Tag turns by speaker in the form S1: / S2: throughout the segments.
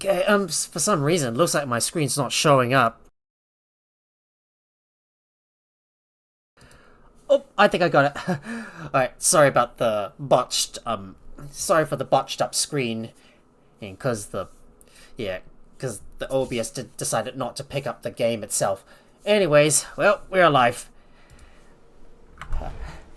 S1: Okay, for some reason, it looks like my screen's not showing up. Oh, I think I got it. Alright, sorry about the botched, sorry for the botched up screen. And because the OBS decided not to pick up the game itself. Anyways, well, we're alive.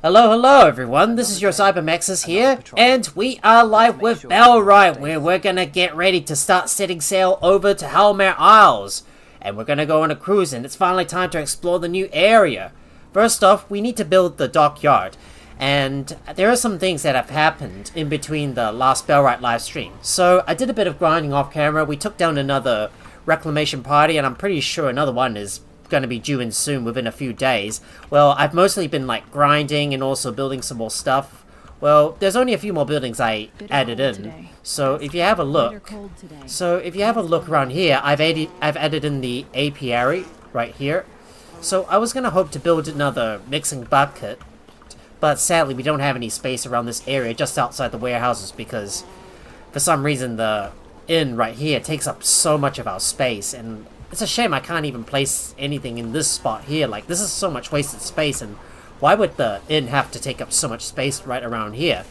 S1: Hello everyone, this is your Cybermexus here, and we are live with Bellwright, where we're gonna get ready to start setting sail over to Halmare Isles. And we're gonna go on a cruise, and it's finally time to explore the new area. First off, we need to build the dockyard, and there are some things that have happened in between the last Bellwright live stream. So I did a bit of grinding off camera, we took down another reclamation party, and I'm pretty sure another one is going to be due in soon within a few days. Well, I've mostly been like grinding and also building some more stuff. Well, there's only a few more buildings I added in. So if you have a look, around here, I've added in the apiary right here. So I was gonna hope to build another mixing bucket, but sadly we don't have any space around this area just outside the warehouses because for some reason the inn right here takes up so much of our space, and it's a shame I can't even place anything in this spot here. Like, this is so much wasted space, and why would the inn have to take up so much space right around here?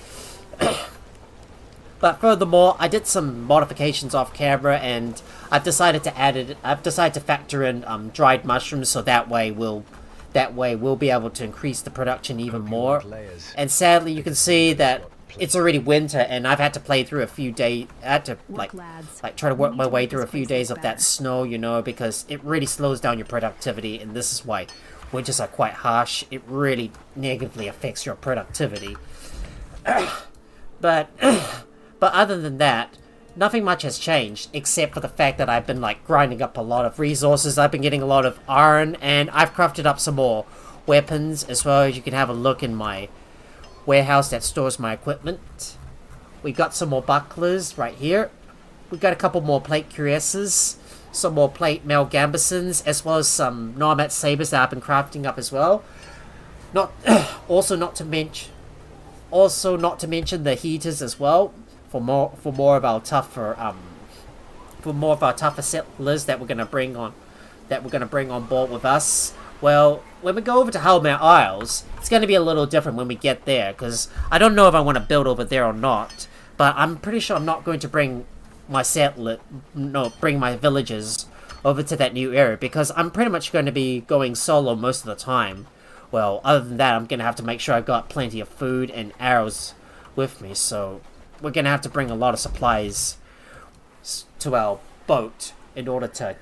S1: But furthermore, I did some modifications off camera, and I've decided to factor in dried mushrooms, so that way we'll be able to increase the production even more. And sadly, you can see that it's already winter, and I've had to play through a few days. I had to try to work my way through a few days of that snow, you know, because it really slows down your productivity, and this is why winters are quite harsh. It really negatively affects your productivity. But other than that, nothing much has changed, except for the fact that I've been like grinding up a lot of resources. I've been getting a lot of iron, and I've crafted up some more weapons as well. As you can have a look in my warehouse that stores my equipment. We got some more bucklers right here. We got a couple more plate cuirasses, some more plate mail gambesons, as well as some Nomad sabers that I've been crafting up as well. Also not to mention the heaters as well, for more of our tougher settlers that we're gonna bring on board with us. Well, when we go over to Halmare Isles, it's going to be a little different when we get there, because I don't know if I want to build over there or not, but I'm pretty sure I'm not going to bring my villagers over to that new area, because I'm pretty much going to be going solo most of the time. Well, other than that, I'm going to have to make sure I've got plenty of food and arrows with me, so we're going to have to bring a lot of supplies to our boat in order to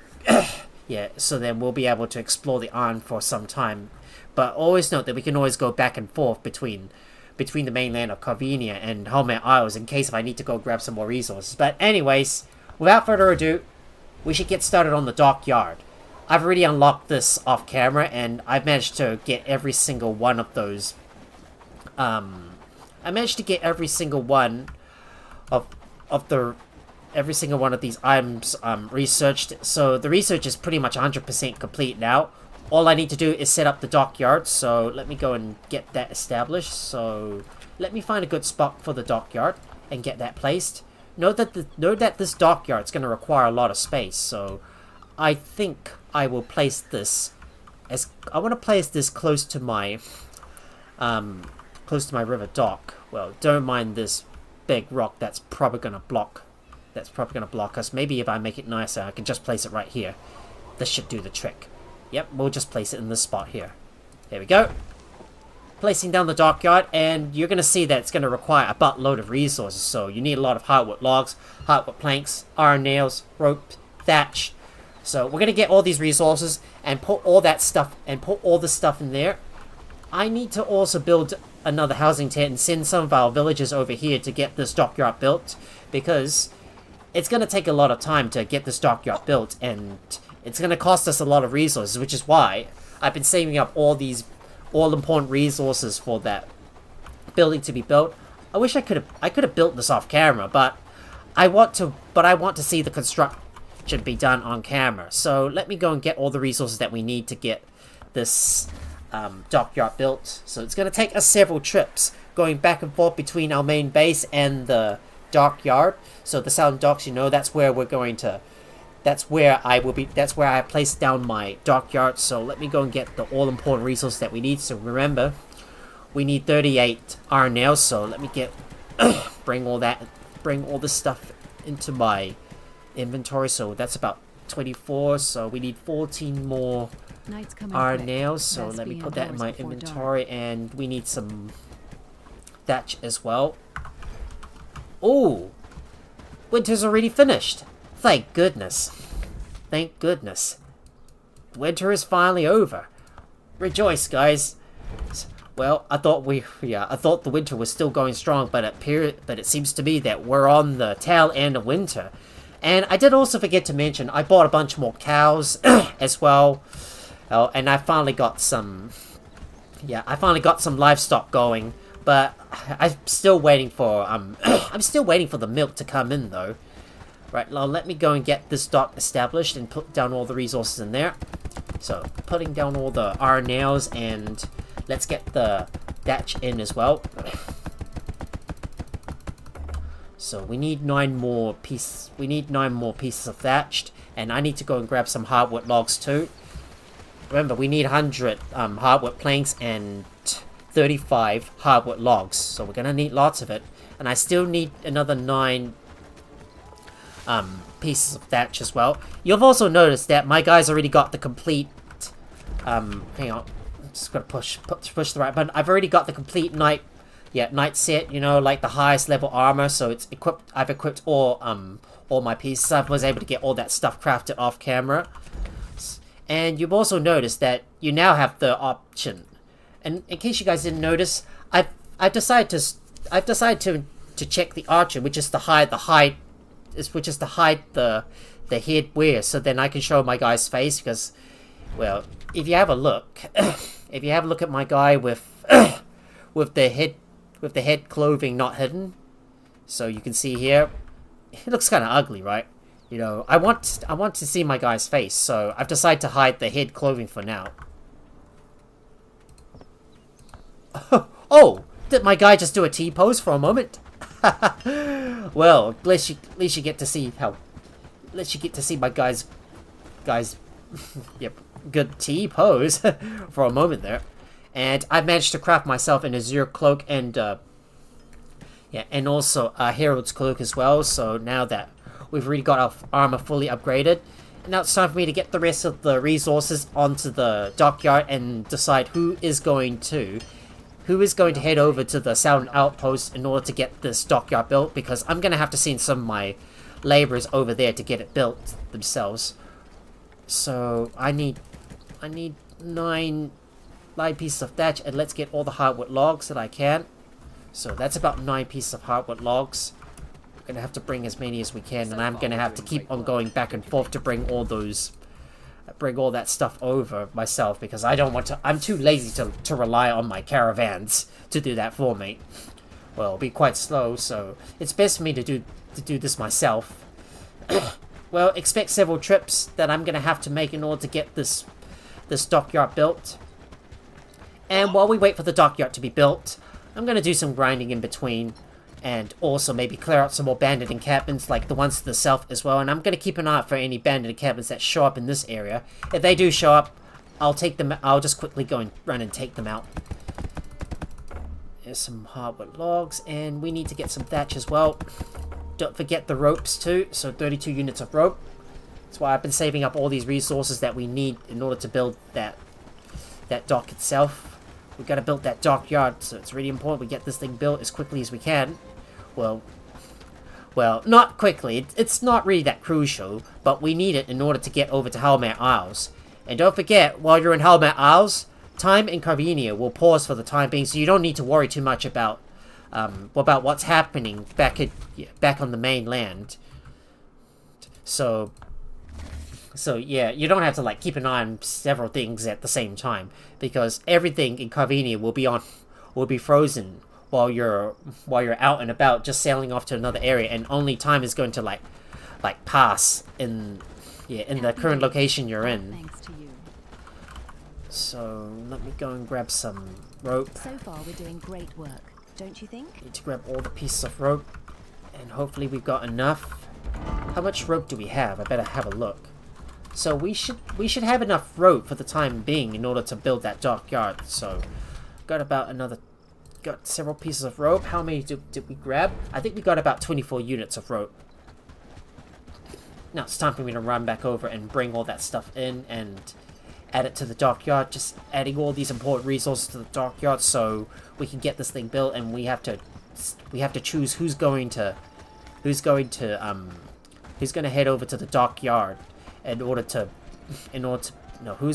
S1: yeah, so then we'll be able to explore the island for some time. But always note that we can always go back and forth between the mainland of Corvinia and Halmare Isles in case if I need to go grab some more resources. But anyways, without further ado, we should get started on the dockyard. I've already unlocked this off camera, and I've managed to get every single one of those. I managed to get every single one of these items researched, so the research is pretty much 100% complete now. All I need to do is set up the dockyard, so let me go and get that established. So let me find a good spot for the dockyard and get that placed. Note that this dockyard is going to require a lot of space, so I think I will place this close to my river dock. Well, don't mind this big rock that's probably going to block us. Maybe if I make it nicer, I can just place it right here. This should do the trick. Yep, we'll just place it in this spot here. There we go. Placing down the dockyard, and you're going to see that it's going to require a buttload of resources. So you need a lot of hardwood logs, hardwood planks, iron nails, rope, thatch. So we're going to get all these resources and put all the stuff in there. I need to also build another housing tent and send some of our villagers over here to get this dockyard built, because it's going to take a lot of time to get this dockyard built, and it's going to cost us a lot of resources, which is why I've been saving up all these all-important resources for that building to be built. I wish I could have built this off camera, but I want to see the construction be done on camera. So let me go and get all the resources that we need to get this dockyard built. So it's going to take us several trips going back and forth between our main base and the dockyard. So the southern docks, you know, that's where we're going to. That's where I will be. That's where I placed down my dockyard. So let me go and get the all important resource that we need. So remember, we need 38 iron nails. So let me get bring all this stuff into my inventory. So that's about 24. So we need 14 more iron nails. So let me put that in my inventory, and we need some thatch as well. Oh, winter's already finished. Thank goodness. Thank goodness. Winter is finally over. Rejoice, guys. Well, I thought the winter was still going strong, but it seems to me that we're on the tail end of winter. And I did also forget to mention, I bought a bunch more cows as well. Oh, and I finally got some livestock going, but I'm still waiting for the milk to come in though. Right, now let me go and get this dock established and put down all the resources in there. So, putting down all the iron nails, and let's get the thatch in as well. So we need 9 more pieces. We need 9 more pieces of thatched, and I need to go and grab some hardwood logs too. Remember, we need 100 hardwood planks and 35 hardwood logs. So we're gonna need lots of it, and I still need another 9 pieces of thatch as well. You've also noticed that my guys already got the complete hang on, I'm just gonna push the right button. I've already got the complete night set, you know, like the highest level armor, so it's equipped. I've equipped all my pieces. I was able to get all that stuff crafted off camera. And you've also noticed that you now have the option, and in case you guys didn't notice, I've decided to check the option, which is to hide the head wear, so then I can show my guy's face. Because, well, if you have a look at my guy with the head clothing not hidden, so you can see here, it looks kind of ugly, right? You know, I want to see my guy's face, so I've decided to hide the head clothing for now. Oh, did my guy just do a T-pose for a moment? Well, at least you get to see my guy's yep, good T-pose for a moment there. And I managed to craft myself an azure cloak and and also a herald's cloak as well. So now that we've already got our armor fully upgraded, and now it's time for me to get the rest of the resources onto the dockyard and decide who is going to head over to the southern outpost in order to get this dockyard built, because I'm gonna have to send some of my laborers over there to get it built themselves. So I need 9 pieces of thatch, and let's get all the hardwood logs that I can. So that's about 9 pieces of hardwood logs. We're gonna have to bring as many as we can, and I'm gonna have to keep on going back and forth to bring all that stuff over myself, because I'm too lazy to rely on my caravans to do that for me. Well, it'll be quite slow, so it's best for me to do this myself. Well, expect several trips that I'm gonna have to make in order to get this dockyard built. And while we wait for the dockyard to be built, I'm gonna do some grinding in between, and also maybe clear out some more bandit encampments like the ones to the south as well. And I'm going to keep an eye out for any bandit encampments that show up in this area. If they do show up, I'll just quickly go and run and take them out. There's some hardwood logs, and we need to get some thatch as well. Don't forget the ropes too, so 32 units of rope. That's why I've been saving up all these resources that we need in order to build that dock itself. We've got to build that dockyard, so it's really important we get this thing built as quickly as we can. Well, not quickly. It's not really that crucial, but we need it in order to get over to Halmare Isles. And don't forget, while you're in Halmare Isles, time in Carvenia will pause for the time being, so you don't need to worry too much about what's happening back on the mainland. So yeah, you don't have to like keep an eye on several things at the same time, because everything in Carvenia will be frozen while you're out and about, just sailing off to another area, and only time is going to like pass in the current location you're in. So let me go and grab some rope.
S2: So far we're doing great work, don't you think?
S1: Need to grab all the pieces of rope. And hopefully we've got enough. How much rope do we have? I better have a look. So we should have enough rope for the time being in order to build that dockyard. So got several pieces of rope. How many did we grab? I think we got about 24 units of rope. Now it's time for me to run back over and bring all that stuff in and add it to the dockyard. Just adding all these important resources to the dockyard so we can get this thing built, and we have to choose who's going to head over to the dockyard who's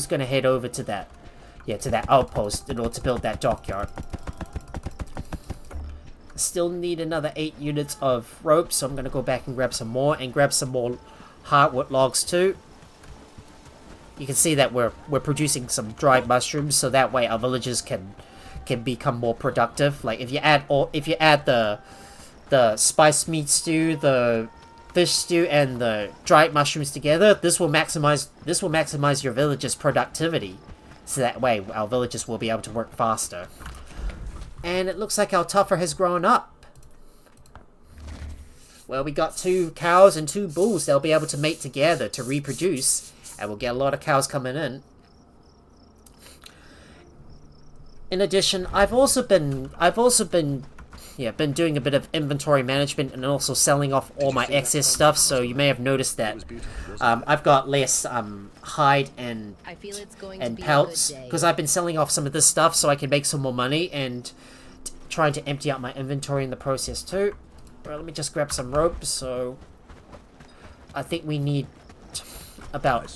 S1: going to head over to that outpost in order to build that dockyard. Still need another 8 units of rope, so I'm going to go back and grab some more hardwood logs too. You can see that we're producing some dried mushrooms, so that way our villagers can become more productive. Like if you add the spiced meat stew, the fish stew, and the dried mushrooms together, this will maximize your villagers' productivity. So that way our villagers will be able to work faster. And it looks like our tougher has grown up. Well, we got 2 cows and 2 bulls. They'll be able to mate together to reproduce, and we'll get a lot of cows coming in. In addition, I've also been doing a bit of inventory management and also selling off all my excess stuff. So you may have noticed that I've got less hide and pelts because I've been selling off some of this stuff so I can make some more money and trying to empty out my inventory in the process too. Well, let me just grab some rope. So I think we need about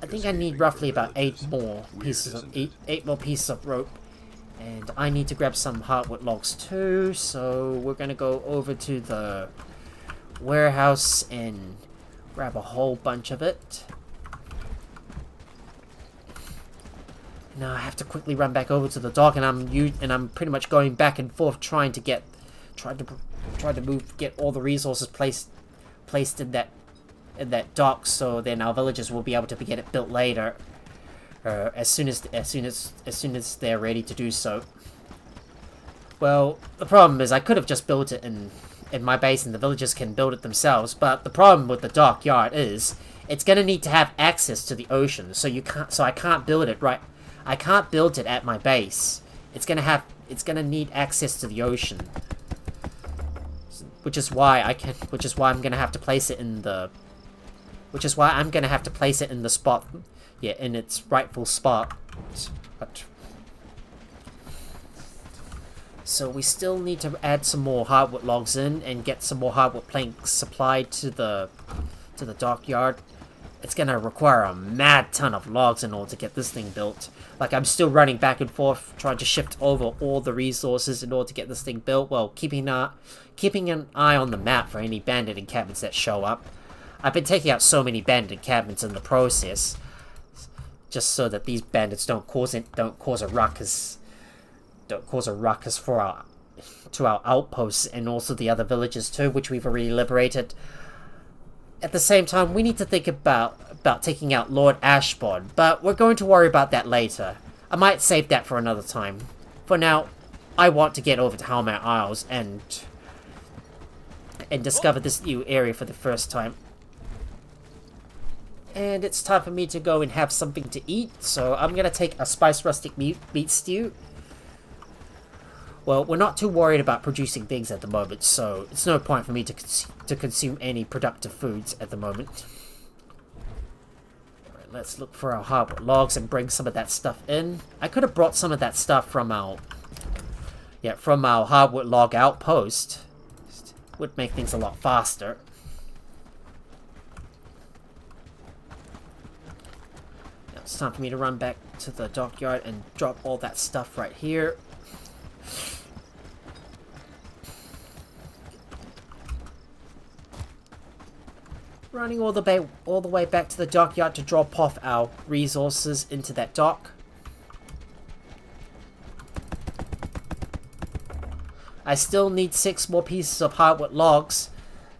S1: I need roughly about 8 more pieces of rope. And I need to grab some hardwood logs too, so we're gonna go over to the warehouse and grab a whole bunch of it. Now I have to quickly run back over to the dock, and I'm pretty much going back and forth trying to get all the resources placed in that dock, so then our villagers will be able to get it built later. As soon as they're ready to do so. Well, the problem is I could have just built it in my base and the villagers can build it themselves, but the problem with the dockyard is it's gonna need to have access to the ocean, so I can't build it right. I can't build it at my base. It's gonna need access to the ocean. Which is why I'm gonna have to place it in the spot. Yeah, in its rightful spot. So we still need to add some more hardwood logs in and get some more hardwood planks supplied to the dockyard. It's gonna require a mad ton of logs in order to get this thing built. Like, I'm still running back and forth trying to shift over all the resources in order to get this thing built, while keeping an eye on the map for any bandit encampments that show up. I've been taking out so many bandit encampments in the process, just so that these bandits don't cause a ruckus to our outposts and also the other villages too, which we've already liberated. At the same time, we need to think about taking out Lord Ashbourne, but we're going to worry about that later. I might save that for another time. For now, I want to get over to Halmare Isles and discover this new area for the first time. And it's time for me to go and have something to eat, so I'm gonna take a spiced rustic meat stew. Well, we're not too worried about producing things at the moment, so it's no point for me to consume any productive foods at the moment. Alright, let's look for our hardwood logs and bring some of that stuff in. I could have brought some of that stuff from our hardwood log outpost. Would make things a lot faster. It's time for me to run back to the dockyard and drop all that stuff right here. Running all the way back to the dockyard to drop off our resources into that dock. I still need 6 more pieces of hardwood logs,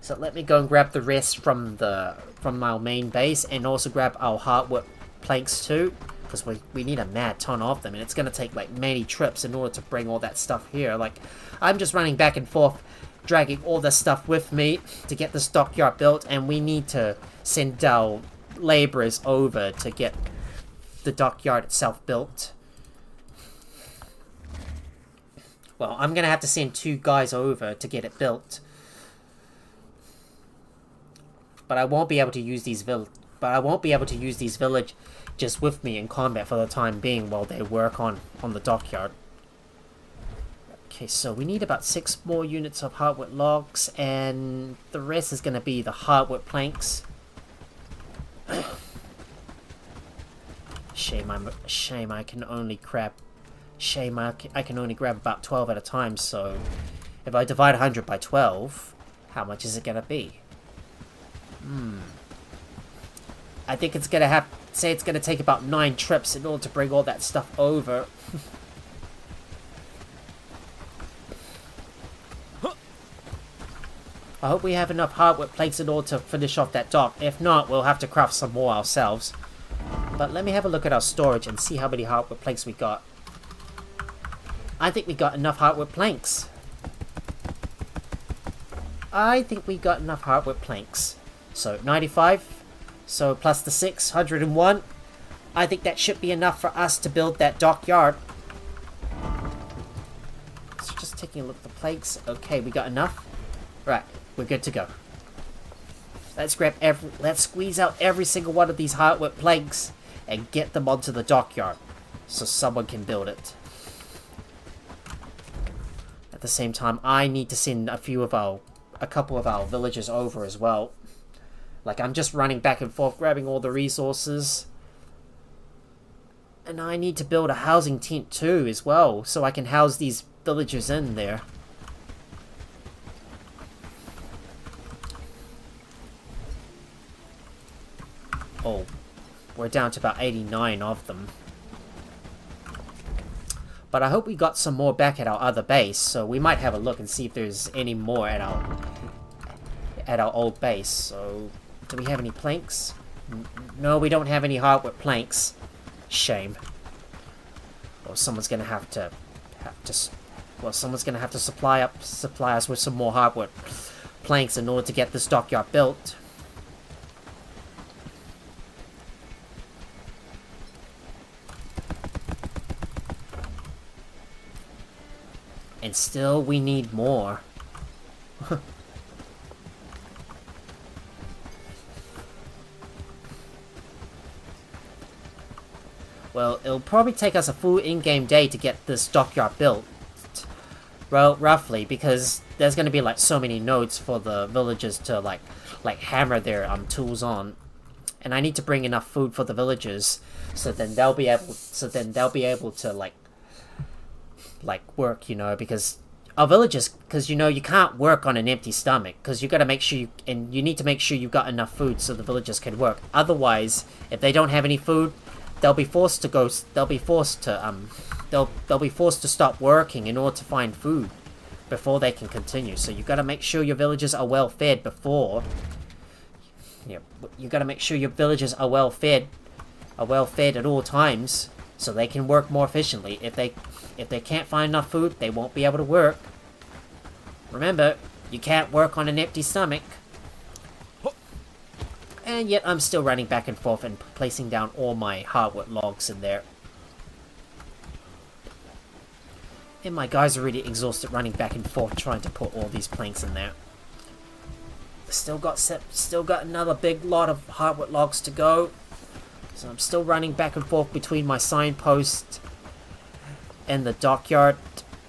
S1: so let me go and grab the rest from our main base, and also grab our hardwood planks too, because we need a mad ton of them, and it's gonna take like many trips in order to bring all that stuff here. Like, I'm just running back and forth dragging all this stuff with me to get this dockyard built, and we need to send our laborers over to get the dockyard itself built. Well, I'm gonna have to send 2 guys over to get it built, but I won't be able to use these villages with me in combat for the time being while they work on the dockyard. Okay, so we need about 6 more units of hardwood logs, and the rest is gonna be the hardwood planks. Shame I can only grab about 12 at a time, so if I divide 100 by 12, how much is it gonna be? I think it's gonna take about 9 trips in order to bring all that stuff over. I hope we have enough hardwood planks in order to finish off that dock. If not, we'll have to craft some more ourselves. But let me have a look at our storage and see how many hardwood planks we got. I think we got enough hardwood planks. So 95. So plus the 6, 101. I think that should be enough for us to build that dockyard. So just taking a look at the planks. Okay, we got enough. Right, we're good to go. Let's squeeze out every single one of these hardwood planks and get them onto the dockyard so someone can build it. At the same time, I need to send a couple of our villagers over as well. Like, I'm just running back and forth grabbing all the resources. And I need to build a housing tent too as well, so I can house these villagers in there. Oh, we're down to about 89 of them. But I hope we got some more back at our other base, so we might have a look and see if there's any more at our old base. So, do we have any planks? No, we don't have any hardwood planks. Shame. Well, someone's gonna have to supply us with some more hardwood planks in order to get this dockyard built. And still, we need more. Well, it'll probably take us a full in-game day to get this dockyard built. Well, roughly, because there's going to be like so many nodes for the villagers to like hammer their tools on, and I need to bring enough food for the villagers, so then they'll be able to work, you know, because our villagers, because you know you can't work on an empty stomach, because you got to make sure you need to make sure you've got enough food so the villagers can work. Otherwise, if they don't have any food, they'll be forced to stop working in order to find food before they can continue. So you got to make sure your villagers are well fed before. You got to make sure your villagers are well fed at all times, so they can work more efficiently. If they can't find enough food, they won't be able to work. Remember, you can't work on an empty stomach. And yet I'm still running back and forth and placing down all my hardwood logs in there. And my guys are really exhausted running back and forth trying to put all these planks in there. Still got another big lot of hardwood logs to go. So I'm still running back and forth between my signpost and the dockyard,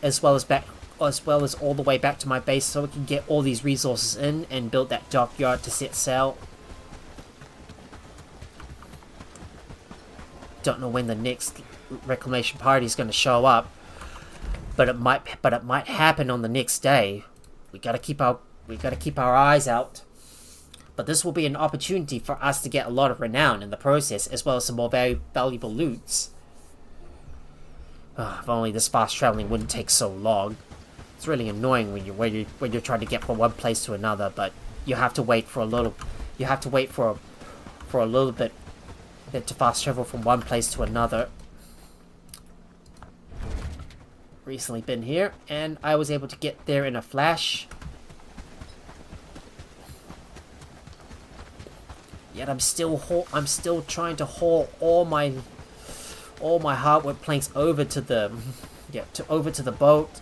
S1: as well as all the way back to my base, so we can get all these resources in and build that dockyard to set sail. Don't know when the next reclamation party is going to show up, but it might happen on the next day. We gotta keep our eyes out. But this will be an opportunity for us to get a lot of renown in the process, as well as some more very valuable loots. If only this fast traveling wouldn't take so long. It's really annoying when you're trying to get from one place to another, but you have to wait for a little. You have to wait for a little bit to fast travel from one place to another. Recently been here, and I was able to get there in a flash. yet I'm still trying to haul all my hardwood planks over to the over to the boat.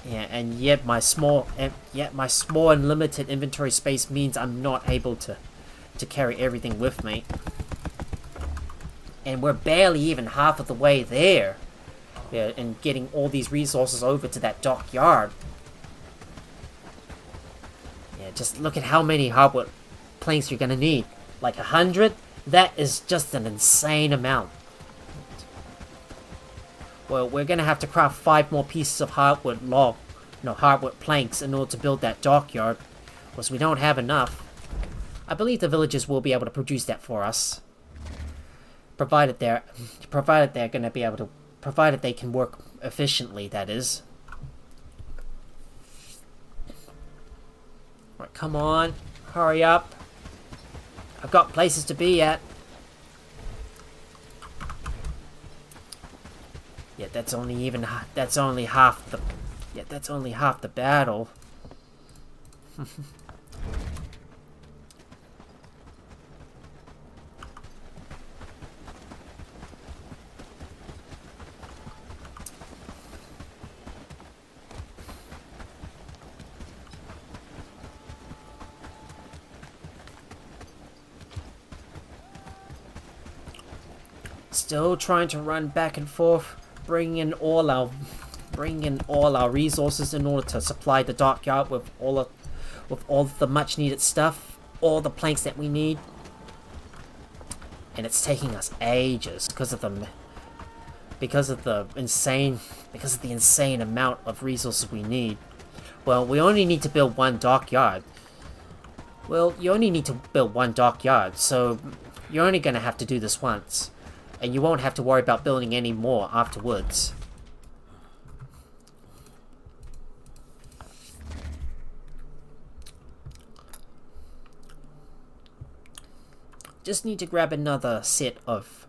S1: Yeah, and yet my small and limited inventory space means I'm not able to carry everything with me. And we're barely even half of the way there. Yeah, and getting all these resources over to that dockyard. Yeah, just look at how many hardwood planks you're gonna need. Like 100? That is just an insane amount. Well, we're gonna have to craft 5 more pieces of hardwood planks in order to build that dockyard, because we don't have enough. I believe the villagers will be able to produce that for us, provided they can work efficiently. That is. Right, come on, hurry up! I've got places to be at. Yeah, that's only half the battle. Still trying to run back and forth, bring in all our resources in order to supply the dockyard with all of the much needed stuff, all the planks that we need. And it's taking us ages because of the insane amount of resources we need. Well, we only need to build one dockyard. Well, you only need to build one dockyard, so you're only going to have to do this once. And you won't have to worry about building any more afterwards. Just need to grab another set of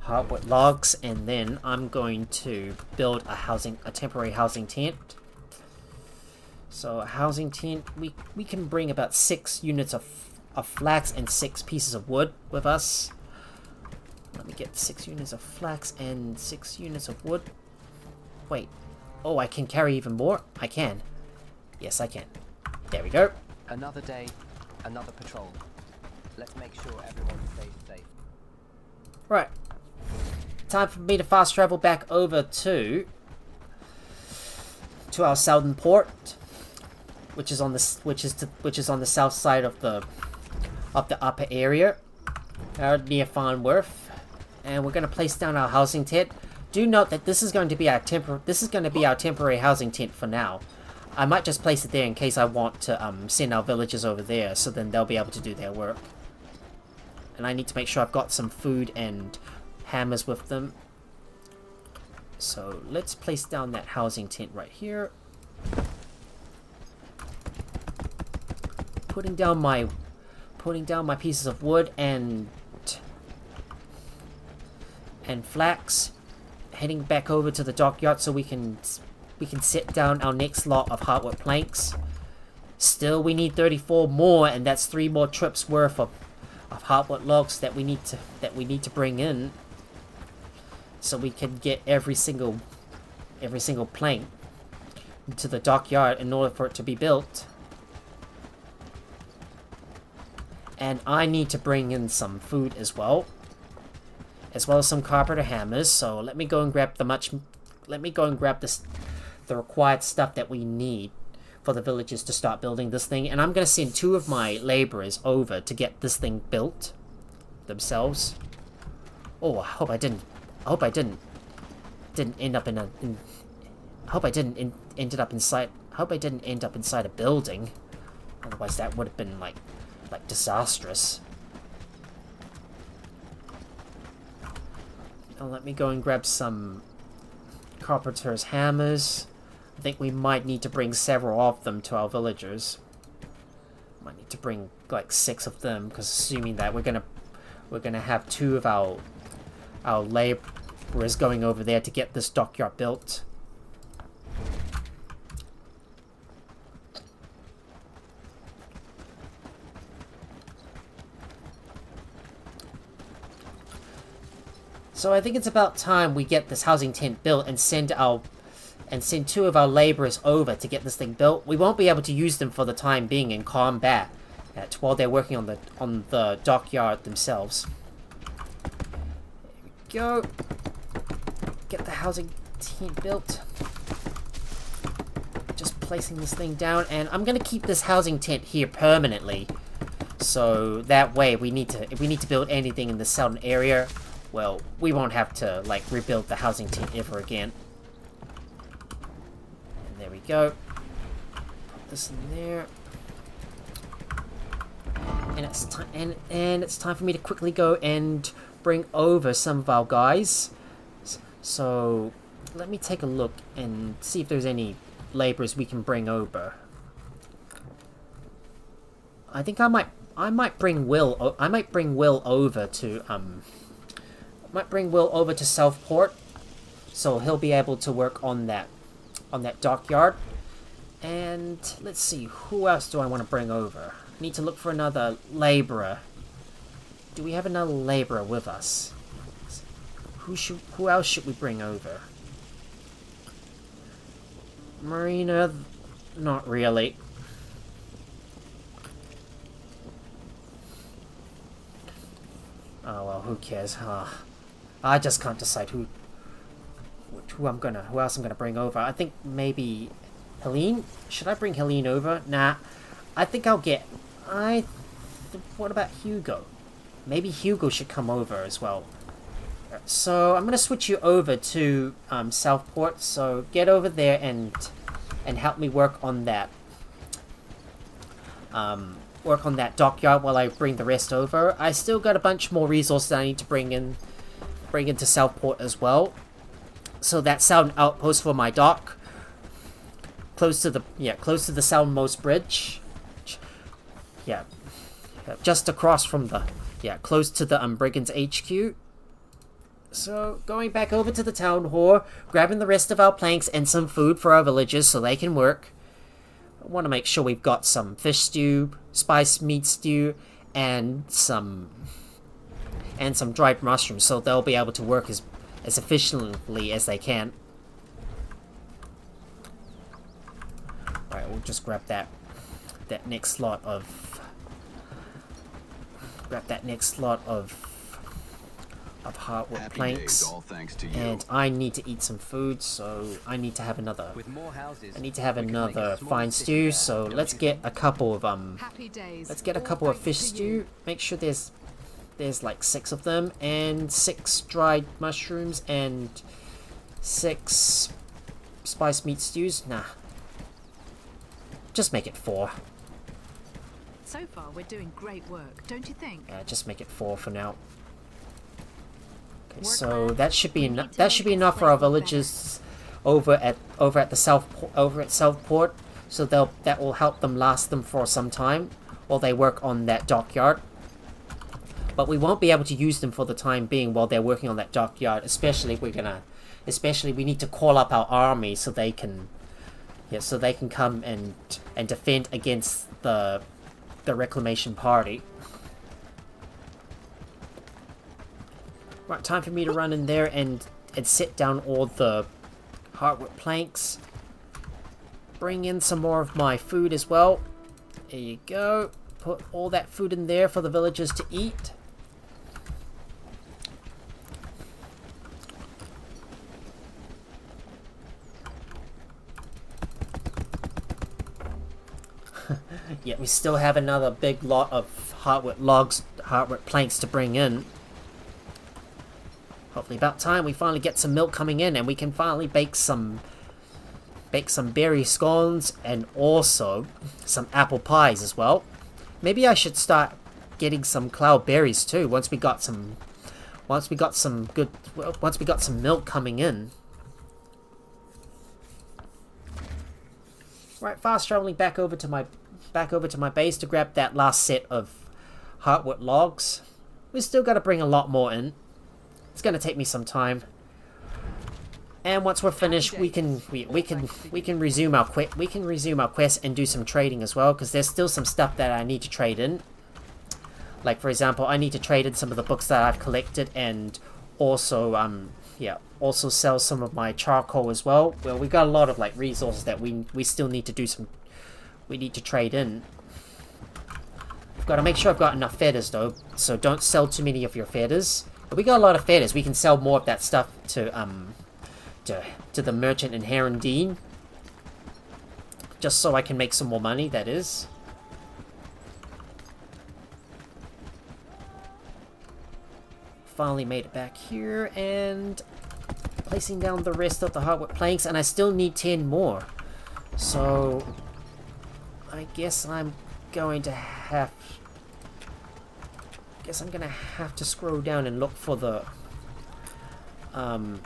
S1: hardwood logs, and then I'm going to build a temporary housing tent. So a housing tent, we can bring about 6 units of flax and 6 pieces of wood with us. Let me get 6 units of flax and 6 units of wood. Wait. Oh, I can carry even more? I can. Yes, I can. There we go.
S2: Another day, another patrol. Let's make sure everyone stays safe.
S1: Right. Time for me to fast travel back over to our southern port, which is on the south side of the upper area, near Farnworth. And we're going to place down our housing tent. Do note that this is going to be our temporary housing tent for now. I might just place it there in case I want to send our villagers over there, so then they'll be able to do their work. And I need to make sure I've got some food and hammers with them. So let's place down that housing tent right here. Putting down my pieces of wood and flax, heading back over to the dockyard so we can set down our next lot of hardwood planks. Still, we need 34 more, and that's 3 more trips worth of hardwood logs that we need to bring in, so we can get every single plank to the dockyard in order for it to be built. And I need to bring in some food as well as some carpenter hammers. So let me go and grab the required stuff that we need for the villagers to start building this thing. And I'm gonna send 2 of my laborers over to get this thing built themselves. Oh, I hope I didn't end up inside a building. Otherwise that would have been like disastrous. Now let me go and grab some carpenter's hammers. I think we might need to bring several of them to our villagers. Might need to bring like 6 of them, because assuming that we're gonna have 2 of our laborers going over there to get this dockyard built. So I think it's about time we get this housing tent built and send 2 of our laborers over to get this thing built. We won't be able to use them for the time being in combat while they're working on the dockyard themselves. There we go. Get the housing tent built. Just placing this thing down, and I'm gonna keep this housing tent here permanently. So that way, if we need to build anything in the southern area, well, we won't have to like rebuild the housing tent ever again. And there we go. Put this in there. And it's time. And it's time for me to quickly go and bring over some of our guys. So let me take a look and see if there's any laborers we can bring over. I think I might bring Will over to Southport, so he'll be able to work on that dockyard. And let's see, who else do I want to bring over? I need to look for another laborer. Do we have another laborer with us? Who else should we bring over? Marina, not really. Oh well, who cares? I just can't decide who else I'm gonna bring over. I think maybe Helene. Should I bring Helene over? Nah. I think I'll get. What about Hugo? Maybe Hugo should come over as well. So I'm gonna switch you over to Southport. So get over there and help me work on that. Work on that dockyard while I bring the rest over. I still got a bunch more resources I need to bring into Southport as well. So that southern outpost for my dock, close to the southernmost bridge. Yeah, just across from the close to the Brigands HQ. So going back over to the town hall, grabbing the rest of our planks and some food for our villagers so they can work. I want to make sure we've got some fish stew, spiced meat stew, and some dried mushrooms, so they'll be able to work as efficiently as they can. Alright, we'll just grab that next lot of hardwood planks, and I need to eat some food, so I need to have another fine stew. So let's get a couple of fish stew. Make sure there's like 6 of them, and 6 dried mushrooms, and 6 spiced meat stews. Nah, just make it 4.
S3: So far, we're doing great work, don't you think?
S1: Yeah, just make it 4 for now. Okay, so that should be enough. That should be enough for our villagers over at Southport. So that will help them last them for some time while they work on that dockyard. But we won't be able to use them for the time being while they're working on that dockyard. Especially we need to call up our army so they can come and defend against the reclamation party. Right, time for me to run in there and set down all the hardwood planks. Bring in some more of my food as well. There you go. Put all that food in there for the villagers to eat. Yeah, we still have another big lot of hardwood planks to bring in. Hopefully about time we finally get some milk coming in and we can finally bake some berry scones and also some apple pies as well. Maybe I should start getting some cloudberries too once we got some milk coming in. Right, fast traveling back over to my base to grab that last set of hardwood logs. We still got to bring a lot more in. It's gonna take me some time. And once we're finished, we can resume our quest and do some trading as well, because there's still some stuff that I need to trade in. Like for example, I need to trade in some of the books that I've collected and also yeah, also sell some of my charcoal as well. Well, we got a lot of like resources that we still need to do some. We need to trade in. I've got to make sure I've got enough feathers though, so don't sell too many of your feathers. But we got a lot of feathers. We can sell more of that stuff to the merchant in Herondine. Just so I can make some more money, that is. Finally made it back here, and placing down the rest of the hardwood planks, and I still need 10 more. So I guess I'm going to have to scroll down and look for the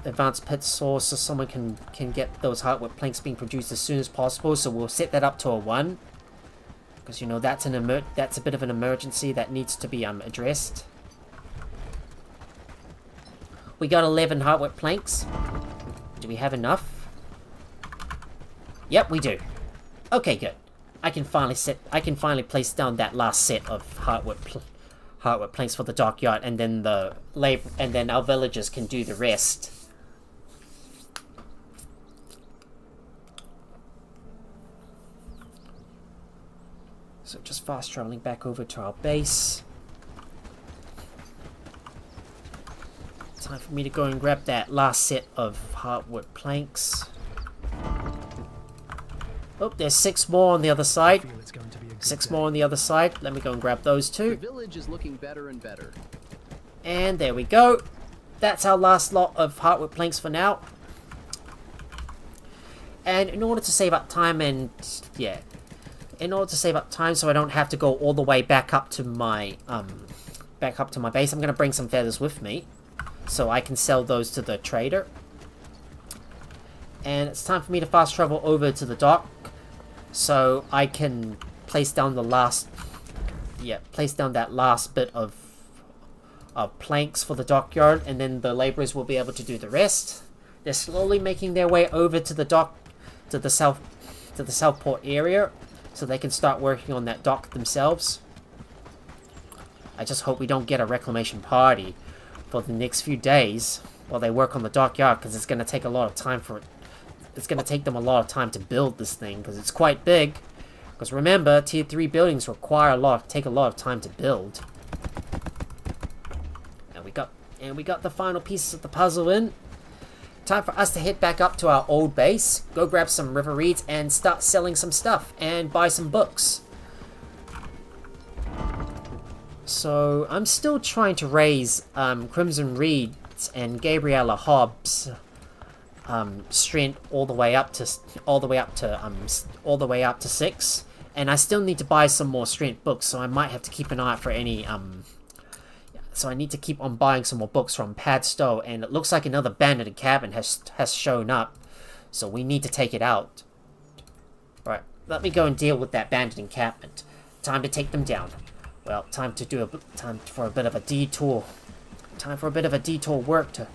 S1: advanced pit source so someone can get those hardwood planks being produced as soon as possible. So we'll set that up to a 1, because you know that's a bit of an emergency that needs to be addressed. We got 11 hardwood planks. Do we have enough? Yep, we do. Okay, good. I can finally place down that last set of hardwood planks for the dockyard, and then our villagers can do the rest. So just fast traveling back over to our base. Time for me to go and grab that last set of hardwood planks. Oh, there's 6 more on the other side. 6 more on the other side. Let me go and grab those too.
S4: The village is looking better and better.
S1: And there we go. That's our last lot of hardwood planks for now. And in order to save up time so I don't have to go all the way back up to my base, I'm going to bring some feathers with me so I can sell those to the trader. And it's time for me to fast travel over to the dock so I can place down that last bit of planks for the dockyard, and then the laborers will be able to do the rest. They're slowly making their way over to the dock, to the Southport area, so they can start working on that dock themselves. I just hope we don't get a reclamation party for the next few days while they work on the dockyard, because it's going to take a lot of time for it. It's going to take them a lot of time to build this thing, because it's quite big. Because remember, tier 3 buildings take a lot of time to build. And we got the final pieces of the puzzle in. Time for us to head back up to our old base, go grab some river reeds, and start selling some stuff, and buy some books. So, I'm still trying to raise Crimson Reed's and Gabriella Hobbs' strength all the way up to 6, and I still need to buy some more strength books, so I might have to keep an eye out for any so I need to keep on buying some more books from Padstow, and it looks like another bandit encampment has shown up, so we need to take it out. Right, let me go and deal with that bandit encampment. Time to take them down. Well, time for a bit of a detour. Time for a bit of a detour work to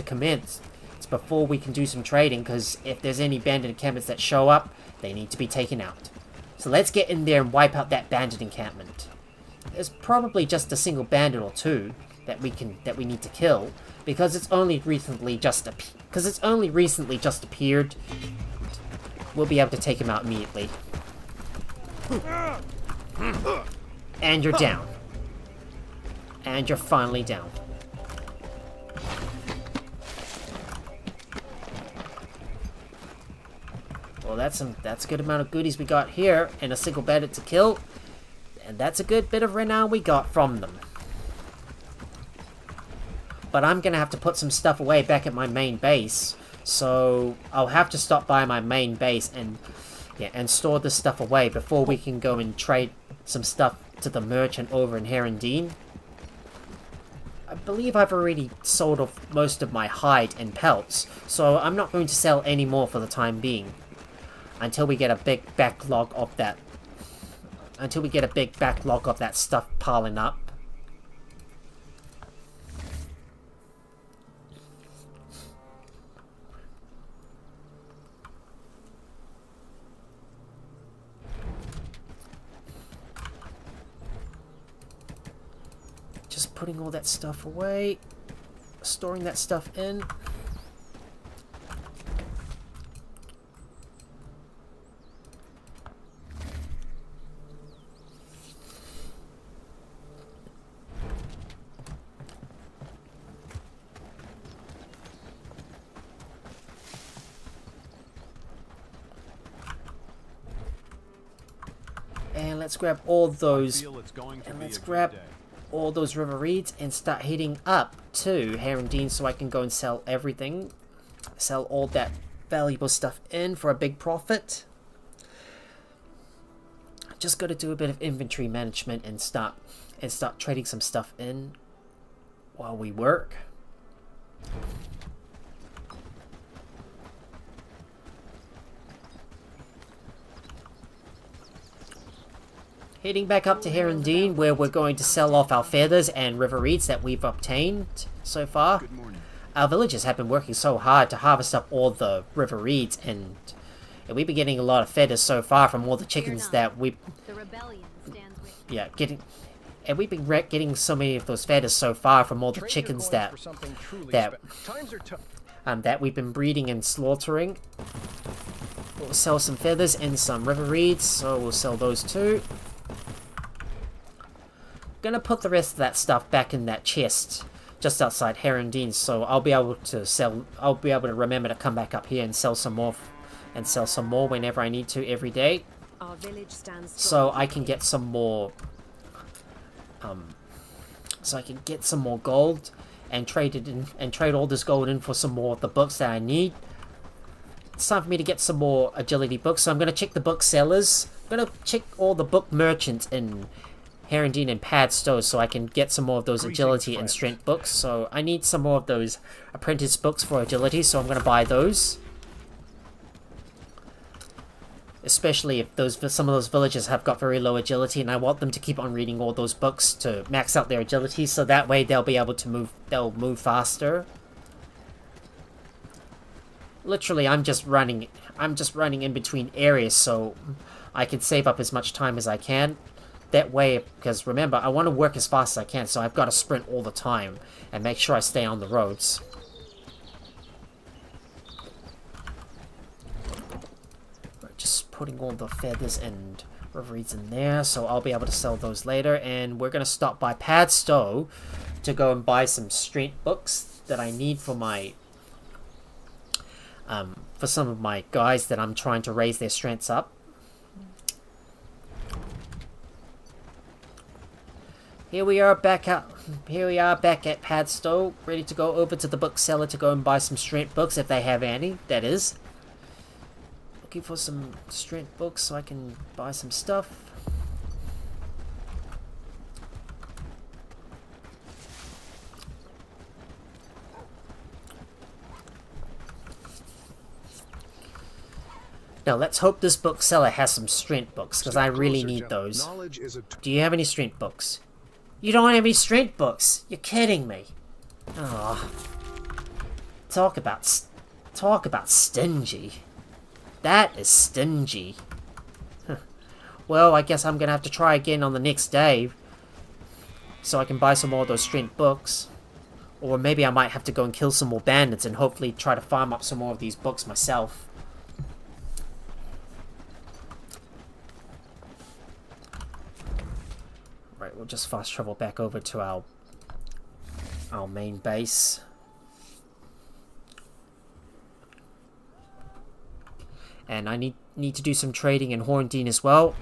S1: commence. It's before we can do some trading, because if there's any bandit encampments that show up, they need to be taken out. So let's get in there and wipe out that bandit encampment. There's probably just a single bandit or two that we need to kill, because it's only recently just appeared. We'll be able to take him out immediately. And you're down. And you're finally down. Well, that's a good amount of goodies we got here, and a single bandit to kill. And that's a good bit of renown we got from them. But I'm gonna have to put some stuff away back at my main base, so I'll have to stop by my main base and store this stuff away before we can go and trade some stuff to the merchant over in Herondine. I believe I've already sold off most of my hide and pelts, so I'm not going to sell any more for the time being until we get a big backlog of that. Stuff piling up. Just putting all that stuff away. storing that stuff in. And let's grab all those, and let's grab all those river reeds and start heading up to Herondine so I can go and sell everything. Sell all that valuable stuff in for a big profit. Just got to do a bit of inventory management and start trading some stuff in while we work. Heading back up to Herondine, where we're going to sell off our feathers and river reeds that we've obtained so far. Our villagers have been working so hard to harvest up all the river reeds, and we've been getting a lot of feathers so far from all the chickens that we...
S5: The rebellion stands with
S1: Yeah, and we've been getting so many of those feathers so far from all the chickens that we've been breeding and slaughtering. We'll sell some feathers and some river reeds, so we'll sell those too. Gonna put the rest of that stuff back in that chest just outside Herondine, so I'll be able to remember to come back up here and sell some more whenever I need to every day.
S3: Our village stands
S1: So I can get some more gold and trade all this gold in for some more of the books that I need. It's time for me to get some more agility books, so I'm gonna check the booksellers. I'm gonna check all the book merchants in Herondine and Padstow so I can get some more of those agility and strength books. So I need some more of those apprentice books for agility, so I'm going to buy those. Especially if some of those villagers have got very low agility, and I want them to keep on reading all those books to max out their agility, so that way they'll be able to move faster. Literally, I'm just running in between areas so I can save up as much time as I can. That way, because remember, I want to work as fast as I can, so I've got to sprint all the time and make sure I stay on the roads. Just putting all the feathers and river reeds in there, so I'll be able to sell those later. And we're going to stop by Padstow to go and buy some strength books that I need for my for some of my guys that I'm trying to raise their strengths up. Here we are back at Padstow, ready to go over to the bookseller to go and buy some strength books if they have any, that is. Looking for some strength books so I can buy some stuff. Now let's hope this bookseller has some strength books, because I really need those. Do you have any strength books? You don't have any strength books? You're kidding me. Oh. Talk about stingy. That is stingy. Well, I guess I'm gonna have to try again on the next day, so I can buy some more of those strength books. Or maybe I might have to go and kill some more bandits and hopefully try to farm up some more of these books myself. Right, we'll just fast travel back over to our main base. And I need to do some trading in Horndine as well.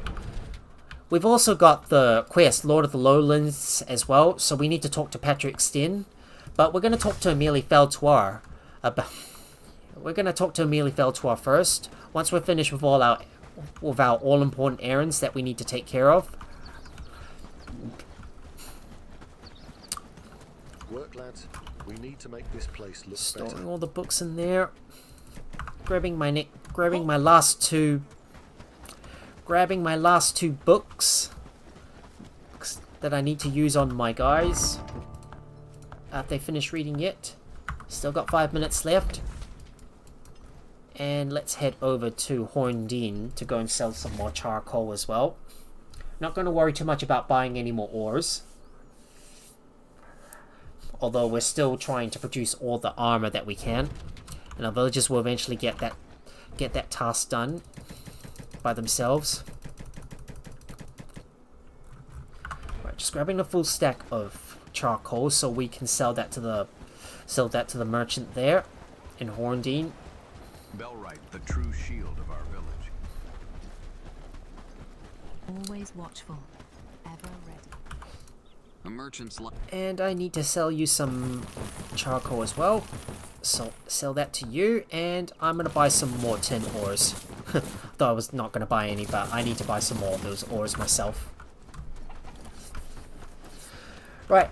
S1: We've also got the quest Lord of the Lowlands as well, so we need to talk to Patrick Sten. But we're going to talk to Amelie Feltoir about. We're going to talk to Amelie Feltoir first. Once we're finished with all our all-important errands that we need to take care of.
S6: Work, lads. We need to make this place look
S1: Storing
S6: better.
S1: all the books in there. Grabbing my last two books that I need to use on my guys. Aren't they finished reading yet? Still got 5 minutes left. And let's head over to Horndine to go and sell some more charcoal as well. Not going to worry too much about buying any more ores. Although we're still trying to produce all the armor that we can. And our villagers will eventually get that task done by themselves. Right, just grabbing a full stack of charcoal so we can sell that to the merchant there in Horndine.
S7: Bellwright, the true shield of our village.
S3: Always watchful, ever ready.
S4: A merchant's life.
S1: And I need to sell you some charcoal as well. So sell that to you, and I'm gonna buy some more tin ores. Though I was not gonna buy any, but I need to buy some more of those ores myself. Right.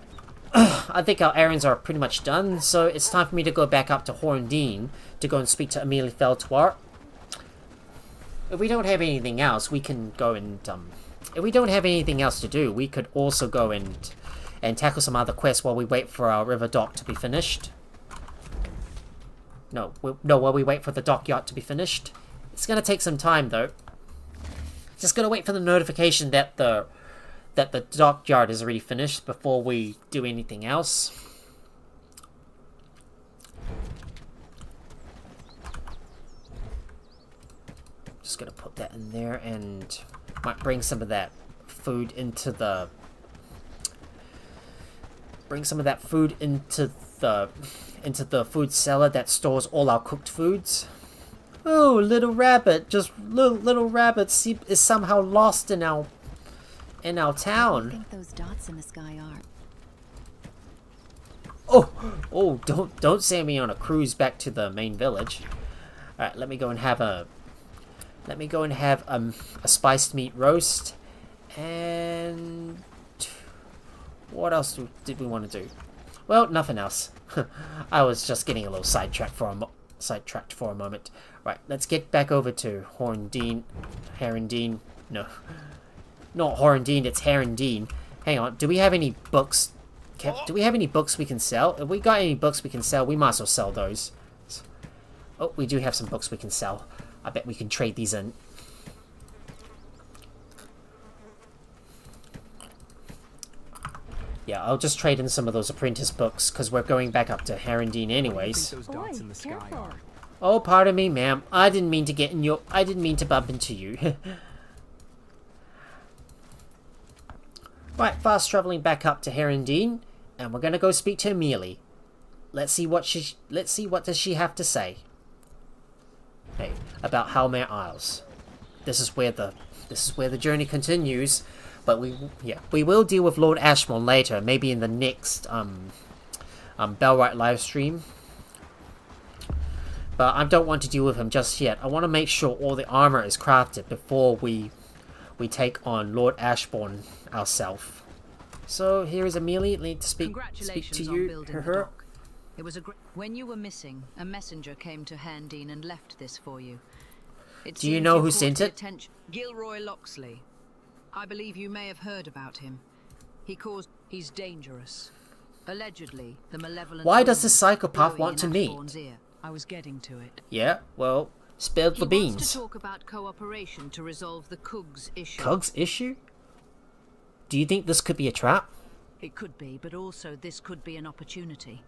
S1: I think our errands are pretty much done, so it's time for me to go back up to Horndine to go and speak to Amelie Feltoir. If we don't have anything else, we can go and, if we don't have anything else to do, we could also go and tackle some other quests while we wait for our river dock to be finished. No, while we wait for the dockyard to be finished. It's gonna take some time, though. Just gonna wait for the notification that the dockyard is already finished before we do anything else. Just gonna put that in there, and might bring some of that food into the food cellar that stores all our cooked foods. Oh, little rabbit, just little rabbit is somehow lost in our
S3: What do you
S1: town.
S3: think those dots in the sky are?
S1: Oh, don't send me on a cruise back to the main village. All right, let me go and have a spiced meat roast, and what else did we want to do? Well, nothing else. I was just getting a little sidetracked for a moment. Right, let's get back over to Herondine. No, not Horndine, it's Herondine. Hang on, do we have any books? Do we have any books we can sell? If we got any books we can sell, we might as well sell those. Oh, we do have some books we can sell. I bet we can trade these in. Yeah, I'll just trade in some of those apprentice books, because we're going back up to Herondine anyways.
S7: Those dots in the sky are.
S1: Oh, pardon me, ma'am. I didn't mean to bump into you. Right, fast traveling back up to Herondine, and we're gonna go speak to Amelie. Let's see what does she have to say. Hey, about Halmare Isles. This is where the journey continues, but we will deal with Lord Ashbourne later, maybe in the next Bellwright live stream. But I don't want to deal with him just yet. I want to make sure all the armor is crafted before we take on Lord Ashbourne ourselves. So here is Amelie. Need to speak to
S3: Congratulations on
S1: you.
S3: building the dock. It was when you were missing, a messenger came to Handine and left this for you.
S1: Do you know who sent it?
S3: Gilroy Loxley. I believe you may have heard about him. He's dangerous. Allegedly, the malevolent.
S1: Why does this
S3: woman
S1: psychopath
S3: blowing
S1: want
S3: in
S1: to meet?
S3: Ashbourne's ear. I was getting to it.
S1: Yeah, well, spill the
S3: He
S1: beans.
S3: wants to talk about cooperation to resolve the Cougs issue.
S1: Cougs issue? Do you think this could be a trap?
S3: It could be, but also this could be an opportunity.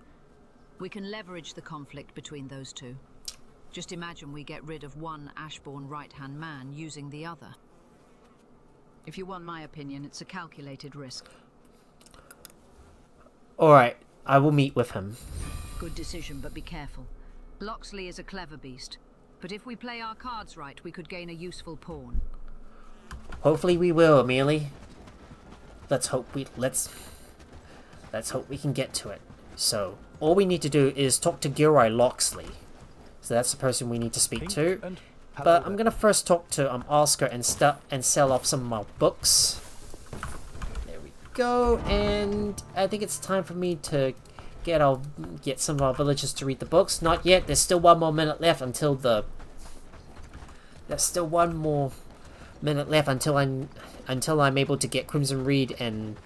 S3: We can leverage the conflict between those two. Just imagine we get rid of one Ashbourne right-hand man using the other. If you want my opinion, it's a calculated risk.
S1: Alright, I will meet with him.
S3: Good decision, but be careful. Loxley is a clever beast, but if we play our cards right, we could gain a useful pawn.
S1: Hopefully we will, Amelie. Let's hope we can get to it. So, all we need to do is talk to Gilroy Loxley. So that's the person we need to speak to. But I'm gonna first talk to Oscar and sell off some of my books. There we go, and I think it's time for me to get some of our villagers to read the books. Not yet. There's still one more minute left until I'm able to get Crimson Reed and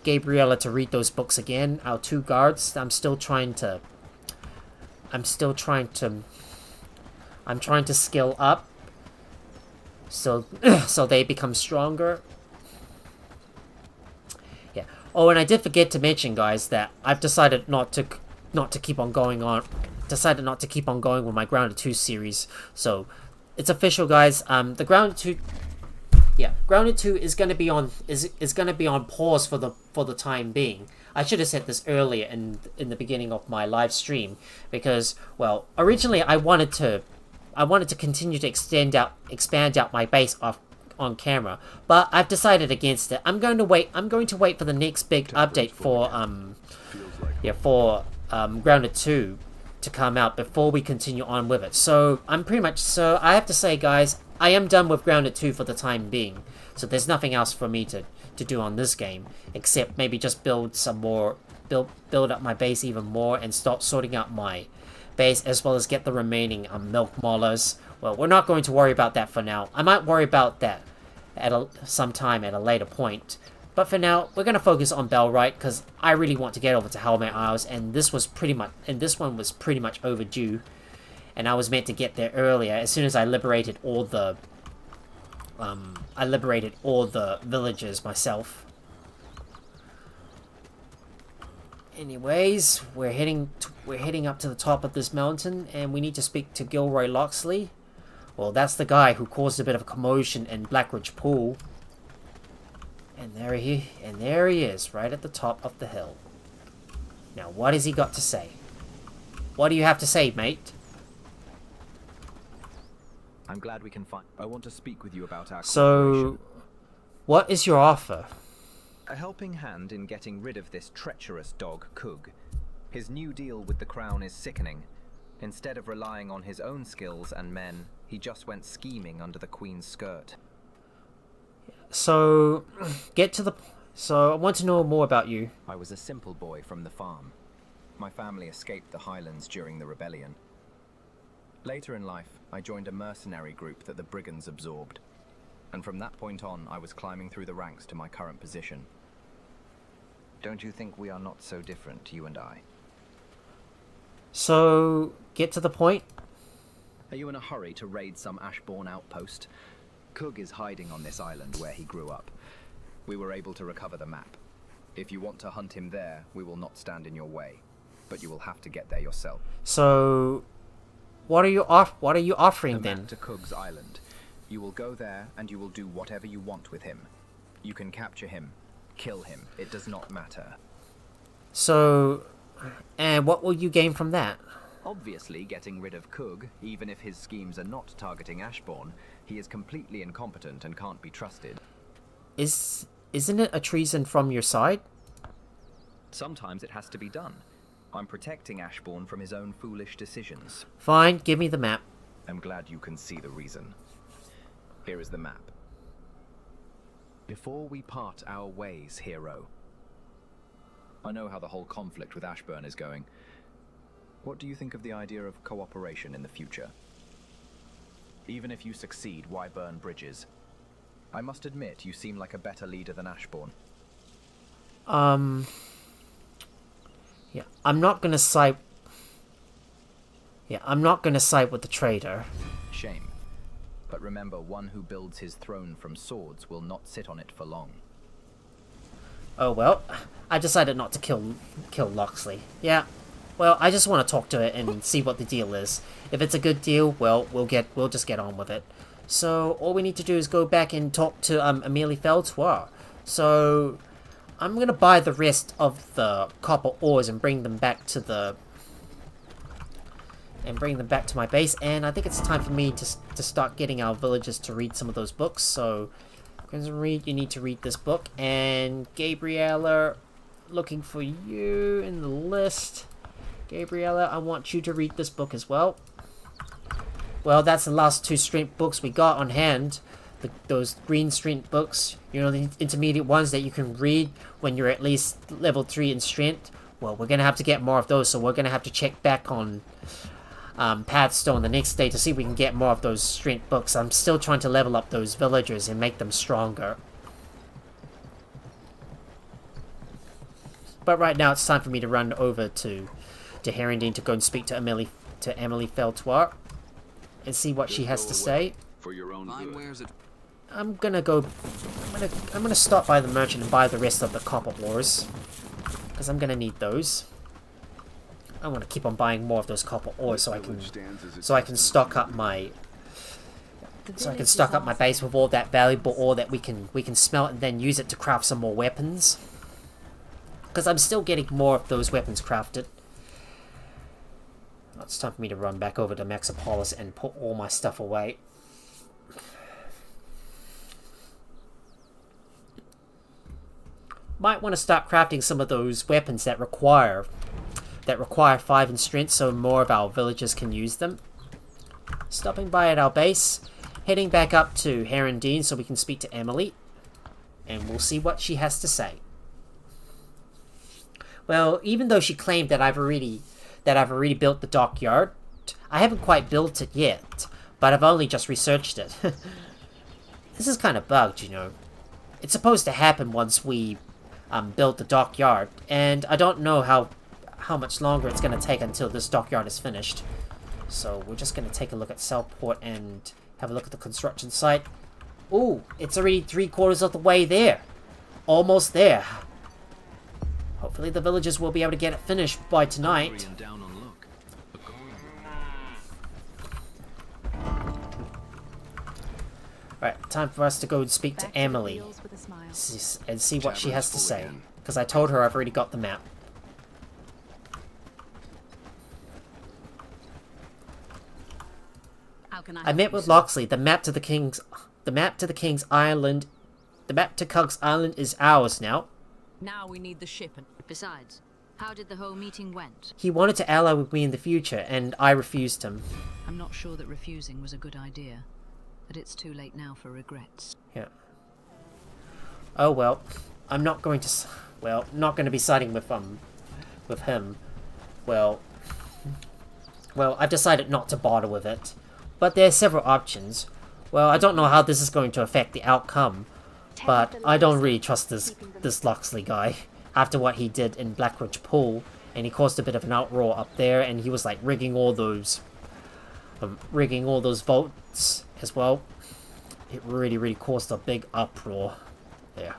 S1: Gabriella to read those books again. Our two guards. I'm trying to skill up so they become stronger. Yeah. Oh, and I did forget to mention, guys, that I've decided not to keep on going with my Grounded 2 series. So it's official, guys. The Grounded 2, yeah, Grounded 2 is gonna be on pause for the time being. I should have said this earlier in the beginning of my live stream, because, well, originally I wanted to continue to expand out my base on camera, but I've decided against it. I'm going to wait for the next big update for Grounded 2 to come out before we continue on with it. So I have to say, guys, I am done with Grounded 2 for the time being. So there's nothing else for me to do on this game, except maybe just build up my base even more and start sorting out my base, as well as get the remaining milk maulers. Well, we're not going to worry about that for now. I might worry about that sometime at a later point. But for now, we're going to focus on Bellwright, because I really want to get over to Halmare Isles, and this one was pretty much overdue. And I was meant to get there earlier, as soon as I liberated all the villagers myself. Anyways, we're heading up to the top of this mountain, and we need to speak to Gilroy Loxley. Well, that's the guy who caused a bit of a commotion in Blackridge Pool. And there he is, right at the top of the hill. Now, what has he got to say? What do you have to say, mate?
S8: I'm glad we can find. I want to speak with you about our
S1: So, what is your offer?
S8: A helping hand in getting rid of this treacherous dog, Kug. His new deal with the crown is sickening. Instead of relying on his own skills and men, he just went scheming under the Queen's skirt.
S1: So, I want to know more about you.
S8: I was a simple boy from the farm. My family escaped the Highlands during the rebellion. Later in life, I joined a mercenary group that the brigands absorbed. And from that point on, I was climbing through the ranks to my current position. Don't you think we are not so different, you and I?
S1: So, get to the point.
S8: Are you in a hurry to raid some Ashbourne outpost? Kug is hiding on this island where he grew up. We were able to recover the map. If you want to hunt him there, we will not stand in your way. But you will have to get there yourself.
S1: So, what are you offering
S8: the
S1: then?
S8: Map to Kug's island. You will go there and you will do whatever you want with him. You can capture him, kill him, it does not matter.
S1: So, and what will you gain from that?
S8: Obviously, getting rid of Kug, even if his schemes are not targeting Ashbourne, he is completely incompetent and can't be trusted.
S1: Isn't it a treason from your side?
S8: Sometimes it has to be done. I'm protecting Ashbourne from his own foolish decisions.
S1: Fine, give me the map.
S8: I'm glad you can see the reason. Here is the map. Before we part our ways, hero. I know how the whole conflict with Ashbourne is going. What do you think of the idea of cooperation in the future? Even if you succeed, why burn bridges? I must admit, you seem like a better leader than Ashbourne.
S1: Yeah, I'm not gonna side with the traitor.
S8: Shame. But remember, one who builds his throne from swords will not sit on it for long.
S1: Oh well, I decided not to kill Loxley. Yeah, well, I just want to talk to it and see what the deal is. If it's a good deal, well, we'll just get on with it. So all we need to do is go back and talk to Amélie Feltoir. So I'm gonna buy the rest of the copper ores and bring them back to my base. And I think it's time for me to start getting our villagers to read some of those books. So, you need to read this book. And Gabriella, looking for you in the list. Gabriella, I want you to read this book as well. Well, that's the last two strength books we got on hand. Those green strength books, you know, the intermediate ones that you can read when you're at least level 3 in strength. Well, we're going to have to get more of those, so we're going to have to check back on Pathstone the next day to see if we can get more of those strength books. I'm still trying to level up those villagers and make them stronger. But right now it's time for me to run over to Herondine to go and speak to Amélie Feltoir and see what she has to say.
S4: For your own good.
S1: I'm gonna go. I'm gonna stop by the merchant and buy the rest of the copper ores, because I'm gonna need those. I want to keep on buying more of those copper ores so I can stock up my base with all that valuable ore that we can smelt and then use it to craft some more weapons. Because I'm still getting more of those weapons crafted. Well, it's time for me to run back over to Maxopolis and put all my stuff away. Might want to start crafting some of those weapons that require 5 in strength, so more of our villagers can use them. Stopping by at our base, heading back up to Herondine so we can speak to Emily, and we'll see what she has to say. Well, even though she claimed that I've already built the dockyard, I haven't quite built it yet, but I've only just researched it. This is kind of bugged, you know. It's supposed to happen once we build the dockyard, and I don't know how much longer it's going to take until this dockyard is finished. So we're just going to take a look at Southport and have a look at the construction site. Ooh, it's already 3/4 of the way there. Almost there. Hopefully the villagers will be able to get it finished by tonight. Right, time for us to go and speak to Emily and see what she has to say. Because I told her I've already got the map. I met with Loxley. The map to King's Island is ours now.
S3: Now we need the ship.
S5: Besides, how did the whole meeting went?
S1: He wanted to ally with me in the future, and I refused him.
S3: I'm not sure that refusing was a good idea, but it's too late now for regrets.
S1: Yeah. Oh well, I'm not going to. Well, not going to be siding with him. Well, I've decided not to bother with it. But there are several options. Well, I don't know how this is going to affect the outcome, but I don't really trust this Loxley guy. After what he did in Blackridge Pool, and he caused a bit of an outroar up there, and he was like rigging all those votes as well. It really caused a big uproar there.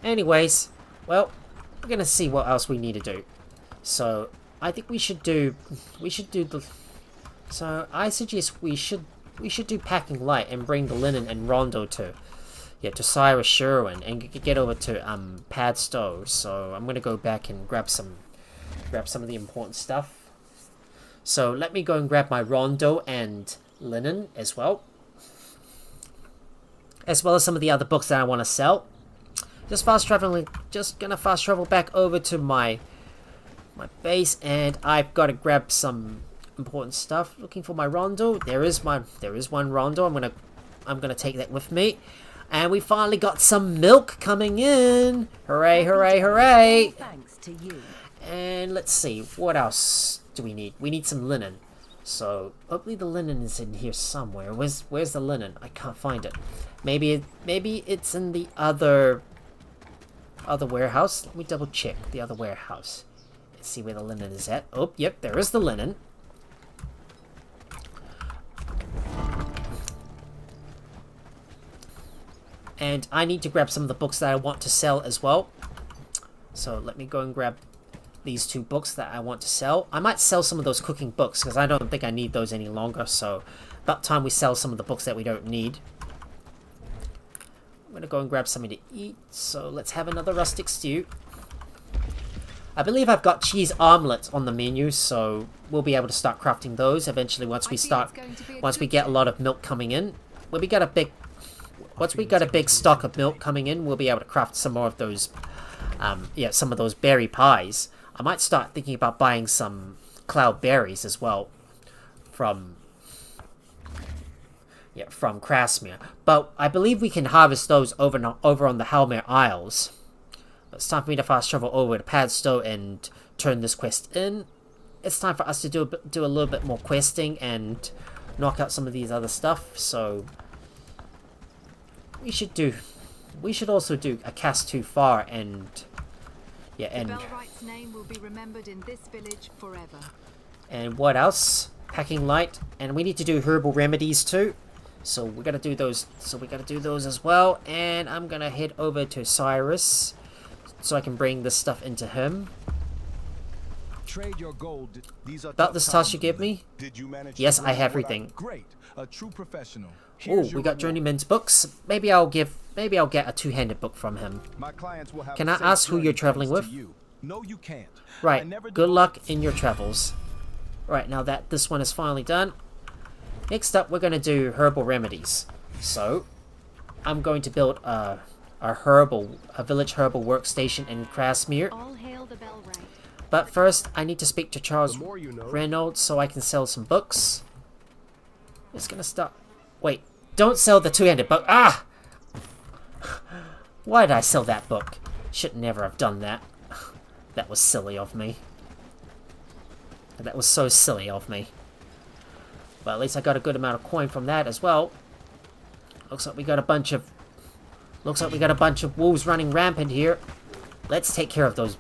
S1: Anyways, well, we're gonna see what else we need to do. So I think we should do the. So I suggest we should do packing light and bring the linen and Rondo to Cyrus Sherwin and get over to Padstow. So I'm gonna go back and grab some of the important stuff. So let me go and grab my Rondo and linen as well as some of the other books that I want to sell. Just gonna fast travel back over to my base, and I've got to grab some important stuff. Looking for my Rondo. There is one Rondo. I'm gonna take that with me. And we finally got some milk coming in. Hooray, hooray, hooray.
S3: Thanks to you.
S1: And let's see, what else do we need? We need some linen. So hopefully the linen is in here somewhere. Where's the linen? I can't find it. Maybe it's in the other warehouse. Let me double check the other warehouse. Let's see where the linen is at. Oh, yep, there is the linen. And I need to grab some of the books that I want to sell as well. So let me go and grab these 2 books that I want to sell. I might sell some of those cooking books because I don't think I need those any longer. So about time we sell some of the books that we don't need. I'm gonna go and grab something to eat. So let's have another rustic stew. I believe I've got cheese omelets on the menu, so we'll be able to start crafting those eventually once we get a lot of milk coming in. Once we got a big stock of milk coming in, we'll be able to craft some more of those, some of those berry pies. I might start thinking about buying some cloud berries as well from Krasmere. But I believe we can harvest those over on the Halmare Isles. It's time for me to fast travel over to Padstow and turn this quest in. It's time for us to do a little bit more questing and knock out some of these other stuff. So we should also do a cast too far and
S3: Bellwright's name will be remembered in this village forever.
S1: And what else? Packing light, and we need to do herbal remedies too. So we gotta do those. So we gotta do those as well. And I'm gonna head over to Cyrus, so I can bring this stuff into him.
S7: Trade your gold. These are
S1: About this task you gave me?
S7: Did you manage
S1: Yes,
S7: to
S1: I have
S7: learn what
S1: everything.
S7: Great. A true professional.
S1: Oh,
S7: Here's your
S1: we got
S7: reward.
S1: Journeyman's books. Maybe I'll get a two-handed book from him.
S7: My clients will have
S1: Can
S7: a
S1: I
S7: safe
S1: ask who
S7: journey
S1: you're traveling
S7: thanks
S1: with?
S7: to you. No, you can't. I
S1: Right.
S7: never
S1: Good
S7: devoted-
S1: luck in your travels. Right, now that this one is finally done. Next up, we're going to do herbal remedies. So, I'm going to build a village herbal workstation in Krasmere.
S5: All hail the Bellwright.
S1: But first, I need to speak to Charles
S6: The more you know.
S1: Reynolds so I can sell some books. It's gonna stop. Wait, don't sell the two-handed book. Ah! Why did I sell that book? Should never have done that. That was silly of me. That was so silly of me. But at least I got a good amount of coin from that as well. Looks like we got a bunch of wolves running rampant here. Let's take care of those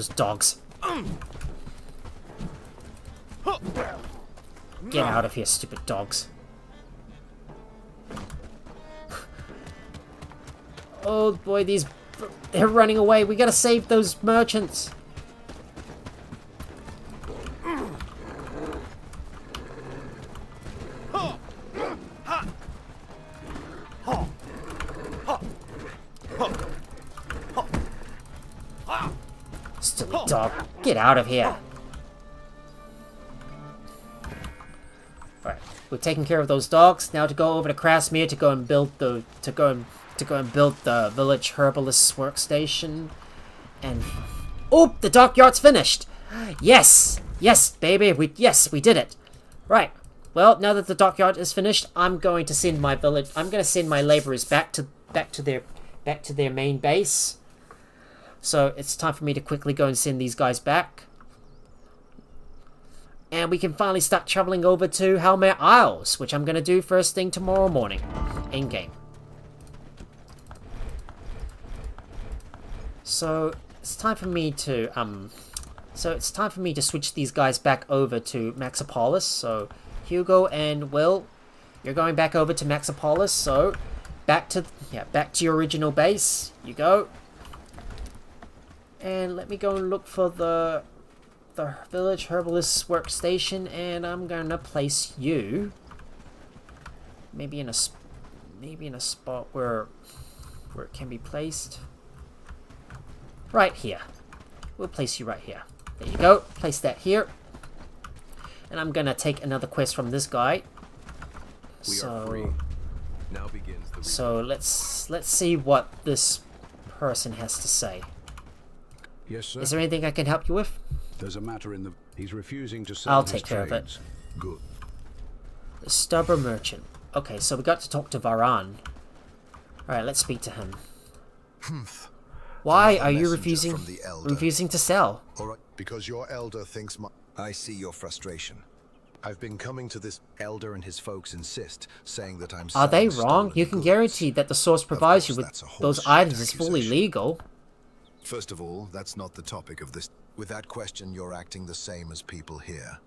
S1: dogs. Get out of here, stupid dogs. Oh boy, they're running away. We gotta save those merchants. Silly dog, get out of here. Alright, we've taken care of those dogs. Now to go over to Krasmere to go and build the village herbalist workstation. And oh, the dockyard's finished. Yes, yes, baby, we did it. Right. Well, now that the dockyard is finished, I'm going to send my laborers back to their main base. So it's time for me to quickly go and send these guys back. And we can finally start traveling over to Halmare Isles, which I'm going to do first thing tomorrow morning, in-game. So it's time for me to switch these guys back over to Maxopolis. So Hugo and Will, you're going back over to Maxopolis. So back to your original base. You go. And let me go and look for the village herbalist workstation, and I'm gonna place you maybe in a spot where it can be placed. Right here. We'll place you right here. There you go. Place that here. And I'm gonna take another quest from this guy.
S7: We are free. Now begins the
S1: So let's see what this person has to say.
S9: Yes, sir.
S1: Is there anything I can help you with?
S9: There's a matter in the... He's refusing to sell
S1: I'll
S9: his
S1: take care of it.
S9: trades. Good.
S1: The stubborn merchant. Okay, so we got to talk to Varan. Alright, let's speak to him. Why are you refusing to sell?
S6: All right, because your elder thinks my...
S10: I see your frustration.
S6: I've been coming to this...
S10: Elder and his folks insist, saying that I'm
S1: Are they
S10: selling
S1: wrong?
S10: stolen
S1: You can
S10: goods.
S1: guarantee that the source provides you
S10: course,
S1: with
S10: that's a
S1: those
S10: horseshit
S1: items is fully
S10: accusation.
S1: legal.
S10: First of all, that's not the topic of this. With that question, you're acting the same as people here.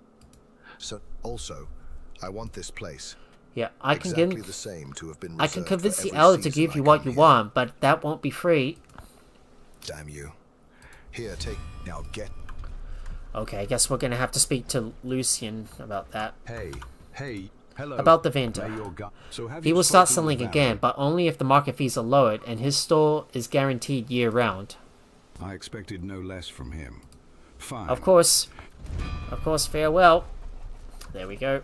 S6: So, also, I want this place.
S1: Yeah, I
S6: exactly
S1: can
S6: the same to have been
S1: I can
S6: reserved
S1: convince
S6: for
S1: the
S6: every
S1: elder to
S6: season
S1: give
S6: I
S1: you what
S6: come
S1: you
S6: here.
S1: want, but that won't be free.
S10: Damn you. Here, take... Now get...
S1: Okay, I guess we're gonna have to speak to Lucian about that.
S9: Hey, hello.
S1: About the vendor.
S9: May your gu- So have
S1: He
S9: you
S1: will start
S9: spoken with
S1: selling again,
S9: Varan?
S1: but only if the market fees are lowered, and his store is guaranteed year-round.
S9: I expected no less from him. Fine.
S1: Of course, farewell. There we go.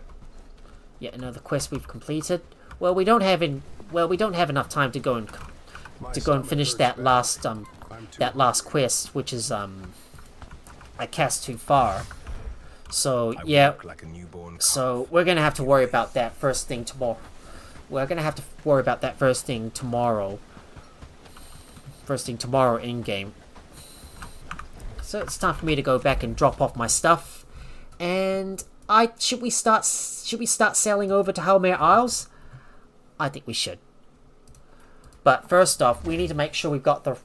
S1: Yet another quest we've completed. Well, we don't have enough time to go and finish that last quest, which is I cast too far. So
S10: I
S1: yeah,
S10: work like a newborn
S1: so we're gonna have to worry about that first thing tomorrow. First thing tomorrow in game. So it's time for me to go back and drop off my stuff. And should we start sailing over to Halmare Isles? I think we should. But first off, we need to make sure we're gonna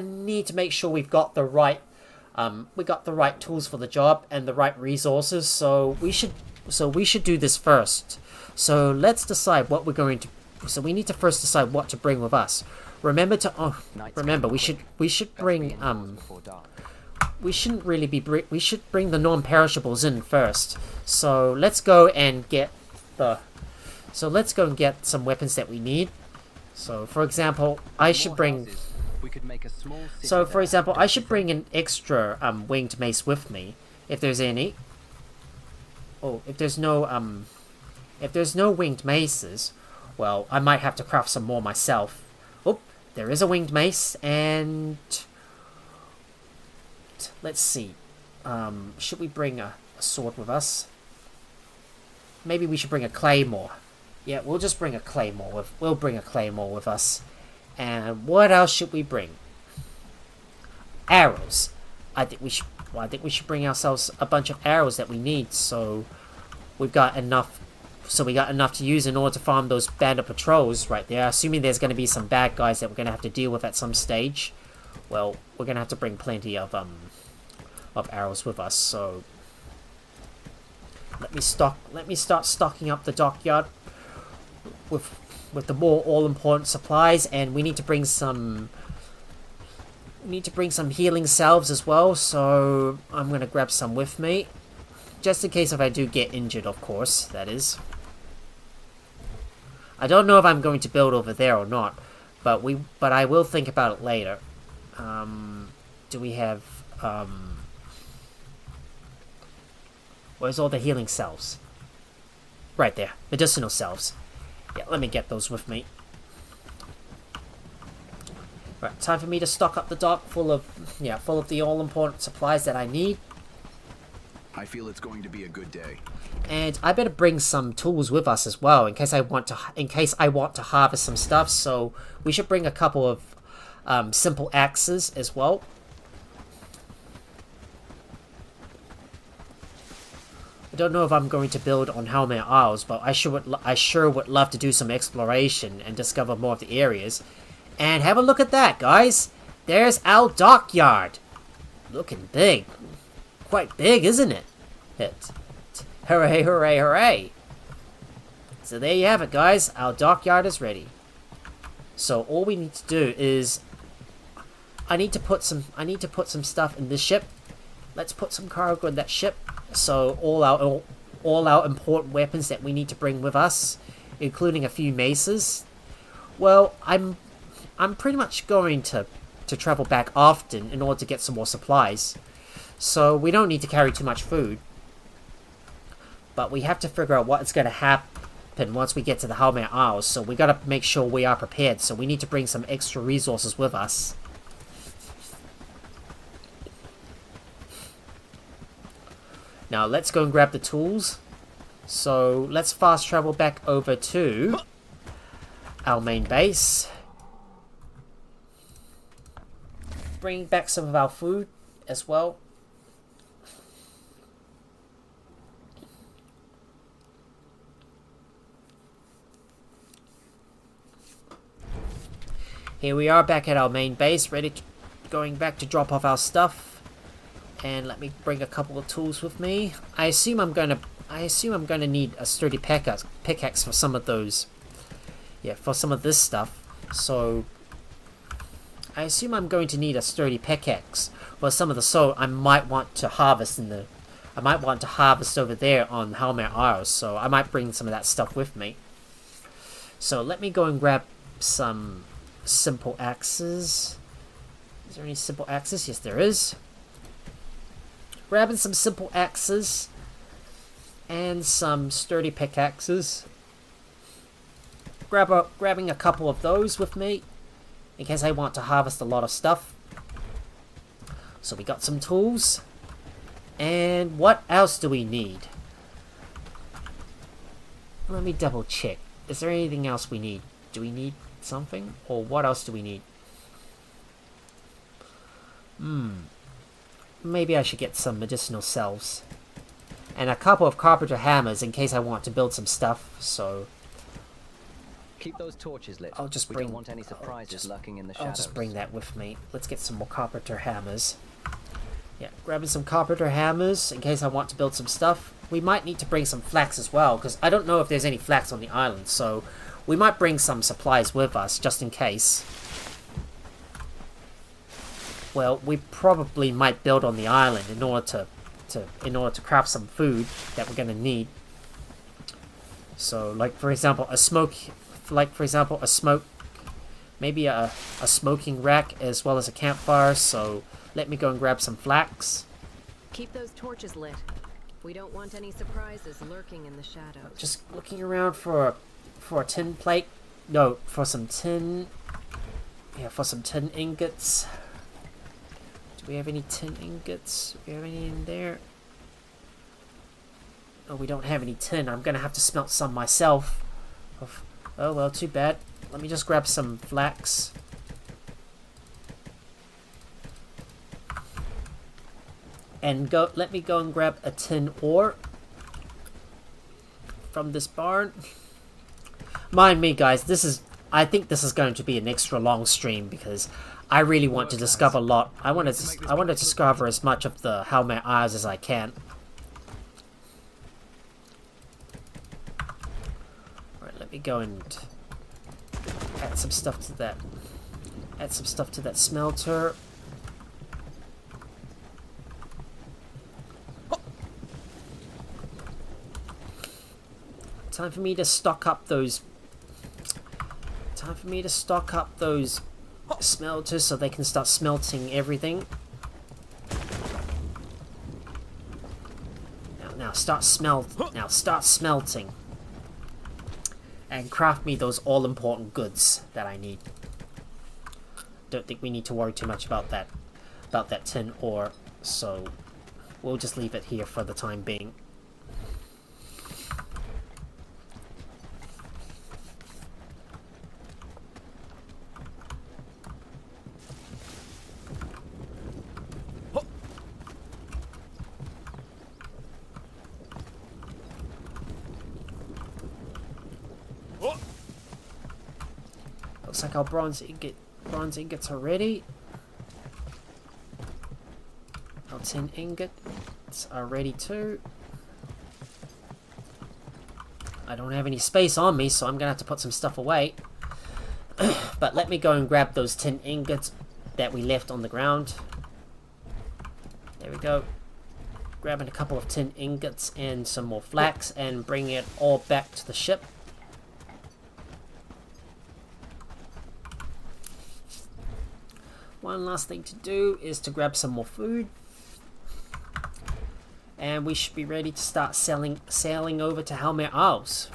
S1: need to make sure we've got the right tools for the job and the right resources. So we should So we should do this first. So let's decide what we're going to. So we need to first decide what to bring with us. Remember to. Oh, remember we should bring We shouldn't really be. We should bring the non-perishables in first. So let's go and get the. So let's go and get some weapons that we need. So for example, I should bring. So for example, I should bring an extra winged mace with me, if there's any. Oh, if there's no winged maces, well, I might have to craft some more myself. Oh, there is a winged mace, and let's see. Should we bring a sword with us? Maybe we should bring a claymore. Yeah, we'll just bring a claymore. We'll bring a claymore with us. And what else should we bring? Arrows. I think we should bring ourselves a bunch of arrows that we need. So we've got enough. So we got enough to use in order to farm those bandit patrols right there. Assuming there's going to be some bad guys that we're going to have to deal with at some stage. Well, we're going to have to bring plenty of arrows with us. So let me start stocking up the dockyard with the more all-important supplies, and we need to bring some healing salves as well, so I'm going to grab some with me, just in case if I do get injured, of course, that is. I don't know if I'm going to build over there or not, but I will think about it later. Do we have where's all the healing salves? Right there, medicinal salves. Yeah, let me get those with me. Right, time for me to stock up the dock full of the all-important supplies that I need.
S7: I feel it's going to be a good day.
S1: And I better bring some tools with us as well, in case I want to harvest some stuff. So we should bring a couple of simple axes as well. I don't know if I'm going to build on Halmare Isles, but I sure would love to do some exploration and discover more of the areas. And have a look at that, guys! There's our dockyard! Looking big. Quite big, isn't it? Hooray, hooray, hooray! So there you have it, guys. Our dockyard is ready. So all we need to do is I need to put some stuff in this ship. Let's put some cargo in that ship. So all our important weapons that we need to bring with us, including a few maces. Well, I'm pretty much going to travel back often in order to get some more supplies. So we don't need to carry too much food. But we have to figure out what's going to happen once we get to the Halmare Isles. So we got to make sure we are prepared. So we need to bring some extra resources with us. Now let's go and grab the tools. So let's fast travel back over to our main base. Bring back some of our food as well. Here we are back at our main base, going back to drop off our stuff. And let me bring a couple of tools with me. I assume I'm gonna need a sturdy pickaxe for some of those. Yeah, for some of this stuff. So I assume I'm going to need a sturdy pickaxe for some of the soil I might want to harvest over there on Halmare Isles. So I might bring some of that stuff with me. So let me go and grab some simple axes. Is there any simple axes? Yes, there is. Grabbing some simple axes and some sturdy pickaxes. Grabbing a couple of those with me in case I want to harvest a lot of stuff. So we got some tools. And what else do we need? Let me double check. Is there anything else we need? Do we need something? Or what else do we need? Maybe I should get some medicinal salves. And a couple of carpenter hammers in case I want to build some stuff, so...
S2: Keep those torches lit.
S1: I'll just
S2: we
S1: bring...
S2: don't want any surprises lurking in the shadows.
S1: I'll just bring that with me. Let's get some more carpenter hammers. Yeah, grabbing some carpenter hammers in case I want to build some stuff. We might need to bring some flax as well, because I don't know if there's any flax on the island, so we might bring some supplies with us, just in case. Well, we probably might build on the island in order to craft some food that we're gonna need. So, like for example, maybe a smoking rack as well as a campfire. So let me go and grab some flax.
S11: Keep those torches lit. We don't want any surprises lurking in the shadows.
S1: Just looking around for a tin plate. No, for some tin. Yeah, for some tin ingots. Do we have any tin ingots? Do we have any in there? Oh, we don't have any tin. I'm gonna have to smelt some myself. Oh well, too bad. Let me just grab some flax. And let me go and grab a tin ore from this barn. Mind me, guys, I think this is going to be an extra long stream because I really want to discover a lot. I want to discover as much of the Halmare Isles as I can. Alright, let me go and add some stuff to that. Add some stuff to that smelter. Time for me to stock up those. Time for me to stock up those smelters so they can start smelting everything. Now start smelting. And craft me those all-important goods that I need. Don't think we need to worry too much about that tin ore, so we'll just leave it here for the time being. Looks like our bronze ingots are ready. Our tin ingots are ready too. I don't have any space on me, so I'm gonna have to put some stuff away. But let me go and grab those tin ingots that we left on the ground. There we go. Grabbing a couple of tin ingots and some more flax and bringing it all back to the ship. One last thing to do is to grab some more food. And we should be ready to start sailing over to Halmare Isles.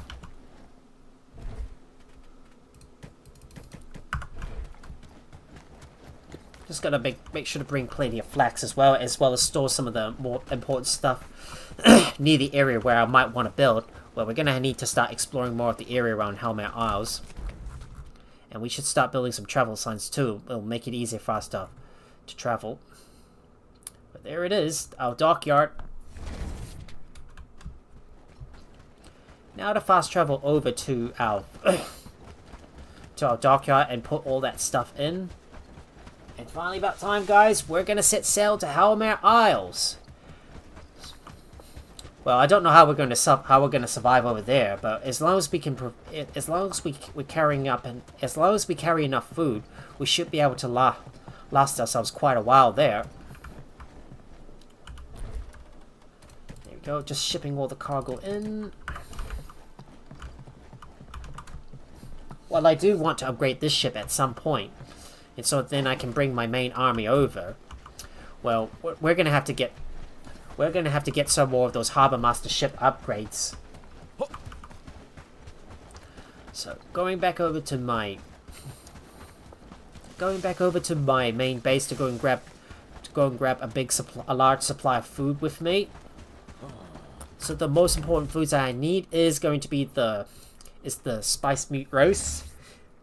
S1: Just gotta make sure to bring plenty of flax as well as store some of the more important stuff near the area where I might want to build. Well, we're gonna need to start exploring more of the area around Halmare Isles. And we should start building some travel signs too. It'll make it easier for us to travel. But there it is, our dockyard. Now to fast travel over to our dockyard and put all that stuff in. And finally, about time, guys, we're gonna set sail to Halmare Isles. Well, I don't know how we're going to survive over there, but as long as we carry enough food, we should be able to last ourselves quite a while there. There we go, just shipping all the cargo in. Well, I do want to upgrade this ship at some point, and so then I can bring my main army over. Well, we're gonna have to get some more of those Harbor Master ship upgrades. So going back over to my main base to go and grab a large supply of food with me. So the most important foods that I need is going to be the spiced meat roast,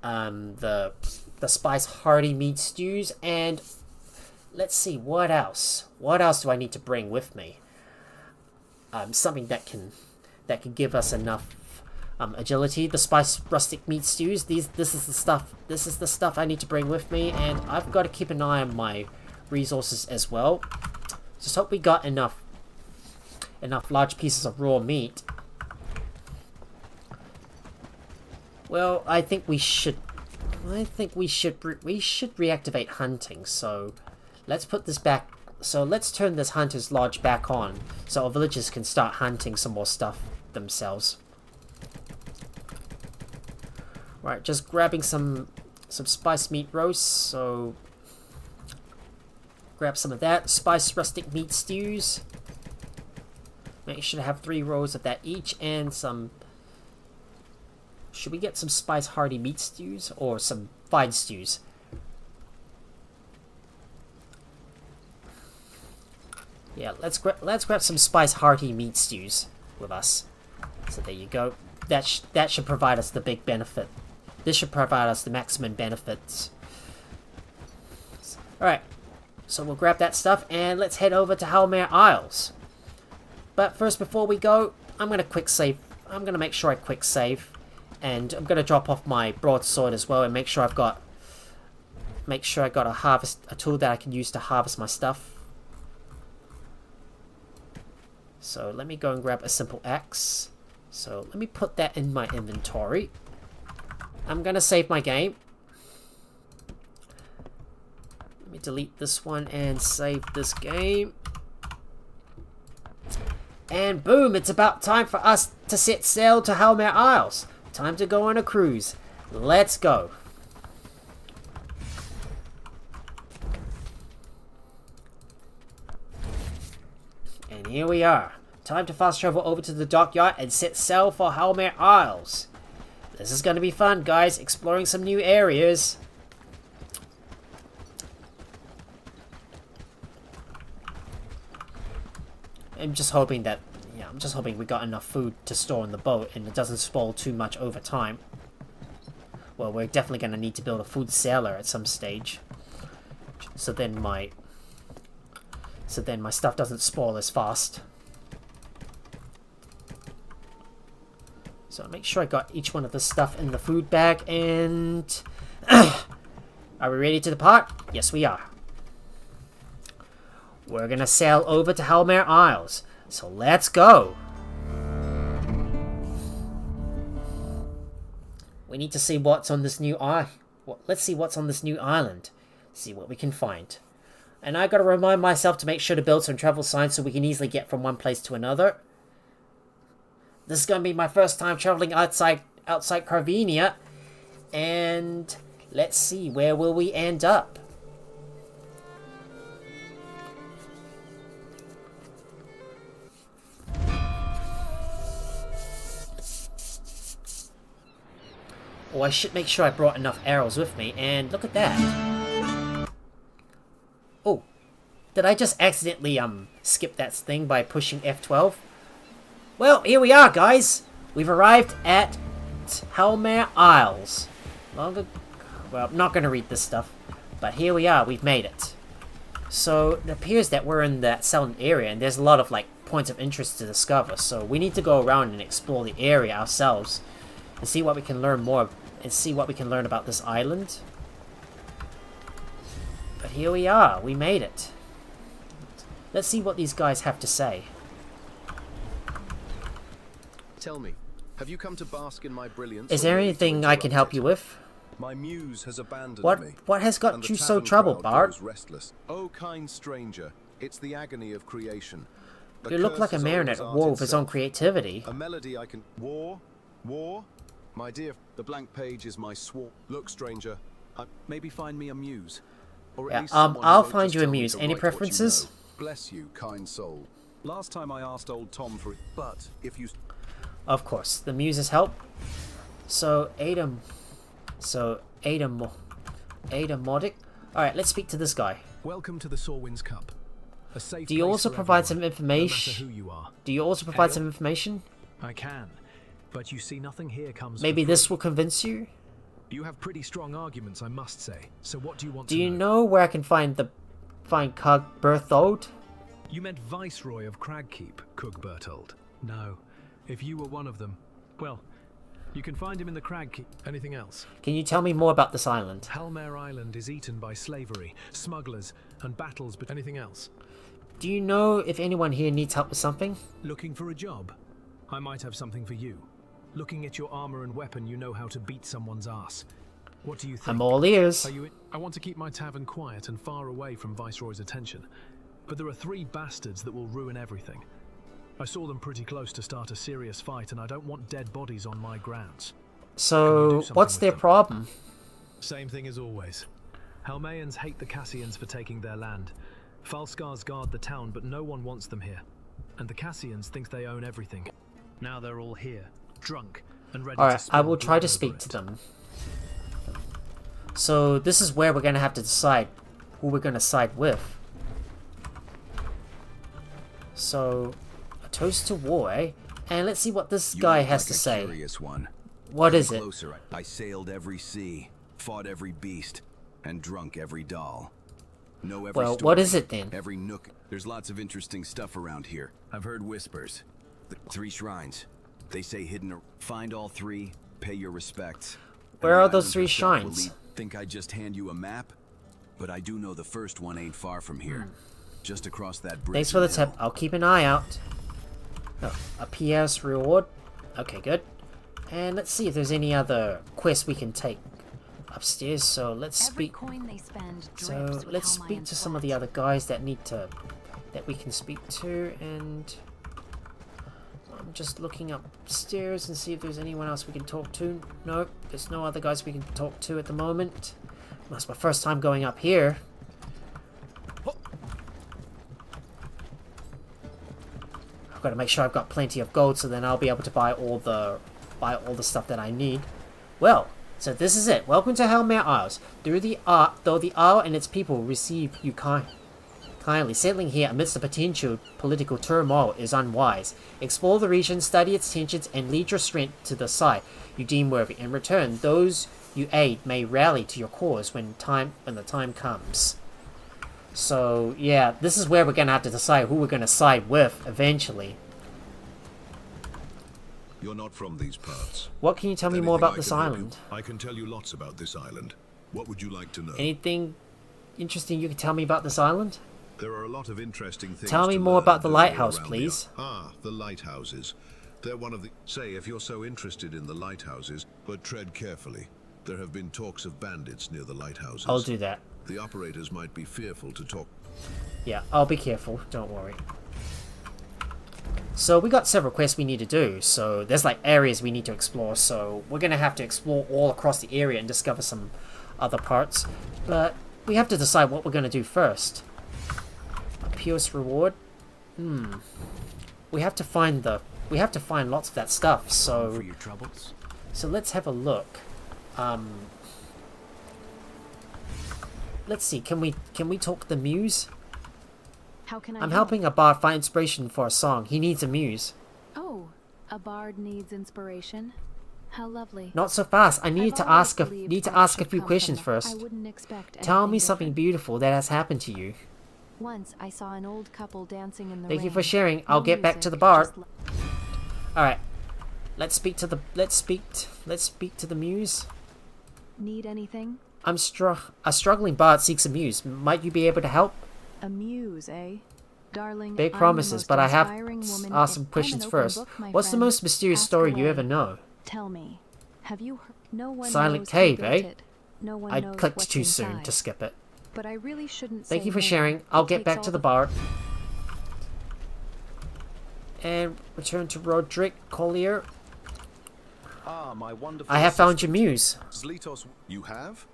S1: the spiced hearty meat stews, and let's see, what else? What else do I need to bring with me? Something that can give us enough agility. The spiced rustic meat stews. This is the stuff I need to bring with me, and I've got to keep an eye on my resources as well. Just hope we got enough large pieces of raw meat. Well, I think we should reactivate hunting. So let's put this back. So let's turn this hunter's lodge back on, so our villagers can start hunting some more stuff themselves. Right, just grabbing some spiced meat roast. So grab some of that. Spiced rustic meat stews. Make sure to have 3 rows of that each, and some. Should we get some spiced hearty meat stews or some fine stews? Yeah, let's grab some spiced hearty meat stews with us. So there you go. That should provide us the big benefit. This should provide us the maximum benefits. Alright, so we'll grab that stuff and let's head over to Halmare Isles. But first, before we go, I'm gonna quick save. I'm gonna make sure I quick save, and I'm gonna drop off my broadsword as well and make sure I got a tool that I can use to harvest my stuff. So let me go and grab a simple axe. So let me put that in my inventory. I'm gonna save my game. Let me delete this one and save this game. And boom, it's about time for us to set sail to Halmare Isles. Time to go on a cruise. Let's go. And here we are. Time to fast travel over to the dockyard and set sail for Halmare Isles. This is going to be fun, guys. Exploring some new areas. I'm just hoping we got enough food to store on the boat and it doesn't spoil too much over time. Well, we're definitely going to need to build a food cellar at some stage. So then my stuff doesn't spoil as fast. So make sure I got each one of the stuff in the food bag, and are we ready to depart? Yes, we are. We're gonna sail over to Halmare Isles, so let's go. We need to see what's on this new let's see what's on this new island. See what we can find. And I gotta remind myself to make sure to build some travel signs so we can easily get from one place to another. This is gonna be my first time traveling outside Carvenia, and let's see, where will we end up? Oh, I should make sure I brought enough arrows with me, and look at that. Oh, did I just accidentally skip that thing by pushing F12? Well, here we are, guys. We've arrived at Halmare Isles. Well, I'm not going to read this stuff, but here we are. We've made it. So it appears that we're in that southern area, and there's a lot of points of interest to discover. So we need to go around and explore the area ourselves and see what we can learn more and see what we can learn about this island. But here we are. We made it. Let's see what these guys have to say.
S10: Tell me, have you come to bask in my brilliance?
S1: Is there anything I can help you with?
S10: My muse has abandoned me.
S1: What has got you so troubled, Bart?
S10: Restless. Oh, kind stranger, it's the agony of creation.
S1: You look like a marionette at war with his own creativity.
S10: A melody I can... War? My dear, the blank page is my sword. Look, stranger, maybe find me a muse. Or at least
S1: I'll find you a muse. Any preferences?
S10: Bless you, kind soul. Last time I asked old Tom for it, but if you...
S1: Of course, the muses help. So, Modic. Alright, let's speak to this guy.
S12: Welcome to the Sorwin's Cup. A safe
S1: Do you also provide some information?
S12: No matter who you are.
S1: Do you also provide some information?
S12: I can, but you see, nothing here comes.
S1: Maybe this will convince you?
S12: You have pretty strong arguments, I must say. So what do you want
S1: to know?
S12: Do
S1: you know where I can find Cug Berthold?
S12: You meant Viceroy of Cragkeep, Cug Berthold. No. If you were one of them, well, you can find him in the Cragkeep. Anything else?
S1: Can you tell me more about this island?
S12: Halmare Island is eaten by slavery, smugglers, and battles, but anything else?
S1: do you know if anyone here needs help with something?
S12: Looking for a job? I might have something for you. Looking at your armor and weapon, you know how to beat someone's ass. What do you think?
S1: I'm all ears.
S12: I want to keep my tavern quiet and far away from Viceroy's attention. But there are 3 bastards that will ruin everything. I saw them pretty close to start a serious fight, and I don't want dead bodies on my grounds.
S1: So, what's their problem?
S12: Same thing as always. Halmaeans hate the Cassians for taking their land. Falskars guard the town, but no one wants them here. And the Cassians think they own everything. Now they're all here, drunk, and ready to
S1: Alright, I
S12: spill
S1: will try to
S12: blood
S1: speak
S12: over
S1: to
S12: it.
S1: them. So, this is where we're going to have to decide who we're going to side with. So, a toast to war, eh? And let's see what this guy has to say.
S7: Curious one.
S1: What is it?
S7: Closer. I sailed every sea, fought every beast, and drunk every doll. Know every
S1: Well,
S7: story,
S1: what is it then?
S7: Every nook. There's lots of interesting stuff around here. I've heard whispers. 3 shrines. They say hidden. Find all 3. Pay your respects.
S1: Where
S7: And
S1: are
S7: the
S1: those
S7: island
S1: 3
S7: herself will
S1: shrines?
S7: lead. Think I just hand you a map? But I do know the first one ain't far from here. Just across that bridge.
S1: Thanks for the
S7: hill.
S1: tip. I'll keep an eye out. Oh, a PS reward. Okay, good. And let's see if there's any other quests we can take upstairs. So let's speak. So let's speak to some of the other guys that we can speak to, and I'm just looking upstairs and see if there's anyone else we can talk to. Nope, there's no other guys we can talk to at the moment. That's my first time going up here. I've got to make sure I've got plenty of gold, so then I'll be able to buy all the stuff that I need. Well, so this is it. Welcome to Halmare Isles. Though the isle and its people receive you kindly, settling here amidst the potential political turmoil is unwise. Explore the region, study its tensions, and lead your strength to the side you deem worthy. In return, those you aid may rally to your cause when the time comes. So yeah, this is where we're gonna have to decide who we're gonna side with eventually.
S6: You're not from these parts.
S1: What can you tell me more
S6: Anything
S1: about
S6: I
S1: this
S6: can help
S1: island?
S6: you? I can tell you lots about this island. What would you like to know?
S1: Anything interesting you can tell me about this island?
S6: There are a lot of interesting things.
S1: Tell me
S6: to
S1: more
S6: learn
S1: about the
S6: and all
S1: lighthouse,
S6: around
S1: please.
S6: The lighthouses. They're one of the... Say, if you're so interested in the lighthouses, but tread carefully. There have been talks of bandits near the lighthouses.
S1: I'll do that.
S6: The operators might be fearful to talk.
S1: Yeah, I'll be careful. Don't worry. So we got several quests we need to do. So there's like areas we need to explore. So we're going to have to explore all across the area and discover some other parts. But we have to decide what we're going to do first. A Pierce reward. We have to find lots of that stuff. So
S2: For your troubles.
S1: So let's have a look. Let's see. Can we talk to the muse?
S11: How can I
S1: I'm
S11: help?
S1: helping a bard find inspiration for a song. He needs a muse.
S11: Oh, a bard needs inspiration. How lovely.
S1: Not so fast. I need to ask a few questions
S11: I
S1: first.
S11: wouldn't expect
S1: Tell me
S11: anything
S1: something
S11: different.
S1: beautiful that has happened to you.
S11: Once I saw an old couple dancing in the
S1: Thank you
S11: rain.
S1: for sharing. I'll
S11: No
S1: get back to the
S11: music,
S1: bard.
S11: just
S1: All right. Let's speak to the muse.
S11: Need anything?
S1: A struggling bard seeks a muse. Might you be able to help?
S11: A muse, eh? Darling,
S1: Big
S11: I'm the
S1: promises,
S11: most
S1: but I have
S11: inspiring
S1: to
S11: woman
S1: ask
S11: in-
S1: some
S11: I'm an
S1: questions
S11: open
S1: first.
S11: book, my
S1: What's the
S11: friend.
S1: most mysterious
S11: Ask
S1: story you
S11: away.
S1: ever know?
S11: Tell me, have you heard? No one
S1: Silent
S11: knows
S1: Cave,
S11: who built
S1: eh?
S11: it. No one
S1: I
S11: knows
S1: clicked
S11: what's
S1: too soon
S11: inside.
S1: to skip it.
S11: But I really shouldn't
S1: Thank
S11: say
S1: you for
S11: more.
S1: sharing.
S11: It
S1: I'll get
S11: takes
S1: back
S11: all
S1: to the bar. And return to Roderick Collier.
S10: Ah, my wonderful
S1: I have found your
S10: assistant.
S1: muse.
S10: Zlitos, you have?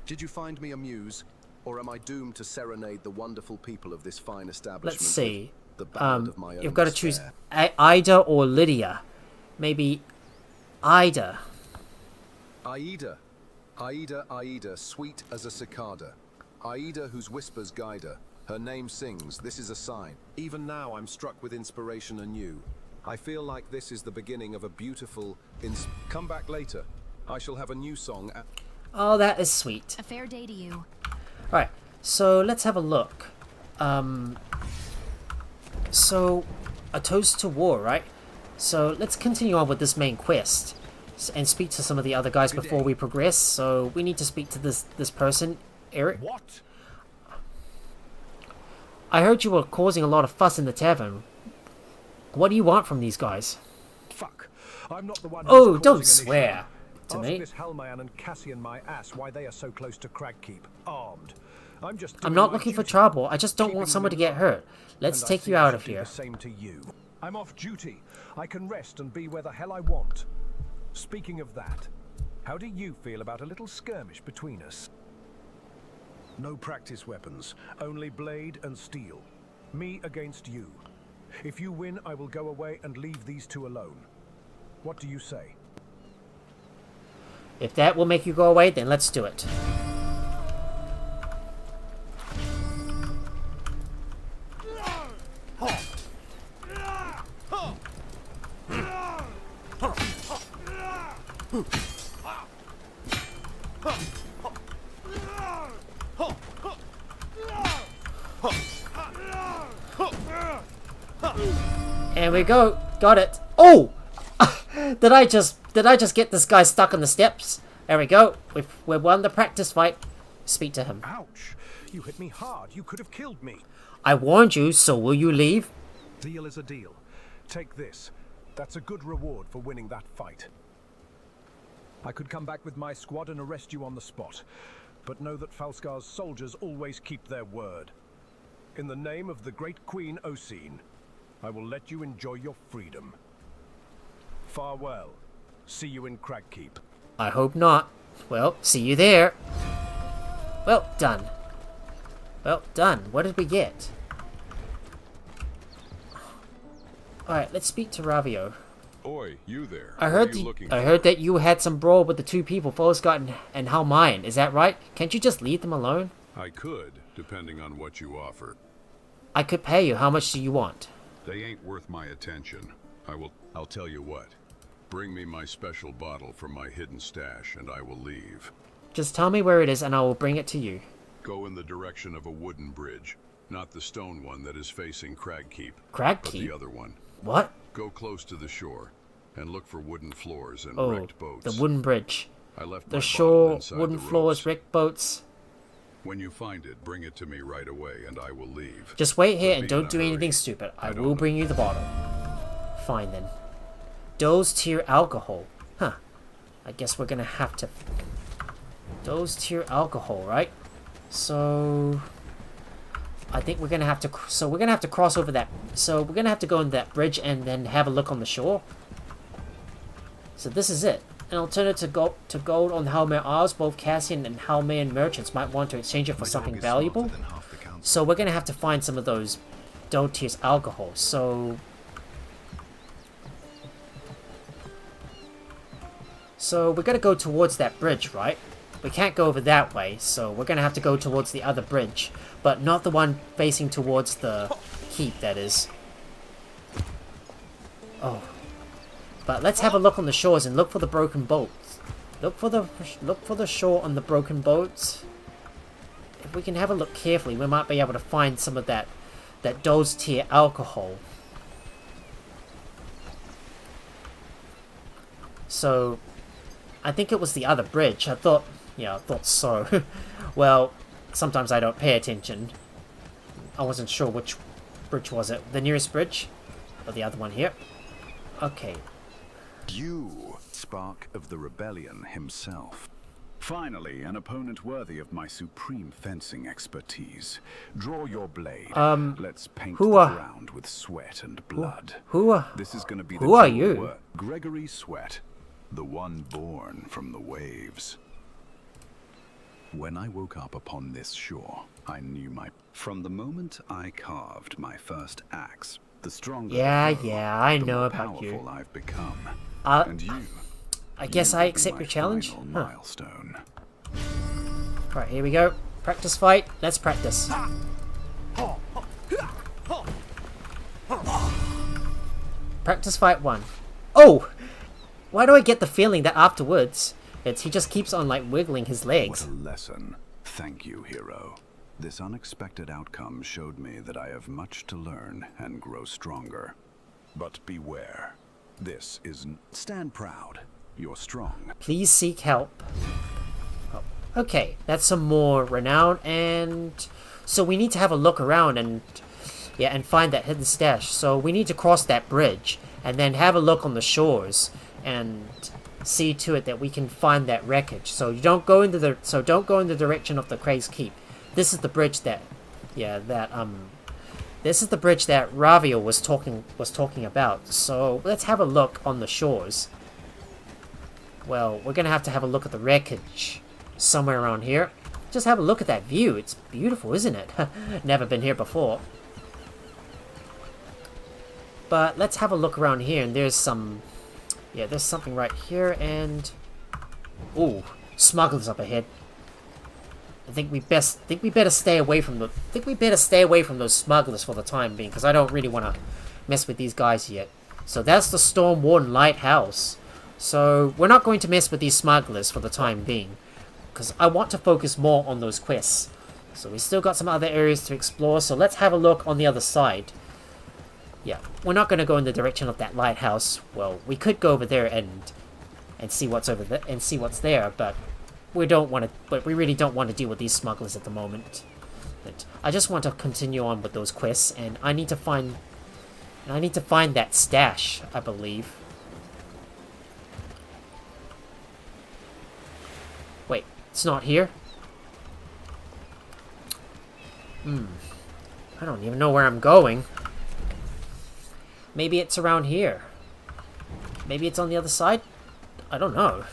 S10: Did you find me a muse? Or am I doomed to serenade the wonderful people of this fine establishment?
S1: Let's see.
S10: with the ballad of my own
S1: You've got to choose
S10: despair?
S1: Ida or Lydia. Maybe Ida.
S10: Aida. Aida, Aida, sweet as a cicada. Aida whose whispers guide her. Her name sings, this is a sign. Even now I'm struck with inspiration anew. I feel like this is the beginning of a beautiful... Come back later. I shall have a new song.
S1: Oh, that is sweet.
S5: A fair day to you.
S1: Alright, so let's have a look. So, a toast to war, right? So, let's continue on with this main quest. And speak to some of the other guys before we progress. So, we need to speak to this person, Eric.
S10: What?
S1: I heard you were causing a lot of fuss in the tavern. What do you want from these guys?
S13: Fuck. I'm not the one
S1: Oh,
S13: who's
S1: don't
S13: causing an
S1: swear
S13: issue.
S1: to
S13: Ask
S1: me.
S13: this Halmare and Cassian my ass why they are so close to Cragkeep, armed. I'm
S1: I'm not looking for trouble. I just don't want someone to get hurt. Let's take you out of here.
S13: The same to you. I'm off duty. I can rest and be where the hell I want. Speaking of that, how do you feel about a little skirmish between us? No practice weapons, only blade and steel. Me against you. If you win, I will go away and leave these two alone. What do you say?
S1: If that will make you go away, then let's do it. And we go. Got it. Oh! Did I just get this guy stuck on the steps? There we go. We've won the practice fight. Speak to him.
S13: Ouch! You hit me hard. You could have killed me.
S1: I warned you, so will you leave?
S13: Deal is a deal. Take this. That's a good reward for winning that fight. I could come back with my squad and arrest you on the spot. But know that Falskar's soldiers always keep their word. In the name of the great Queen Osine, I will let you enjoy your freedom. Farewell. See you in Cragkeep.
S1: I hope not. Well, see you there. Well done. Well done. What did we get? Alright, let's speak to Ravio.
S9: Oi, you there.
S1: I heard that you had some brawl with the two people, Falskar and Halmare. Is that right? Can't you just leave them alone?
S9: I could, depending on what you offer.
S1: I could pay you. How much do you want?
S9: They ain't worth my attention. I'll tell you what. Bring me my special bottle from my hidden stash, and I will leave.
S1: Just tell me where it is, and I will bring it to you.
S9: Go in the direction of a wooden bridge. Not the stone one that is facing Cragkeep.
S1: Cragkeep?
S9: But the other one.
S1: What?
S9: Go close to the shore, and look for wooden floors and
S1: Oh,
S9: wrecked boats.
S1: the wooden bridge.
S9: I left
S1: the
S9: my
S1: shore,
S9: bottle inside
S1: wooden
S9: the
S1: floors,
S9: ropes.
S1: wrecked boats.
S9: When you find it, bring it to me right away, and I will leave.
S1: Just wait here and
S9: But be in
S1: don't
S9: a
S1: do
S9: hurry.
S1: anything stupid. I
S9: don't
S1: will
S9: know.
S1: bring you the bottle. Fine then. Dose tier alcohol. Huh. I guess we're gonna have to... Dose tier alcohol, right? So... I think we're gonna have to... So we're gonna have to cross over that... So we're gonna have to go on that bridge and then have a look on the shore. So this is it. An alternative to gold on Halmare Isles. Both Cassian and Halmare merchants might want to exchange it for something valuable. So we're gonna have to find some of those Dose tier alcohol. So we're gonna go towards that bridge, right? We can't go over that way, so we're gonna have to go towards the other bridge, but not the one facing towards the keep, that is. Oh. But let's have a look on the shores and look for the broken boats. Look for the shore on the broken boats. If we can have a look carefully, we might be able to find some of that Dose tier alcohol. So I think it was the other bridge. I thought so. Well, sometimes I don't pay attention. I wasn't sure which bridge was it. The nearest bridge? Or the other one here? Okay.
S14: You, spark of the rebellion himself. Finally, an opponent worthy of my supreme fencing expertise. Draw your blade. Let's paint the ground with sweat and blood.
S1: This
S14: is going to be
S1: who are you?
S14: Gregory Sweat, the one born from the waves. When I woke up upon this shore, I knew from the moment I carved my first axe, the stronger
S1: I know about you.
S14: I've become.
S1: And you, I guess I accept your challenge.
S14: Milestone.
S1: Right, here we go. Practice fight. Let's practice. Practice fight 1. Oh! Why do I get the feeling that afterwards, he just keeps on like wiggling his legs?
S14: What a lesson. Thank you, hero. This unexpected outcome showed me that I have much to learn and grow stronger. But beware. This isn't... Stand proud. You're strong.
S1: Please seek help. Oh, Okay, that's some more renown, and so we need to have a look around and find that hidden stash. So we need to cross that bridge and then have a look on the shores and see to it that we can find that wreckage. So you don't go into the direction of the Craig's Keep. This is the bridge that this is the bridge that Ravio was talking about. So let's have a look on the shores. Well, we're gonna have to have a look at the wreckage somewhere around here. Just have a look at that view. It's beautiful, isn't it? Never been here before. But let's have a look around here, and there's some... Yeah, there's something right here, and... Ooh, smugglers up ahead. I think we better stay away from those smugglers for the time being, because I don't really want to mess with these guys yet. So that's the Storm Warden Lighthouse. So we're not going to mess with these smugglers for the time being, because I want to focus more on those quests. So we still got some other areas to explore, so let's have a look on the other side. Yeah, we're not going to go in the direction of that lighthouse. Well, we could go over there and see what's over there and see what's there, but we really don't want to deal with these smugglers at the moment. But I just want to continue on with those quests, and I need to find that stash, I believe. Wait, it's not here? I don't even know where I'm going. Maybe it's around here. Maybe it's on the other side? I don't know.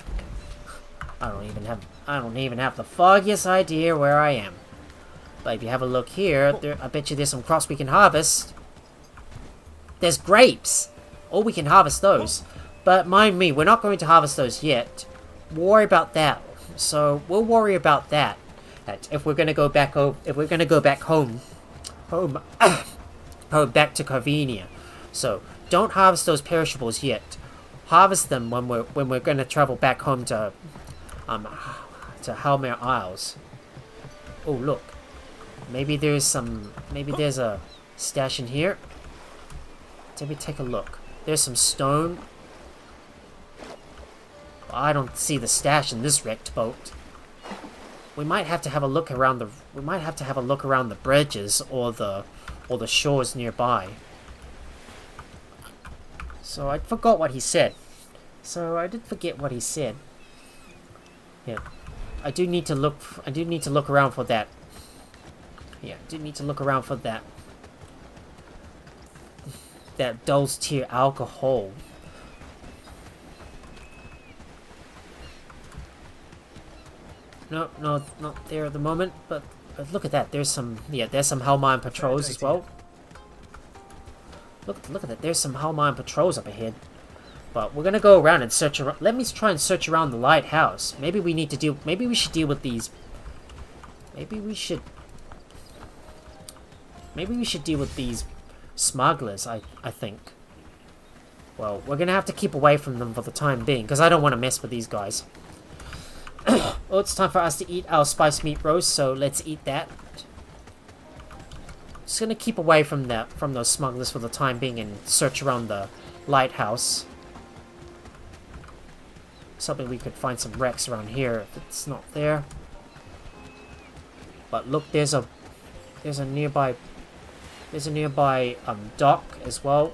S1: I don't even have the foggiest idea where I am. But if you have a look here, I bet you there's some crops we can harvest. There's grapes! Oh, we can harvest those. But mind me, we're not going to harvest those yet. We'll worry about that. So we'll worry about that. If we're gonna go back home, back to Carvenia. So don't harvest those perishables yet. Harvest them when we're gonna travel back home to Halmare Isles. Oh look, maybe there's a stash in here. Let me take a look. There's some stone. I don't see the stash in this wrecked boat. We might have to have a look around the bridges or the shores nearby. So I forgot what he said. So I did forget what he said. Yeah, I do need to look around for that. Yeah, I do need to look around for that. That Dulce Tier alcohol. No, not there at the moment. But look at that. There's some Halmare patrols as well. Look at that. There's some Halmare patrols up ahead. But we're gonna go around and search around. Let me try and search around the lighthouse. Maybe we should deal with these. Maybe we should deal with these smugglers. I think. Well, we're gonna have to keep away from them for the time being, because I don't want to mess with these guys. Well, it's time for us to eat our spiced meat roast, so let's eat that. Just gonna keep away from those smugglers for the time being and search around the lighthouse. Something we could find some wrecks around here if it's not there. But look, there's a nearby dock as well.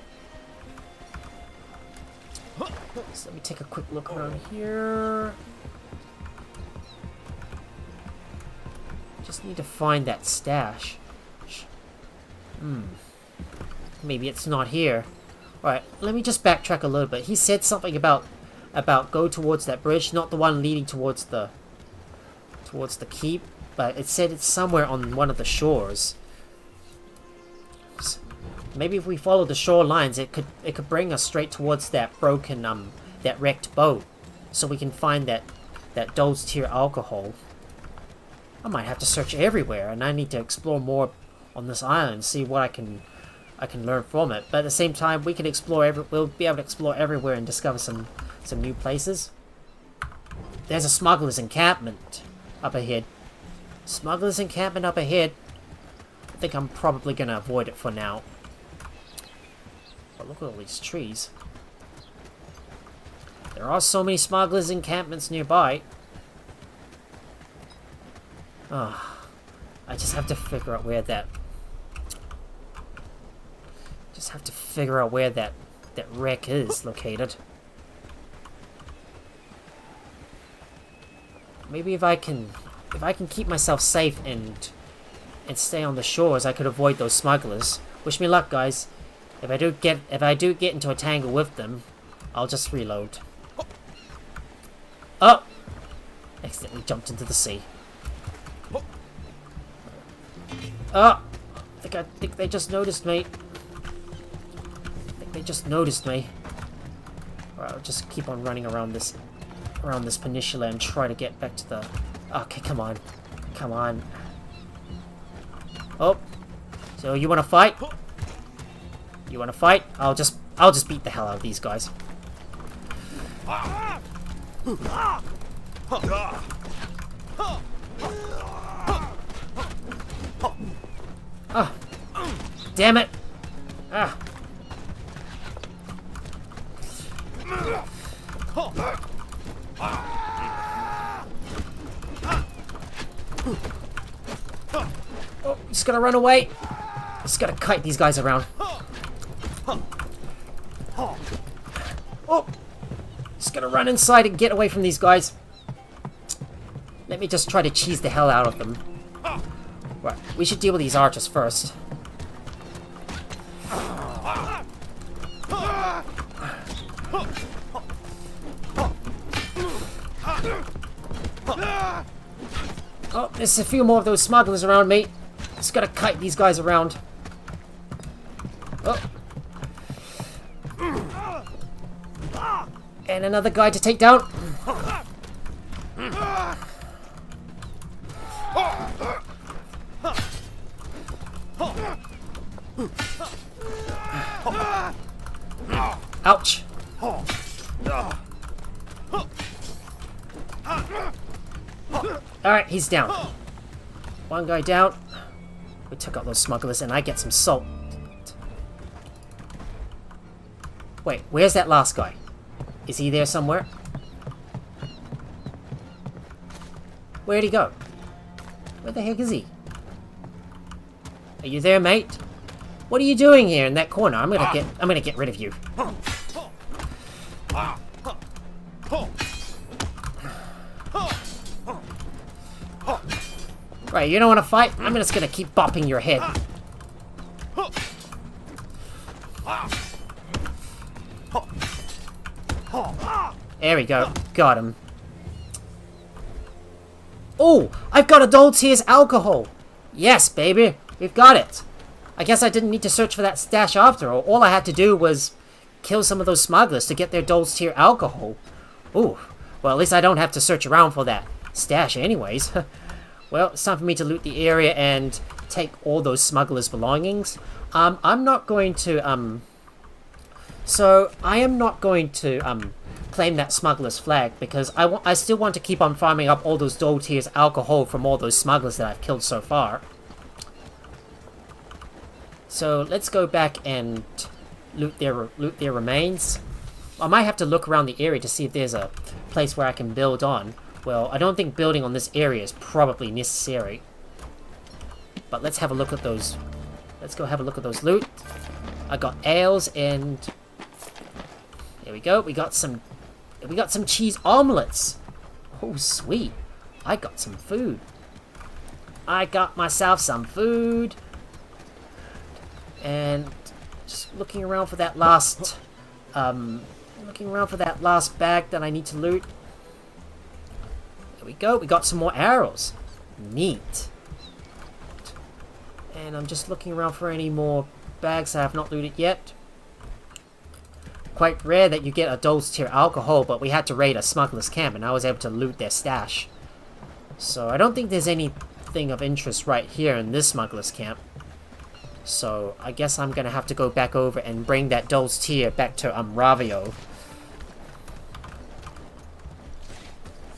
S1: So let me take a quick look around here. Just need to find that stash. Maybe it's not here. Alright, let me just backtrack a little bit. He said something about go towards that bridge, not the one leading towards the keep, but it said it's somewhere on one of the shores. Maybe if we follow the shorelines, it could bring us straight towards that broken that wrecked boat, so we can find that Dulce Tier alcohol. I might have to search everywhere, and I need to explore more on this island, see what I can learn from it. But at the same time, we'll be able to explore everywhere and discover some new places. There's a smuggler's encampment up ahead. Smuggler's encampment up ahead. I think I'm probably gonna avoid it for now. But look at all these trees. There are so many smugglers' encampments nearby. Oh, I just have to figure out where that... Just have to figure out where that wreck is located. Maybe if I can keep myself safe and stay on the shores, I could avoid those smugglers. Wish me luck, guys. If I do get into a tangle with them, I'll just reload. Oh! Accidentally jumped into the sea. Oh! I think they just noticed me. They just noticed me. Alright, I'll just keep on running around this peninsula and try to get back to the... Okay, come on. Come on. Oh. So you wanna fight? You wanna fight? I'll just beat the hell out of these guys. Ah! Damn it! Ah. Oh, just gotta run away. Just gotta kite these guys around. Oh, just gotta run inside and get away from these guys. Let me just try to cheese the hell out of them. Right, we should deal with these archers first. Oh, there's a few more of those smugglers around me. Just gotta kite these guys around. Oh. And another guy to take down. Ouch. Alright, he's down. One guy down. We took out those smugglers and I get some salt. Wait, where's that last guy? Is he there somewhere? Where'd he go? Where the heck is he? Are you there, mate? What are you doing here in that corner? I'm gonna get rid of you. Right, you don't want to fight? I'm just gonna keep bopping your head. There we go. Got him. Oh, I've got Adult Tears alcohol. Yes, baby. We've got it. I guess I didn't need to search for that stash after all. All I had to do was kill some of those smugglers to get their Adult Tears alcohol. Ooh. Well, at least I don't have to search around for that stash anyways. Well, it's time for me to loot the area and take all those smugglers' belongings. I'm not going to, So, I am not going to, claim that smuggler's flag because I still want to keep on farming up all those Adult Tears alcohol from all those smugglers that I've killed so far. So, let's go back and loot their remains. I might have to look around the area to see if there's a place where I can build on. Well, I don't think building on this area is probably necessary. But let's have a look at those. Let's go have a look at those loot. I got ales and there we go. We got some cheese omelets. Oh, sweet. I got some food. I got myself some food. And just looking around for that last bag that I need to loot. There we go. We got some more arrows. Neat. And I'm just looking around for any more bags I have not looted yet. Quite rare that you get Adult Tears alcohol, but we had to raid a smuggler's camp and I was able to loot their stash. So I don't think there's anything of interest right here in this smuggler's camp. So I guess I'm gonna have to go back over and bring that Adult Tears back to Ravio.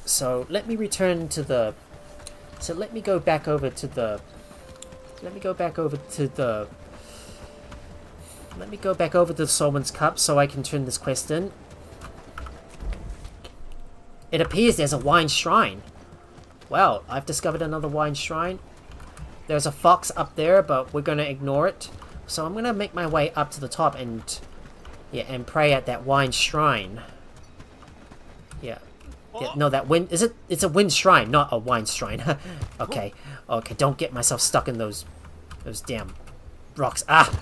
S1: So let me return to the... So let me go back over to the... Let me go back over to the Soulman's Cup so I can turn this quest in. It appears there's a wine shrine. Well, I've discovered another wine shrine. There's a fox up there, but we're gonna ignore it. So I'm gonna make my way up to the top and and pray at that wine shrine. Yeah, no, that wind is it? It's a wind shrine, not a wine shrine. Okay, don't get myself stuck in those damn rocks. Ah!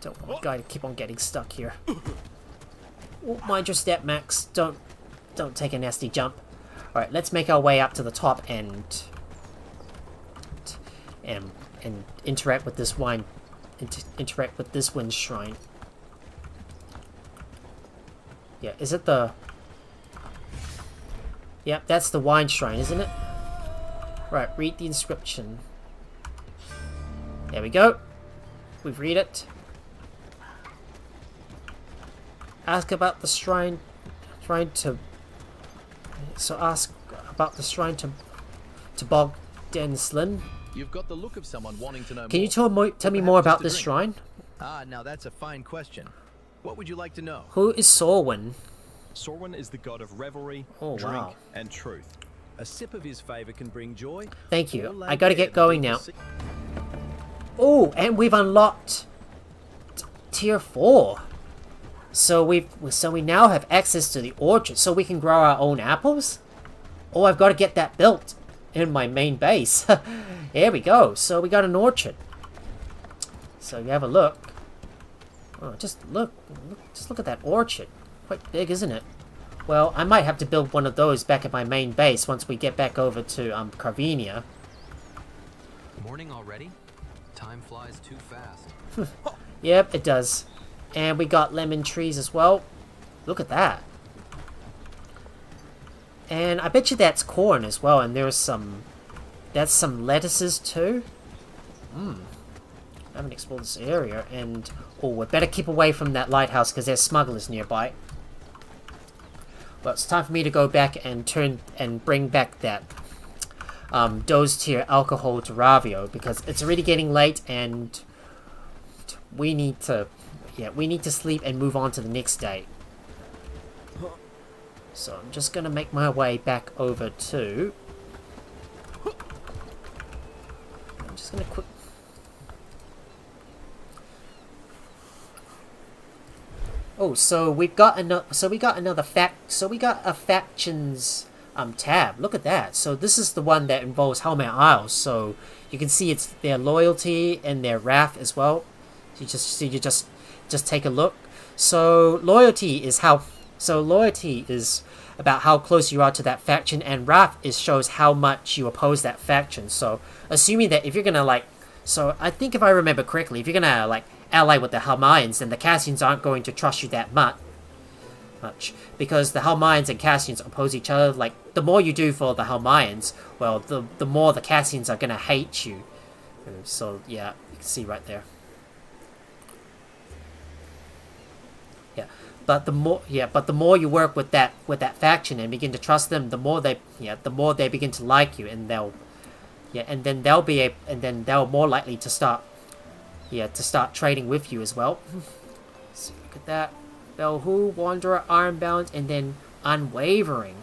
S1: Don't want the guy to keep on getting stuck here. Oh, mind your step, Max. Don't take a nasty jump. All right, let's make our way up to the top and interact with this wine. Interact with this wind shrine. Yeah, is it the... Yep, that's the wine shrine, isn't it? Right, read the inscription. There we go. We've read it. Ask about the shrine to... So ask about the shrine to Bogdanslin.
S15: You've got the look of someone wanting to know
S1: Can
S15: more.
S1: you tell me more about this shrine?
S15: Ah, now that's a fine question. What would you like to know?
S1: Who is Sorwin?
S16: Sorwin is the god of revelry,
S1: Oh,
S16: drink,
S1: wow.
S16: and truth.
S15: A sip of his favor can bring joy.
S1: Thank you. I gotta get going now. Oh, and we've unlocked tier 4. So we now have access to the orchard, so we can grow our own apples. Oh, I've got to get that built in my main base. There we go. So we got an orchard. So you have a look. Oh, just look at that orchard. Quite big, isn't it? Well, I might have to build one of those back at my main base once we get back over to Carvenia.
S2: Morning already? Time flies too fast.
S1: Yep, it does. And we got lemon trees as well. Look at that. And I bet you that's corn as well. And there's some... That's some lettuces too. I haven't explored this area. And... Oh, we better keep away from that lighthouse because there's smugglers nearby. Well, it's time for me to go back and bring back that dose tier alcohol to Ravio because it's already getting late and we need to sleep and move on to the next day. So I'm just gonna make my way back over to... I'm just gonna quick... Oh, so we got a factions tab. Look at that. So this is the one that involves Halmare Isles. So you can see it's their loyalty and their wrath as well. You just take a look. So loyalty is about how close you are to that faction, and wrath shows how much you oppose that faction. So assuming that if you're gonna so I think if I remember correctly, if you're gonna ally with the Halmareans, then the Cassians aren't going to trust you that much because the Halmareans and Cassians oppose each other. The more you do for the Halmareans, well, the more the Cassians are gonna hate you. So yeah, you can see right there. But the more you work with that faction and begin to trust them, the more they begin to like you, and they'll more likely to start trading with you as well. So look at that. Belhu, Wanderer, Ironbound, and then Unwavering.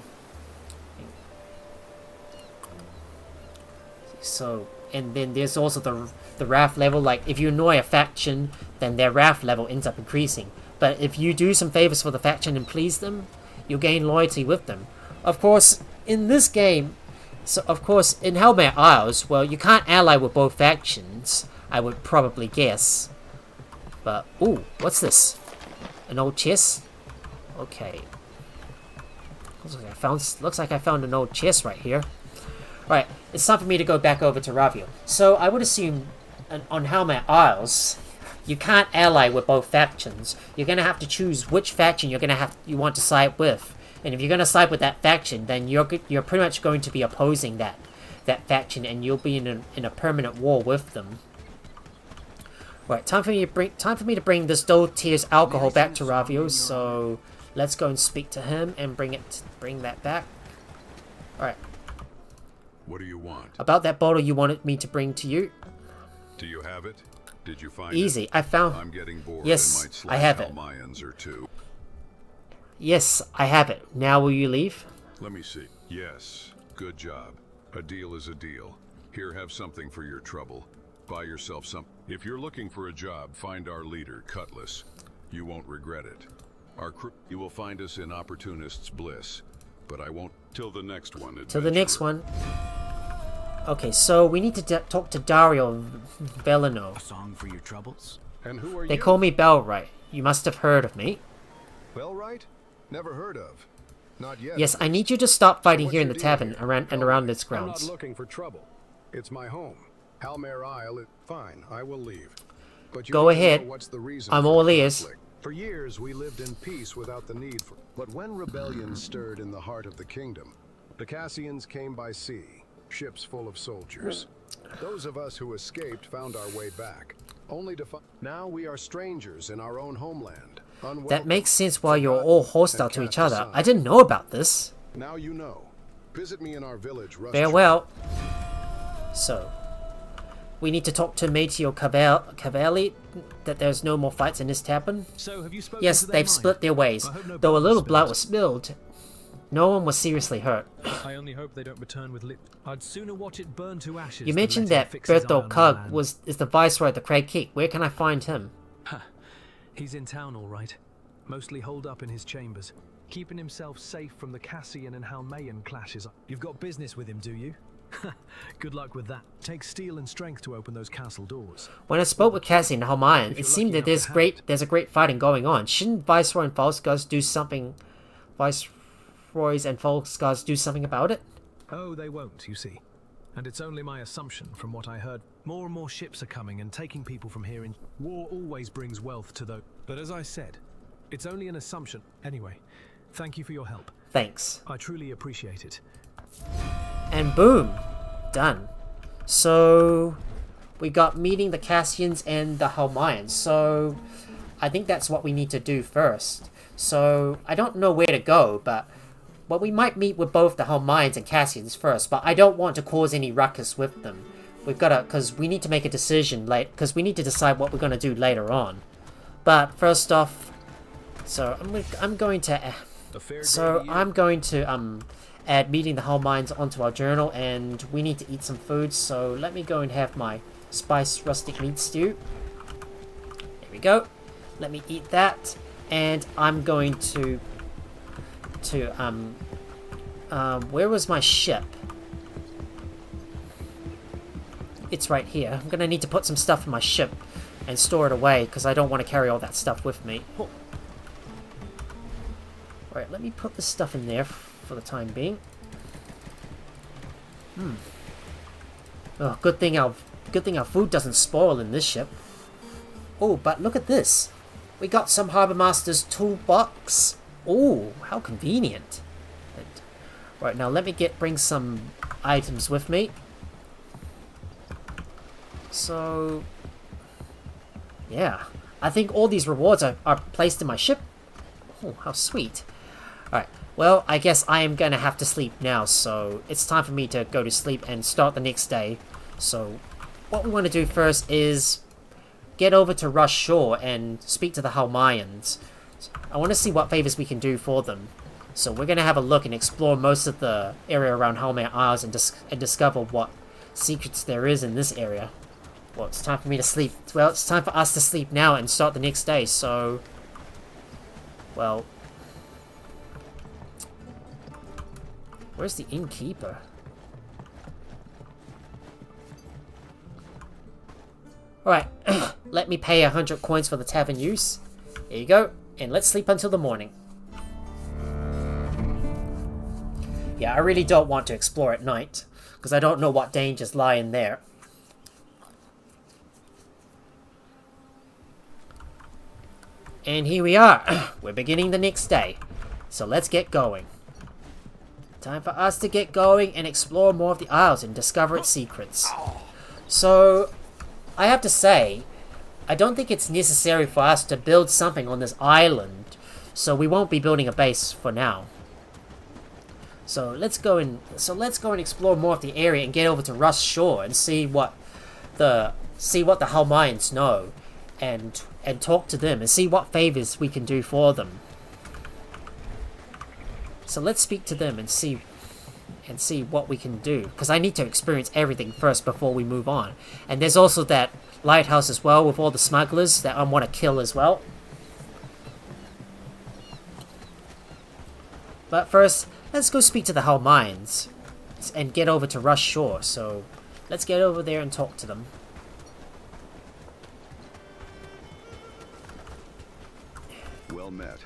S1: So, and then there's also the wrath level. If you annoy a faction, then their wrath level ends up increasing. But if you do some favors for the faction and please them, you'll gain loyalty with them. Of course, in this game, in Halmare Isles, well, you can't ally with both factions, I would probably guess. But, ooh, what's this? An old chest? Okay. Looks like I found an old chest right here. Alright, it's time for me to go back over to Ravio. So, I would assume on Halmare Isles, you can't ally with both factions. You're gonna have to choose which faction you want to side with. And if you're gonna side with that faction, then you're pretty much going to be opposing that faction, and you'll be in a permanent war with them. Right, time for me to bring this Dole Tears alcohol back to Ravio. So let's go and speak to him and bring that back. All right.
S9: What do you want?
S1: About that bottle you wanted me to bring to you.
S9: Do you have it? Did you find it?
S1: Easy. I found.
S9: I'm getting bored.
S1: Yes, I have it.
S9: Halmayans or two.
S1: Yes, I have it. Now will you leave?
S9: Let me see. Yes, Good job. A deal is a deal. Here, have something for your trouble. Buy yourself some. If you're looking for a job, find our leader, Cutlass. You won't regret it. Our crew, you will find us in Opportunist's Bliss. But I won't till the next one.
S1: Till the next one. Okay, so we need to talk to Dario Bellino.
S7: A song for your troubles?
S10: And who are
S1: They
S10: you?
S1: call me Bellwright. You must have heard of me.
S10: Bellwright? Never heard of. Not yet.
S1: Yes, I need you to stop fighting
S10: what's
S1: here in
S10: your
S1: the
S10: deal
S1: tavern
S10: here?
S1: around its
S10: I'm
S1: grounds.
S10: not looking for trouble. It's my home. Halmare Isle. Fine, I will leave. But you
S1: Go
S10: need to know
S1: ahead.
S10: what's the reason
S1: I'm
S10: for
S1: all
S10: the
S1: ears.
S10: conflict. For years, we lived in peace without the need for. But when rebellion stirred in the heart of the kingdom, the Cassians came by sea, ships full of soldiers. Those of us who escaped found our way back, only to find. Now we are strangers in our own homeland.
S1: That makes sense why you're all hostile to each other. I didn't know about this.
S10: Now you know. Visit me in our village.
S1: Farewell. So, we need to talk to Mateo Cavalli that there's no more fights in this tavern.
S12: So, have you spoken
S1: Yes,
S12: to their
S1: they've
S12: mind?
S1: split their ways.
S12: I hope no
S1: Though a
S12: blood
S1: little
S12: was
S1: blood was spilled, no one was seriously hurt.
S12: I only hope they don't return with lit. I'd sooner watch it burn to ashes.
S1: You
S12: than
S1: mentioned
S12: let him
S1: that
S12: fix his eye
S1: Berthold
S12: on the
S1: Kug
S12: land.
S1: is the viceroy of the Craig Keep. Where can I find him?
S12: He's in town, all right. Mostly holed up in his chambers, keeping himself safe from the Cassian and Halmaean clashes. You've got business with him, do you? Good luck with that. Takes steel and strength to open those castle doors.
S1: When I spoke with Cassie and Halmayan,
S12: If
S1: it
S12: you're
S1: seemed
S12: lucky
S1: that
S12: enough to have
S1: there's a great fighting going on. Shouldn't Viceroy and Falskars do something? Viceroys and Falskars do something about it?
S12: Oh, they won't, you see. And it's only my assumption from what I heard. More and more ships are coming and taking people from here in. War always brings wealth to those. But as I said, it's only an assumption. Anyway, thank you for your help.
S1: Thanks.
S12: I truly appreciate it.
S1: And boom, done. So we got meeting the Cassians and the Halmayans. So I think that's what we need to do first. So I don't know where to go, but we might meet with both the Halmayans and Cassians first. But I don't want to cause any ruckus with them. We've got to, because we need to make a decision late, because we need to decide what we're going to do later on. But first off, so I'm going to add meeting the Halmayans onto our journal, and we need to eat some food. So let me go and have my spiced rustic meat stew. There we go. Let me eat that, and I'm going to where was my ship? It's right here. I'm gonna need to put some stuff in my ship and store it away because I don't want to carry all that stuff with me. Oh. Alright, let me put this stuff in there for the time being. Oh, good thing our food doesn't spoil in this ship. Oh, but look at this. We got some Harbour Master's toolbox. Oh, how convenient. Right, now let me bring some items with me. So, yeah. I think all these rewards are placed in my ship. Oh, how sweet. Alright, well, I guess I am gonna have to sleep now, so it's time for me to go to sleep and start the next day. So, what we want to do first is get over to Rush Shore and speak to the Halmayans. I want to see what favors we can do for them. So we're going to have a look and explore most of the area around Halmare Isles and discover what secrets there is in this area. Well, it's time for me to sleep. Well, it's time for us to sleep now and start the next day, so... Well... Where's the innkeeper? Alright, let me pay 100 coins for the tavern use. There you go, and let's sleep until the morning. Yeah, I really don't want to explore at night, because I don't know what dangers lie in there. And here we are. We're beginning the next day. So let's get going. Time for us to get going and explore more of the Isles and discover its secrets. So, I have to say, I don't think it's necessary for us to build something on this island. So we won't be building a base for now. So let's go and explore more of the area and get over to Rush Shore and see what the Halmayans know, and talk to them and see what favors we can do for them. So let's speak to them and see and see what we can do, because I need to experience everything first before we move on. And there's also that lighthouse as well with all the smugglers that I want to kill as well. But first, let's go speak to the Halmareans and get over to Rush Shore. So let's get over there and talk to them.
S14: Well met.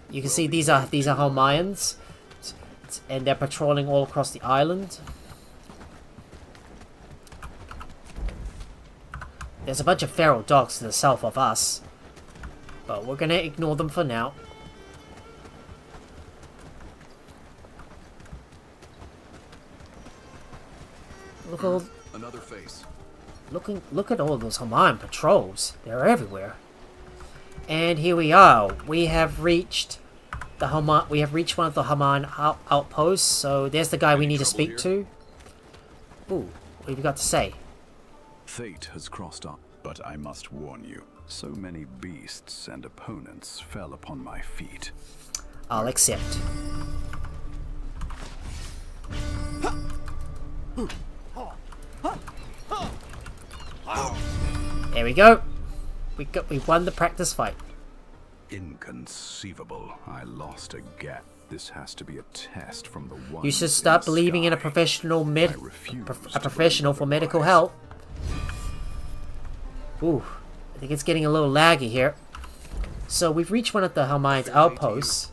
S1: You can see these are Halmareans, and they're patrolling all across the island. There's a bunch of feral dogs to the south of us, but we're gonna ignore them for now. Look all
S14: another face.
S1: Look at all those Halmarean patrols. They're everywhere. And here we are. We have reached one of the Halmarean outposts. So there's the guy we need to speak to. Ooh, what have you got to say?
S14: Fate has crossed up, but I must warn you. So many beasts and opponents fell upon my feet.
S1: I'll accept. There we go. We won the practice fight.
S14: Inconceivable. I lost again. This has to be a test from the one.
S1: You should start believing in a professional for medical help. Ooh, I think it's getting a little laggy here. So we've reached one of the Halmarean outposts,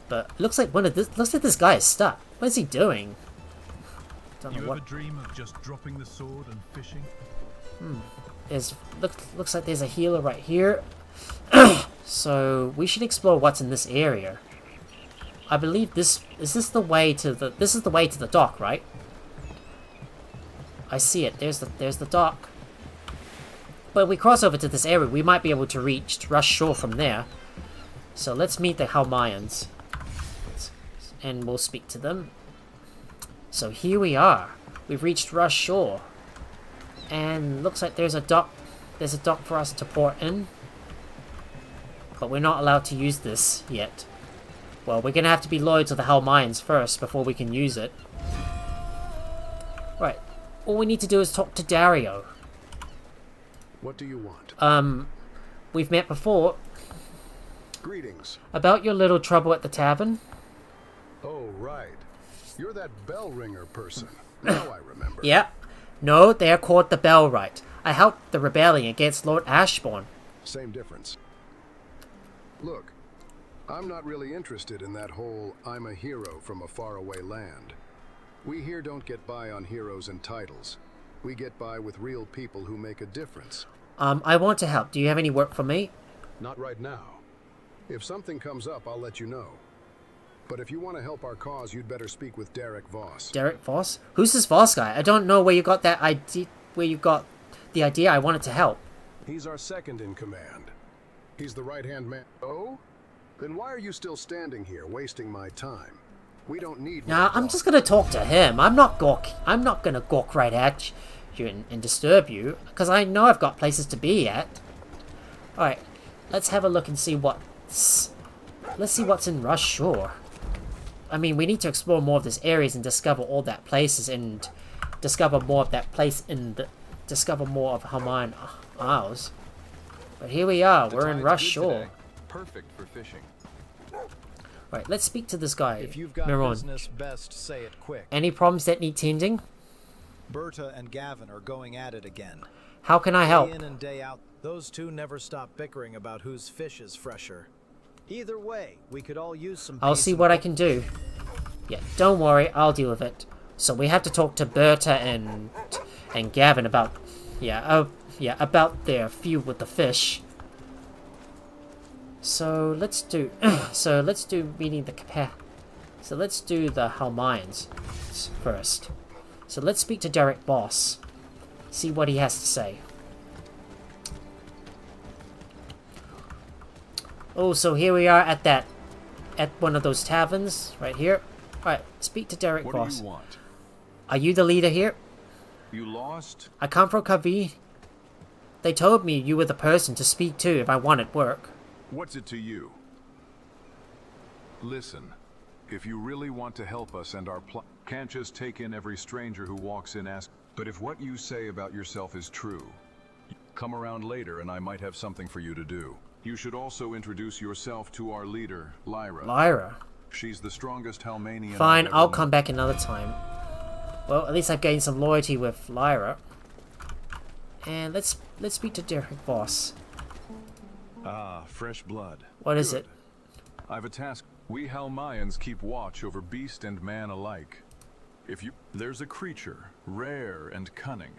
S1: but looks like this guy is stuck. What is he doing? Don't know what.
S12: Ever dream of just dropping the sword and fishing?
S1: Looks like there's a healer right here. So we should explore what's in this area. I believe this is the way to the dock, right? I see it. There's the dock. But if we cross over to this area, we might be able to reach Rush Shore from there. So let's meet the Halmareans, and we'll speak to them. So here we are. We've reached Rush Shore, and looks like there's a dock. There's a dock for us to port in, but we're not allowed to use this yet. Well, we're gonna have to be loyal to the Halmareans first before we can use it. Right. All we need to do is talk to Dario.
S10: What do you want?
S1: We've met before.
S10: Greetings.
S1: About your little trouble at the tavern.
S10: Oh, right. You're that bell ringer person. Now I remember.
S1: Yeah. No, they are called the Bellwright. I helped the rebellion against Lord Ashbourne.
S10: Same difference. Look, I'm not really interested in that whole I'm a hero from a faraway land. We here don't get by on heroes and titles. We get by with real people who make a difference.
S1: I want to help. Do you have any work for me?
S10: Not right now. If something comes up, I'll let you know. But if you want to help our cause, you'd better speak with Derek Voss.
S1: Derek Voss? Who's this Voss guy? I don't know where you got that idea. Where you got the idea I wanted to help.
S10: He's our second in command. He's the right-hand man. Oh? Then why are you still standing here, wasting my time? We don't need.
S1: Nah, I'm just gonna talk to him. I'm not gonna gawk right at you and disturb you, because I know I've got places to be at. All right, let's have a look and see what's. Let's see what's in Rush Shore. I mean, we need to explore more of these areas and discover all that places and discover more of that place and discover more of Halmare Isles. But here we are. We're in Rush Shore.
S16: Perfect for fishing.
S1: Right, let's speak to this guy.
S15: If you've got
S1: Miron.
S15: business, best say it quick.
S1: Any problems that need tending?
S15: Berta and Gavin are going at it again.
S1: How can I help?
S15: Day in and day out, those two never stop bickering about whose fish is fresher. Either way, we could all use some.
S1: I'll see what I can do. Yeah, don't worry, I'll deal with it. So we have to talk to Berta and Gavin about about their feud with the fish. So let's do meeting the So let's do the Halmareans first. So let's speak to Derek Voss. See what he has to say. Oh, so here we are at one of those taverns right here. Alright, speak to Derek Voss.
S14: What do you want?
S1: Are you the leader here?
S14: You lost?
S1: I come from Kavi. They told me you were the person to speak to if I wanted work.
S14: What's it to you?
S6: Listen,
S9: If you really want to help us and our plot, can't just take in every stranger who walks in ask. But if what you say about yourself is true, come around later and I might have something for you to do. You should also introduce yourself to our leader, Lyra.
S1: Lyra?
S9: She's the strongest Halmanian.
S1: Fine, I'll come back another time. Well, at least I've gained some loyalty with Lyra. And let's speak to Derek Voss.
S9: Ah, fresh blood.
S1: What is it?
S9: I've a task. We Halmayans keep watch over beast and man alike. There's a creature, rare and cunning.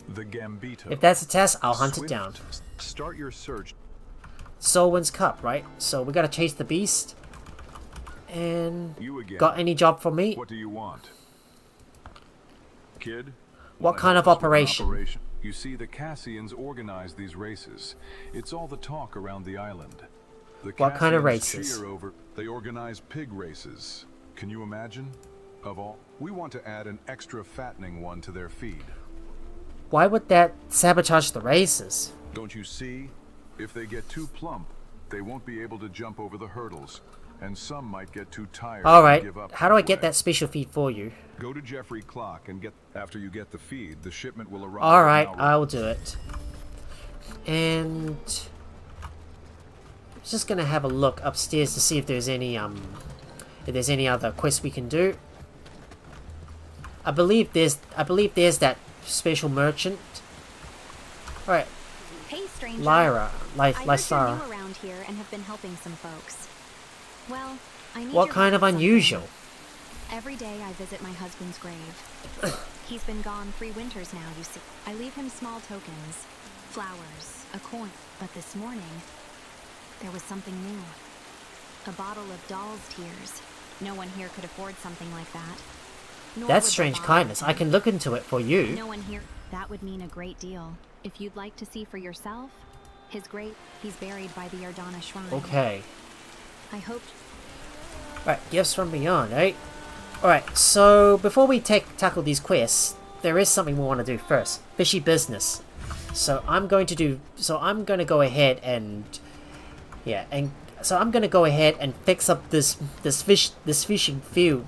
S9: The Gambito.
S1: If that's a test, I'll hunt it down.
S9: Start your search.
S1: Solwyn's Cup, right? So we gotta chase the beast. And got any job for me?
S9: What do you want? Kid?
S1: What kind of operation?
S9: You see, the Cassians organize these races. It's all the talk around the island.
S1: What kind of races?
S9: They organize pig races. Can you imagine? Of all, we want to add an extra fattening one to their feed.
S1: Why would that sabotage the races?
S9: Don't you see? If they get too plump, they won't be able to jump over the hurdles, and some might get too tired
S1: Alright,
S9: and give up.
S1: how do I get that special feed for you?
S9: Go to Jeffrey Clock and after you get the feed, the shipment will arrive.
S1: Alright, I'll do it. And just gonna have a look upstairs to see if there's any other quests we can do. I believe there's that special merchant. Alright.
S17: Hey, stranger.
S1: Lyra.
S17: I heard
S1: Lysara.
S17: you're new around here and have been helping some folks. Well, I need
S1: What
S17: your
S1: kind
S17: help
S1: of
S17: with
S1: unusual?
S17: something. Every day I visit my husband's grave. He's been gone 3 winters now, you see. I leave him small tokens. Flowers, a coin. But this morning, there was something new. A bottle of doll's tears. No one here could afford something like that. Nor
S1: That's
S17: would
S1: strange
S17: they buy
S1: kindness.
S17: it.
S1: I can look into it for you.
S17: No one here. That would mean a great deal. If you'd like to see for yourself, his grave, he's buried by the Ardana Shrine.
S1: Okay.
S17: I hope.
S1: Alright, gifts from beyond, eh? Alright, so before we tackle these quests, there is something we want to do first. Fishy business. So I'm going to go ahead and fix up this fishing feud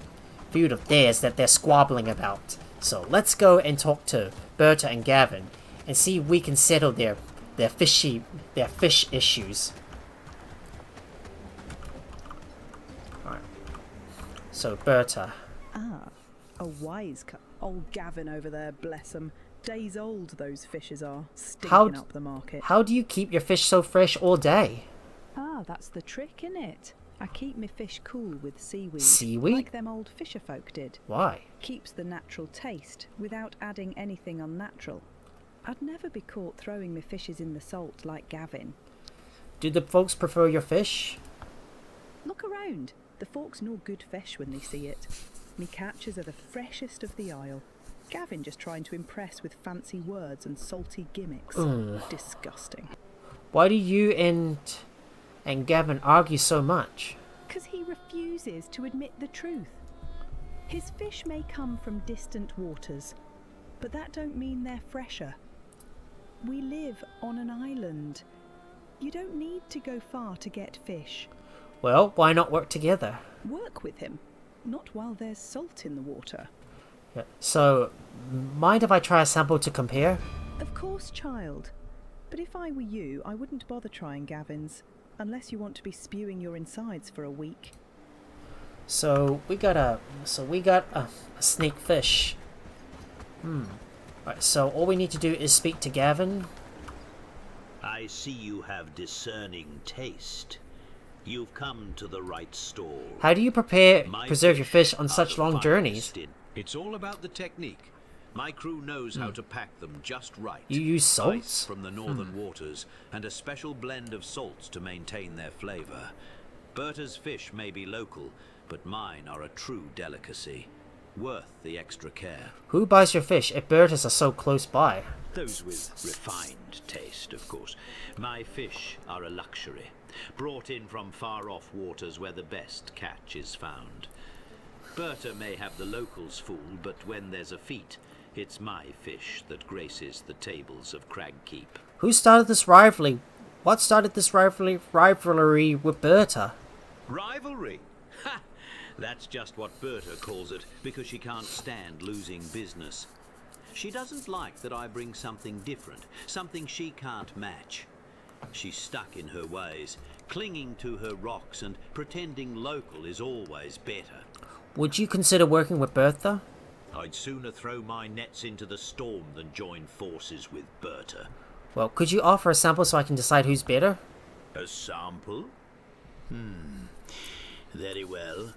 S1: of theirs that they're squabbling about. So let's go and talk to Berta and Gavin and see if we can settle their fish issues. Alright. So Berta.
S18: Ah, a wise old Gavin over there, bless 'em. Days old those fishes are, stinking up the market.
S1: How do you keep your fish so fresh all day?
S18: Ah, that's the trick, innit? I keep me fish cool with seaweed.
S1: Seaweed?
S18: Like them old fisher folk did.
S1: Why?
S18: Keeps the natural taste without adding anything unnatural. I'd never be caught throwing me fishes in the salt like Gavin.
S1: Do the folks prefer your fish?
S18: Look around. The folks know good fish when they see it. Me catches are the freshest of the isle. Gavin just trying to impress with fancy words and salty gimmicks.
S1: Ugh.
S18: Disgusting.
S1: Why do you and Gavin argue so much?
S18: 'Cause he refuses to admit the truth. His fish may come from distant waters, but that don't mean they're fresher. We live on an island. You don't need to go far to get fish.
S1: Well, why not work together?
S18: Work with him, not while there's salt in the water.
S1: Yeah. So, mind if I try a sample to compare?
S18: Of course, child. But if I were you, I wouldn't bother trying Gavin's, unless you want to be spewing your insides for a week.
S1: So we got a snake fish. Right, so all we need to do is speak to Gavin.
S19: I see you have discerning taste. You've come to the right stall.
S1: How do you preserve your fish on such long journeys?
S19: It's all about the technique. My crew knows how to pack them just right.
S1: You use salts?
S19: Ice from the northern waters and a special blend of salts to maintain their flavor. Berta's fish may be local, but mine are a true delicacy. Worth the extra care.
S1: Who buys your fish if Berta's are so close by?
S19: Those with refined taste, of course. My fish are a luxury, brought in from far-off waters where the best catch is found. Berta may have the locals fooled, but when there's a feat, it's my fish that graces the tables of Cragkeep.
S1: Who started this rivalry? What started this rivalry with Berta?
S19: Rivalry? Ha! That's just what Berta calls it, because she can't stand losing business. She doesn't like that I bring something different, something she can't match. She's stuck in her ways, clinging to her rocks and pretending local is always better.
S1: Would you consider working with Bertha?
S19: I'd sooner throw my nets into the storm than join forces with Berta.
S1: Well, could you offer a sample so I can decide who's better?
S19: A sample? Very well.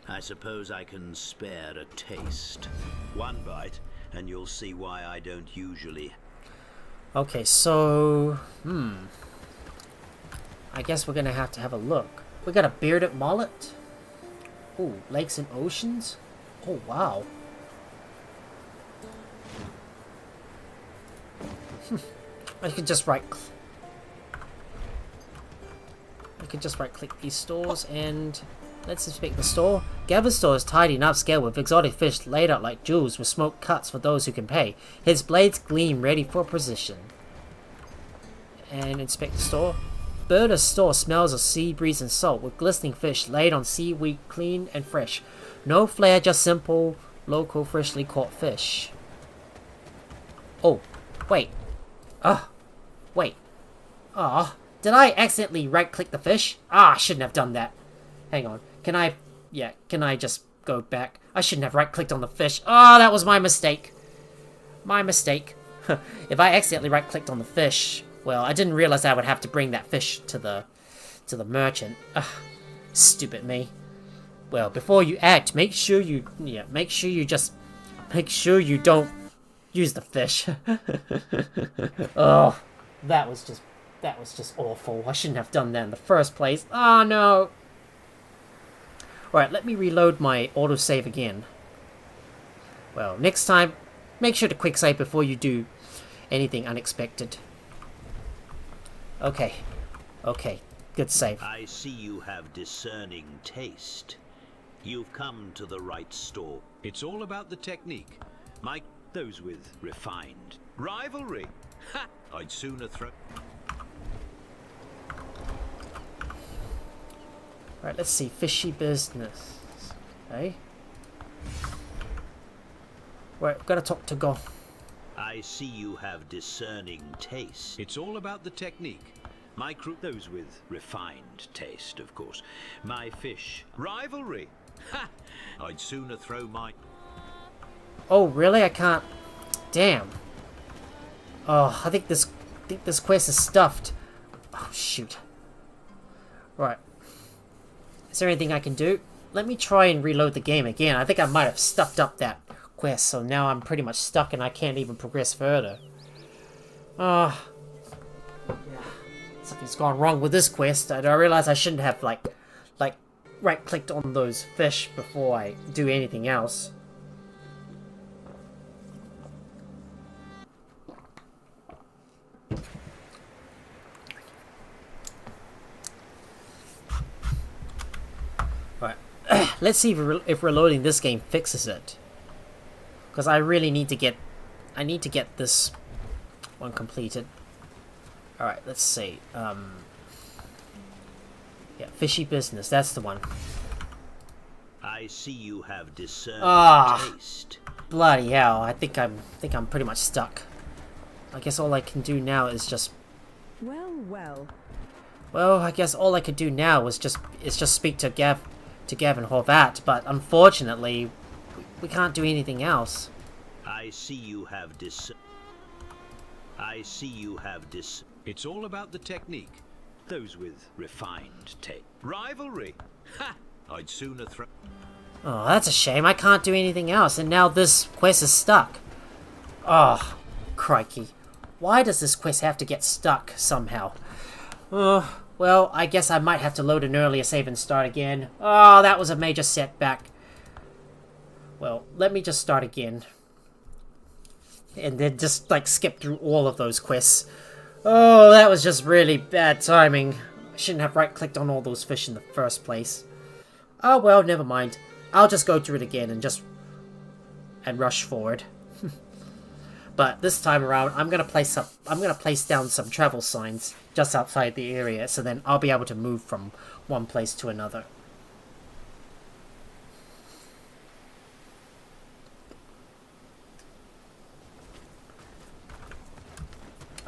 S19: I suppose I can spare a taste. One bite, and you'll see why I don't usually...
S1: Okay, so... I guess we're gonna have to have a look. We got a bearded mullet. Ooh, lakes and oceans. Oh, wow. I could just right-click these stores and let's inspect the store. Gavin's store is tidy and upscale with exotic fish laid out like jewels with smoke cuts for those who can pay. His blades gleam ready for precision. And inspect the store. Berta's store smells of sea breeze and salt with glistening fish laid on seaweed clean and fresh. No flair, just simple, local, freshly caught fish. Oh, wait. Wait. Did I accidentally right-click the fish? I shouldn't have done that. Hang on. Can I just go back? I shouldn't have right-clicked on the fish. That was my mistake. My mistake. If I accidentally right-clicked on the fish, well, I didn't realize I would have to bring that fish to the merchant. Stupid me. Well, before you act, make sure you don't use the fish. Oh, that was just awful. I shouldn't have done that in the first place. Oh no. Alright, let me reload my autosave again. Well, next time, make sure to quick save before you do anything unexpected. Okay, good save.
S19: I see you have discerning taste. You've come to the right store. It's all about the technique. Those with refined rivalry. Ha! I'd sooner throw...
S1: Right, let's see. Fishy business. Okay. Right, we've got to talk to Go.
S19: I see you have discerning taste. It's all about the technique. My crew, those with refined taste, of course. My fish, rivalry. Ha! I'd sooner throw my...
S1: Oh, really? I can't... Damn. Oh, I think this quest is stuffed. Oh, shoot. Right. Is there anything I can do? Let me try and reload the game again. I think I might have stuffed up that quest, so now I'm pretty much stuck and I can't even progress further. Yeah. Something's gone wrong with this quest. I realize I shouldn't have, like right-clicked on those fish before I do anything else. Right. Let's see if reloading this game fixes it. Because I really need to get... I need to get this one completed. Alright, let's see. Yeah, fishy business, that's the one.
S19: I see you have discerned taste.
S1: Bloody hell, I think I'm pretty much stuck. I guess all I can do now is just...
S18: Well.
S1: Well, I guess all I could do now is just speak to Gavin Horvat, but unfortunately, we can't do anything else.
S19: I see you have It's all about the technique. Those with refined taste. Rivalry. Ha! I'd sooner throw...
S1: Oh, that's a shame. I can't do anything else, and now this quest is stuck. Oh, crikey. Why does this quest have to get stuck somehow? Well, I guess I might have to load an earlier save and start again. Oh, that was a major setback. Well, let me just start again. And then just, like, skip through all of those quests. Oh, that was just really bad timing. I shouldn't have right-clicked on all those fish in the first place. Oh, well, never mind. I'll just go through it again and rush forward. But this time around, I'm gonna place down some travel signs just outside the area, so then I'll be able to move from one place to another.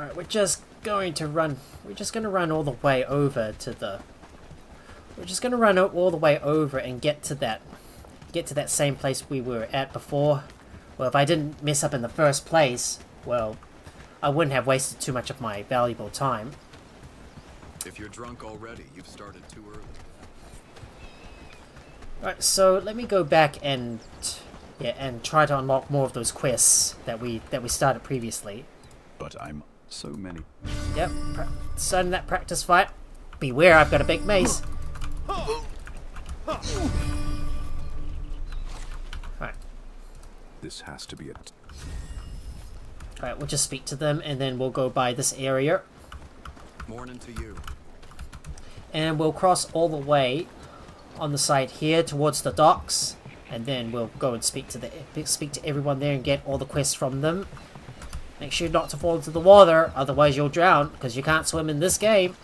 S1: Alright, we're just going to run all the way over to the... We're just going to run all the way over and get to that same place we were at before. Well, if I didn't mess up in the first place, well, I wouldn't have wasted too much of my valuable time.
S4: If you're drunk already, you've started too early.
S1: Alright, so let me go back and try to unlock more of those quests that we started previously.
S14: But I'm so many.
S1: Yep, starting that practice fight. Beware, I've got a big mace. Alright.
S14: This has to be it.
S1: Alright, we'll just speak to them and then we'll go by this area.
S4: Morning to you.
S1: And we'll cross all the way on the side here towards the docks. And then we'll go and speak to everyone there and get all the quests from them. Make sure not to fall into the water, otherwise you'll drown, because you can't swim in this game.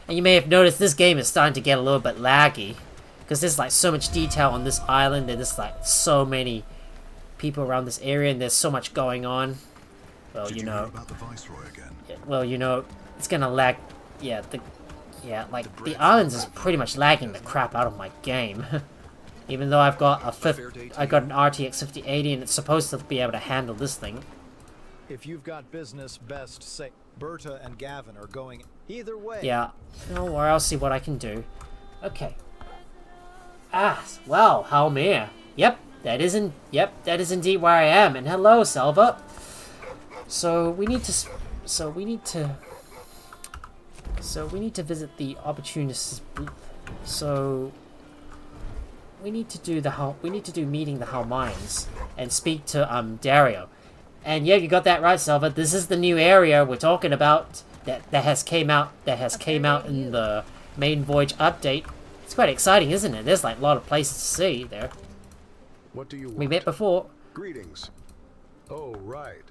S1: And you may have noticed this game is starting to get a little bit laggy, because there's like so much detail on this island, and there's like so many people around this area, and there's so much going on. Well,
S6: Did you hear about the Viceroy again?
S1: Well, you know, it's gonna lag. Yeah, the islands is pretty much lagging the crap out of my game. Even though I've got an RTX 5080 and it's supposed to be able to handle this thing.
S15: If you've got business, best say Berta and Gavin are going either way.
S1: Yeah, don't worry, I'll see what I can do. Okay. Ah, well, Halmare. Yep, that is indeed where I am. And hello, Selva. So we need to visit the opportunists. So we need to do meeting the Halmares and speak to Dario. And yeah, you got that right, Selva. This is the new area we're talking about that has came out in the Maiden Voyage update. It's quite exciting, isn't it? There's like a lot of places to see there.
S6: What do you want?
S1: We met before.
S6: Greetings. Oh, right.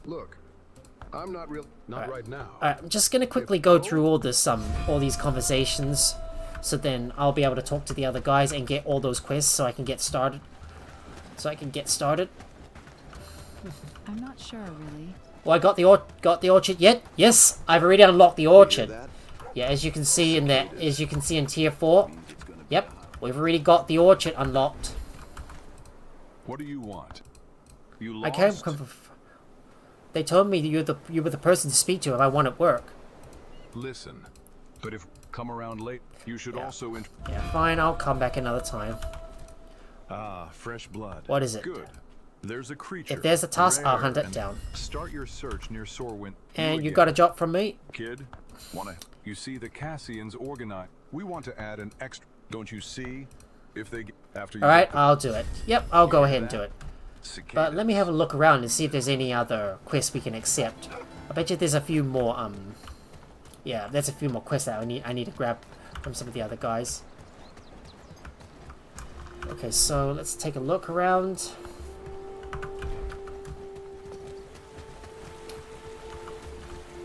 S6: Look, I'm not right now.
S1: Alright, I'm just gonna quickly go through all these conversations, so then I'll be able to talk to the other guys and get all those quests, so I can get started.
S18: I'm not sure, really.
S1: Well, I got the orchard yet? Yes, I've already unlocked the orchard. Yeah, as you can see in tier 4. Yep, we've already got the orchard unlocked.
S9: What do you want? You lost?
S1: I can't come. They told me that you were the person to speak to if I wanted work.
S9: Listen, but if come around late, you should also.
S1: Yeah, fine. I'll come back another time.
S9: Ah, fresh blood.
S1: What is it?
S9: Good. There's a creature.
S1: If there's a task, I'll hunt it down.
S9: Start your search near Sorwin.
S1: And you got a job from me?
S9: Kid, you see the Cassians organize. We want to add an extra. Don't you see? If they after you.
S1: All right, I'll do it. Yep, I'll go ahead and do it. But let me have a look around and see if there's any other quests we can accept. I bet you there's a few more. Yeah, there's a few more quests that I need to grab from some of the other guys. Okay, so let's take a look around.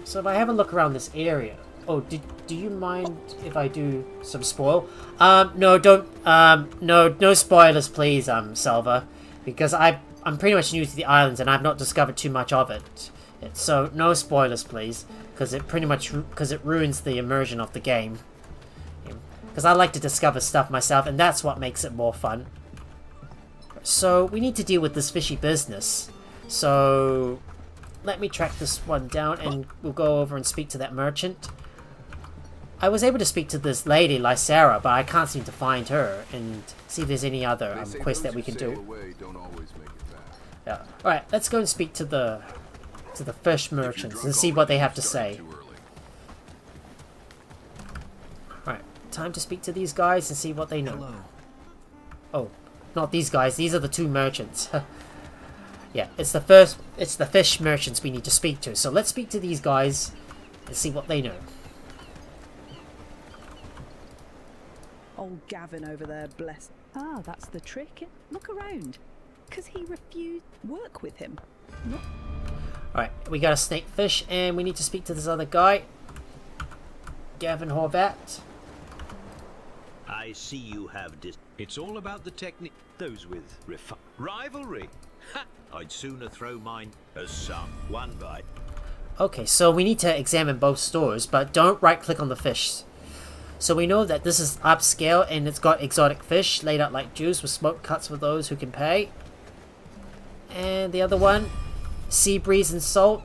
S1: So if I have a look around this area, oh, do you mind if I do some spoil? No, don't. No spoilers, please, Selva, because I'm pretty much new to the islands and I've not discovered too much of it. So no spoilers, please, because it ruins the immersion of the game. Because I like to discover stuff myself, and that's what makes it more fun. So we need to deal with this fishy business. So let me track this one down and we'll go over and speak to that merchant. I was able to speak to this lady, Lysara, but I can't seem to find her and see if there's any other quests that we can do. Yeah. Alright, let's go and speak to the fish merchants and see what they have to say. Alright, time to speak to these guys and see what they know.
S15: Hello.
S1: Oh, not these guys, these are the two merchants. Yeah, it's the fish merchants we need to speak to. So let's speak to these guys and see what they know.
S18: Old Gavin over there, bless. Ah, that's the trick. Look around. Because he refused work with him.
S1: Alright, we got a snake fish and we need to speak to this other guy. Gavin Horvat.
S19: I see you have this. It's all about the technique. Those with rivalry. Ha! I'd sooner throw mine as some. One bite.
S1: Okay, so we need to examine both stores, but don't right-click on the fish. So we know that this is upscale and it's got exotic fish laid out like juice with smoke cuts for those who can pay. And the other one, sea breeze and salt,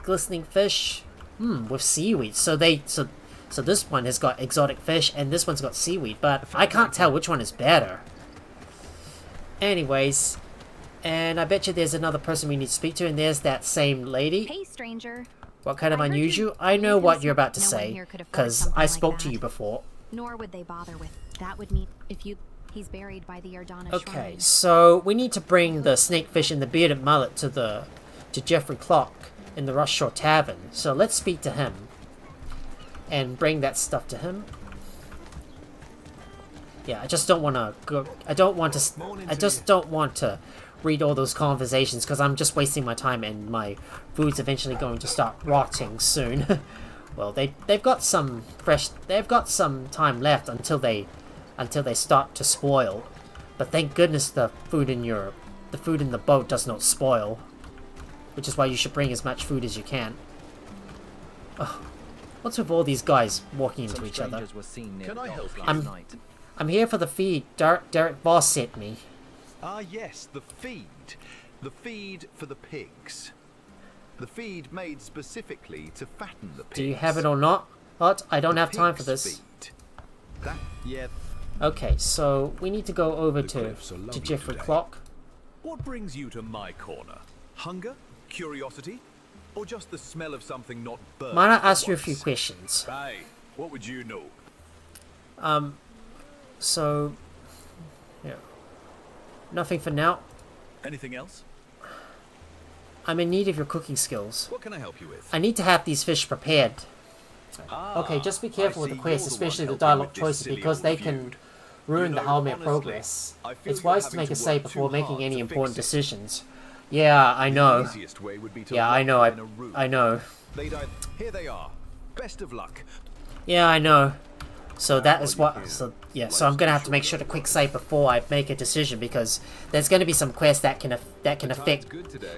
S1: glistening fish, with seaweed. So this one has got exotic fish and this one's got seaweed, but I can't tell which one is better. Anyways, and I bet you there's another person we need to speak to, and there's that same lady.
S17: Hey, stranger.
S1: What kind of unusual? I know what you're about to say, because I spoke to you before.
S17: Nor would they bother with that. Would meet if you. He's buried by the Ardana
S1: Okay,
S17: shrine.
S1: so we need to bring the snakefish and the bearded mullet to Jeffrey Clock in the Rush Shore Tavern. So let's speak to him and bring that stuff to him. Yeah, I just don't want to go. I just don't want to read all those conversations because I'm just wasting my time and my food's eventually going to start rotting soon. Well, they've got some time left until they start to spoil. But thank goodness the food in the boat does not spoil, which is why you should bring as much food as you can. Oh, what's with all these guys walking into each other?
S10: Can I help you?
S1: I'm here for the feed. Derek Voss sent me.
S14: Ah, yes, the feed. The feed for the pigs. The feed made specifically to fatten the pigs.
S1: Do you have it or not? What? I don't have time for this.
S14: Yeah.
S1: Okay, so we need to go over to Jeffrey Clock.
S14: What brings you to my corner? Hunger? Curiosity? Or just the smell of something not burnt?
S1: Might I ask you a few questions?
S14: Hey, what would you know?
S1: So, yeah. Nothing for now.
S14: Anything else?
S1: I'm in need of your cooking skills.
S14: What can I help you with?
S1: I need to have these fish prepared. Okay, just be careful with the quests, especially the dialogue choices, because they can ruin the Halmare progress. It's wise to make a save before making any important decisions. Yeah, I know. Yeah, I know. I know.
S14: Here they are. Best of luck.
S1: Yeah, I know. So that is what. So I'm gonna have to make sure to quick save before I make a decision, because there's gonna be some quests that can affect.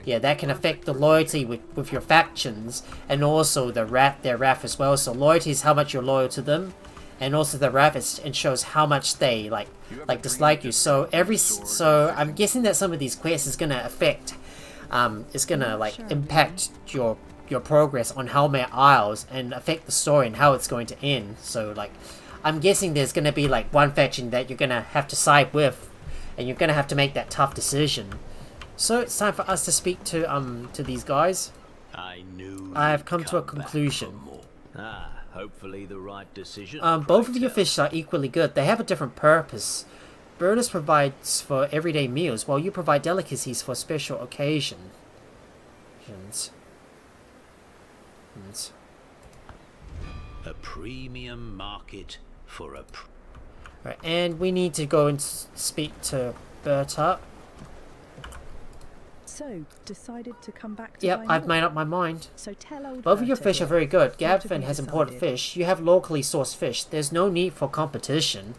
S1: Yeah, that can affect the loyalty with your factions, and also their wrath as well. So loyalty is how much you're loyal to them, and also the wrath it shows how much they like dislike you. So I'm guessing that some of these quests is gonna affect. It's gonna impact your progress on Halmare Isles and affect the story and how it's going to end. So I'm guessing there's going to be one faction that you're going to have to side with, and you're going to have to make that tough decision. So it's time for us to speak to these guys. I have come to a conclusion.
S19: Hopefully the right decision.
S1: Both of your fish are equally good. They have a different purpose. Burnus provides for everyday meals, while you provide delicacies for special occasions.
S19: A premium market for a...
S1: Right, and we need to go and speak to Berta.
S18: So, decided to come back to
S1: Yep, I've made up my mind.
S18: So tell old
S1: Both of your
S18: Berta
S1: fish are very good. Gavin has imported
S18: decided.
S1: fish. You have locally sourced fish. There's no need for competition.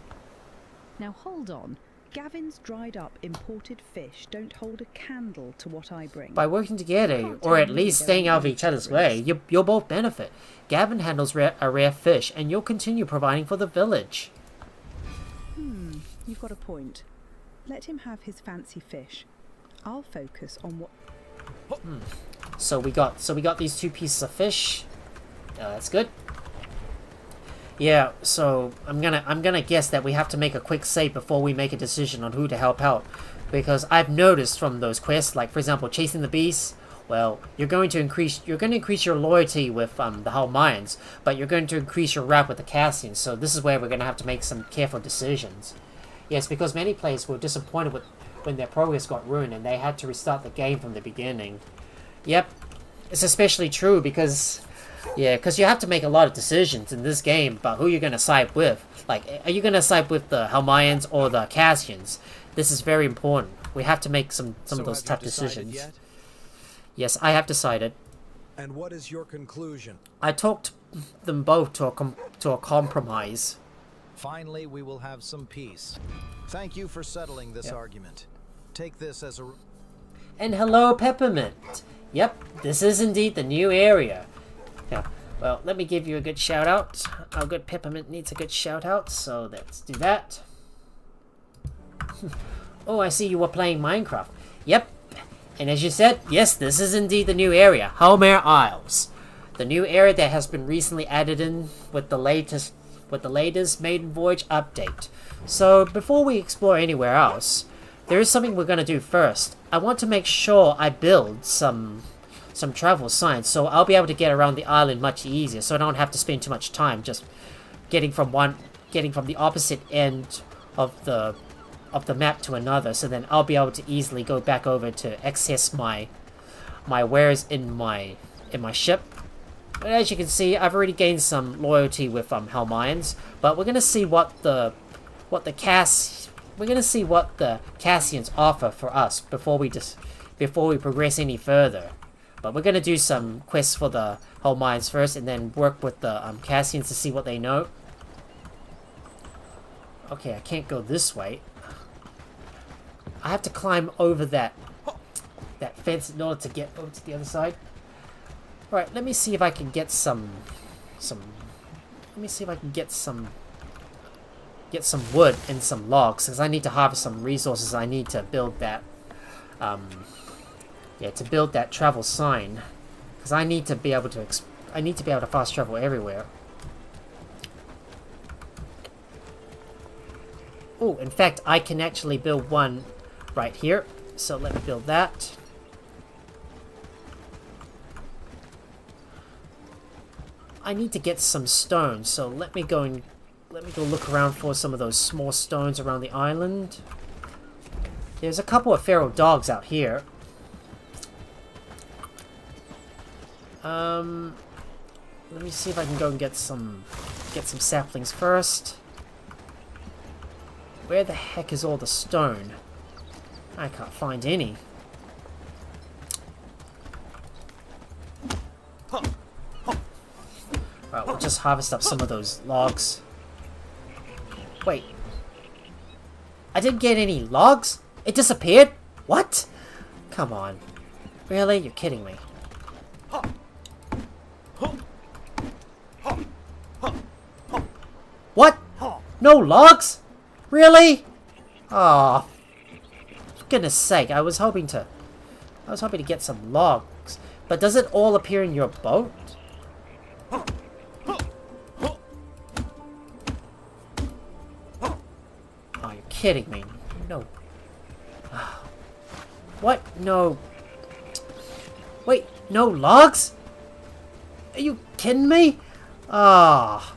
S18: Now hold on. Gavin's dried up imported fish don't hold a candle to what I bring.
S1: By working together, or at least staying out of each other's way, you'll both benefit. Gavin handles a rare fish, and you'll continue providing for the village.
S18: You've got a point. Let him have his fancy fish. I'll focus on what...
S1: So we got these two pieces of fish. That's good. Yeah, so I'm gonna guess that we have to make a quick save before we make a decision on who to help out, because I've noticed from those quests, like for example chasing the beast, well, you're going to increase your loyalty with the Halmareans, but you're going to increase your wrath with the Cassians. So this is where we're going to have to make some careful decisions. Yes, because many players were disappointed when their progress got ruined and they had to restart the game from the beginning. Yep, it's especially true because. Yeah, because you have to make a lot of decisions in this game about who you're going to side with. Like, are you going to side with the Halmareans or the Cassians? This is very important. We have to make some of those tough decisions.
S15: Yet?
S1: Yes, I have decided.
S15: And what is your conclusion?
S1: I talked them both to a compromise.
S15: Finally, we will have some peace. Thank you for settling this argument. Take this as a...
S1: And hello, Peppermint. Yep, this is indeed the new area. Yeah, well, let me give you a good shout out. Our good Peppermint needs a good shout out, so let's do that. Oh, I see you were playing Minecraft. Yep, and as you said, yes, this is indeed the new area, Halmare Isles. The new area that has been recently added in with the latest Maiden Voyage update. So before we explore anywhere else, there is something we're going to do first. I want to make sure I build some travel signs, so I'll be able to get around the island much easier, so I don't have to spend too much time just getting from the opposite end of the map to another. So then I'll be able to easily go back over to access my wares in my ship. But as you can see, I've already gained some loyalty with Halmareans, but we're gonna see what the Cassians offer for us before we progress any further. But we're gonna do some quests for the Halmareans first, and then work with the Cassians to see what they know. Okay, I can't go this way. I have to climb over that fence in order to get over to the other side. Alright, let me see if I can get some wood and some logs, because I need to harvest some resources. I need to build that travel sign, because I need to be able to fast travel everywhere. Oh, in fact, I can actually build one right here, so let me build that. I need to get some stones, so let me go look around for some of those small stones around the island. There's a couple of feral dogs out here. Let me see if I can go and get some saplings first. Where the heck is all the stone? I can't find any. Right, we'll just harvest up some of those logs. Wait. I didn't get any logs? It disappeared? What? Come on. Really? You're kidding me. What? No logs? Really? Oh, for goodness sake, I was hoping to get some logs. But does it all appear in your boat? Oh, you're kidding me. No. What? No. Wait, no logs? Are you kidding me? Ah.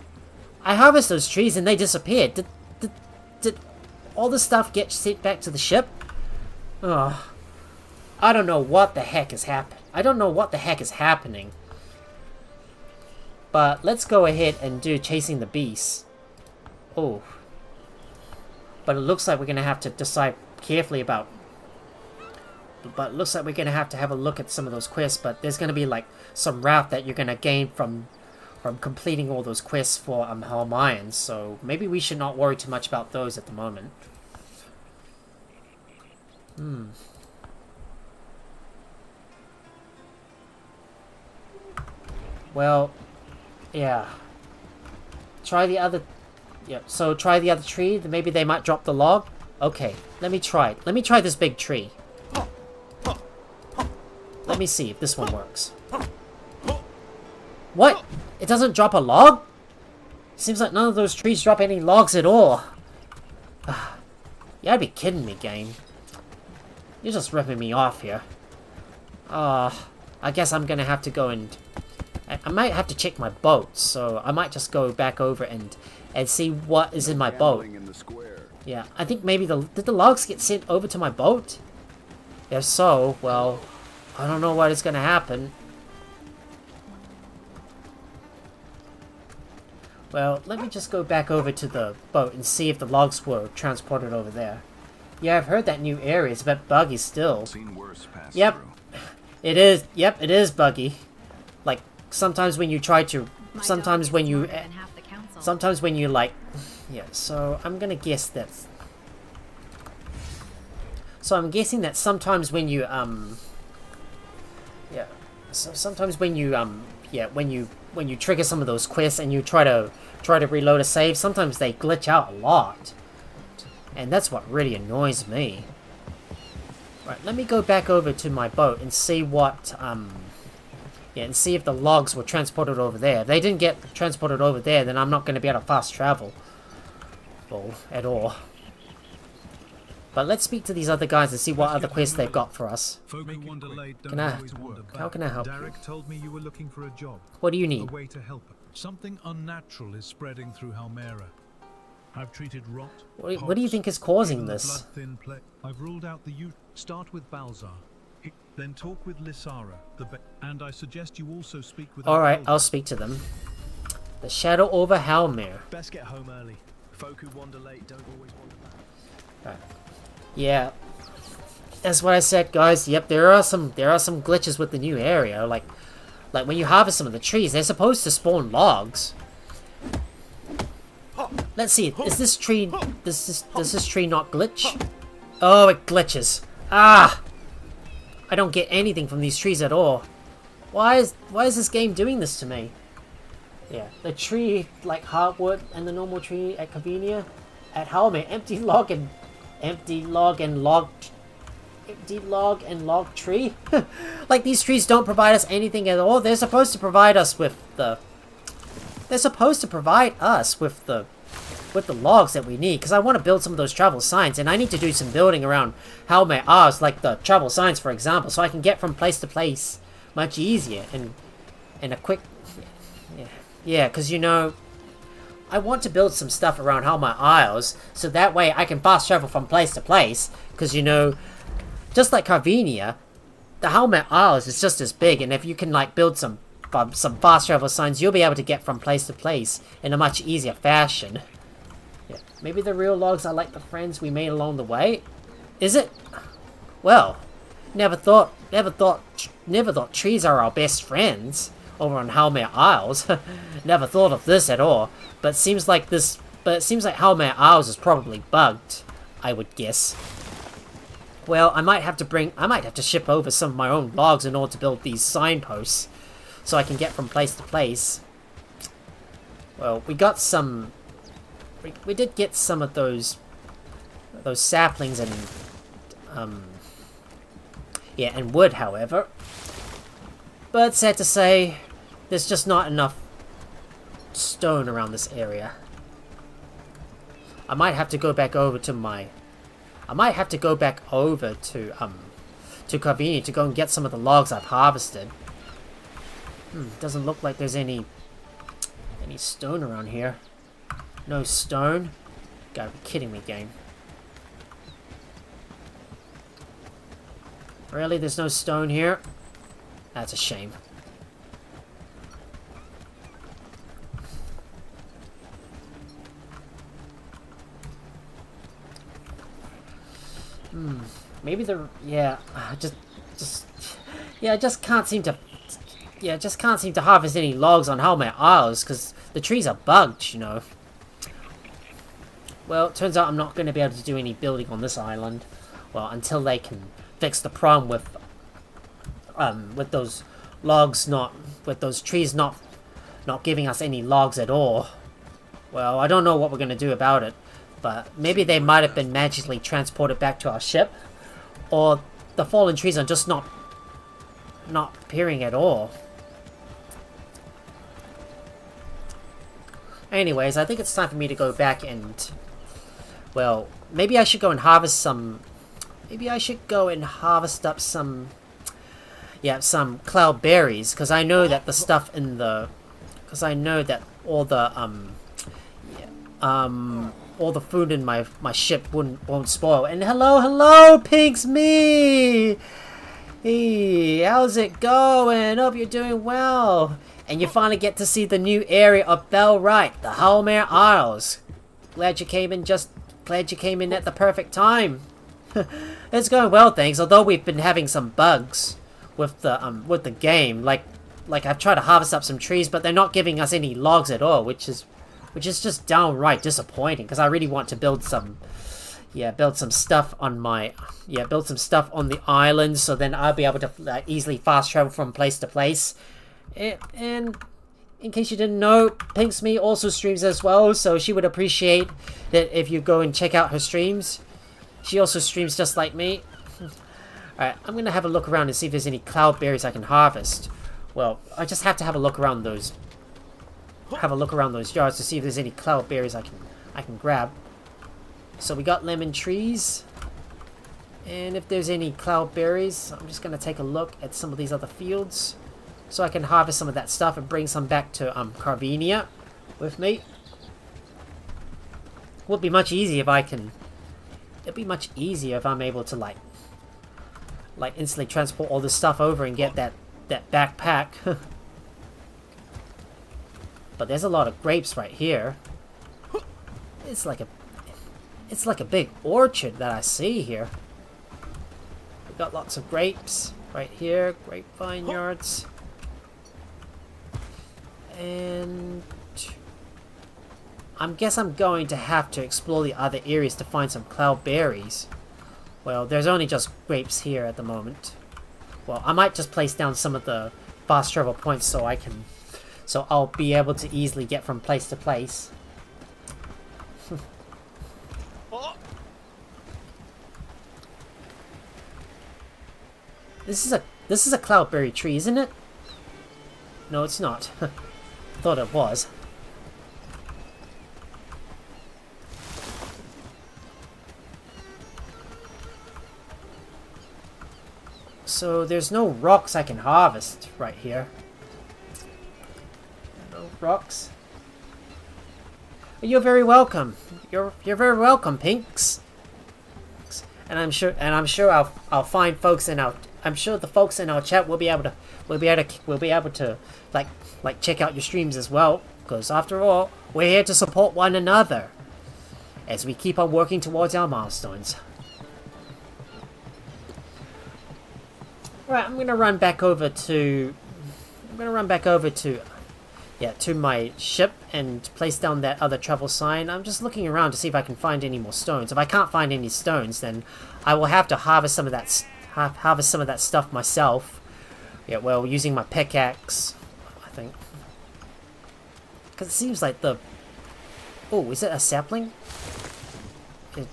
S1: I harvested those trees and they disappeared. Did all the stuff get sent back to the ship? Oh. I don't know what the heck is happening. I don't know what the heck is happening. But let's go ahead and do chasing the beast. Oh. But it looks like we're going to have to decide carefully about... But it looks like we're going to have a look at some of those quests. But there's going to be like some route that you're going to gain from completing all those quests for Halmareans. So maybe we should not worry too much about those at the moment. Well, yeah. Try the other... Yeah, so try the other tree. Maybe they might drop the log. Okay, let me try it. Let me try this big tree. Let me see if this one works. What? It doesn't drop a log? Seems like none of those trees drop any logs at all. You gotta be kidding me, game. You're just ripping me off here. I guess I'm gonna have to go and... I might have to check my boat, so I might just go back over and see what is in my boat. Yeah, I think maybe did the logs get sent over to my boat? If so, well, I don't know what is gonna happen. Well, let me just go back over to the boat and see if the logs were transported over there. Yeah, I've heard that new area is a bit buggy still. Yep, it is. Yep, it is buggy. Like sometimes when you try to, sometimes when you like, yeah. So I'm gonna guess that. So I'm guessing that sometimes when you yeah, So sometimes when you yeah, when you trigger some of those quests and you try to reload a save, sometimes they glitch out a lot, and that's what really annoys me. Right, let me go back over to my boat and see what yeah, and see if the logs were transported over there. If they didn't get transported over there, then I'm not going to be able to fast travel at all. But let's speak to these other guys and see what other quests they've got for us. How can I help you?
S20: Derek told me you were looking for a job.
S1: What do you need?
S20: A way to help. Something unnatural is spreading through Halmare. I've treated rot.
S1: What do you think is causing this?
S20: I've ruled out the youth. Start with Balzar. Then talk with Lysara, and I suggest you also speak with.
S1: Alright, I'll speak to them. The shadow over Halmare.
S12: Best get home early. Folk who wander late don't always wander back.
S1: Right. Yeah, that's what I said, guys. Yep, there are some glitches with the new area. Like when you harvest some of the trees, they're supposed to spawn logs. Let's see. Is this tree? Does this tree not glitch? Oh, it glitches. Ah, I don't get anything from these trees at all. Why is this game doing this to me? Yeah, the tree like hardwood and the normal tree at Cavinia, at Halmare, empty log and log tree. Like these trees don't provide us anything at all. They're supposed to provide us with the. They're supposed to provide us with the logs that we need, because I want to build some of those travel signs, and I need to do some building around Halmare Isles, like the travel signs, for example, so I can get from place to place much easier and a quick. Yeah, because you know, I want to build some stuff around Halmare Isles, so that way I can fast travel from place to place, because you know, just like Carvinia, the Halmare Isles is just as big, and if you can like build some fast travel signs, you'll be able to get from place to place in a much easier fashion. Yeah, maybe the real logs are like the friends we made along the way. Is it? Well, never thought trees are our best friends over on Halmare Isles. Never thought of this at all. But it seems like Halmare Isles is probably bugged, I would guess. Well, I might have to ship over some of my own logs in order to build these signposts, so I can get from place to place. Well, we got some. We did get some of those saplings and yeah, and wood, however. But sad to say, there's just not enough stone around this area. I might have to go back over to Carvini to go and get some of the logs I've harvested. Doesn't look like there's any stone around here. No stone? Gotta be kidding me, game. Really? There's no stone here? That's a shame. Maybe I just can't seem to harvest any logs on Halmare Isles because the trees are bugged, you know. Well, it turns out I'm not going to be able to do any building on this island. Well, until they can fix the problem with those trees not giving us any logs at all. Well, I don't know what we're going to do about it, but maybe they might have been magically transported back to our ship, or the fallen trees are just not appearing at all. Anyways, I think it's time for me to go back and, well, maybe I should go and harvest some. Maybe I should go and harvest up some cloud berries, because I know that the stuff in the, because I know that all the food in my ship won't spoil. And hello, Pigs me. Hey, how's it going? Hope you're doing well. And you finally get to see the new area of Bellwright, the Halmare Isles. Glad you came in at the perfect time. It's going well, thanks. Although we've been having some bugs with the game, like I've tried to harvest up some trees, but they're not giving us any logs at all, which is just downright disappointing. Because I really want to build some yeah, build some stuff on my, build some stuff on the island, so then I'll be able to easily fast travel from place to place. And in case you didn't know, Pinksme also streams as well, so she would appreciate that if you go and check out her streams. She also streams just like me. Alright, I'm gonna have a look around and see if there's any cloudberries I can harvest. Well, I just have to have a look around those. Have a look around those yards to see if there's any cloudberries I can grab. So we got lemon trees, and if there's any cloudberries, I'm just gonna take a look at some of these other fields, so I can harvest some of that stuff and bring some back to Carvenia with me. Would be much easier if I can. It'd be much easier if I'm able to like instantly transport all this stuff over and get that backpack. But there's a lot of grapes right here. It's like a big orchard that I see here. We got lots of grapes right here, grape vineyards. And I guess I'm going to have to explore the other areas to find some cloudberries. Well, there's only just grapes here at the moment. Well, I might just place down some of the fast travel points so I'll be able to easily get from place to place. This is a cloudberry tree, isn't it? No, it's not. Thought it was. So there's no rocks I can harvest right here. No rocks. You're very welcome. You're very welcome, Pinks. And I'm sure I'll find folks in our. I'm sure the folks in our chat will be able to like check out your streams as well, because after all, we're here to support one another as we keep on working towards our milestones. Right, I'm gonna run back over to to my ship and place down that other travel sign. I'm just looking around to see if I can find any more stones. If I can't find any stones, then I will have to harvest some of that stuff myself. Yeah, well, using my pickaxe, I think. Because it seems like the... Oh, is it a sapling?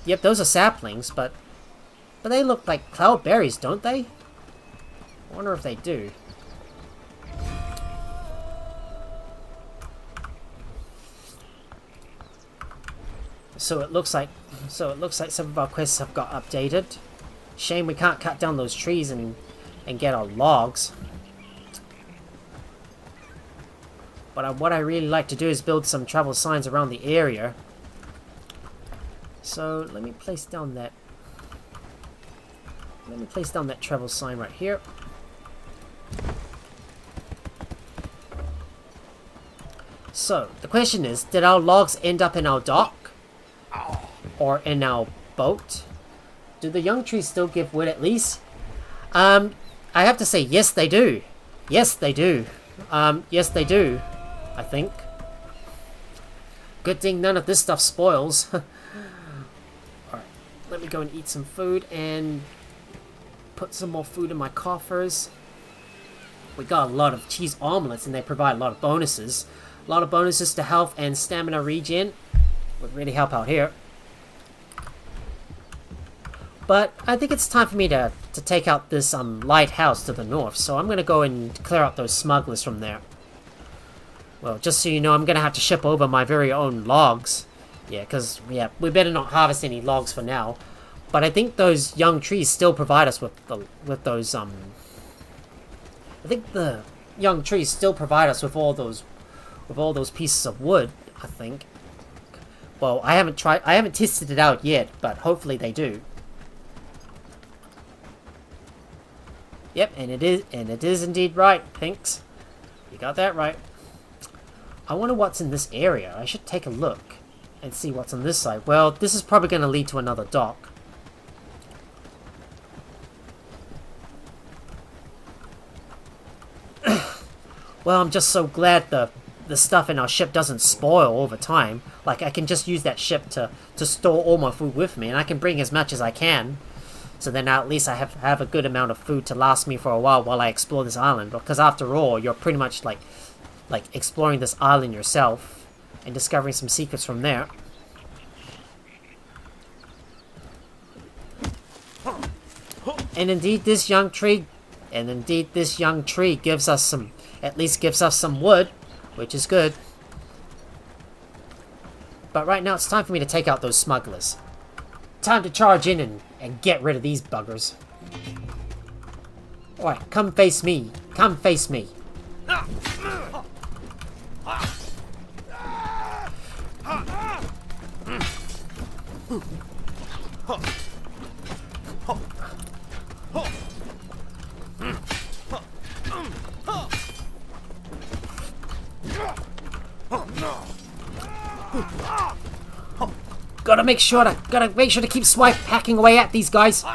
S1: Yep, those are saplings, but they look like cloudberries, don't they? I wonder if they do. So it looks like some of our quests have got updated. Shame we can't cut down those trees and get our logs. But what I really like to do is build some travel signs around the area. So let me place down that travel sign right here. So the question is, did our logs end up in our dock? Or in our boat? Do the young trees still give wood at least? I have to say, yes they do. Yes they do. Yes they do, I think. Good thing none of this stuff spoils. Alright, let me go and eat some food and put some more food in my coffers. We got a lot of cheese omelets and they provide a lot of bonuses. A lot of bonuses to health and stamina regen. Would really help out here. But I think it's time for me to take out this lighthouse to the north, so I'm gonna go and clear out those smugglers from there. Well, just so you know, I'm gonna have to ship over my very own logs. Yeah, because we better not harvest any logs for now. But I think those young trees still provide us with those I think the young trees still provide us with all those pieces of wood, I think. Well, I haven't tested it out yet, but hopefully they do. Yep, and it is indeed right, Pinks. You got that right. I wonder what's in this area. I should take a look and see what's on this side. Well, this is probably going to lead to another dock. Well, I'm just so glad the the stuff in our ship doesn't spoil over time. Like, I can just use that ship to store all my food with me, and I can bring as much as I can. So then at least I have a good amount of food to last me for a while I explore this island. Because after all, you're pretty much like exploring this island yourself and discovering some secrets from there. And indeed this young tree gives us some, at least gives us some wood, which is good. But right now it's time for me to take out those smugglers. Time to charge in and get rid of these buggers. Alright, come face me. Come face me. Gotta make sure to keep hacking away at these guys. We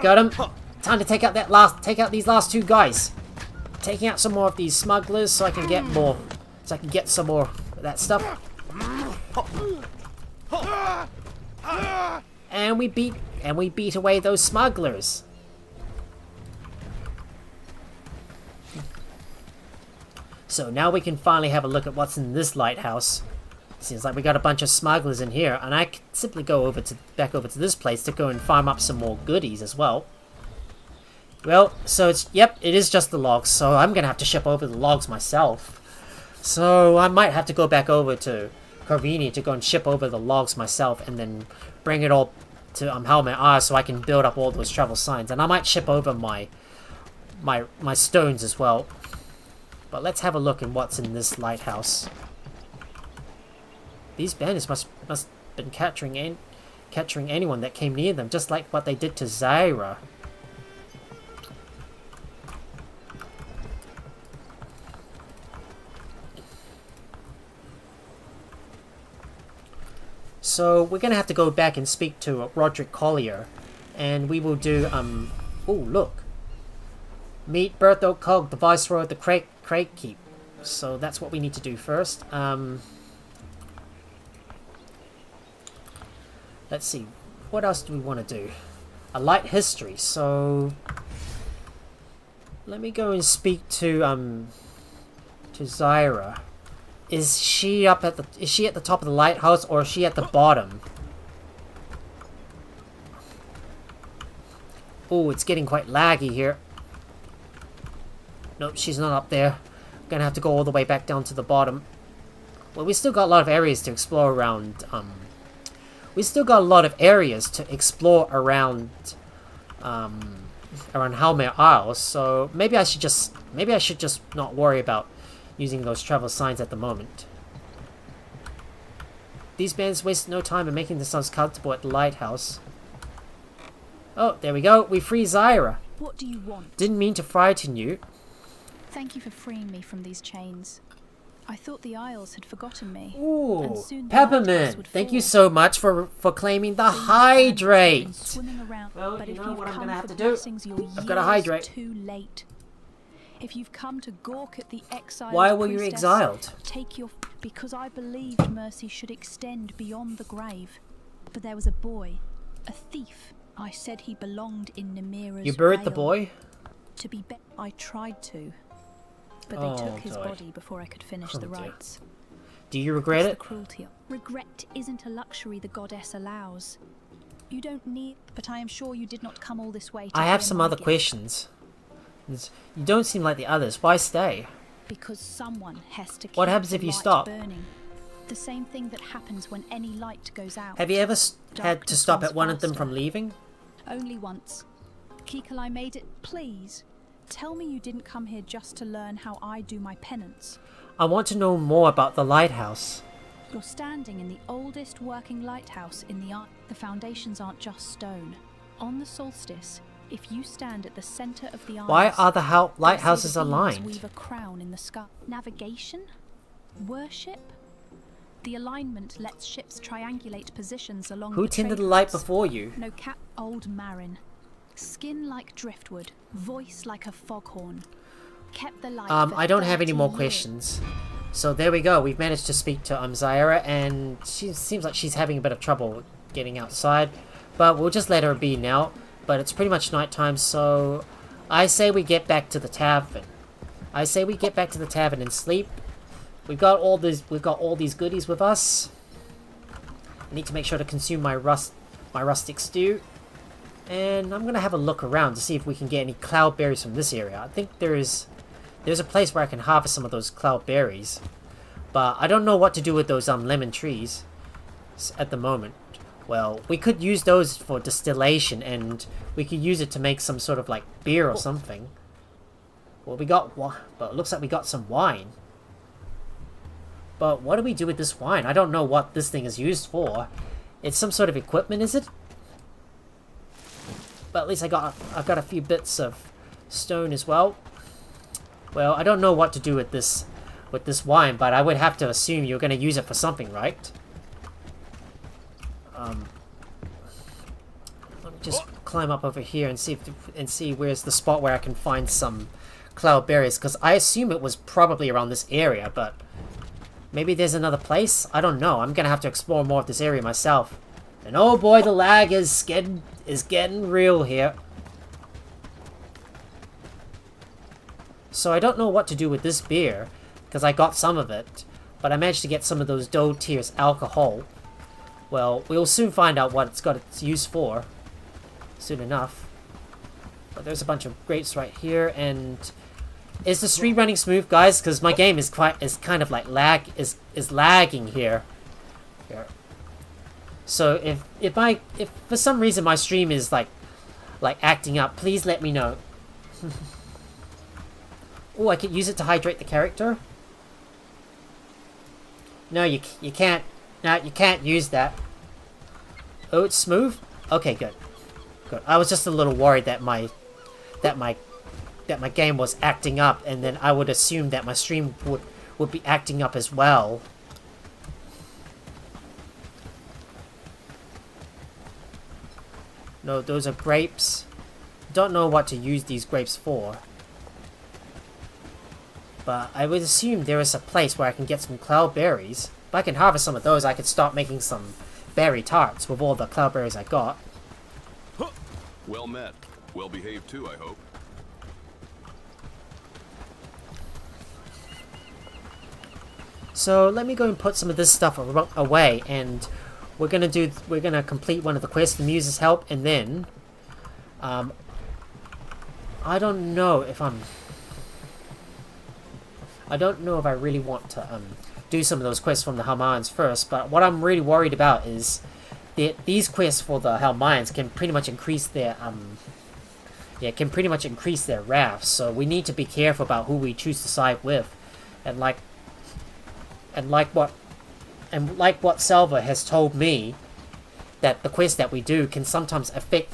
S1: got him. Time to take out these last two guys. Taking out some more of these smugglers so I can get more, some more of that stuff. And we beat away those smugglers. So now we can finally have a look at what's in this lighthouse. Seems like we got a bunch of smugglers in here, and I can simply go back over to this place to go and farm up some more goodies as well. Well, so it is just the logs, so I'm gonna have to ship over the logs myself. So I might have to go back over to Corvini to go and ship over the logs myself, and then bring it all to Halmare Isles so I can build up all those travel signs. And I might ship over my stones as well. But let's have a look at what's in this lighthouse. These bandits must have been capturing anyone that came near them, just like what they did to Zaira. So we're gonna have to go back and speak to Roderick Collier, and we will do oh look, meet Bertho Cog, the Viceroy of the Craig Keep. So that's what we need to do first. Let's see, what else do we want to do? A light history. So let me go and speak to Zaira. Is she at the top of the lighthouse, or is she at the bottom? Oh, it's getting quite laggy here. Nope, she's not up there. I'm gonna have to go all the way back down to the bottom. Well, we still got a lot of areas to explore around, around Halmare Isles, so maybe I should just not worry about using those travel signs at the moment. These bandits waste no time in making themselves comfortable at the lighthouse. Oh, there we go. We free Zaira.
S17: What do you want?
S1: Didn't mean to frighten you.
S17: Thank you for freeing me from these chains. I thought the Isles had forgotten me.
S1: Ooh, Peppermint! Thank you so much for claiming the hydrate! Well, you know what I'm gonna have to do? I've got to hydrate.
S17: Too late. If you've come to gawk at the exile,
S1: why were you exiled?
S17: Because I believed mercy should extend beyond the grave. But there was a boy, a thief. I said he belonged in Nemira's
S1: You buried the
S17: vale.
S1: boy?
S17: I tried to. But they took his body before I could finish the rites.
S1: Do you regret it?
S17: The cruelty. Regret isn't a luxury the goddess allows. You don't need, but I am sure you did not come all this way to
S1: I have
S17: hear
S1: some
S17: my
S1: other
S17: gift.
S1: questions. You don't seem like the others. Why stay?
S17: Because someone has to keep
S1: What happens
S17: the
S1: if you
S17: light
S1: stop?
S17: burning. The same thing that happens when any light goes out.
S1: Have you ever had to stop
S17: runs
S1: at one of them
S17: faster.
S1: from leaving?
S17: Only once. Kikalai made it. Please, tell me you didn't come here just to learn how I do my penance.
S1: I want to know more about the lighthouse.
S17: You're standing in the oldest working lighthouse in the art. The foundations aren't just stone. On the solstice, if you stand at the center of the isles,
S1: Why are the lighthouses
S17: they see the beams
S1: aligned?
S17: weave a crown in the sky. Navigation? Worship? The alignment lets ships triangulate positions along
S1: Who
S17: the
S1: tended
S17: trade
S1: the light
S17: routes.
S1: before you?
S17: No cap. Old Marin. Skin like driftwood, voice like a foghorn. Kept the light
S1: I don't have any more
S17: 30
S1: questions. So there we go. We've managed to speak to Zaira, and she seems like she's having a bit of trouble getting outside. But we'll just let her be now. But it's pretty much nighttime, so I say we get back to the tavern. I say we get back to the tavern and sleep. We've got all these goodies with us. I need to make sure to consume my rustic stew. And I'm gonna have a look around to see if we can get any cloudberries from this area. I think there's a place where I can harvest some of those cloudberries. But I don't know what to do with those lemon trees at the moment. Well, we could use those for distillation, and we could use it to make some sort of like beer or something. Well, but it looks like we got some wine. But what do we do with this wine? I don't know what this thing is used for. It's some sort of equipment, is it? But at least I've got a few bits of stone as well. Well, I don't know what to do with this wine, but I would have to assume you're going to use it for something, right? Let me just climb up over here and see where's the spot where I can find some cloudberries, because I assume it was probably around this area, but maybe there's another place? I don't know. I'm gonna have to explore more of this area myself. And oh boy, the lag is getting real here. So I don't know what to do with this beer, because I got some of it, but I managed to get some of those Doe Tears alcohol. Well, we'll soon find out what it's got its use for. Soon enough. But there's a bunch of grapes right here, and is the stream running smooth, guys? Because my game is kind of like lagging here. So if for some reason my stream is like acting up, please let me know. Oh, I could use it to hydrate the character. No, you can't. No, you can't use that. Oh, it's smooth? Okay, good. Good. I was just a little worried that my game was acting up, and then I would assume that my stream would be acting up as well. No, those are grapes. Don't know what to use these grapes for. But I would assume there is a place where I can get some cloudberries. If I can harvest some of those, I could start making some berry tarts with all the cloudberries I got.
S9: Well met. Well behaved too, I hope.
S1: So let me go and put some of this stuff away, and we're gonna complete one of the quests, the Muse's Help, and then I don't know if I really want to do some of those quests from the Halmares first, but what I'm really worried about is that these quests for the Halmares can pretty much increase their wrath, so we need to be careful about who we choose to side with. And like what Salva has told me, that the quests that we do can sometimes affect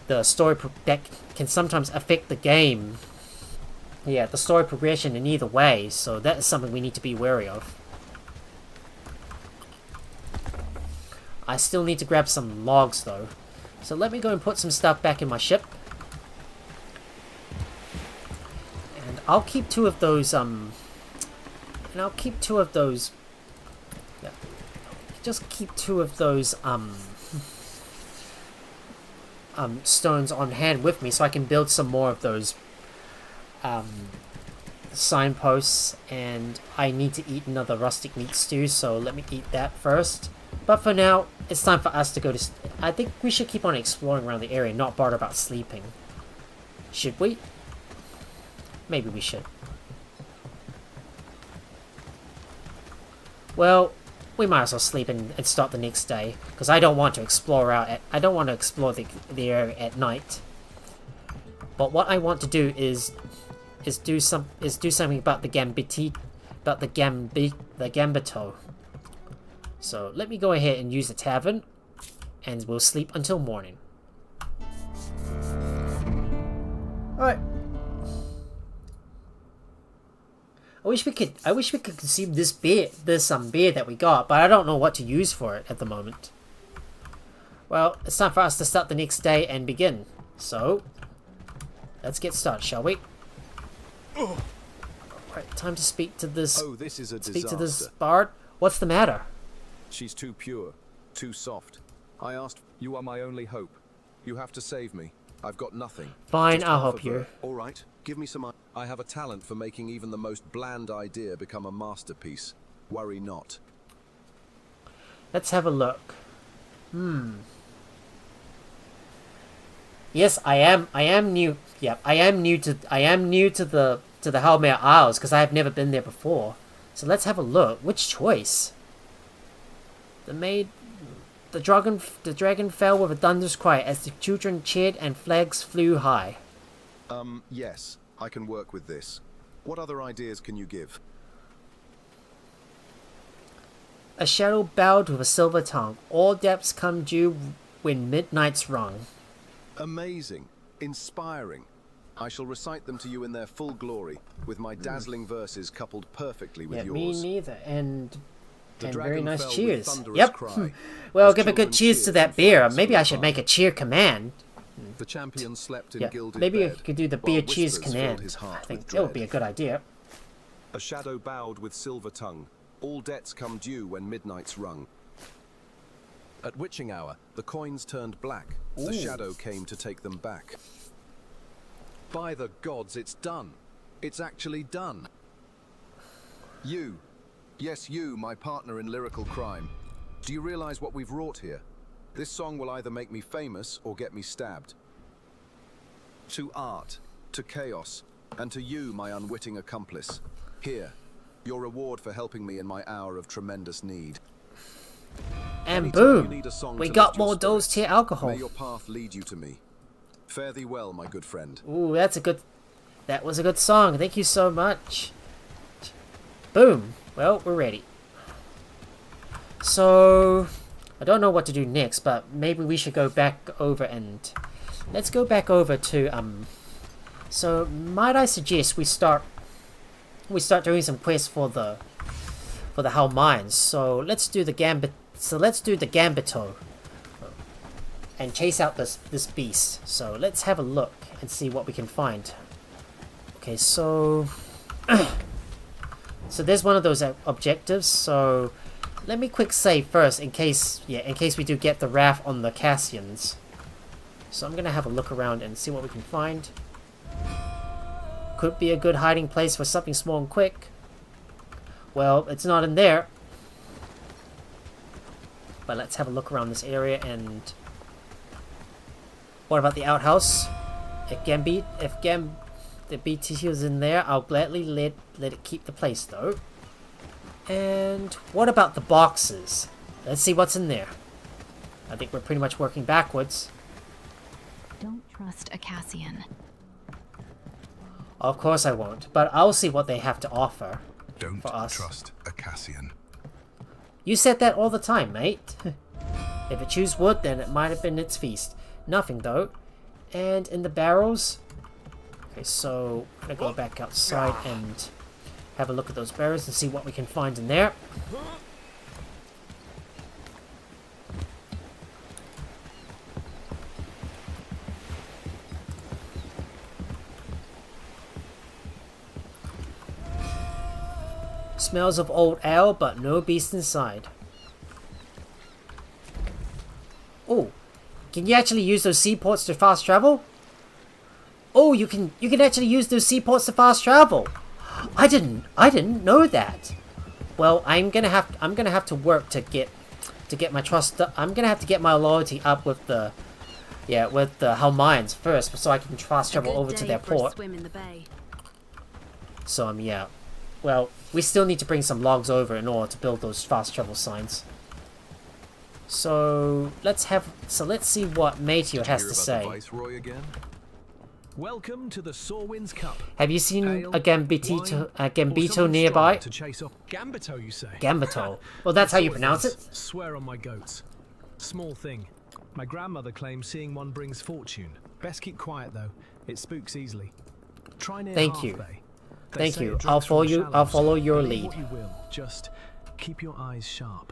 S1: the story that can sometimes affect the game. Yeah, the story progression in either way, so that is something we need to be wary of. I still need to grab some logs though. So let me go and put some stuff back in my ship. And I'll keep two of those just keep two of those stones on hand with me so I can build some more of those signposts, and I need to eat another rustic meat stew, so let me eat that first. But for now, it's time for us to go to... I think we should keep on exploring around the area, not bother about sleeping. Should we? Maybe we should. Well, we might as well sleep and start the next day, because I don't want to explore the area at night. But what I want to do is do something about the Gambito. So let me go ahead and use the tavern, and we'll sleep until morning. Alright. I wish we could consume this beer that we got, but I don't know what to use for it at the moment. Well, it's time for us to start the next day and begin. So, let's get started, shall we? Alright, time to speak to this...
S10: Oh, this is a
S1: speak to this
S10: disaster.
S1: bard. What's the matter?
S10: She's too pure, too soft. I asked, you are my only hope. You have to save me. I've got nothing.
S1: Fine,
S10: Just
S1: I'll
S10: half
S1: help
S10: of
S1: you.
S10: her. All right, give me some... I have a talent for making even the most bland idea become a masterpiece. Worry not.
S1: Let's have a look. Yes, I am new. Yeah, I am new to the Halmare Isles because I have never been there before. So let's have a look. Which choice? The dragon fell with a thunderous cry as the children cheered and flags flew high.
S10: Yes, I can work with this. What other ideas can you give?
S1: A shadow bowed with a silver tongue. All depths come due when midnight's rung.
S10: Amazing. Inspiring. I shall recite them to you in their full glory, with my dazzling verses coupled perfectly with yours.
S1: Me neither. And very
S10: dragon
S1: nice
S10: fell with
S1: cheers.
S10: thunderous
S1: Yep.
S10: cry,
S1: Well,
S10: as
S1: give a good
S10: children
S1: cheers to
S10: cheered
S1: that
S10: and
S1: beer.
S10: flags
S1: Maybe
S10: flew
S1: I should
S10: high.
S1: make a cheer command.
S10: The champion slept in
S1: Yeah,
S10: gilded
S1: maybe
S10: bed,
S1: you could do the
S10: while
S1: beer cheers
S10: whispers filled
S1: command.
S10: his heart
S1: I think
S10: with
S1: that would be a
S10: dread.
S1: good idea.
S10: A shadow bowed with silver tongue. All debts come due when midnight's rung. At witching hour, the coins turned black. The shadow came to take them back. By the gods, it's done. It's actually done. You. Yes, you, my partner in lyrical crime. Do you realize what we've wrought here? This song will either make me famous or get me stabbed. To art, to chaos, and to you, my unwitting accomplice. Here, your reward for helping me in my hour of tremendous need.
S1: And
S10: Anytime you
S1: boom,
S10: need a song
S1: we
S10: to
S1: got
S10: lift your
S1: more dose
S10: spirits,
S1: tier alcohol.
S10: May your path lead you to me. Fare thee well, my good friend.
S1: Ooh, that was a good song. Thank you so much. Boom. Well, we're ready. So, I don't know what to do next, but maybe we should go back over and... Let's go back over to, So, might I suggest we start doing some quests for the Halmines. So, let's do the Gambito. And chase out this beast. So, let's have a look and see what we can find. Okay, so... So there's one of those objectives, so let me quick save first in case we do get the wrath on the Cassians. So I'm gonna have a look around and see what we can find. Could be a good hiding place for something small and quick. Well, it's not in there. But let's have a look around this area and... What about the outhouse? If the BTC is in there, I'll gladly let it keep the place though. And what about the boxes? Let's see what's in there. I think we're pretty much working backwards.
S17: Don't trust a Cassian.
S1: Of course I won't, but I'll see what they have to offer.
S6: Don't
S1: for us.
S6: trust a Cassian.
S1: You said that all the time, mate. If it chews wood, then it might have been its feast. Nothing though. And in the barrels... Okay, so I'm gonna go back outside and have a look at those barrels and see what we can find in there. Smells of old ale, but no beast inside. Oh, can you actually use those seaports to fast travel? Oh, you can actually use those seaports to fast travel. I didn't know that. Well, I'm gonna have to work to get my trust. I'm gonna have to get my loyalty up with the Halmines first, so I can fast travel over to their port.
S5: Swim in the bay.
S1: So yeah. Well, we still need to bring some logs over in order to build those fast travel signs. So let's see what Mateo has to say.
S10: Viceroy again?
S12: Welcome to the Sorwin's Cup.
S1: Have you seen
S12: Ale,
S1: a Gambito
S12: something
S1: nearby?
S12: To chase off Gambito, you say?
S1: Gambito. Well, that's how you pronounce it.
S12: Swear on my goats. Small thing. My grandmother claims seeing one brings fortune. Best keep quiet though. It spooks easily. Try near
S1: Thank
S12: Half
S1: you.
S12: Bay. They
S1: Thank
S12: say
S1: you.
S12: it
S1: I'll
S12: drinks from the
S1: I'll
S12: shallows.
S1: follow your
S12: Believe
S1: lead.
S12: what you will. Just keep your eyes sharp.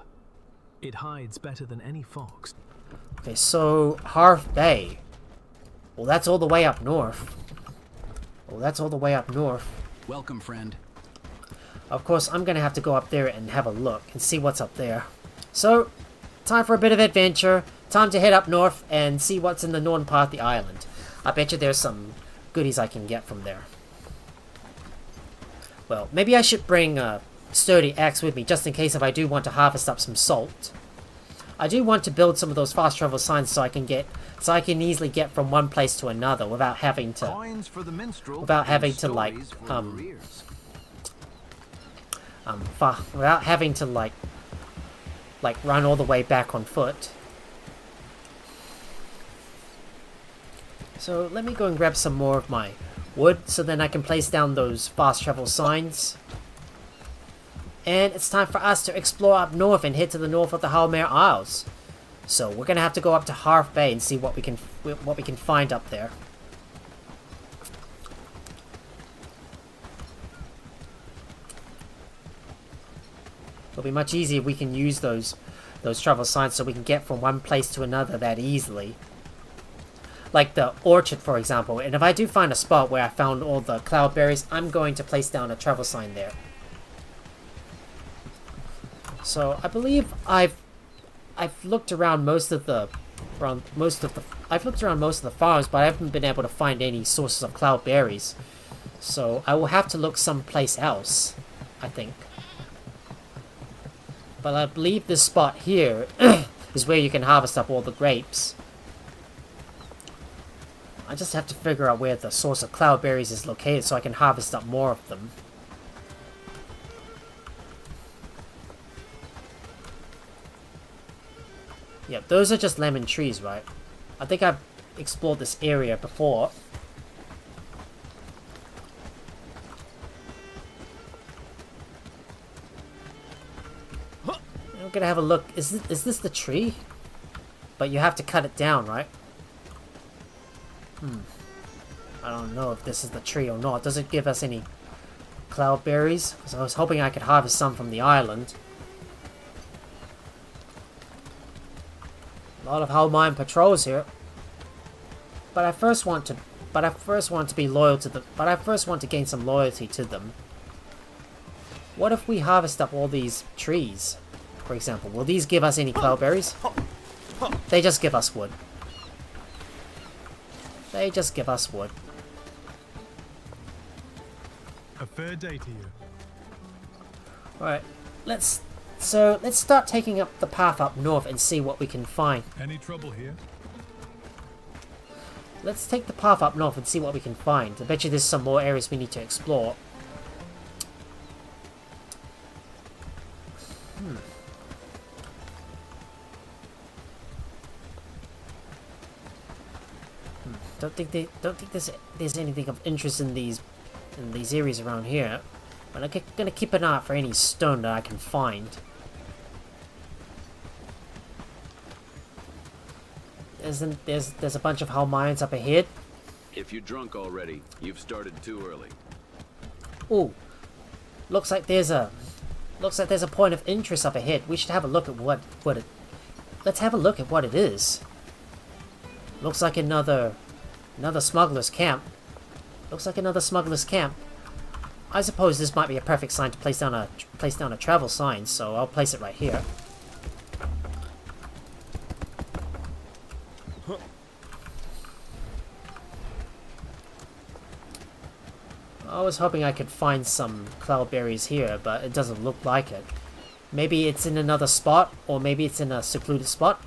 S12: It hides better than any fox.
S1: Okay, so Half Bay. Well, that's all the way up north. Well, that's all the way up north.
S7: Welcome, friend.
S1: Of course, I'm gonna have to go up there and have a look and see what's up there. So, time for a bit of adventure. Time to head up north and see what's in the northern part of the island. I bet you there's some goodies I can get from there. Well, maybe I should bring a sturdy axe with me just in case if I do want to harvest up some salt. I do want to build some of those fast travel signs so I can easily get from one place to another without having to like run all the way back on foot. So let me go and grab some more of my wood so then I can place down those fast travel signs. And it's time for us to explore up north and head to the north of the Halmare Isles. So we're gonna have to go up to Half Bay and see what we can find up there. It'll be much easier if we can use those travel signs so we can get from one place to another that easily. Like the orchard, for example. And if I do find a spot where I found all the cloudberries, I'm going to place down a travel sign there. So I believe I've looked around most of the farms, but I haven't been able to find any sources of cloudberries. So I will have to look someplace else, I think. But I believe this spot here is where you can harvest up all the grapes. I just have to figure out where the source of cloudberries is located so I can harvest up more of them. Yep, those are just lemon trees, right? I think I've explored this area before. I'm gonna have a look. Is this the tree? But you have to cut it down, right? I don't know if this is the tree or not. Does it give us any cloudberries? Because I was hoping I could harvest some from the island. A lot of Halmare patrols here. But I first want to be loyal to I first want to gain some loyalty to them. What if we harvest up all these trees? For example, will these give us any cloudberries? They just give us wood. They just give us wood.
S20: A fair day to you.
S1: Alright, let's start taking up the path up north and see what we can find.
S20: Any trouble here?
S1: Let's take the path up north and see what we can find. I bet you there's some more areas we need to explore. Don't think there's anything of interest in these areas around here. But I'm gonna keep an eye out for any stone that I can find. There's a bunch of Halmareans up ahead.
S7: If you're drunk already, you've started too early.
S1: Ooh, looks like there's a point of interest up ahead. We should have a look at let's have a look at what it is. Looks like another smuggler's camp. Looks like another smuggler's camp. I suppose this might be a perfect sign to place down a travel sign, so I'll place it right here. I was hoping I could find some cloudberries here, but it doesn't look like it. Maybe it's in another spot, or maybe it's in a secluded spot.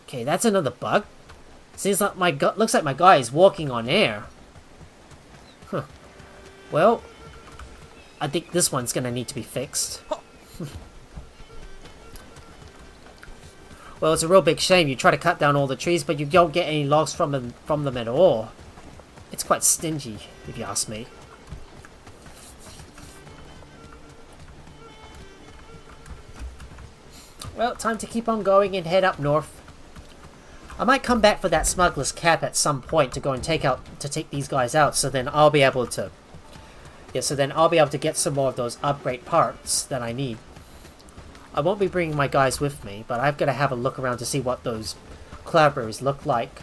S1: Okay, that's another bug. Seems like looks like my guy is walking on air. Huh. Well, I think this one's gonna need to be fixed. Well, it's a real big shame. You try to cut down all the trees, but you don't get any logs from them at all. It's quite stingy, if you ask me. Well, time to keep on going and head up north. I might come back for that smuggler's cap at some point to go and take these guys out, so then I'll be able to get some more of those upgrade parts that I need. I won't be bringing my guys with me, but I've got to have a look around to see what those cloudberries look like.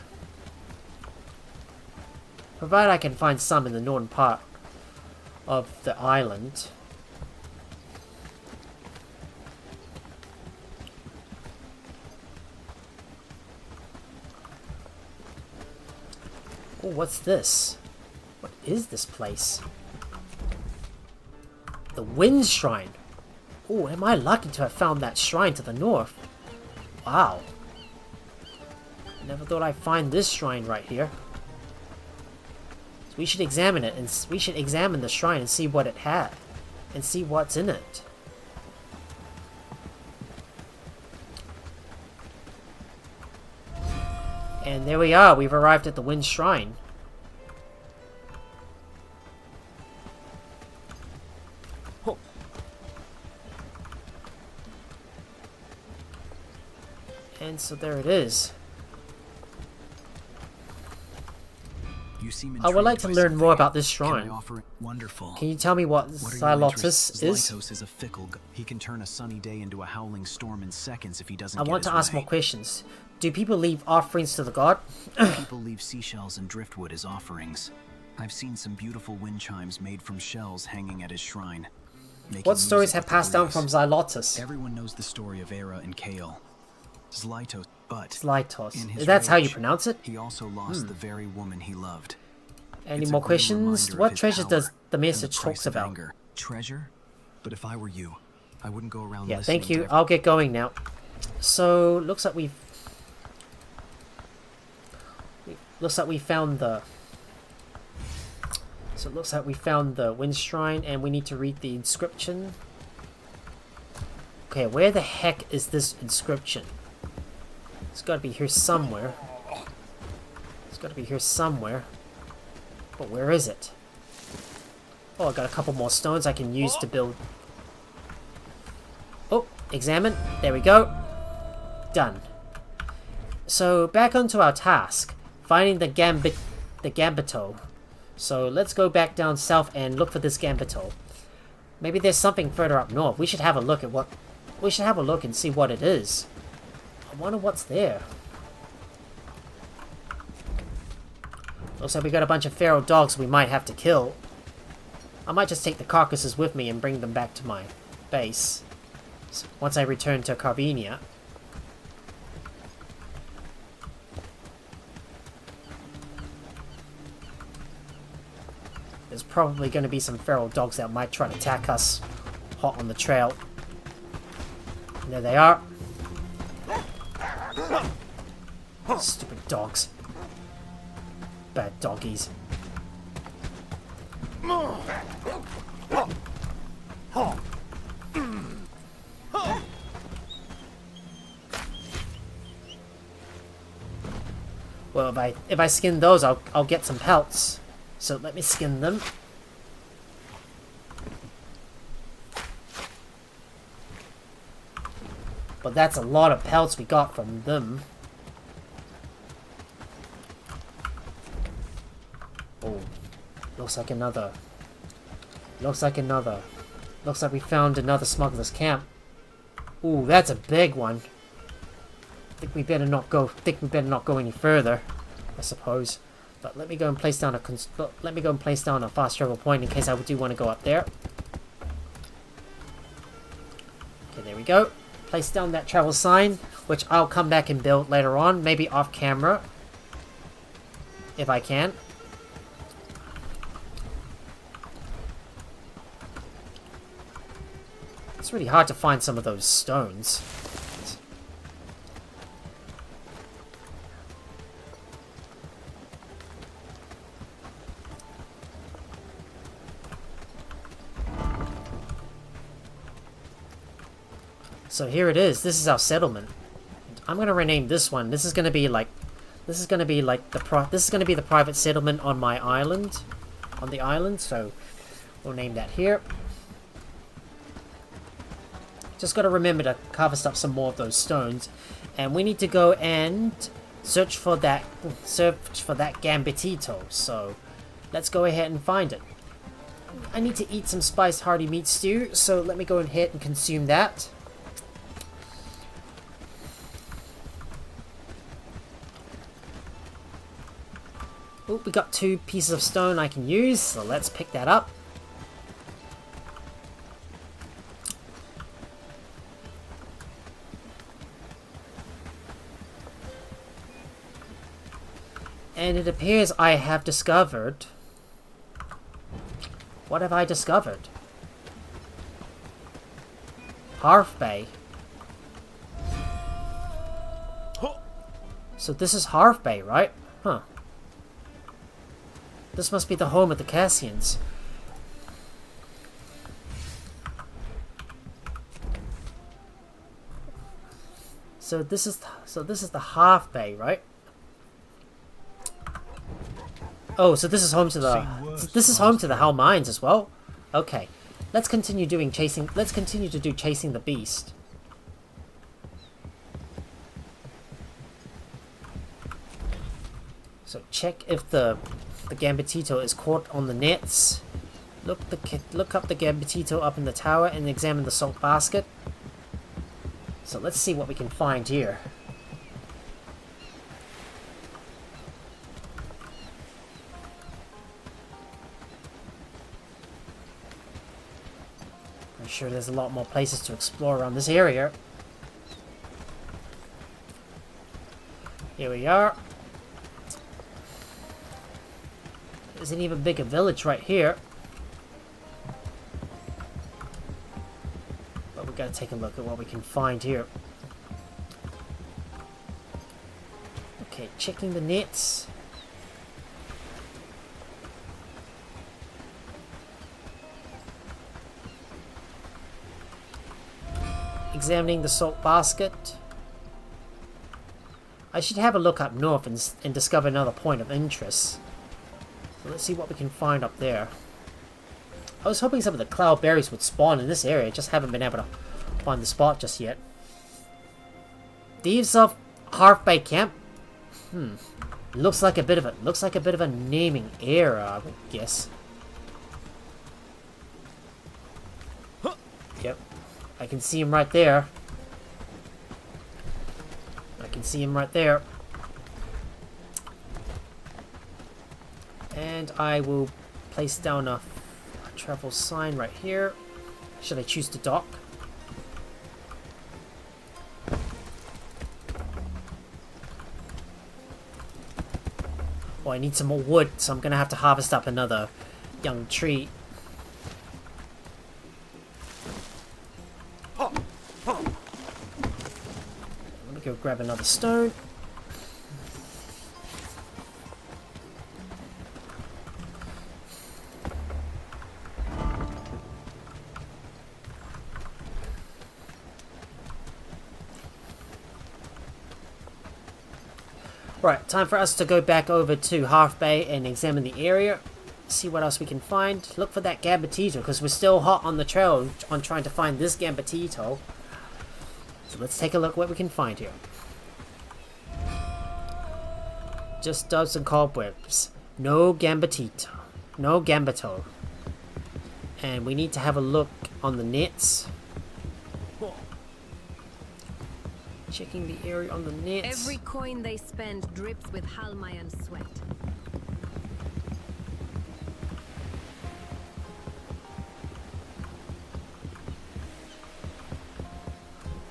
S1: Provided I can find some in the northern part of the island. Oh, what's this? What is this place? The Wind Shrine. Oh, am I lucky to have found that shrine to the north? Wow. Never thought I'd find this shrine right here. So we should examine it, and we should examine the shrine and see what it had, and see what's in it. And there we are, we've arrived at the Wind Shrine. Oh. And so there it is. I would like to learn more about this shrine.
S21: Wonderful.
S1: Can you tell me what Xylotus is?
S21: Xylotus is a fickle god. He can turn a sunny day into a howling storm in seconds if he doesn't
S1: I
S21: get
S1: want to
S21: his
S1: ask
S21: way.
S1: more questions. Do people leave offerings to the god?
S21: People leave seashells and driftwood as offerings. I've seen some beautiful wind chimes made from shells hanging at his shrine.
S1: What stories have passed down from Xylotus?
S21: Everyone knows the story of Era and Kale. Xylotus, but
S1: Xylotus.
S21: in his
S1: That's how you
S21: rage,
S1: pronounce it?
S21: He also lost the very woman he loved.
S1: Any
S21: It's a
S1: more
S21: grim
S1: questions?
S21: reminder of
S1: What
S21: his
S1: treasure
S21: power
S1: does the
S21: and the
S1: message
S21: price
S1: talks
S21: of
S1: about?
S21: anger. Treasure? But if I were you, I wouldn't go around
S1: Yeah,
S21: listening
S1: thank you.
S21: to
S1: I'll get going now. So, looks like we found the... So it looks like we found the Wind Shrine, and we need to read the inscription. Okay, where the heck is this inscription? It's gotta be here somewhere. It's gotta be here somewhere. But where is it? Oh, I got a couple more stones I can use to build. Oh, examine. There we go. Done. So, back onto our task. Finding the Gambito. So, let's go back down south and look for this Gambito. Maybe there's something further up north. We should have a look at what... We should have a look and see what it is. I wonder what's there. Looks like we got a bunch of feral dogs we might have to kill. I might just take the carcasses with me and bring them back to my base. So once I return to Carvenia. There's probably going to be some feral dogs that might try to attack us hot on the trail. And there they are. Stupid dogs. Bad doggies. Well, if I skin those, I'll get some pelts. So let me skin them. But that's a lot of pelts we got from them. Oh, looks like another. Looks like another. Looks like we found another smuggler's camp. Ooh, that's a big one. Think we better not go any further, I suppose. But let me go and place down a fast travel point in case I do want to go up there. Okay, there we go. Place down that travel sign, which I'll come back and build later on, maybe off camera, if I can. It's really hard to find some of those stones. So here it is. This is our settlement. I'm gonna rename this one. This is gonna be the private settlement on my island, on the island. So we'll name that here. Just gotta remember to harvest up some more of those stones, and we need to go and search for that Gambitito. So let's go ahead and find it. I need to eat some spiced hearty meat stew, so let me go ahead and consume that. Oh, we got 2 pieces of stone I can use, so let's pick that up. And it appears I have discovered... What have I discovered? Half Bay. So this is Half Bay, right? Huh. This must be the home of the Cassians. So this is the Half Bay, right? Oh, so this is home to the Halmare Mines as well. Okay, let's continue doing chasing. Let's continue to do chasing the beast. So check if the Gambitito is caught on the nets. Look up the Gambitito up in the tower and examine the salt basket. So let's see what we can find here. I'm sure there's a lot more places to explore around this area. Here we are. There's an even bigger village right here. But we gotta take a look at what we can find here. Okay, checking the nets. Examining the salt basket. I should have a look up north and discover another point of interest. So let's see what we can find up there. I was hoping some of the cloudberries would spawn in this area, just haven't been able to find the spot just yet. Thieves of Half Bay Camp? Looks like a bit of a naming error, I would guess. Yep. I can see him right there. And I will place down a travel sign right here. Should I choose to dock? Well, I need some more wood, so I'm gonna have to harvest up another young tree. Let me go grab another stone. Right, time for us to go back over to Half Bay and examine the area. See what else we can find. Look for that Gambitito, because we're still hot on the trail on trying to find this Gambitito. So let's take a look what we can find here. Just dust and cobwebs. No Gambitito. No Gambito. And we need to have a look on the nets. Checking the area on the nets.
S11: Every coin they spend drips with Halmare sweat.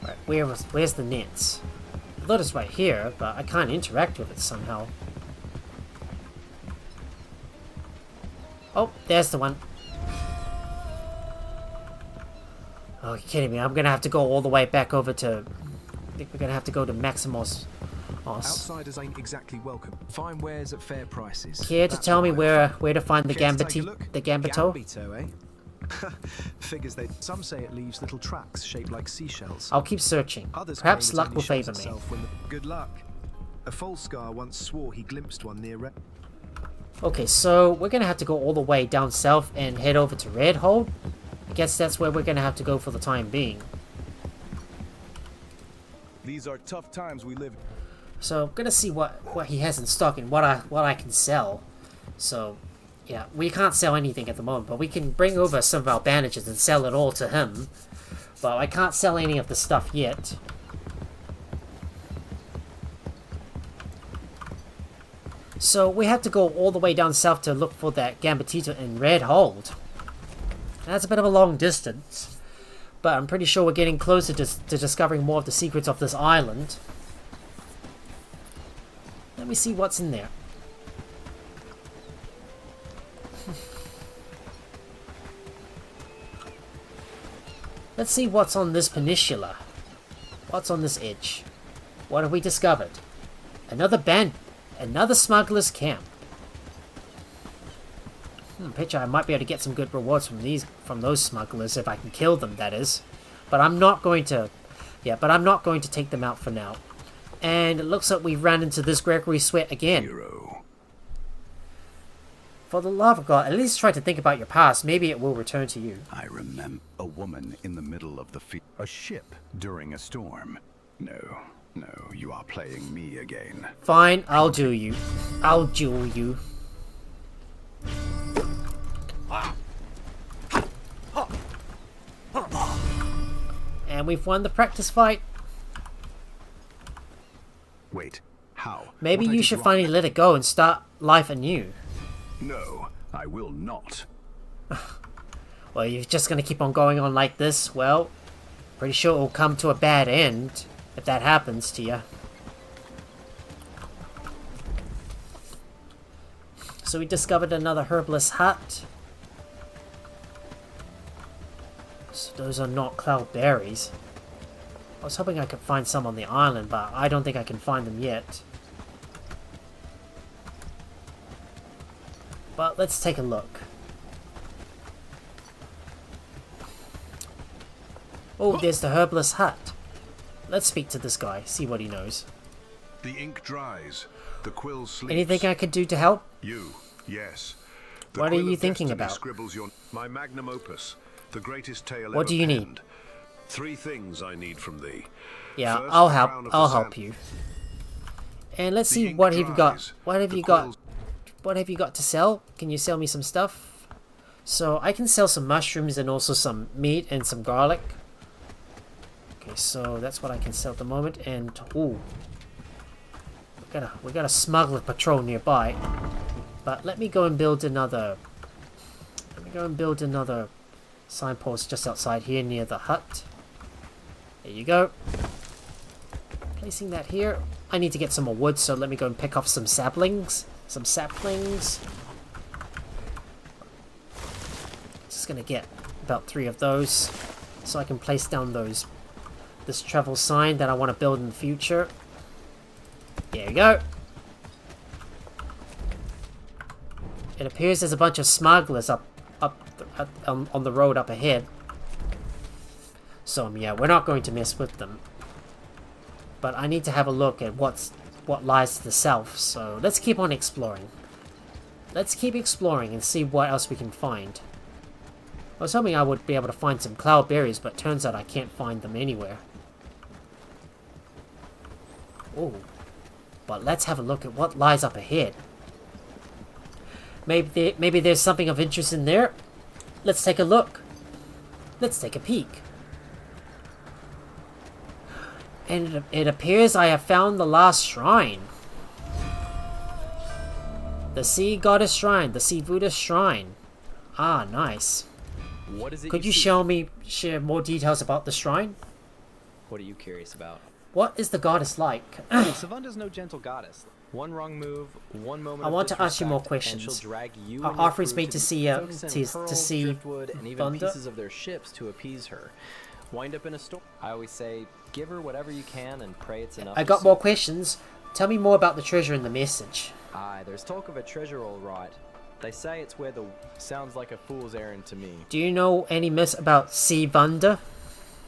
S1: Right, where's the nets? I thought it's right here, but I can't interact with it somehow. Oh, there's the one. Oh, you're kidding me. I'm gonna have to go all the way back over to... I think we're gonna have to go to Maximos.
S15: Outsiders ain't exactly welcome. Find wares at fair prices.
S1: Care to tell me where to find the Gambito?
S15: Gambito, eh? Figures they. Some say it leaves little tracks shaped like seashells.
S1: I'll keep searching. Perhaps luck will favor me.
S15: Good luck. A Falscar once swore he glimpsed one near Red.
S1: Okay, so we're gonna have to go all the way down south and head over to Redhold. I guess that's where we're gonna have to go for the time being.
S10: These are tough times we live in.
S1: So I'm gonna see what he has in stock and what I can sell. So yeah, we can't sell anything at the moment, but we can bring over some of our bandages and sell it all to him. But I can't sell any of the stuff yet. So we have to go all the way down south to look for that Gambitito in Red Hold. That's a bit of a long distance, but I'm pretty sure we're getting closer to discovering more of the secrets of this island. Let me see what's in there. Let's see what's on this peninsula. What's on this edge? What have we discovered? Another smuggler's camp. Picture I might be able to get some good rewards from those smugglers if I can kill them, that is. But I'm not going to. Yeah, but I'm not going to take them out for now. And it looks like we've ran into this Gregory Sweat again.
S14: Hero.
S1: For the love of God, at least try to think about your past. Maybe it will return to you.
S14: I remember a woman in the middle of the field. A ship during a storm. No, you are playing me again.
S1: Fine, I'll do you. I'll duel you. And we've won the practice fight.
S14: Wait, how?
S1: Maybe you should finally let it go and start life anew.
S14: No, I will not.
S1: Well, you're just gonna keep on going on like this? Well, pretty sure it will come to a bad end if that happens to you. So we discovered another herbalist hut. So those are not cloudberries. I was hoping I could find some on the island, but I don't think I can find them yet. But let's take a look. Oh, there's the herbalist hut. Let's speak to this guy, see what he knows.
S6: The ink dries. The quill sleeps.
S1: Anything I could do to help?
S6: Yes.
S1: What are you thinking about?
S6: Scribbles my magnum opus, the greatest tale
S1: what do you
S6: penned.
S1: need?
S6: 3 things I need from thee.
S1: Yeah,
S6: First,
S1: I'll
S6: the
S1: help.
S6: crown of
S1: I'll
S6: the
S1: help
S6: sand.
S1: you. And let's
S6: The
S1: see
S6: ink
S1: what have you got.
S6: dries.
S1: What have
S6: The
S1: you got?
S6: quills-
S1: What have you got to sell? Can you sell me some stuff? So I can sell some mushrooms and also some meat and some garlic. Okay, so that's what I can sell at the moment. And ooh, we got a smuggler patrol nearby. But let me go and build another. Let me go and build another signpost just outside here near the hut. There you go. Placing that here. I need to get some more wood, so let me go and pick off some saplings. Some saplings. Just gonna get about 3 of those, so I can place down this travel sign that I want to build in the future. There you go. It appears there's a bunch of smugglers up on the road up ahead. So yeah, we're not going to mess with them. But I need to have a look at what lies to the south. So let's keep on exploring. Let's keep exploring and see what else we can find. I was hoping I would be able to find some cloudberries, but turns out I can't find them anywhere. Oh, but let's have a look at what lies up ahead. Maybe there's something of interest in there. Let's take a look. Let's take a peek. And it appears I have found the last shrine. The Sea Goddess Shrine, the Sea Buddha Shrine. Ah, nice.
S16: What is it?
S1: Could you share more details about the shrine?
S16: What are you curious about?
S1: What is the goddess like?
S16: Savunda's no gentle goddess. One wrong move, one moment.
S1: I want to ask you more questions. Our offer is made to see
S16: driftwood, and even
S1: Thunder.
S16: pieces of their ships to appease her. Wind up in a storm. I always say, give her whatever you can and pray it's enough.
S1: I got more questions. Tell me more about the treasure in the message.
S16: Aye, there's talk of a treasure, all right. They say it's where the sounds like a fool's errand to me.
S1: Do you know any myths about Sea Thunder?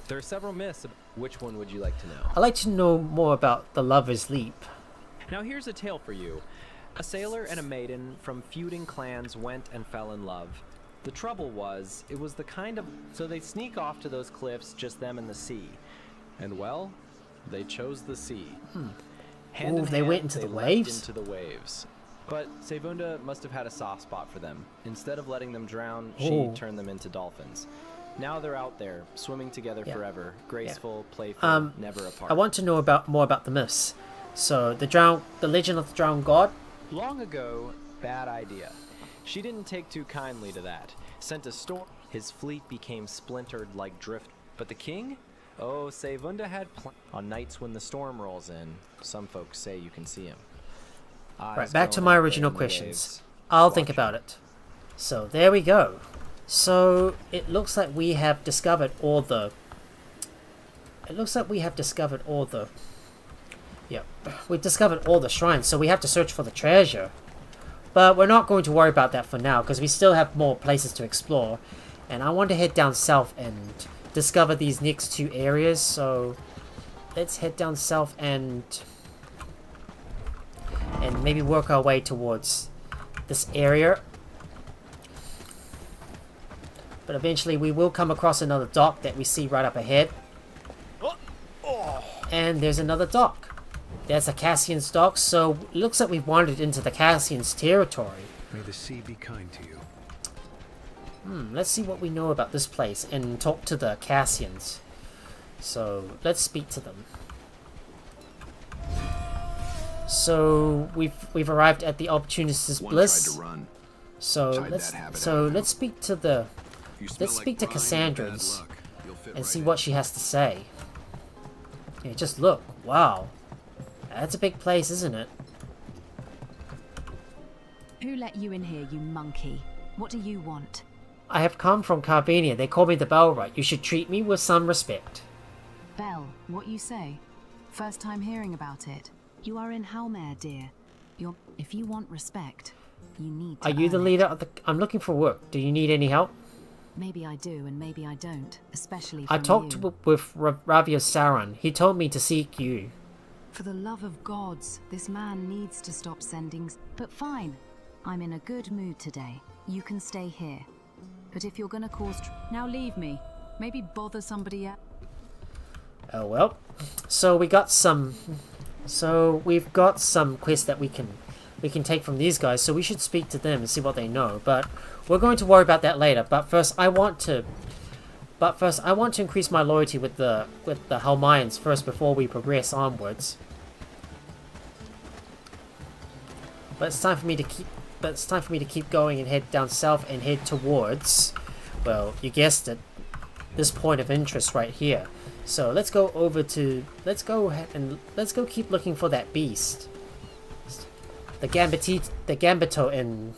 S16: There are several myths. Which one would you like to know?
S1: I'd like to know more about the Lover's Leap.
S16: Now here's a tale for you. A sailor and a maiden from feuding clans went and fell in love. The trouble was, it was the kind of... So they sneak off to those cliffs, just them and the sea. And well, they chose the sea. Hand in
S1: they
S16: hand,
S1: went into
S16: they
S1: the
S16: leapt
S1: waves?
S16: into the waves. But Sevunda must have had a soft spot for them. Instead of letting them drown, she turned them into dolphins. Now they're out there, swimming together forever, graceful, playful, never apart.
S1: I want to know more about the myths. So the legend of the drowned god.
S16: Long ago, bad idea. She didn't take too kindly to that. Sent a storm. His fleet became splintered like drift. But the king? Oh, say Vunda had on nights when the storm rolls in. Some folks say you can see him.
S1: Right, back to my original questions. I'll think about it. So, there we go. So, it looks like we have discovered all the... Yep, we discovered all the shrines, so we have to search for the treasure. But we're not going to worry about that for now, because we still have more places to explore. And I want to head down south and discover these next two areas, so... Let's head down south and maybe work our way towards this area. But eventually we will come across another dock that we see right up ahead. And there's another dock. There's a Cassian's dock, so it looks like we've wandered into the Cassian's territory.
S14: May the sea be kind to you.
S1: Let's see what we know about this place and talk to the Cassians. So, let's speak to them. So, we've arrived at the Opportunist's Bliss. So, let's speak to the... Let's speak to Cassandra's and see what she has to say. Yeah, just look. Wow. That's a big place, isn't it?
S3: Who let you in here, you monkey? What do you want?
S1: I have come from Carvenia. They call me the Bellwright. You should treat me with some respect.
S3: Bell, what you say? First time hearing about it. You are in Halmare, dear. If you want respect, you need to
S1: Are you the leader of the... I'm looking for work. Do you need any help?
S3: Maybe I do, and maybe I don't. Especially
S1: I talked with Ravio Saran. He told me to seek you.
S3: For the love of gods, this man needs to stop sending... But fine. I'm in a good mood today. You can stay here. But if you're gonna cause... Now leave me. Maybe bother somebody else.
S1: Oh well. So we got some... So we've got some quests that we can take from these guys. So we should speak to them and see what they know. But we're going to worry about that later. But first I want to increase my loyalty with the Halmareans first before we progress onwards. But it's time for me to keep going and head down south and head towards, well, you guessed it, this point of interest right here. So let's go keep looking for that beast. The Gambito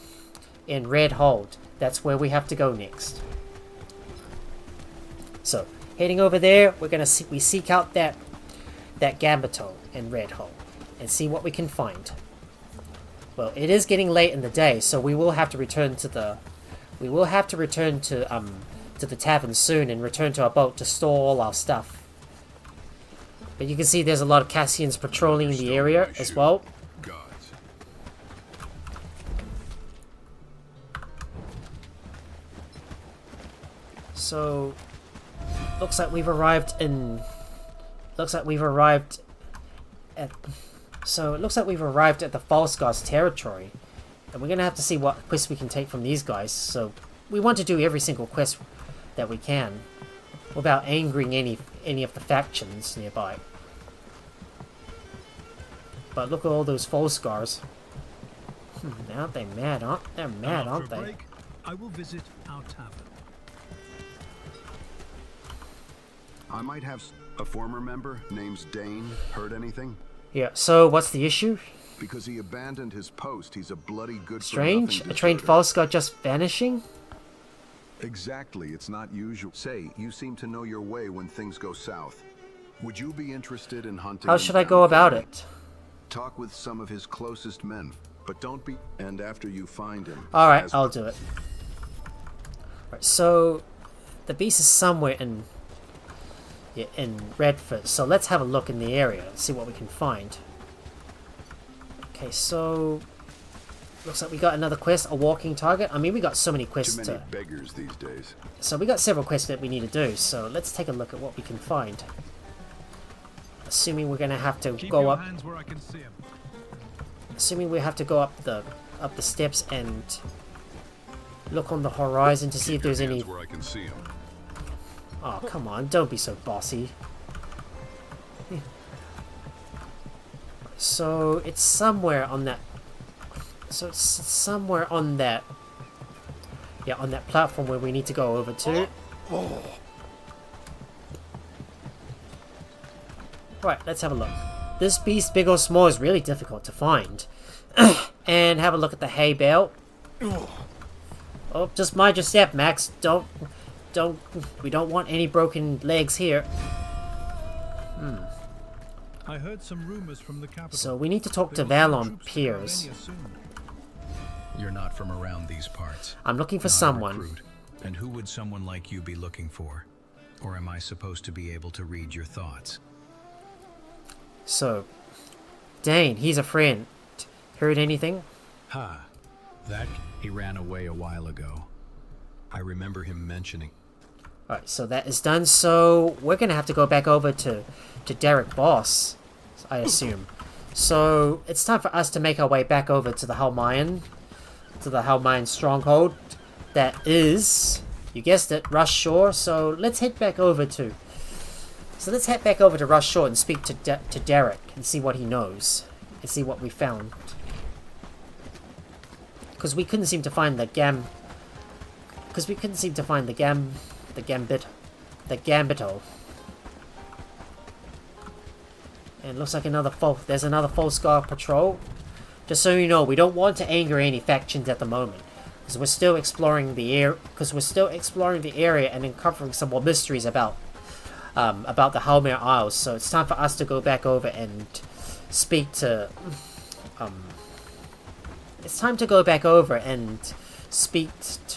S1: in Red Hold. That's where we have to go next. So, heading over there, we seek out that Gambito in Red Hold and see what we can find. Well, it is getting late in the day, so we will have to return to the tavern soon and return to our boat to store all our stuff. But you can see there's a lot of Cassians patrolling the area as well. So, looks like we've arrived at the False Gods territory. And we're gonna have to see what quests we can take from these guys. So we want to do every single quest that we can without angering any of the factions nearby. But look at all those False Gods. Aren't they mad? They're mad, aren't they?
S20: I will visit our tavern.
S14: I might have a former member, name's Dane. Heard anything?
S1: Yeah, so what's the issue?
S14: Because he abandoned his post, he's a bloody good
S1: Strange? A trained False God just vanishing?
S14: Exactly, it's not usual. Say, you seem to know your way when things go south. Would you be interested in hunting?
S1: How should I go about it?
S14: Talk with some of his closest men, but don't be... And after you find him...
S1: Alright, I'll do it. Right, so, the beast is somewhere in Redford, so let's have a look in the area, see what we can find. Okay, so looks like we got another quest, a walking target. I mean, we got so many quests.
S14: Too many beggars these days.
S1: So we got several quests that we need to do. So let's take a look at what we can find. Assuming we're gonna have to go up.
S20: Hands where I can see 'em.
S1: Assuming we have to go up the steps and look on the horizon to see if there's any.
S9: Where I can see 'em.
S1: Oh, come on, don't be so bossy. So, it's somewhere on that... So it's somewhere on that... Yeah, on that platform where we need to go over to. Right, let's have a look. This beast, big or small, is really difficult to find. And have a look at the hay bale. Oh, just mind your step, Max. We don't want any broken legs here.
S20: I heard some rumors from the capital.
S1: So we need to talk to Valon Piers.
S14: You're not from around these parts.
S1: I'm looking for
S14: Not a
S1: someone.
S14: recruit. And who would someone like you be looking for? Or am I supposed to be able to read your thoughts?
S1: So, Dane, he's a friend. Heard anything?
S14: Ha. That he ran away a while ago. I remember him mentioning.
S1: Alright, so that is done. So we're gonna have to go back over to Derek Boss, I assume. So it's time for us to make our way back over to the Halmare stronghold. That is, you guessed it, Rush Shore. So let's head back over to. So let's head back over to Rush Shore and speak to Derek and see what he knows and see what we found. Because we couldn't seem to find the Gambito. And it looks like there's another false guard patrol. Just so you know, we don't want to anger any factions at the moment, because we're still exploring the area and uncovering some more mysteries about the Halmare Isles. So it's time for us to go back over and speak to it's time to go back over and speak to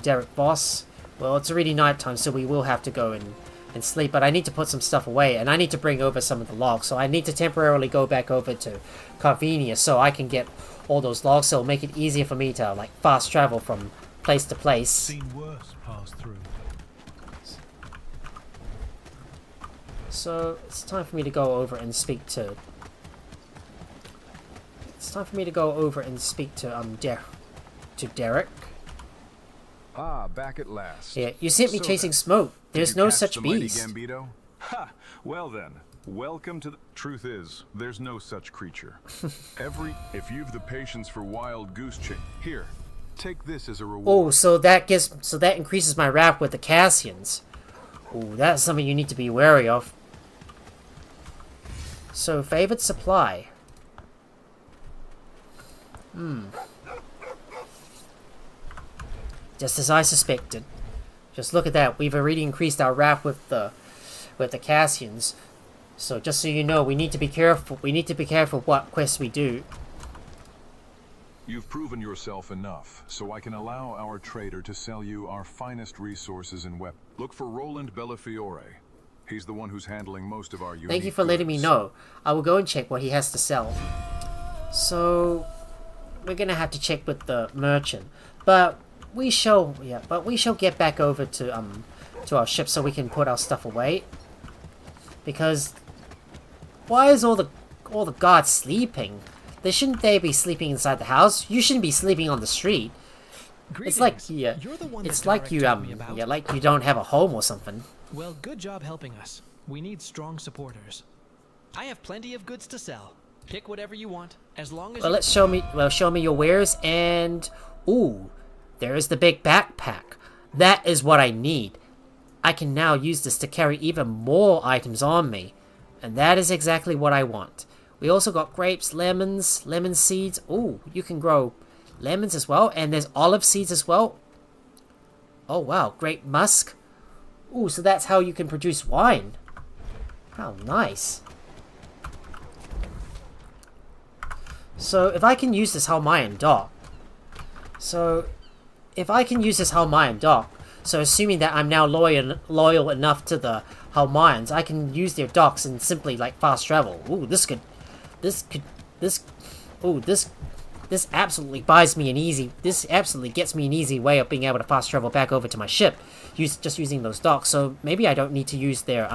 S1: Derek Voss. Well, it's already nighttime, so we will have to go and sleep, but I need to put some stuff away, and I need to bring over some of the logs, so I need to temporarily go back over to Carvenia so I can get all those logs, so it'll make it easier for me to, like, fast travel from place to place.
S20: Seen worse pass through.
S1: So, it's time for me to go over and speak to... Derek.
S10: Ah, back at last.
S1: Yeah, you sent me chasing smoke. There's no such beast.
S8: Gambito? Ha! Well then, welcome to the... Truth is, there's no such creature. If you've the patience for wild goose chase, here, take this as a reward.
S1: Oh, so that increases my wrath with the Cassians. Oh, that's something you need to be wary of. So, favored supply. Just as I suspected. Just look at that. We've already increased our wrath with the Cassians. So just so you know, we need to be careful. We need to be careful what quests we do.
S8: You've proven yourself enough, so I can allow our trader to sell you our finest resources and weapons. Look for Roland Bellafiore. He's the one who's handling most of our unique
S1: Thank you for letting me know. I will go and check what he has to sell. So we're gonna have to check with the merchant, but we shall get back over to our ship so we can put our stuff away. Because why is all the guards sleeping? Shouldn't they be sleeping inside the house? You shouldn't be sleeping on the street.
S22: Greetings.
S1: It's like
S22: You're the one
S1: it's
S22: that
S1: like you
S22: Derek told me about.
S1: like you don't have a home or something.
S22: Well, good job helping us. We need strong supporters. I have plenty of goods to sell. Pick whatever you want, as long as.
S1: Well, show me your wares, and ooh, there is the big backpack. That is what I need. I can now use this to carry even more items on me, and that is exactly what I want. We also got grapes, lemons, lemon seeds. Ooh, you can grow lemons as well, and there's olive seeds as well. Oh wow, grape musk. Ooh, so that's how you can produce wine. How nice. So if I can use this Halmare dock. So assuming that I'm now loyal enough to the Halmareans, I can use their docks and simply like fast travel. Ooh, this absolutely buys me an easy. This absolutely gets me an easy way of being able to fast travel back over to my ship, just using those docks. So maybe I don't need to use their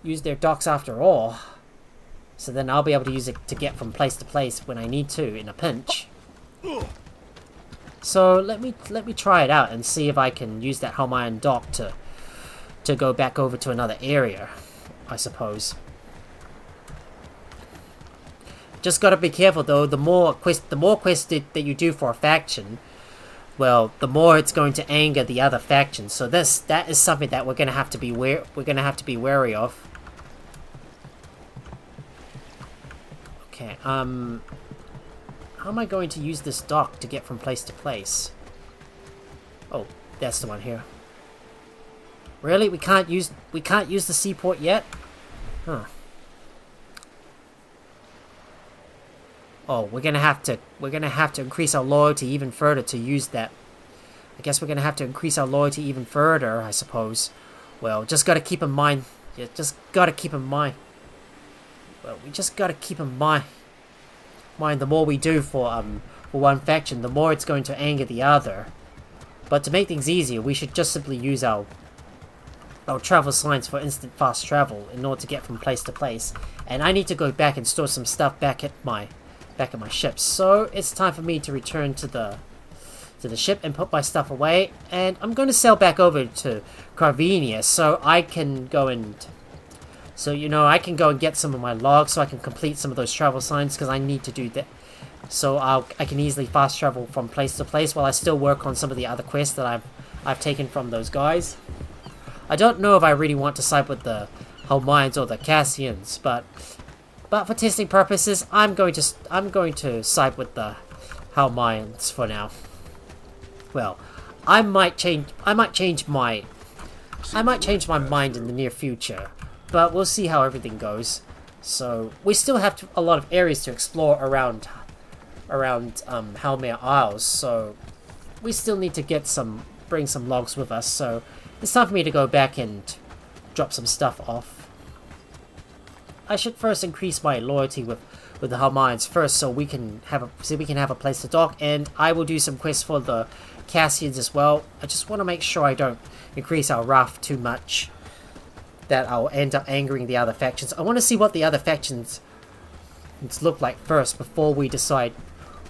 S1: use their docks after all. So then I'll be able to use it to get from place to place when I need to in a pinch. So let me try it out and see if I can use that Halmare dock to go back over to another area. I suppose. Just gotta be careful though. The more quests that you do for a faction, well, the more it's going to anger the other faction. So that is something that we're gonna have to be wary of. Okay, how am I going to use this dock to get from place to place? Oh, that's the one here. Really? We can't use the seaport yet? Huh. Oh, we're gonna have to increase our loyalty even further to use that. I guess we're gonna have to increase our loyalty even further, I suppose. Well, just gotta keep in mind. Yeah, just gotta keep in mind. Well, we just gotta keep in mind. The more we do for one faction, the more it's going to anger the other. But to make things easier, we should just simply use our travel signs for instant fast travel in order to get from place to place. And I need to go back and store some stuff back at my ship. So it's time for me to return to the ship and put my stuff away. And I'm going to sail back over to Carvenia so I can go and I can go and get some of my logs so I can complete some of those travel signs because I need to do that. So I can easily fast travel from place to place while I still work on some of the other quests that I've taken from those guys. I don't know if I really want to side with the Halmareans or the Cassians, but for testing purposes, I'm going to side with the Halmareans for now. Well, I might change my mind in the near future, but we'll see how everything goes. So we still have a lot of areas to explore around Halmare Isles, so we still need to bring some logs with us. So it's time for me to go back and drop some stuff off. I should first increase my loyalty with the Halmareans first, so we can have a place to dock, and I will do some quests for the Cassians as well. I just want to make sure I don't increase our wrath too much, that I'll end up angering the other factions. I want to see what the other factions look like first before we decide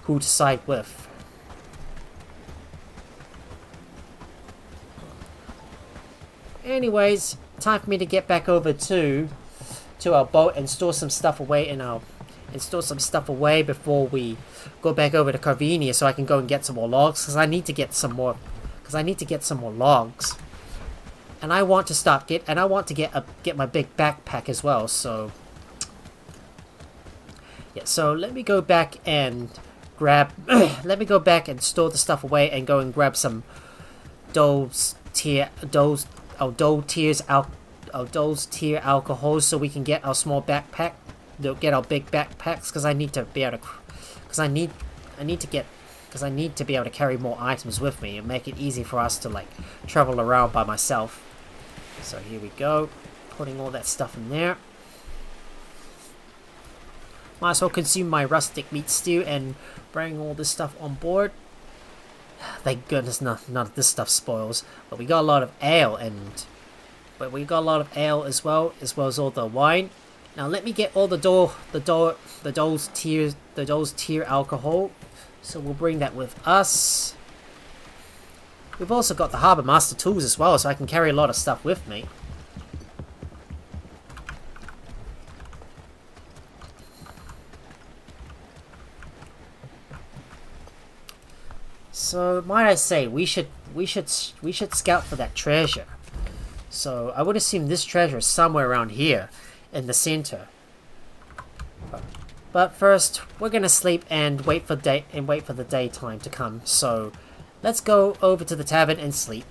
S1: who to side with. Anyways, time for me to get back over to our boat and store some stuff away before we go back over to Carvenia so I can go and get some more logs because I need to get some more logs. And I want to get my big backpack as well. So yeah, so let me go back and store the stuff away and go and grab some Dole's tier alcohol so we can get our small backpack, get our big backpacks, because I need to be able to carry more items with me and make it easy for us to travel around by myself. So here we go, putting all that stuff in there. Might as well consume my rustic meat stew and bring all this stuff on board. Thank goodness none of this stuff spoils. But we got a lot of ale as well as all the wine. Now let me get all the Dole's tier alcohol. So we'll bring that with us. We've also got the Harbour Master tools as well, so I can carry a lot of stuff with me. So might I say we should scout for that treasure. So I would assume this treasure is somewhere around here in the center. But first we're gonna sleep and wait for the daytime to come. So let's go over to the tavern and sleep.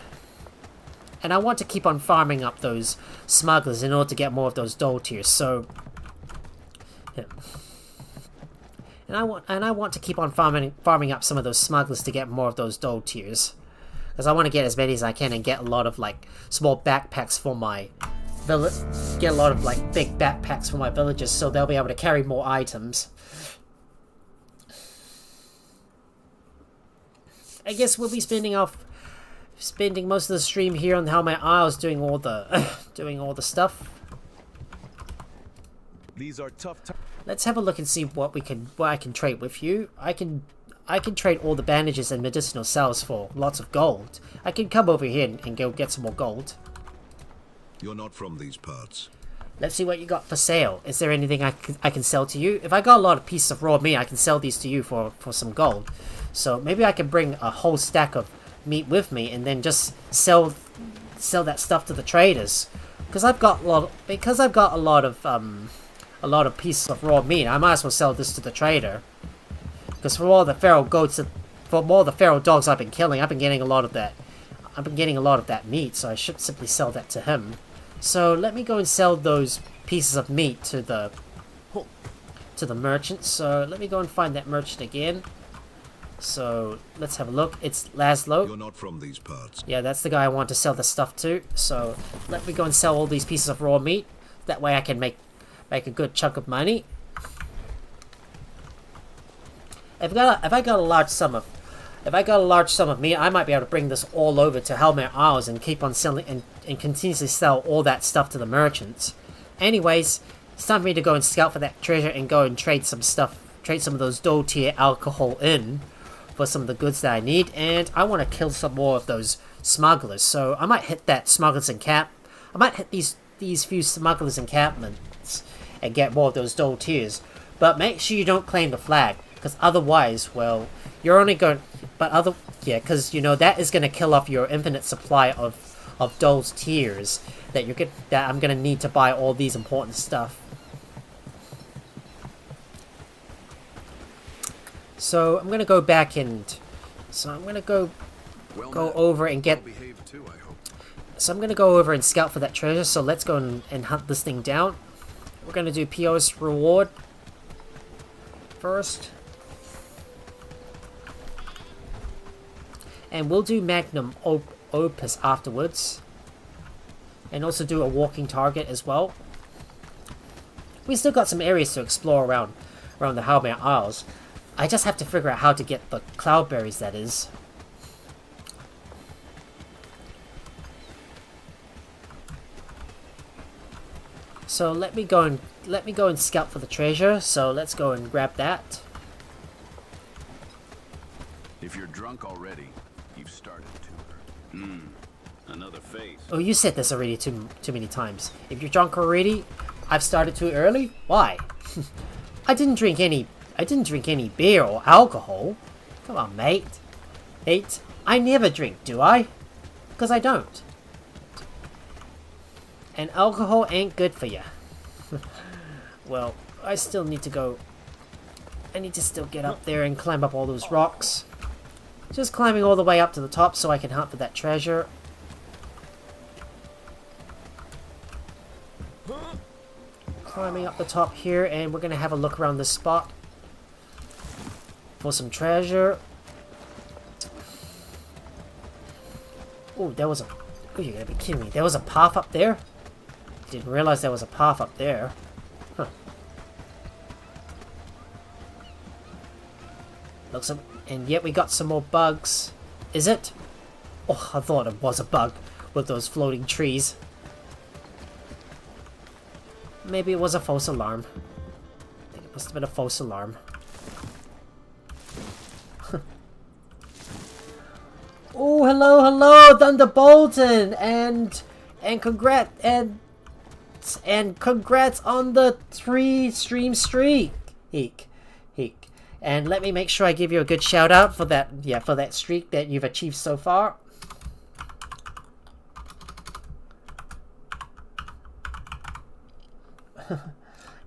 S1: And I want to keep on farming up those smugglers in order to get more of those Dole tiers. So yeah. And I want to keep on farming up some of those smugglers to get more of those Dole tiers, because I want to get as many as I can and get a lot of small backpacks for my village. Get a lot of big backpacks for my villagers, so they'll be able to carry more items. I guess we'll be spending most of the stream here on the Halmare Isles doing all the stuff.
S10: These are tough times.
S1: Let's have a look and see what I can trade with you. I can trade all the bandages and medicinal cells for lots of gold. I can come over here and go get some more gold.
S6: You're not from these parts.
S1: Let's see what you got for sale. Is there anything I can sell to you? If I got a lot of pieces of raw meat, I can sell these to you for some gold. So maybe I can bring a whole stack of meat with me and then just sell that stuff to the traders. Because I've got a lot of pieces of raw meat, I might as well sell this to the trader. Because for all the feral goats, for all the feral dogs I've been killing, I've been getting a lot of that. I've been getting a lot of that meat, so I should simply sell that to him. So let me go and sell those pieces of meat to the merchant. So let me go and find that merchant again. So let's have a look. It's Laszlo.
S6: You're not from these parts.
S1: Yeah, that's the guy I want to sell the stuff to. So let me go and sell all these pieces of raw meat. That way I can make a good chunk of money. If I got a large sum of meat, I might be able to bring this all over to Halmare Isles and keep on selling and continuously sell all that stuff to the merchants. Anyways, it's time for me to go and scout for that treasure and go and trade some of those Dole tier alcohol in for some of the goods that I need. And I want to kill some more of those smugglers, so I might hit that smugglers encamp. I might hit these few smugglers encampments and get more of those Dole tiers. But make sure you don't claim the flag, because otherwise, well, you're only going. Because you know that is going to kill off your infinite supply of Dole's tiers that I'm going to need to buy all these important stuff. So I'm going to go back and I'm going to go over and get. So I'm going to go over and scout for that treasure. So let's go and hunt this thing down. We're going to do PO's reward first. And we'll do Magnum Opus afterwards. And also do a walking target as well. We still got some areas to explore around the Halmare Isles. I just have to figure out how to get the cloudberries, that is. So let me go and scout for the treasure. So let's go and grab that.
S7: If you're drunk already, you've started to. Another face.
S1: Oh, you said this already too many times. If you're drunk already, I've started too early? Why? I didn't drink any beer or alcohol. Come on, mate. I never drink, do I? Because I don't. And alcohol ain't good for you. Well, I still need to go. I need to still get up there and climb up all those rocks. Just climbing all the way up to the top so I can hunt for that treasure. Climbing up the top here, and we're going to have a look around this spot for some treasure. Oh, there was a... Oh, you're going to be kidding me. There was a path up there? Didn't realize there was a path up there. Huh. Looks like... And yet we got some more bugs. Is it? Oh, I thought it was a bug with those floating trees. Maybe it was a false alarm. I think it must have been a false alarm. Oh, hello, Thunderbolton, and congrats on the 3-stream streak. Eek. And let me make sure I give you a good shout out for that. Yeah, for that streak that you've achieved so far.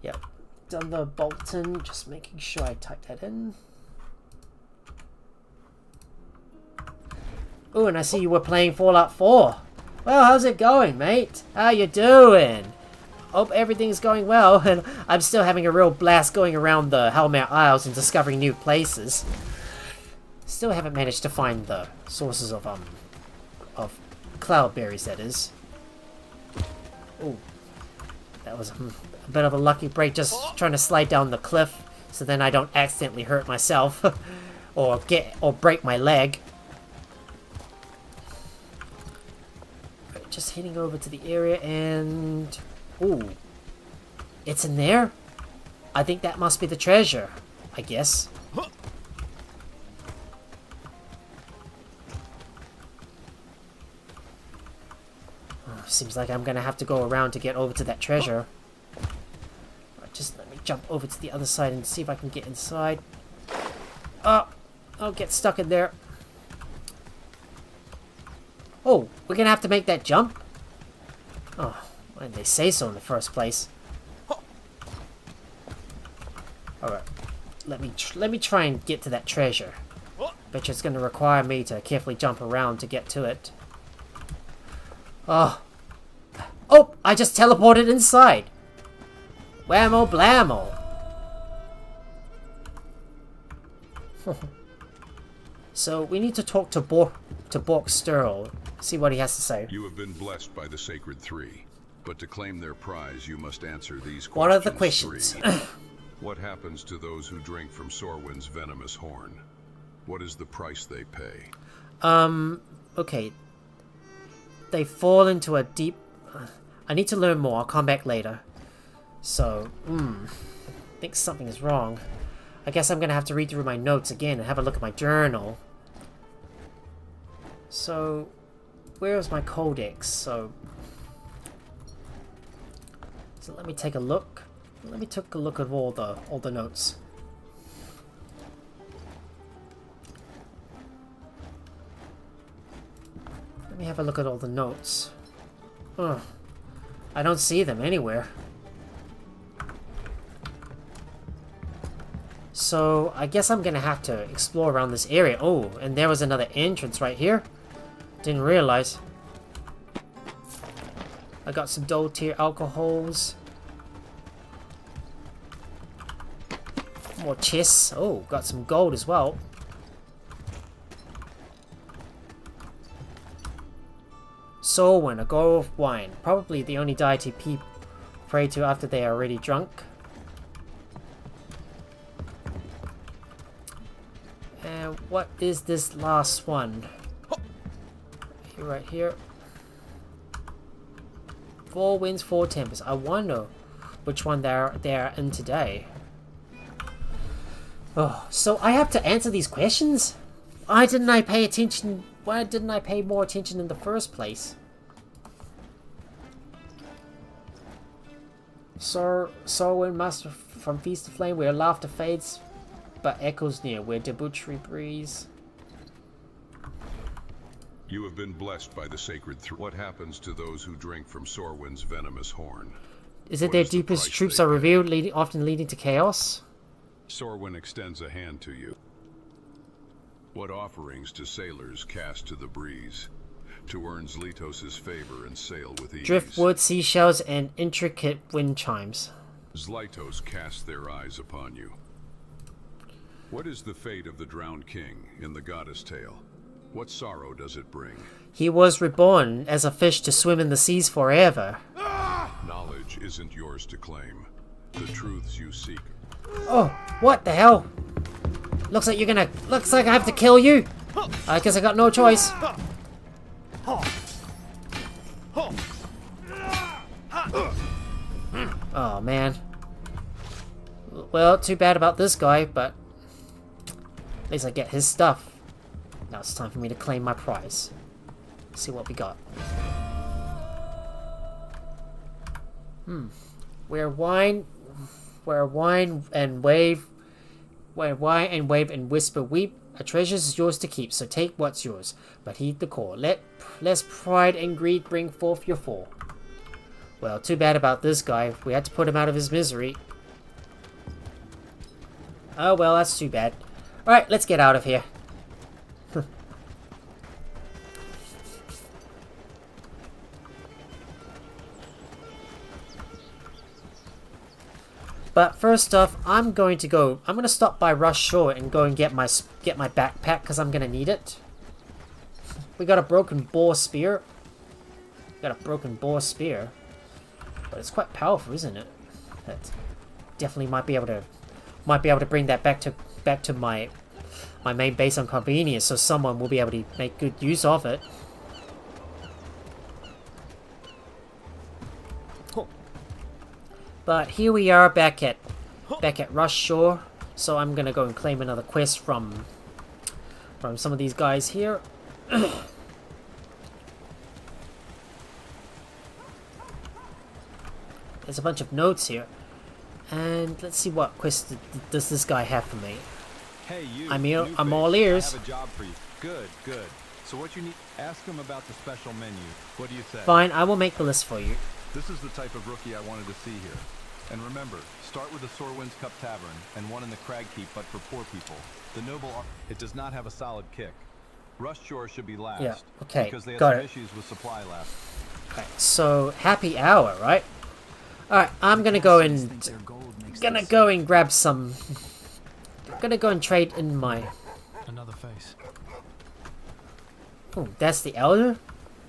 S1: Yep, Thunderbolton. Just making sure I type that in. Oh, and I see you were playing Fallout 4. Well, how's it going, mate? How you doing? Hope everything's going well, and I'm still having a real blast going around the Halmare Isles and discovering new places. Still haven't managed to find the sources of cloudberries, that is. Oh, that was a bit of a lucky break, just trying to slide down the cliff so then I don't accidentally hurt myself or break my leg. Just heading over to the area and... Ooh. It's in there? I think that must be the treasure, I guess. Oh, seems like I'm gonna have to go around to get over to that treasure. jump over to the other side and see if I can get inside. Oh, I'll get stuck in there. Oh, we're gonna have to make that jump? Oh, why didn't they say so in the first place? Alright, let me try and get to that treasure. Bet you it's gonna require me to carefully jump around to get to it. Oh, I just teleported inside. Whammo blammo. So we need to talk to Bork Sturl, see what he has to say.
S9: You have been blessed by the Sacred Three, but to claim their prize, you must answer these questions.
S1: What are the questions?
S9: What happens to those who drink from Sorwin's venomous horn? What is the price they pay?
S1: Okay. They fall into a deep... I need to learn more. I'll come back later. So, I think something is wrong. I guess I'm going to have to read through my notes again and have a look at my journal. So, where's my codex? So let me take a look. Let me take a look at all the notes. Let me have a look at all the notes. Ugh. I don't see them anywhere. So, I guess I'm gonna have to explore around this area. Oh, and there was another entrance right here. Didn't realize. I got some dull tier alcohols. More chests. Oh, got some gold as well. Sorwin, a goal of wine. Probably the only deity people pray to after they are already drunk. And what is this last one? Right here. 4 winds, 4 tempers. I wonder which one they're in today. Oh, so I have to answer these questions? Why didn't I pay attention? Why didn't I pay more attention in the first place? Sorwin master from Feast of Flame, where laughter fades, but echoes near, where debauchery breeze.
S9: You have been blessed by the Sacred Three. What happens to those who drink from Sorwin's venomous horn?
S1: Is it their deepest troops are revealed, often leading to chaos?
S9: Sorwin extends a hand to you. What offerings do sailors cast to the breeze to earn Zlytos' favor and sail with ease?
S1: Driftwood, seashells, and intricate wind chimes.
S9: Zlytos casts their eyes upon you. What is the fate of the drowned king in the goddess tale? What sorrow does it bring?
S1: He was reborn as a fish to swim in the seas forever.
S9: Knowledge isn't yours to claim. The truths you seek.
S1: Oh, what the hell? Looks like I have to kill you. I guess I got no choice. Oh, man. Well, too bad about this guy, but at least I get his stuff. Now it's time for me to claim my prize. Let's see what we got. Where wine and wave and whisper weep, a treasure is yours to keep, so take what's yours, but heed the call. Lest pride and greed bring forth your fall. Well, too bad about this guy. We had to put him out of his misery. Oh well, that's too bad. Alright, let's get out of here. But first off, I'm going to stop by Rush Shore and go and get my backpack because I'm going to need it. We got a broken boar spear. But it's quite powerful, isn't it? That definitely might be able to bring that back to my main base on convenience, so someone will be able to make good use of it. But here we are back at Rush Shore, so I'm gonna go and claim another quest from some of these guys here. There's a bunch of notes here, And let's see what quest does this guy have for me.
S2: Hey, you.
S1: I'm all ears.
S2: I have a job for you. Good, good. So what you need? Ask him about the special menu. What do you say?
S1: Fine, I will make the list for you.
S2: This is the type of rookie I wanted to see here. And remember, start with the Sorwinds Cup Tavern and one in the Crag Keep, but for poor people. The Noble, it does not have a solid kick. Rush Shore should be last.
S1: Yeah, okay,
S2: because they had
S1: got
S2: some
S1: it.
S2: issues with supply last.
S1: Okay, so happy hour, right? Alright, I'm gonna go and grab some. Gonna go and trade in my.
S12: Another face.
S1: Oh, that's the Elder?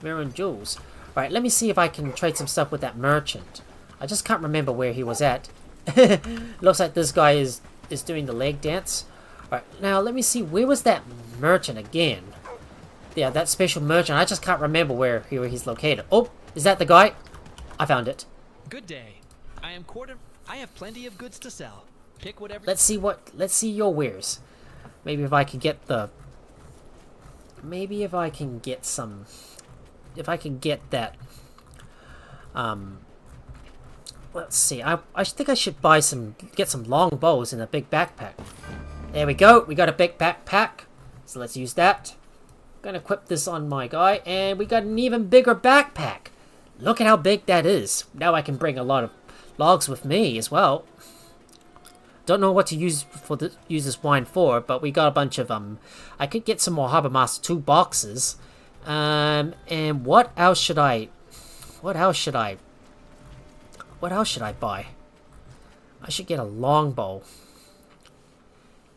S1: Mirror and Jewels. Alright, let me see if I can trade some stuff with that merchant. I just can't remember where he was at. Looks like this guy is doing the leg dance. Alright, now let me see, where was that merchant again? Yeah, that special merchant, I just can't remember where he's located. Oh, is that the guy? I found it.
S22: Good day. I have plenty of goods to sell. Pick whatever.
S1: Let's see your wares. Maybe if I can get the... Maybe if I can get some... If I can get that... Let's see. I think I should get some long bows in a big backpack. There we go. We got a big backpack. So let's use that. Gonna equip this on my guy, and we got an even bigger backpack. Look at how big that is. Now I can bring a lot of logs with me as well. Don't know what to use this wine for, but we got a bunch of I could get some more Harbor Master 2 boxes. And what else should I buy? I should get a longbow.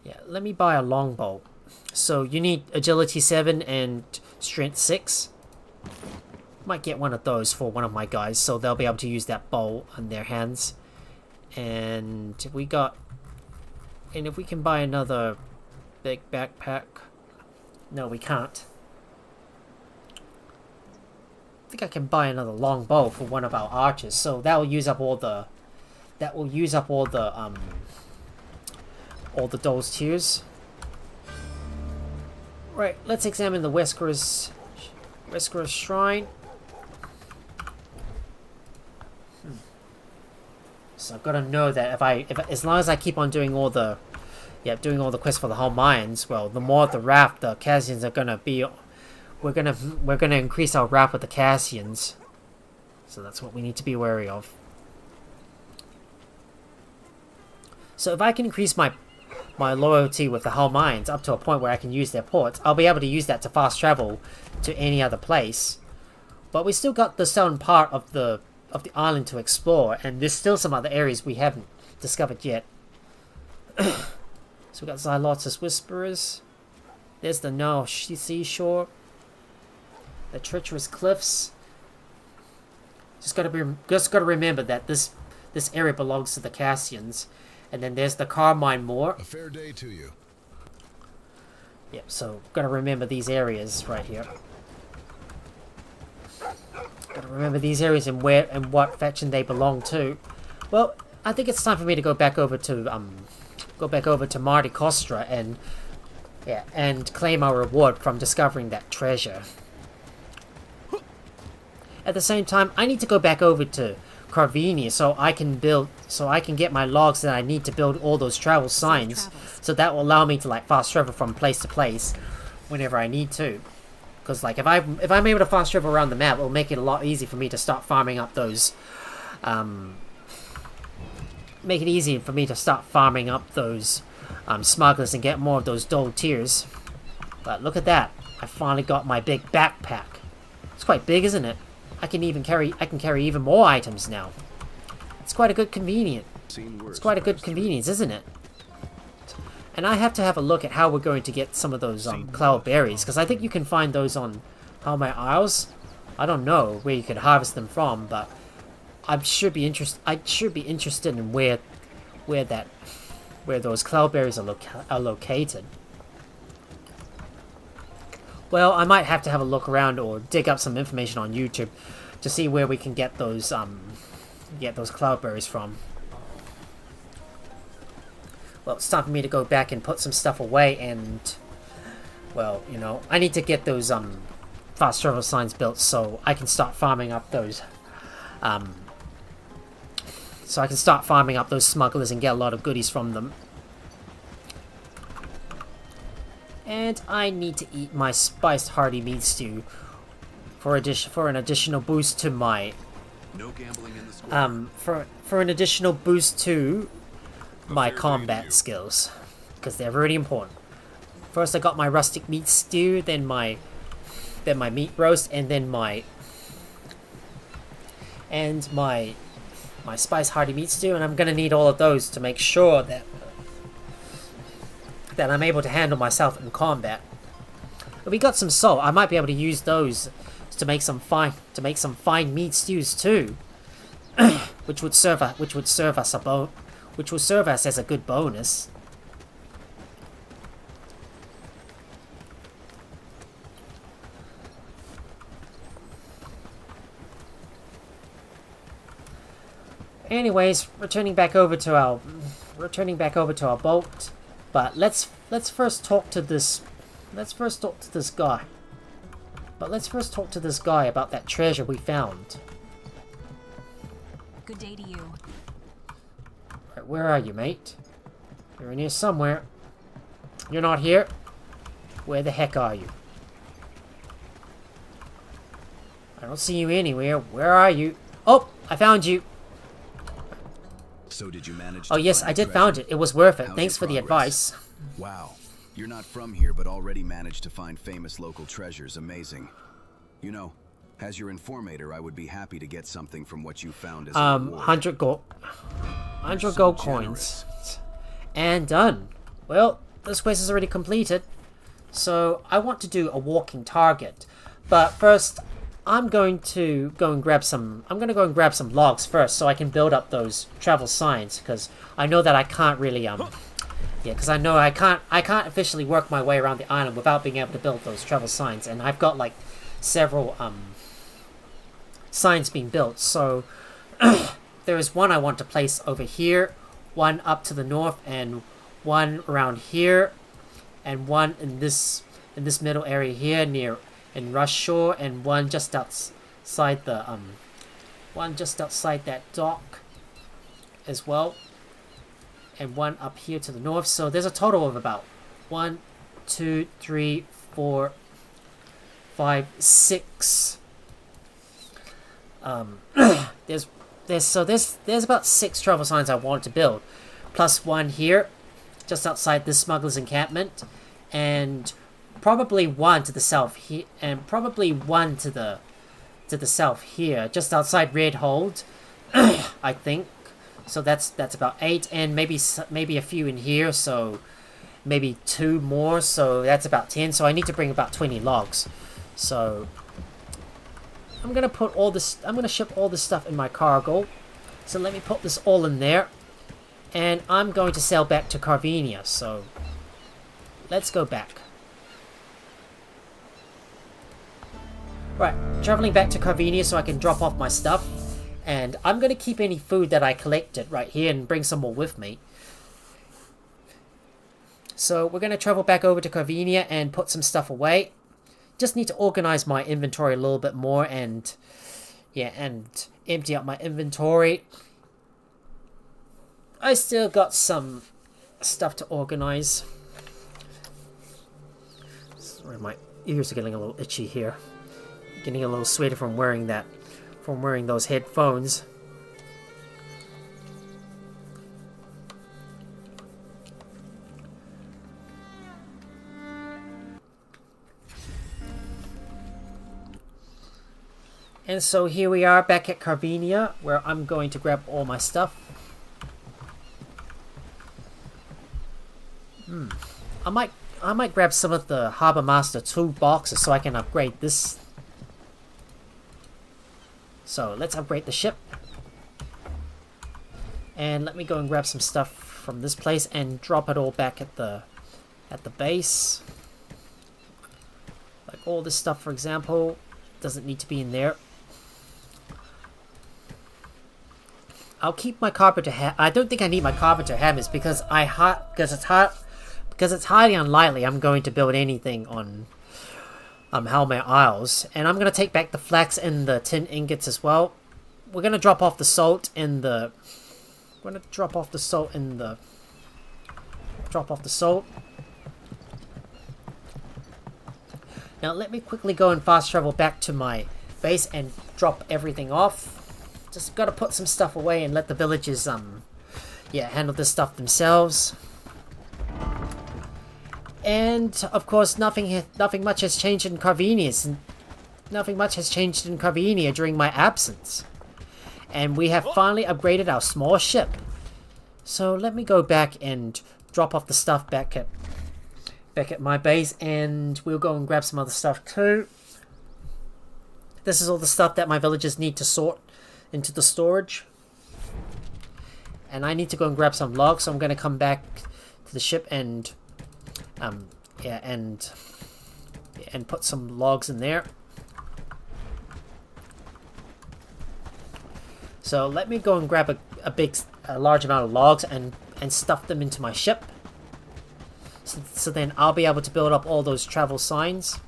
S1: Yeah, let me buy a longbow. So you need agility 7 and strength 6. Might get one of those for one of my guys, so they'll be able to use that bow on their hands. And if we can buy another big backpack. No, we can't. I think I can buy another long bow for one of our archers, so that will use up all the those tiers. Right, let's examine the Wesker's Shrine. So I've got to know that if as long as I keep on doing all the quests for the Halmare Isles, well, the more the raft the Cassians are gonna be, we're gonna increase our raft with the Cassians. So that's what we need to be wary of. So if I can increase my loyalty with the Halmare Isles up to a point where I can use their ports, I'll be able to use that to fast travel to any other place. But we still got the southern part of the island to explore, and there's still some other areas we haven't discovered yet. So we got Xylotus Whisperers. There's the Nile seashore. The treacherous cliffs. Just gotta remember that this area belongs to the Cassians. And then there's the Carmine Moor.
S6: A fair day to you.
S1: Yep, so gotta remember these areas right here. Gotta remember these areas and where and what faction they belong to. Well, I think it's time for me to go back over to Marty Kostra and claim our reward from discovering that treasure. At the same time, I need to go back over to Carvenia so I can get my logs that I need to build all those travel signs. So that will allow me to like fast travel from place to place whenever I need to. Because like if I'm able to fast travel around the map, it'll make it a lot easier for me to start farming up those smugglers and get more of those gold tiers. But look at that. I finally got my big backpack. It's quite big, isn't it? I can carry even more items now. It's quite a good convenience. It's quite a good convenience, isn't it? And I have to have a look at how we're going to get some of those cloud berries, because I think you can find those on Halmare Isles. I don't know where you could harvest them from, but I should be interested in where those cloud berries are located. Well, I might have to have a look around or dig up some information on YouTube to see where we can get those cloudberries from. Well, it's time for me to go back and put some stuff away, and well, you know, I need to get those fast travel signs built so I can start farming up those so I can start farming up those smugglers and get a lot of goodies from them. And I need to eat my spiced hearty meat stew for an additional boost to my for an additional boost to my combat skills, because they're really important. First I got my rustic meat stew, then my meat roast, and then my spiced hearty meat stew, and I'm gonna need all of those to make sure that I'm able to handle myself in combat. But we got some salt. I might be able to use those to make some fine meat stews too, which would serve us as a good bonus. Anyways, returning back over to our boat. But let's first talk to this guy. About that treasure we found.
S17: Good day to you.
S1: Right, where are you, mate? You're in here somewhere. You're not here? Where the heck are you? I don't see you anywhere. Where are you? Oh, I found you.
S7: So did you manage
S1: to yes, I did found it. It was worth it. Thanks for the advice.
S7: Wow. You're not from here, but already managed to find famous local treasures. Amazing. You know, as your informator, I would be happy to get something from what you found as a reward.
S1: 100 gold coins. And done. Well, this quest is already completed. So, I want to do a walking target. But first, I'm going to go and grab some logs first so I can build up those travel signs, because I know that I can't really because I know I can't officially work my way around the island without being able to build those travel signs, and I've got like several signs being built. So there is one I want to place over here, one up to the north, and one around here, and one in this middle area here near in Rush Shore, and one just outside the that dock as well, and one up here to the north. So there's a total of about 1, 2, 3, 4, 5, 6. There's about 6 travel signs I wanted to build, plus one here, just outside this smuggler's encampment, and probably one to the south here, and probably one to the south here, just outside Red Hold, I think. So that's about 8, and maybe a few in here, so maybe 2 more, so that's about 10. So I need to bring about 20 logs. So I'm gonna ship all this stuff in my cargo. So let me put this all in there, and I'm going to sail back to Carvenia. So let's go back. Right, traveling back to Carvenia so I can drop off my stuff. And I'm going to keep any food that I collected right here and bring some more with me. So we're going to travel back over to Carvenia and put some stuff away. Just need to organize my inventory a little bit more and empty out my inventory. I still got some stuff to organize. Sorry, my ears are getting a little itchy here. Getting a little sweaty from wearing those headphones. And so here we are back at Carvenia, where I'm going to grab all my stuff. I might grab some of the Harbor Master tool boxes so I can upgrade this. So let's upgrade the ship. And let me go and grab some stuff from this place and drop it all back at the base. Like all this stuff, for example, doesn't need to be in there. I'll keep my carpenter hammer. I don't think I need my carpenter hammers because it's highly unlikely I'm going to build anything on Halmare Isles. And I'm going to take back the flax and the tin ingots as well. We're going to drop off the salt and the gonna drop off the salt in the... Drop off the salt. Now let me quickly go and fast travel back to my base and drop everything off. Just gotta put some stuff away and let the villagers, yeah, handle this stuff themselves. And of course, nothing much has changed in Carvenia. Nothing much has changed in Carvenia during my absence. And we have finally upgraded our small ship. So let me go back and drop off the stuff back at my base, and we'll go and grab some other stuff too. This is all the stuff that my villagers need to sort into the storage. And I need to go and grab some logs, so I'm going to come back to the ship and yeah, and put some logs in there. So let me go and grab a large amount of logs and stuff them into my ship. So then I'll be able to build up all those travel signs.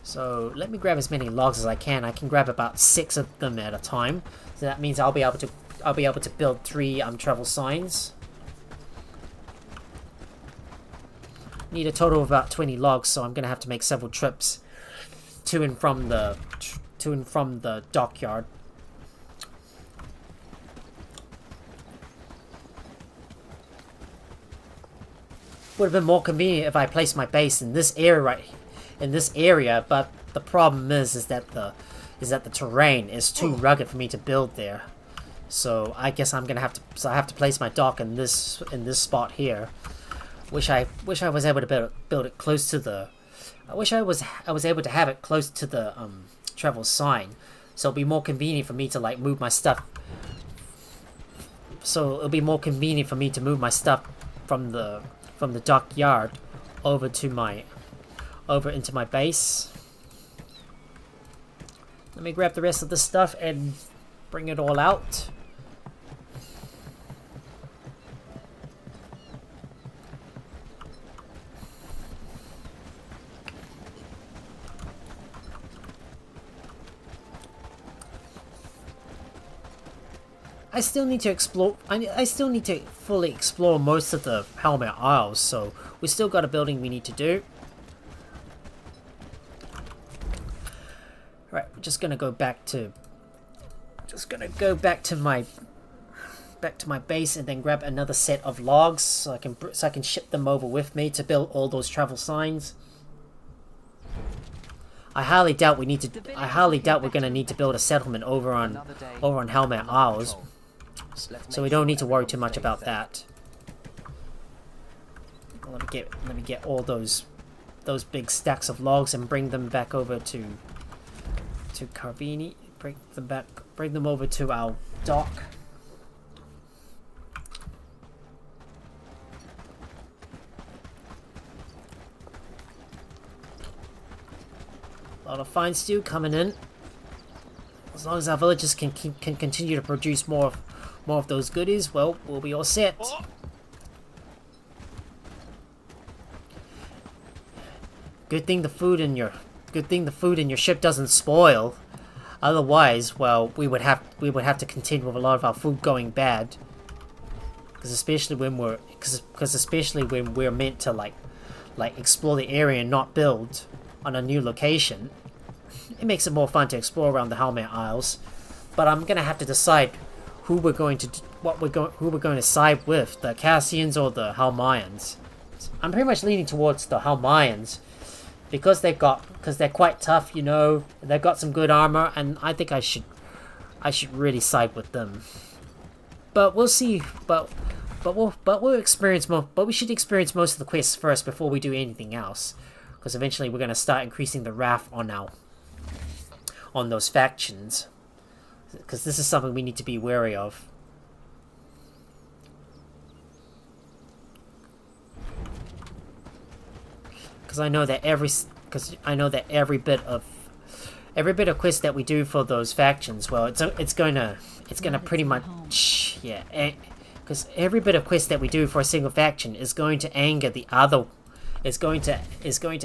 S1: So let me grab as many logs as I can. I can grab about 6 of them at a time. So that means I'll be able to build 3 travel signs. Need a total of about 20 logs, so I'm gonna have to make several trips to and from the dockyard. Would have been more convenient if I placed my base in this area, but the problem is that the terrain is too rugged for me to build there. So I guess I'm gonna have to place my dock in this spot here. Wish I was able to build it close to the. I wish I was able to have it close to the travel sign, so it'll be more convenient for me to like move my stuff. So it'll be more convenient for me to move my stuff from the dockyard over into my base. Let me grab the rest of this stuff and bring it all out. I still need to explore. I still need to fully explore most of the Halmare Isles, so we still got a building we need to do. Right, we're just gonna go back to. Back to my base and then grab another set of logs so I can ship them over with me to build all those travel signs. I highly doubt we're gonna need to build a settlement over on Halmare Isles. So we don't need to worry too much about that. Let me get all those big stacks of logs and bring them back over to Carvenia. Bring them over to our dock. A lot of fine steel coming in. As long as our villagers can continue to produce more of those goodies, well, we'll be all set. Good thing the food in your ship doesn't spoil. Otherwise, well, we would have to contend with a lot of our food going bad. Because especially when we're meant to like explore the area and not build on a new location. It makes it more fun to explore around the Halmare Isles, but I'm gonna have to decide who we're going to side with, the Cassians or the Halmareans. I'm pretty much leaning towards the Halmareans because they're quite tough, you know. They've got some good armor, and I think I should really side with them. But we'll see. But we'll experience more. But we should experience most of the quests first before we do anything else, because eventually we're gonna start increasing the wrath on those factions, because this is something we need to be wary of. Because I know that every bit of quest that we do for those factions, well, it's gonna pretty much, yeah, because every bit of quest that we do for a single faction is going to anger the other, is going to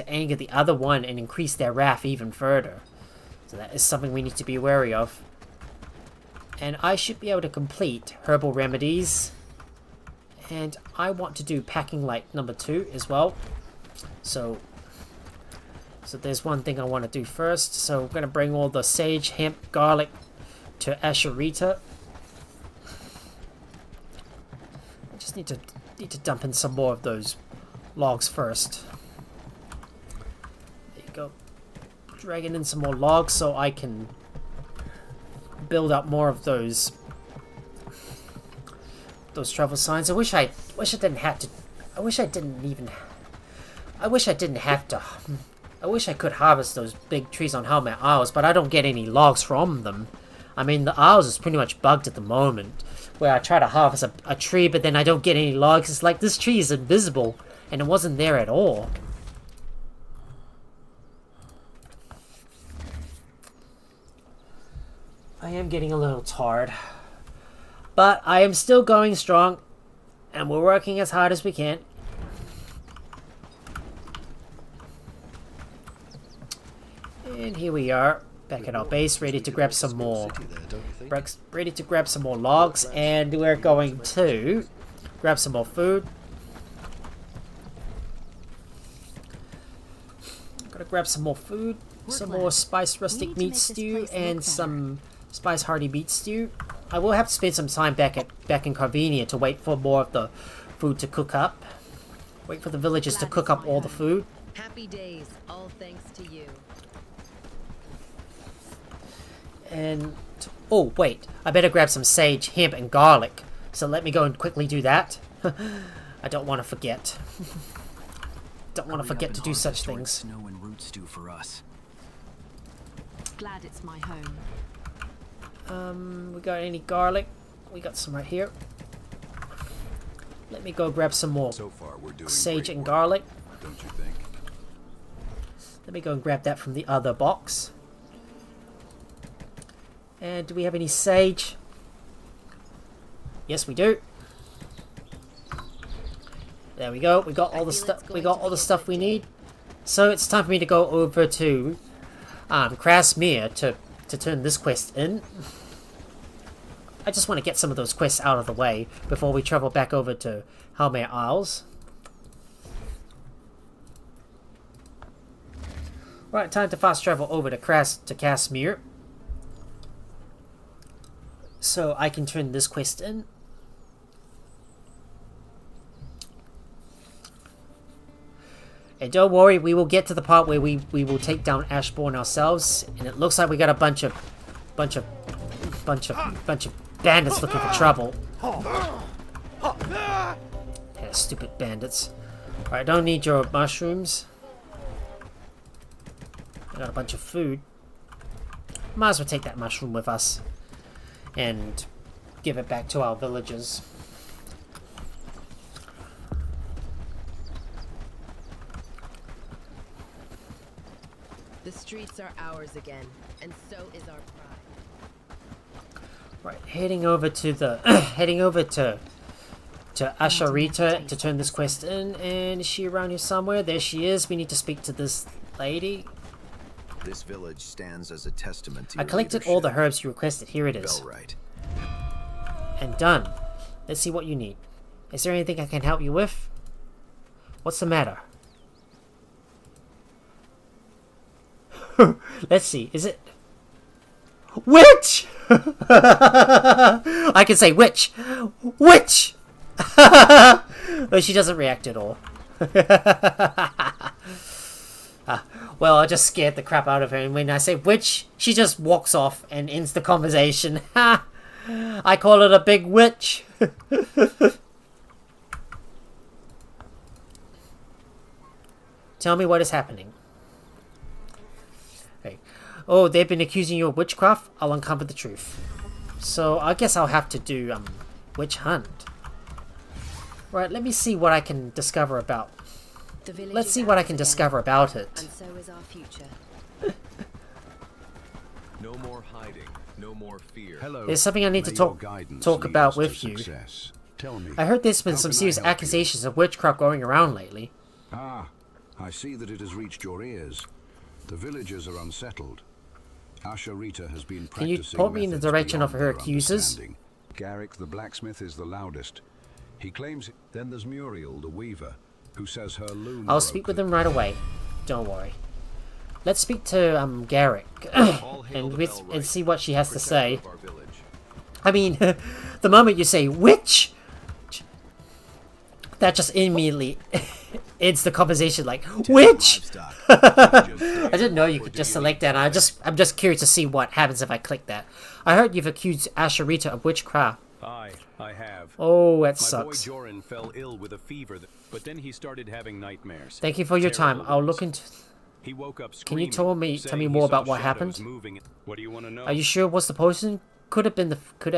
S1: anger the other one and increase their wrath even further. So that is something we need to be wary of. And I should be able to complete herbal remedies. And I want to do packing light number 2 as well. So there's one thing I want to do first. So we're going to bring all the sage, hemp, garlic to Asherita. I just need to dump in some more of those logs first. There you go. Dragging in some more logs so I can build up more of those travel signs. I wish I didn't have to. I wish I could harvest those big trees on Halmare Isles, but I don't get any logs from them. I mean, the Isles is pretty much bugged at the moment, where I try to harvest a tree, but then I don't get any logs. It's like, this tree is invisible, and it wasn't there at all. I am getting a little tired, but I am still going strong, and we're working as hard as we can. And here we are, back at our base, ready to grab some more. Ready to grab some more logs, and we're going to grab some more food. Gotta grab some more food, some more spiced rustic meat stew, and some spiced hearty meat stew. I will have to spend some time back in Carvenia to wait for more of the food to cook up. Wait for the villagers to cook up all the food.
S11: Happy days, all thanks to you.
S1: And oh wait, I better grab some sage, hemp, and garlic. So let me go and quickly do that. I don't want to forget. Don't want to forget to do such things.
S21: Snow and root stew for us.
S3: Glad it's my home.
S1: We got any garlic? We got some right here. Let me go grab some more sage and garlic.
S9: Don't you think?
S1: Let me go and grab that from the other box. And do we have any sage? Yes, we do. There we go. We got all the stuff. We got all the stuff we need. So it's time for me to go over to Krasmere to turn this quest in. I just want to get some of those quests out of the way before we travel back over to Halmare Isles. Right, time to fast travel over to Krasmere, so I can turn this quest in. And don't worry, we will get to the part where we will take down Ashbourne ourselves, and it looks like we got a bunch of bandits looking for trouble. Yeah, stupid bandits. Alright, I don't need your mushrooms. I got a bunch of food. Might as well take that mushroom with us and give it back to our villagers.
S11: The streets are ours again, and so is our pride.
S1: Right, heading over to Asherita to turn this quest in. And is she around here somewhere? There she is. We need to speak to this lady.
S4: This village stands as a testament to
S1: I
S4: your
S1: collected
S4: leadership.
S1: all the herbs you requested. Here it is.
S4: Bellwright.
S1: And done. Let's see what you need. Is there anything I can help you with? What's the matter? Let's see. Is it... Witch! I can say witch! Witch! But she doesn't react at all. Well, I just scared the crap out of her, and when I say witch, she just walks off and ends the conversation. I call it a big witch. Tell me what is happening. Okay. Oh, they've been accusing you of witchcraft? I'll uncover the truth. So, I guess I'll have to do, witch hunt. Right, let me see what I can discover about. Let's see what I can discover about it.
S11: And so is our future.
S10: No more hiding, no more fear.
S9: Hello.
S1: There's something I need to talk about with you.
S9: Tell me,
S1: I heard there's been some serious
S9: help you?
S1: accusations of witchcraft going around lately.
S9: Ah, I see that it has reached your ears. The villagers are unsettled.
S14: Asherita has been
S1: Can you
S14: practicing
S1: point me in the
S14: methods
S1: direction of
S14: beyond
S1: her
S14: their
S1: accusers?
S14: understanding. Garrick the blacksmith is the loudest. He claims. Then there's Muriel the weaver, who says her loom.
S1: I'll speak with him right away. Don't worry. Let's speak to Garrick and see what she has to say. I mean, the moment you say witch, that just immediately ends the conversation. Like witch. I didn't know you could just select that. I'm just curious to see what happens if I click that. I heard you've accused Asherita of witchcraft.
S13: I have.
S1: Oh, that
S13: My
S1: sucks.
S13: boy Joran fell ill with a fever, but then he started having nightmares.
S1: Thank you for your time. I'll look into.
S13: He woke up
S1: Can you
S13: screaming,
S1: tell me more about what happened?
S13: moving. What do you want to know?
S1: Are you sure it was the poison? Could it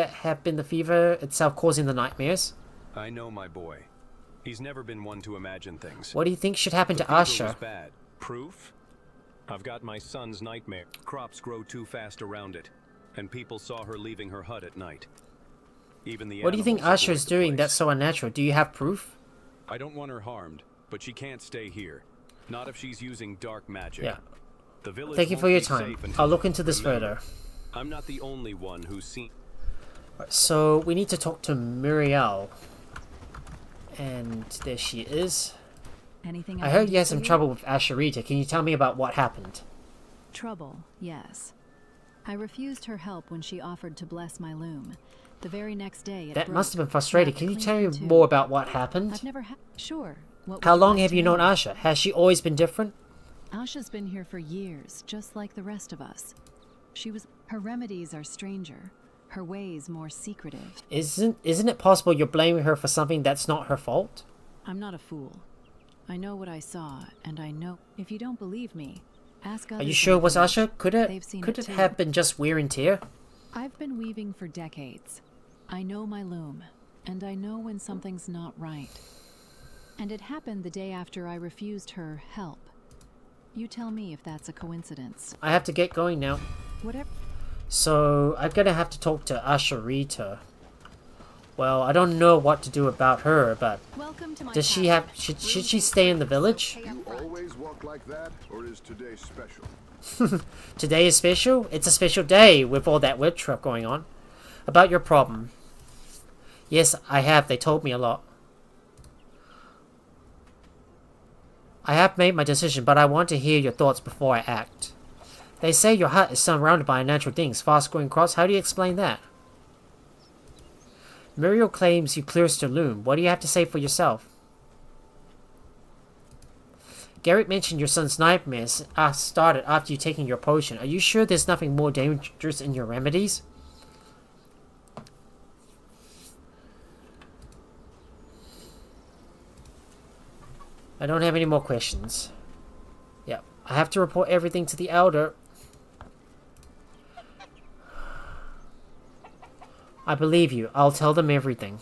S1: have been the fever itself causing the nightmares?
S13: I know my boy. He's never been one to imagine things.
S1: What do you think should happen
S13: The
S1: to
S13: fever
S1: Asher?
S13: was bad. Proof? I've got my son's nightmare. Crops grow too fast around it, and people saw her leaving her hut at night. Even the
S1: What do you think
S13: animals
S1: Asher is
S13: avoid the
S1: doing
S13: place.
S1: that's so unnatural? Do you have proof?
S13: I don't want her harmed, but she can't stay here. Not if she's using dark magic.
S1: Yeah.
S13: The village
S1: Thank you
S13: won't
S1: for your
S13: be
S1: time.
S13: safe until-
S1: I'll look into this
S13: Remember,
S1: further.
S13: I'm not the only one who's seen.
S1: So we need to talk to Muriel. And there she is.
S19: Anything
S1: I heard
S19: can
S1: you had
S19: do
S1: some
S19: for
S1: trouble with Asherita. Can you tell me about what happened?
S19: Trouble, yes. I refused her help when she offered to bless my loom. The very next day, it
S1: That
S19: broke.
S1: must have been frustrating.
S19: Had
S1: Can
S19: to
S1: you
S19: clean
S1: tell me
S19: it too.
S1: more about what happened?
S19: I've never had. Sure. What
S1: How
S19: would
S1: long
S19: like
S1: have
S19: to
S1: you known
S19: know?
S1: Asha? Has she always been different?
S19: Asha's been here for years, just like the rest of us. Her remedies are stranger, her ways more secretive.
S1: Isn't it possible you're blaming her for something that's not her fault?
S19: I'm not a fool. I know what I saw, and I know. If you don't believe me, ask others.
S1: Are you
S19: in
S1: sure
S19: the
S1: it was
S19: village.
S1: Asha? Could
S19: They've seen
S1: it
S19: too.
S1: have been just wear and tear?
S19: I've been weaving for decades. I know my loom, and I know when something's not right. And it happened the day after I refused her help. You tell me if that's a coincidence.
S1: I have to get going now.
S19: Whatever.
S1: So I'm gonna have to talk to Asherita. Well, I don't know what to do about her, but does she have? Should she stay in the village?
S6: You always walk like that, or is today special?
S1: Today is special? It's a special day with all that witchcraft going on. About your problem. Yes, I have. They told me a lot. I have made my decision, but I want to hear your thoughts before I act. They say your hut is surrounded by unnatural things, fast-growing crops. How do you explain that? Muriel claims you cleared her loom. What do you have to say for yourself? Garrett mentioned your son's nightmares started after you taking your potion. Are you sure there's nothing more dangerous in your remedies? I don't have any more questions. Yep. I have to report everything to the Elder. I believe you. I'll tell them everything.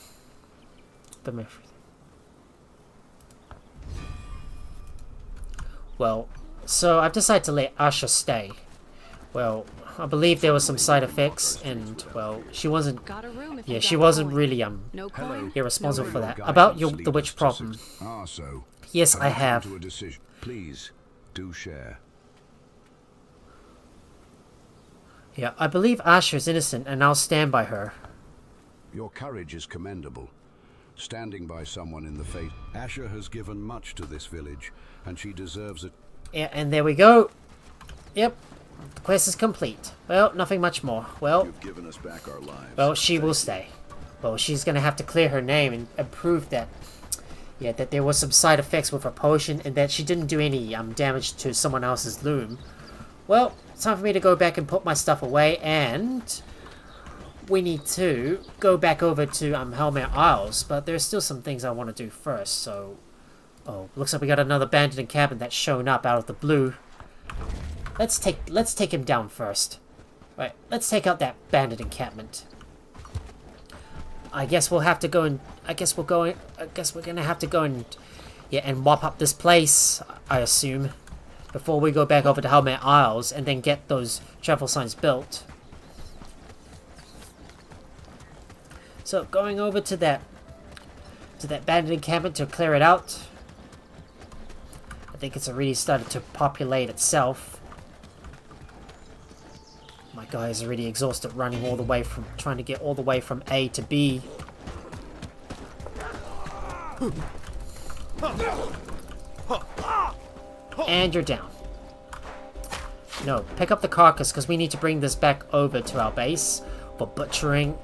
S1: Well, so I've decided to let Asha stay. Well, I believe there was some side effects, and well, she wasn't. Yeah, she wasn't really irresponsible for that. About the witch problem. Yes, I have.
S14: Please, do share.
S1: Yeah, I believe Asha is innocent, and I'll stand by her.
S14: Your courage is commendable. Standing by someone in the fate. Asha has given much to this village, and she deserves it.
S1: Yeah, and there we go. Yep, the quest is complete. Well, nothing much more. Well,
S14: You've given us back our lives.
S1: well, she will stay. Well, she's gonna have to clear her name and prove that, yeah, that there was some side effects with her potion, and that she didn't do any damage to someone else's loom. Well, it's time for me to go back and put my stuff away, and we need to go back over to Halmare Isles, but there's still some things I want to do first, so... Oh, looks like we got another bandit encampment that's shown up out of the blue. Let's take him down first. Right, let's take out that bandit encampment. I guess we'll have to go and... I guess we're gonna have to go and... Yeah, and mop up this place, I assume. Before we go back over to Halmare Isles and then get those travel signs built. So, going over to that bandit encampment to clear it out. I think it's already started to populate itself. my guy is already exhausted running all the way from... trying to get all the way from A to B. And you're down. No, pick up the carcass because we need to bring this back over to our base for butchering.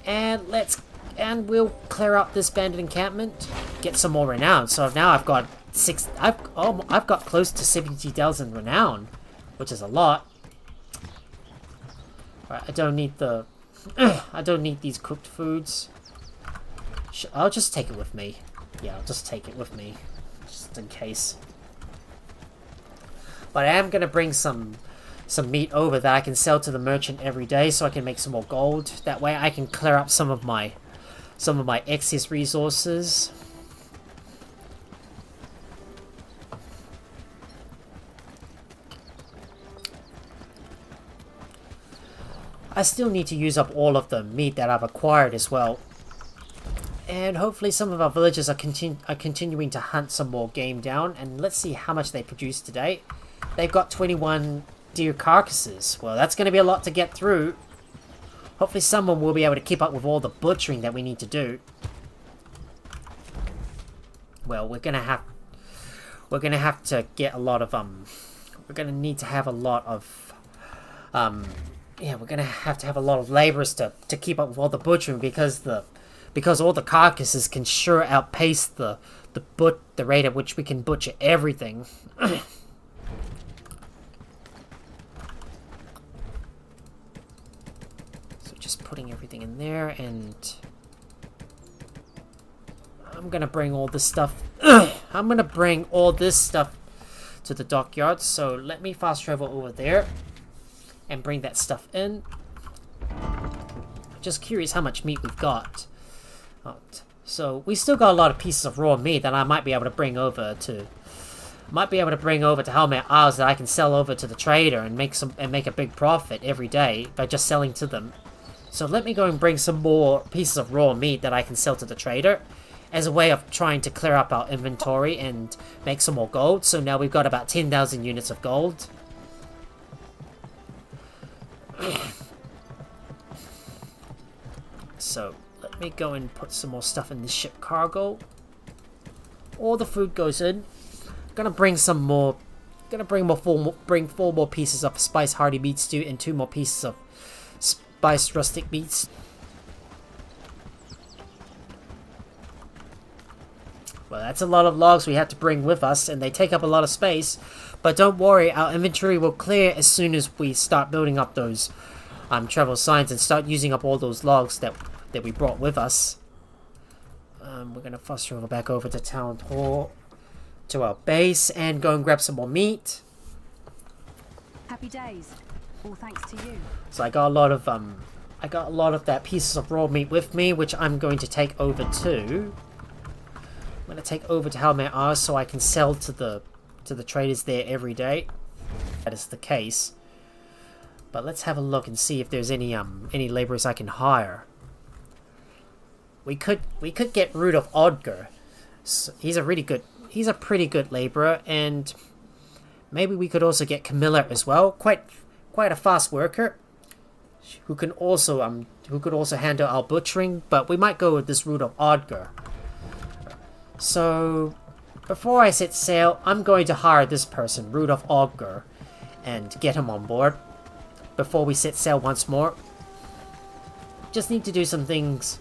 S1: And we'll clear out this bandit encampment, get some more renown. So now I've got I've got close to 70,000 renown, which is a lot. Right, I don't need the I don't need these cooked foods. I'll just take it with me. Yeah, I'll just take it with me, just in case. But I am gonna bring some meat over that I can sell to the merchant every day, so I can make some more gold. That way, I can clear up some of my excess resources. I still need to use up all of the meat that I've acquired as well. And hopefully some of our villagers are continuing to hunt some more game down. And let's see how much they produce today. They've got 21 deer carcasses. Well, that's going to be a lot to get through. Hopefully someone will be able to keep up with all the butchering that we need to do. Well, we're going to have to get a lot of we're going to need to have a lot of yeah, we're going to have a lot of laborers to keep up with all the butchering because all the carcasses can sure outpace the rate at which we can butcher everything. So just putting everything in there, and I'm gonna bring all this stuff. I'm gonna bring all this stuff to the dockyard. So let me fast travel over there and bring that stuff in. Just curious how much meat we've got. So we still got a lot of pieces of raw meat that I might be able to bring over to Halmare Isles that I can sell over to the trader and make a big profit every day by just selling to them. So let me go and bring some more pieces of raw meat that I can sell to the trader as a way of trying to clear up our inventory and make some more gold. So now we've got about 10,000 units of gold. So let me go and put some more stuff in this ship cargo. All the food goes in. Gonna bring some more. Bring 4 more pieces of spice hearty meat stew and 2 more pieces of spiced rustic meats. Well, that's a lot of logs we have to bring with us, and they take up a lot of space. But don't worry, our inventory will clear as soon as we start building up those travel signs and start using up all those logs that we brought with us. We're gonna fast travel back over to town hall, to our base, and go and grab some more meat.
S17: Happy days. All thanks to you.
S1: So I got a lot of that pieces of raw meat with me, which I'm going to take over to. I'm gonna take over to Halmare Isles so I can sell to the traders there every day. That is the case. But let's have a look and see if there's any laborers I can hire. We could get Rudolf Odger. So he's a pretty good laborer, and maybe we could also get Camilla as well. Quite a fast worker who could also handle our butchering, but we might go with this Rudolf Odger. So before I set sail, I'm going to hire this person, Rudolf Odger, and get him on board before we set sail once more. Just need to do some things.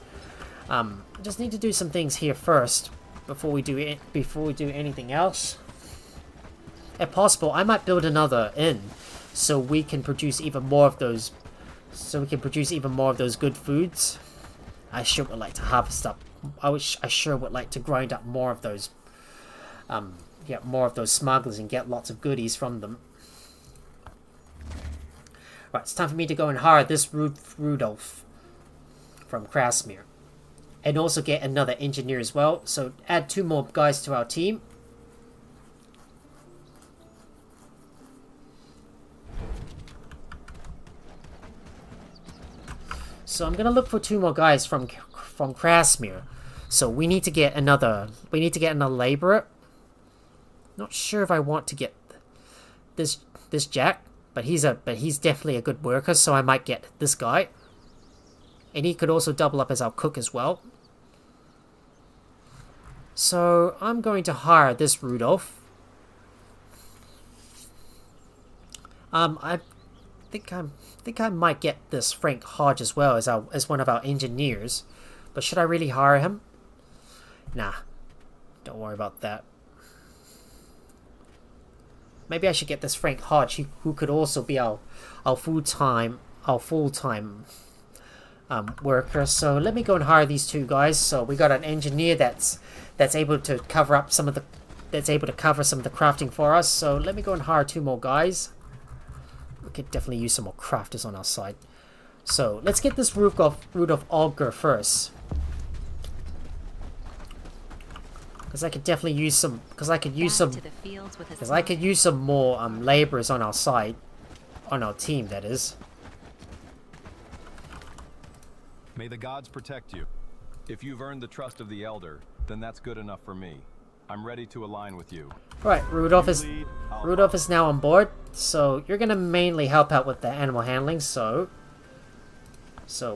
S1: Just need to do some things here first before we do anything else. If possible, I might build another inn so we can produce even more of those. So we can produce even more of those good foods. I sure would like to harvest up. I sure would like to grind up more of those. More of those smugglers and get lots of goodies from them. Right, it's time for me to go and hire this Rudolph from Krasmir. And also get another engineer as well. So add 2 more guys to our team. So I'm gonna look for 2 more guys from Krasmir. So we need to get another laborer. Not sure if I want to get this Jack, But he's definitely a good worker, so I might get this guy. And he could also double up as our cook as well. So I'm going to hire this Rudolph. I think I might get this Frank Hodge as well as one of our engineers. But should I really hire him? Nah, don't worry about that. Maybe I should get this Frank Hodge, who could also be our full-time worker. So let me go and hire these two guys. So we got an engineer that's able to cover up some of the crafting for us. So let me go and hire 2 more guys. We could definitely use some more crafters on our side. So let's get this Rudolph Auger first. Because I could definitely use some. Because I could use some more laborers on our side, on our team. That is.
S2: May the gods protect you. If you've earned the trust of the Elder, then that's good enough for me. I'm ready to align with you.
S1: Right, Rudolph is now on board. So you're gonna mainly help out with the animal handling. So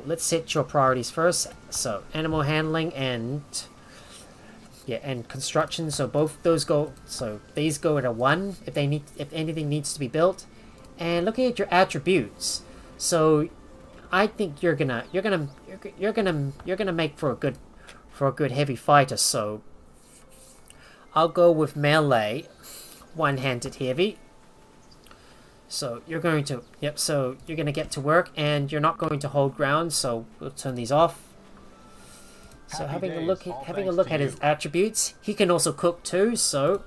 S1: let's set your priorities first. So animal handling and. Yeah, and construction, so both those go. So these go at a 1 if anything needs to be built. And looking at your attributes, so I think you're gonna make for a good heavy fighter. So I'll go with melee, one-handed heavy. So you're going to So you're gonna get to work, and you're not going to hold ground. So we'll turn these off. So having a look at his attributes, he can also cook too. So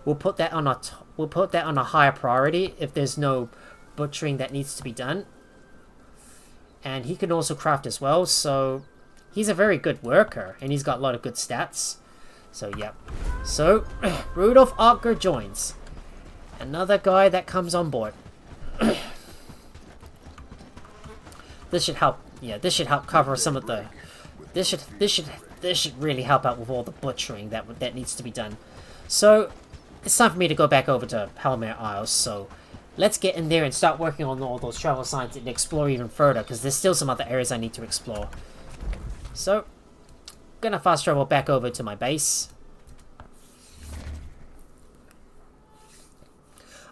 S1: we'll put that on a higher priority if there's no butchering that needs to be done. And he can also craft as well. So he's a very good worker, and he's got a lot of good stats. So yeah. So Rudolph Auger joins. Another guy that comes on board. This should help. Yeah, this should help cover some of the. This should really help out with all the butchering that needs to be done. So it's time for me to go back over to Halmare Isles. So let's get in there and start working on all those travel signs and explore even further, because there's still some other areas I need to explore. So I'm gonna fast travel back over to my base.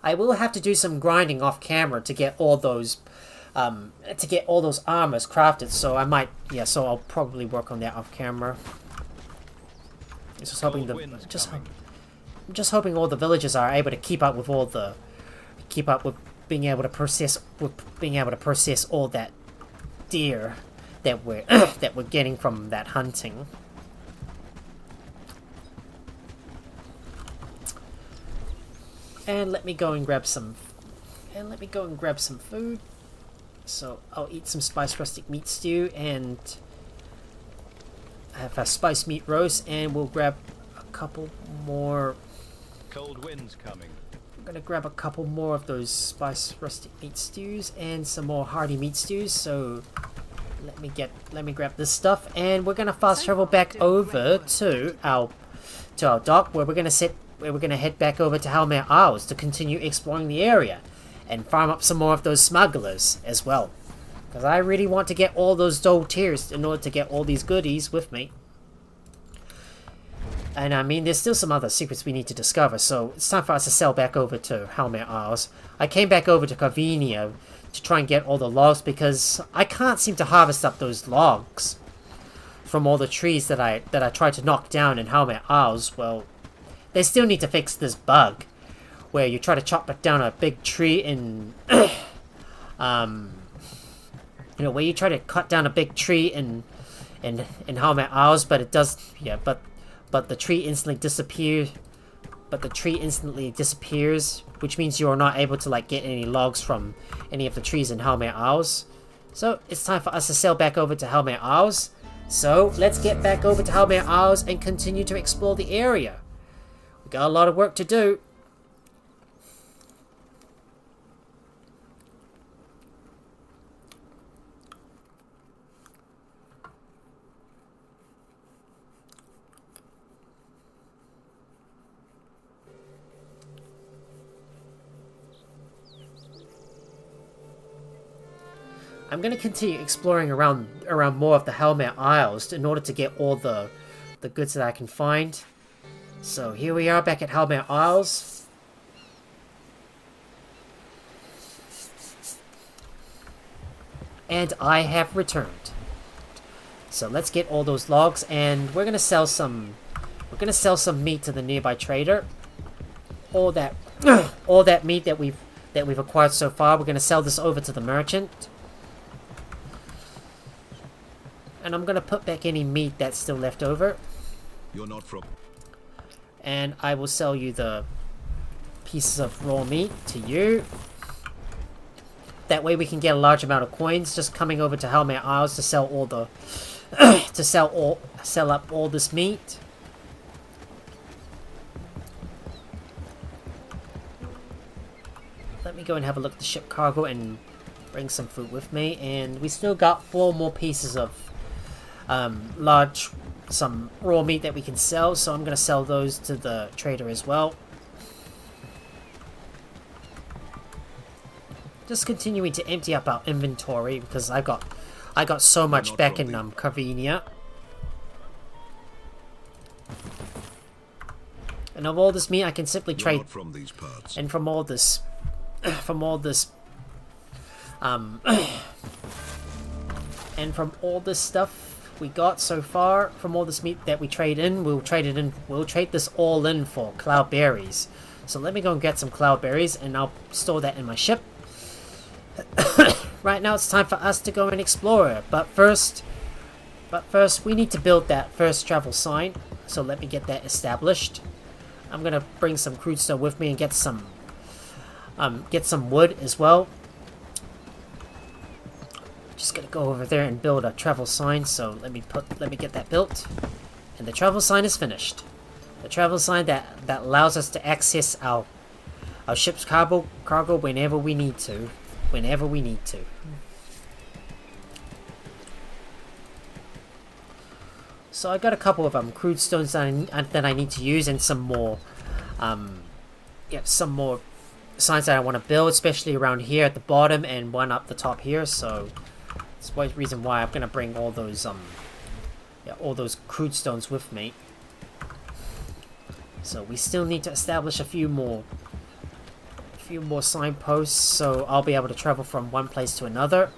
S1: I will have to do some grinding off camera to get all those armors crafted, so I might, so I'll probably work on that off camera. Just hoping all the villagers are able to keep up with being able to process all that deer that we're getting from that hunting. And let me go and grab some food. So I'll eat some spiced rustic meat stew, and I have a spiced meat roast, and we'll grab a couple more.
S13: Cold winds coming.
S1: I'm gonna grab a couple more of those spiced rustic meat stews and some more hearty meat stews. So let me grab this stuff, and we're gonna fast travel back over to our dock, where we're gonna head back over to Halmare Isles to continue exploring the area. And farm up some more of those smugglers as well. Because I really want to get all those gold tiers in order to get all these goodies with me. And I mean, there's still some other secrets we need to discover. So it's time for us to sail back over to Halmare Isles. I came back over to Carvenia to try and get all the logs, because I can't seem to harvest up those logs from all the trees that I tried to knock down in Halmare Isles. Well, they still need to fix this bug where you try to chop down a big tree in, where you try to cut down a big tree in Halmare Isles, but it does, but the tree instantly disappears. Which means you are not able to get any logs from any of the trees in Halmare Isles. So it's time for us to sail back over to Halmare Isles. So let's get back over to Halmare Isles and continue to explore the area. We got a lot of work to do. I'm gonna continue exploring around more of the Halmare Isles in order to get all the goods that I can find. So here we are back at Halmare Isles. And I have returned. So let's get all those logs, and we're gonna sell some meat to the nearby trader. All that meat that we've acquired so far, we're gonna sell this over to the merchant. And I'm gonna put back any meat that's still left over.
S6: You're not from.
S1: And I will sell you the pieces of raw meat to you. That way we can get a large amount of coins just coming over to Halmare Isles to sell all the sell up all this meat. Let me go and have a look at the ship cargo and bring some food with me. And we still got 4 more pieces of some raw meat that we can sell, so I'm going to sell those to the trader as well. Just continuing to empty up our inventory because I got so much back in Carvenia. And of all this meat I can simply trade
S6: from these parts.
S1: And from all this and from all this stuff we got so far, from all this meat that we trade in, we'll trade this all in for cloudberries. So let me go and get some cloudberries and I'll store that in my ship. Right now it's time for us to go and explore, but first we need to build that first travel sign, so let me get that established. I'm gonna bring some crude stone with me and get some wood as well. Just gonna go over there and build a travel sign, so let me get that built. And the travel sign is finished. The travel sign that allows us to access our ship's cargo whenever we need to. So I got a couple of crude stones that I need to use, and some more signs that I want to build, especially around here at the bottom and one up the top here. So that's the reason why I'm gonna bring all those crude stones with me. So we still need to establish a few more signposts, so I'll be able to travel from one place to another.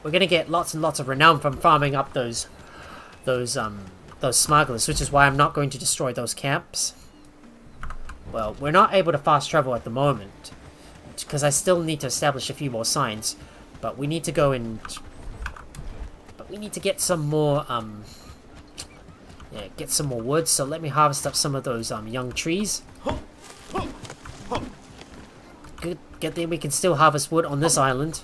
S1: We're gonna get lots and lots of renown from farming up those smugglers, which is why I'm not going to destroy those camps. Well, we're not able to fast travel at the moment because I still need to establish a few more signs, but we need to go and get some more wood. So let me harvest up some of those young trees. Good thing we can still harvest wood on this island.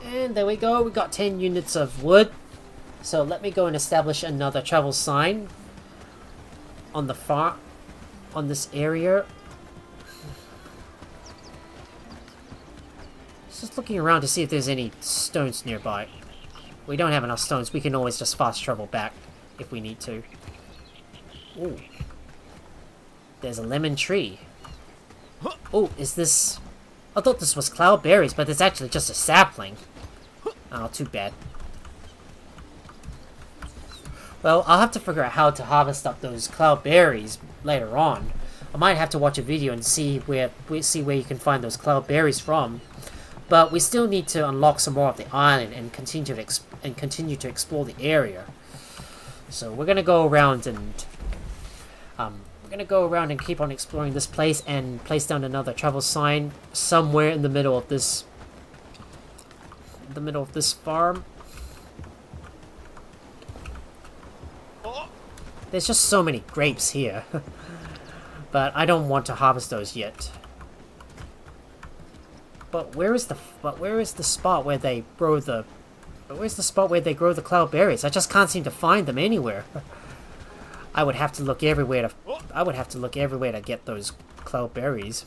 S1: And there we go, we got 10 units of wood. So let me go and establish another travel sign on the farm, on this area. Just looking around to see if there's any stones nearby. We don't have enough stones, we can always just fast travel back if we need to. Ooh. There's a lemon tree. Oh, is this... I thought this was cloudberries, but it's actually just a sapling. Oh, too bad. Well, I'll have to figure out how to harvest up those cloudberries later on. I might have to watch a video and see where you can find those cloudberries from. But we still need to unlock some more of the island and continue to explore the area. So we're gonna go around and keep on exploring this place and place down another travel sign somewhere in the middle of this farm. There's just so many grapes here. But I don't want to harvest those yet. But where is the spot where they grow the cloudberries? I just can't seem to find them anywhere. I would have to look everywhere to get those cloudberries.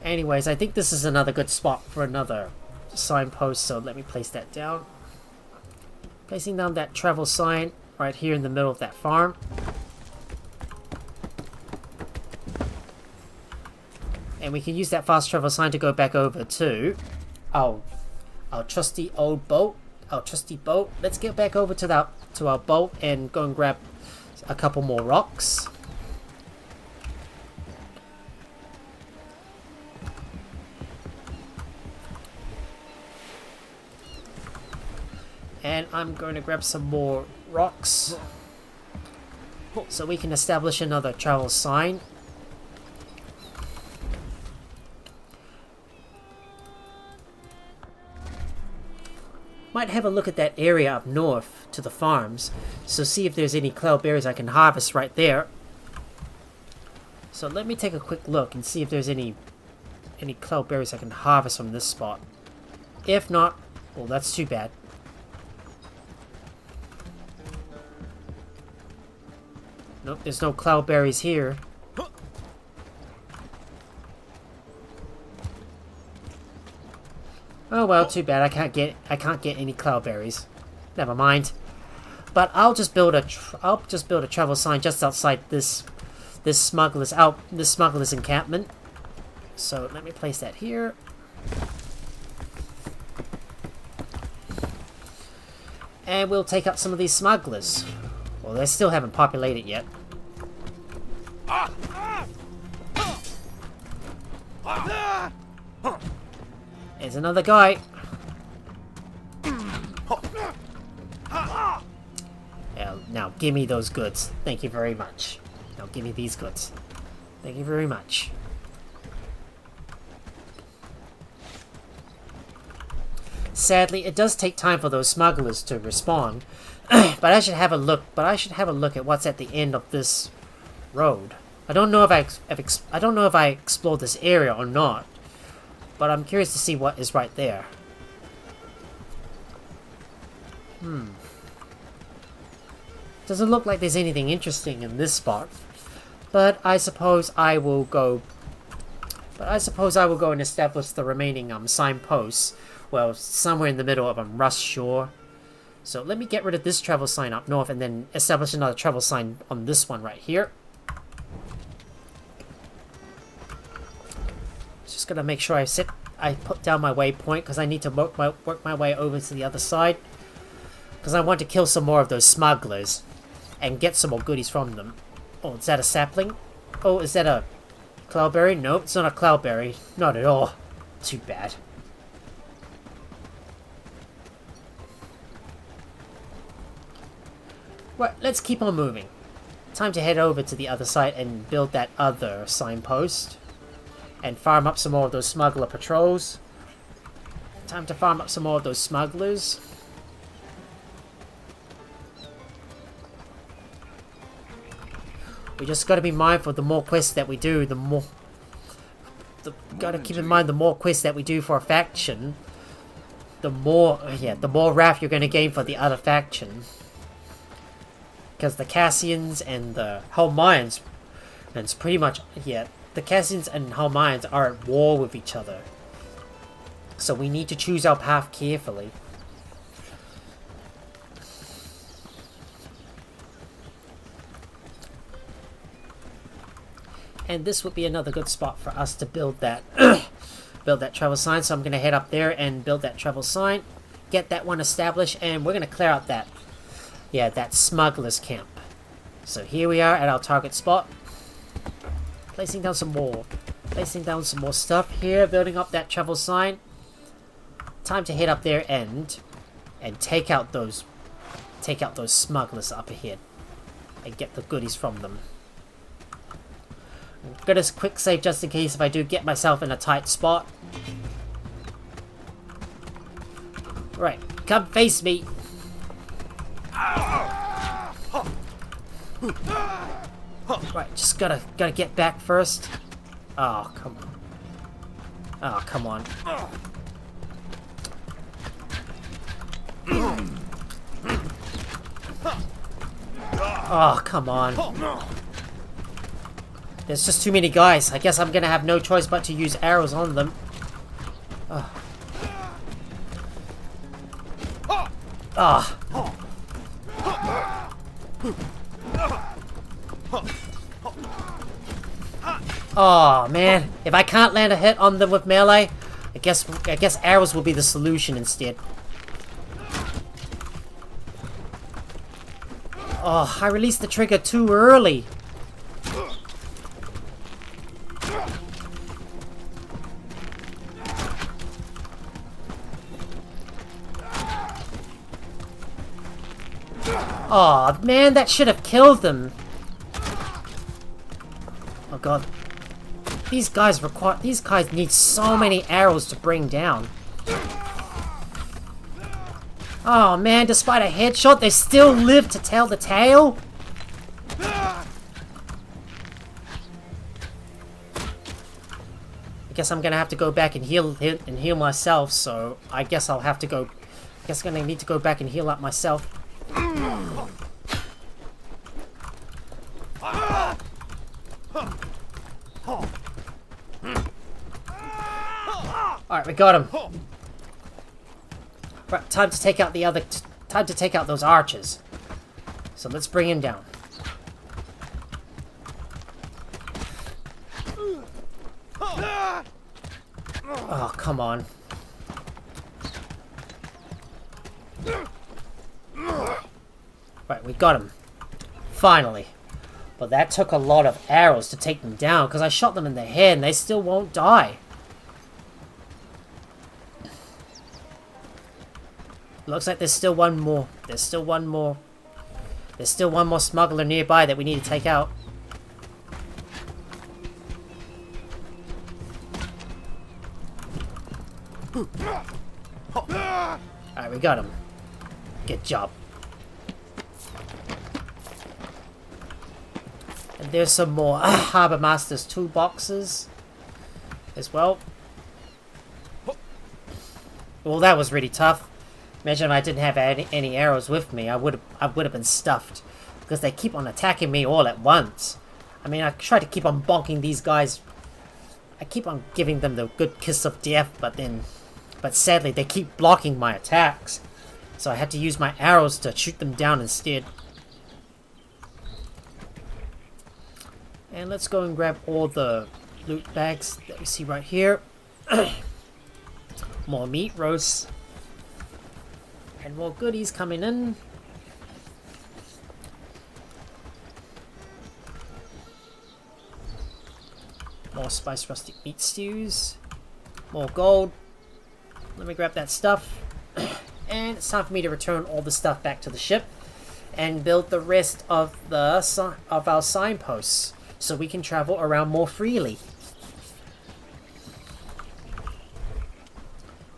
S1: Anyways, I think this is another good spot for another signpost, so let me place that down. Placing down that travel sign right here in the middle of that farm. And we can use that fast travel sign to go back over to our trusty old boat. Our trusty boat. Let's get back over to our boat and go and grab a couple more rocks. And I'm going to grab some more rocks so we can establish another travel sign. Might have a look at that area up north to the farms, so see if there's any cloudberries I can harvest right there. So let me take a quick look and see if there's any cloudberries I can harvest from this spot. If not, well, that's too bad. Nope, there's no cloudberries here. Oh well, too bad. I can't get any cloudberries. Never mind. But I'll just build a travel sign just outside this smuggler's encampment. So let me place that here. And we'll take out some of these smugglers. Well, they still haven't populated yet. There's another guy. Now give me those goods. Thank you very much. Now give me these goods. Thank you very much. Sadly, it does take time for those smugglers to respawn. But I should have a look. At what's at the end of this road. I don't know if I explored this area or not, but I'm curious to see what is right there. Doesn't look like there's anything interesting in this spot, but I suppose I will go. And establish the remaining signposts. Well, somewhere in the middle of Rust Shore. So let me get rid of this travel sign up north and then establish another travel sign on this one right here. Just gonna make sure I put down my waypoint because I need to work my way over to the other side. Because I want to kill some more of those smugglers and get some more goodies from them. Oh, is that a sapling? Oh, is that a cloudberry? Nope, it's not a cloudberry. Not at all. Too bad. Right, let's keep on moving. Time to head over to the other side and build that other signpost. And farm up some more of those smuggler patrols. Time to farm up some more of those smugglers. We just gotta be mindful, the more quests that we do, gotta keep in mind the more quests that we do for a faction, the more wrath you're gonna gain for the other faction. Because the Cassians and the Halmareans, and it's pretty much, the Cassians and Halmareans are at war with each other. So we need to choose our path carefully. And this would be another good spot for us to build that travel sign. So I'm going to head up there and build that travel sign, get that one established, and we're going to clear out that smuggler's camp. So here we are at our target spot. Placing down some more stuff here, building up that travel sign. Time to head up there and take out those smugglers up ahead and get the goodies from them. I'm gonna quick save just in case if I do get myself in a tight spot. Right, come face me. Right, just gotta get back first. Oh, come on. Oh, come on. Oh, come on. There's just too many guys. I guess I'm gonna have no choice but to use arrows on them. Oh. Ah. Oh man, if I can't land a hit on them with melee, I guess arrows will be the solution instead. Oh, I released the trigger too early. Oh man, that should have killed them. Oh god. These guys need so many arrows to bring down. Oh man, despite a headshot, they still live to tell the tale? I guess I'm gonna have to go back and heal myself, so I guess I'll have to go. I guess I'm gonna need to go back and heal up myself. Alright, we got him. Right, time to take out those archers. So let's bring him down. Oh, come on. Right, we got him. Finally. But that took a lot of arrows to take them down, because I shot them in the head and they still won't die. Looks like there's still one more. There's still one more smuggler nearby that we need to take out. Alright, we got him. Good job. And there's some more Harbour Master's toolboxes as well. Well, that was really tough. Imagine if I didn't have any arrows with me, I would have been stuffed, because they keep on attacking me all at once. I mean, I try to keep on bonking these guys. I keep on giving them the good kiss of death, but sadly they keep blocking my attacks. So I had to use my arrows to shoot them down instead. And let's go and grab all the loot bags that we see right here. More meat roasts. And more goodies coming in. More spiced rustic meat stews. More gold. Let me grab that stuff. And it's time for me to return all the stuff back to the ship and build the rest of our signposts so we can travel around more freely.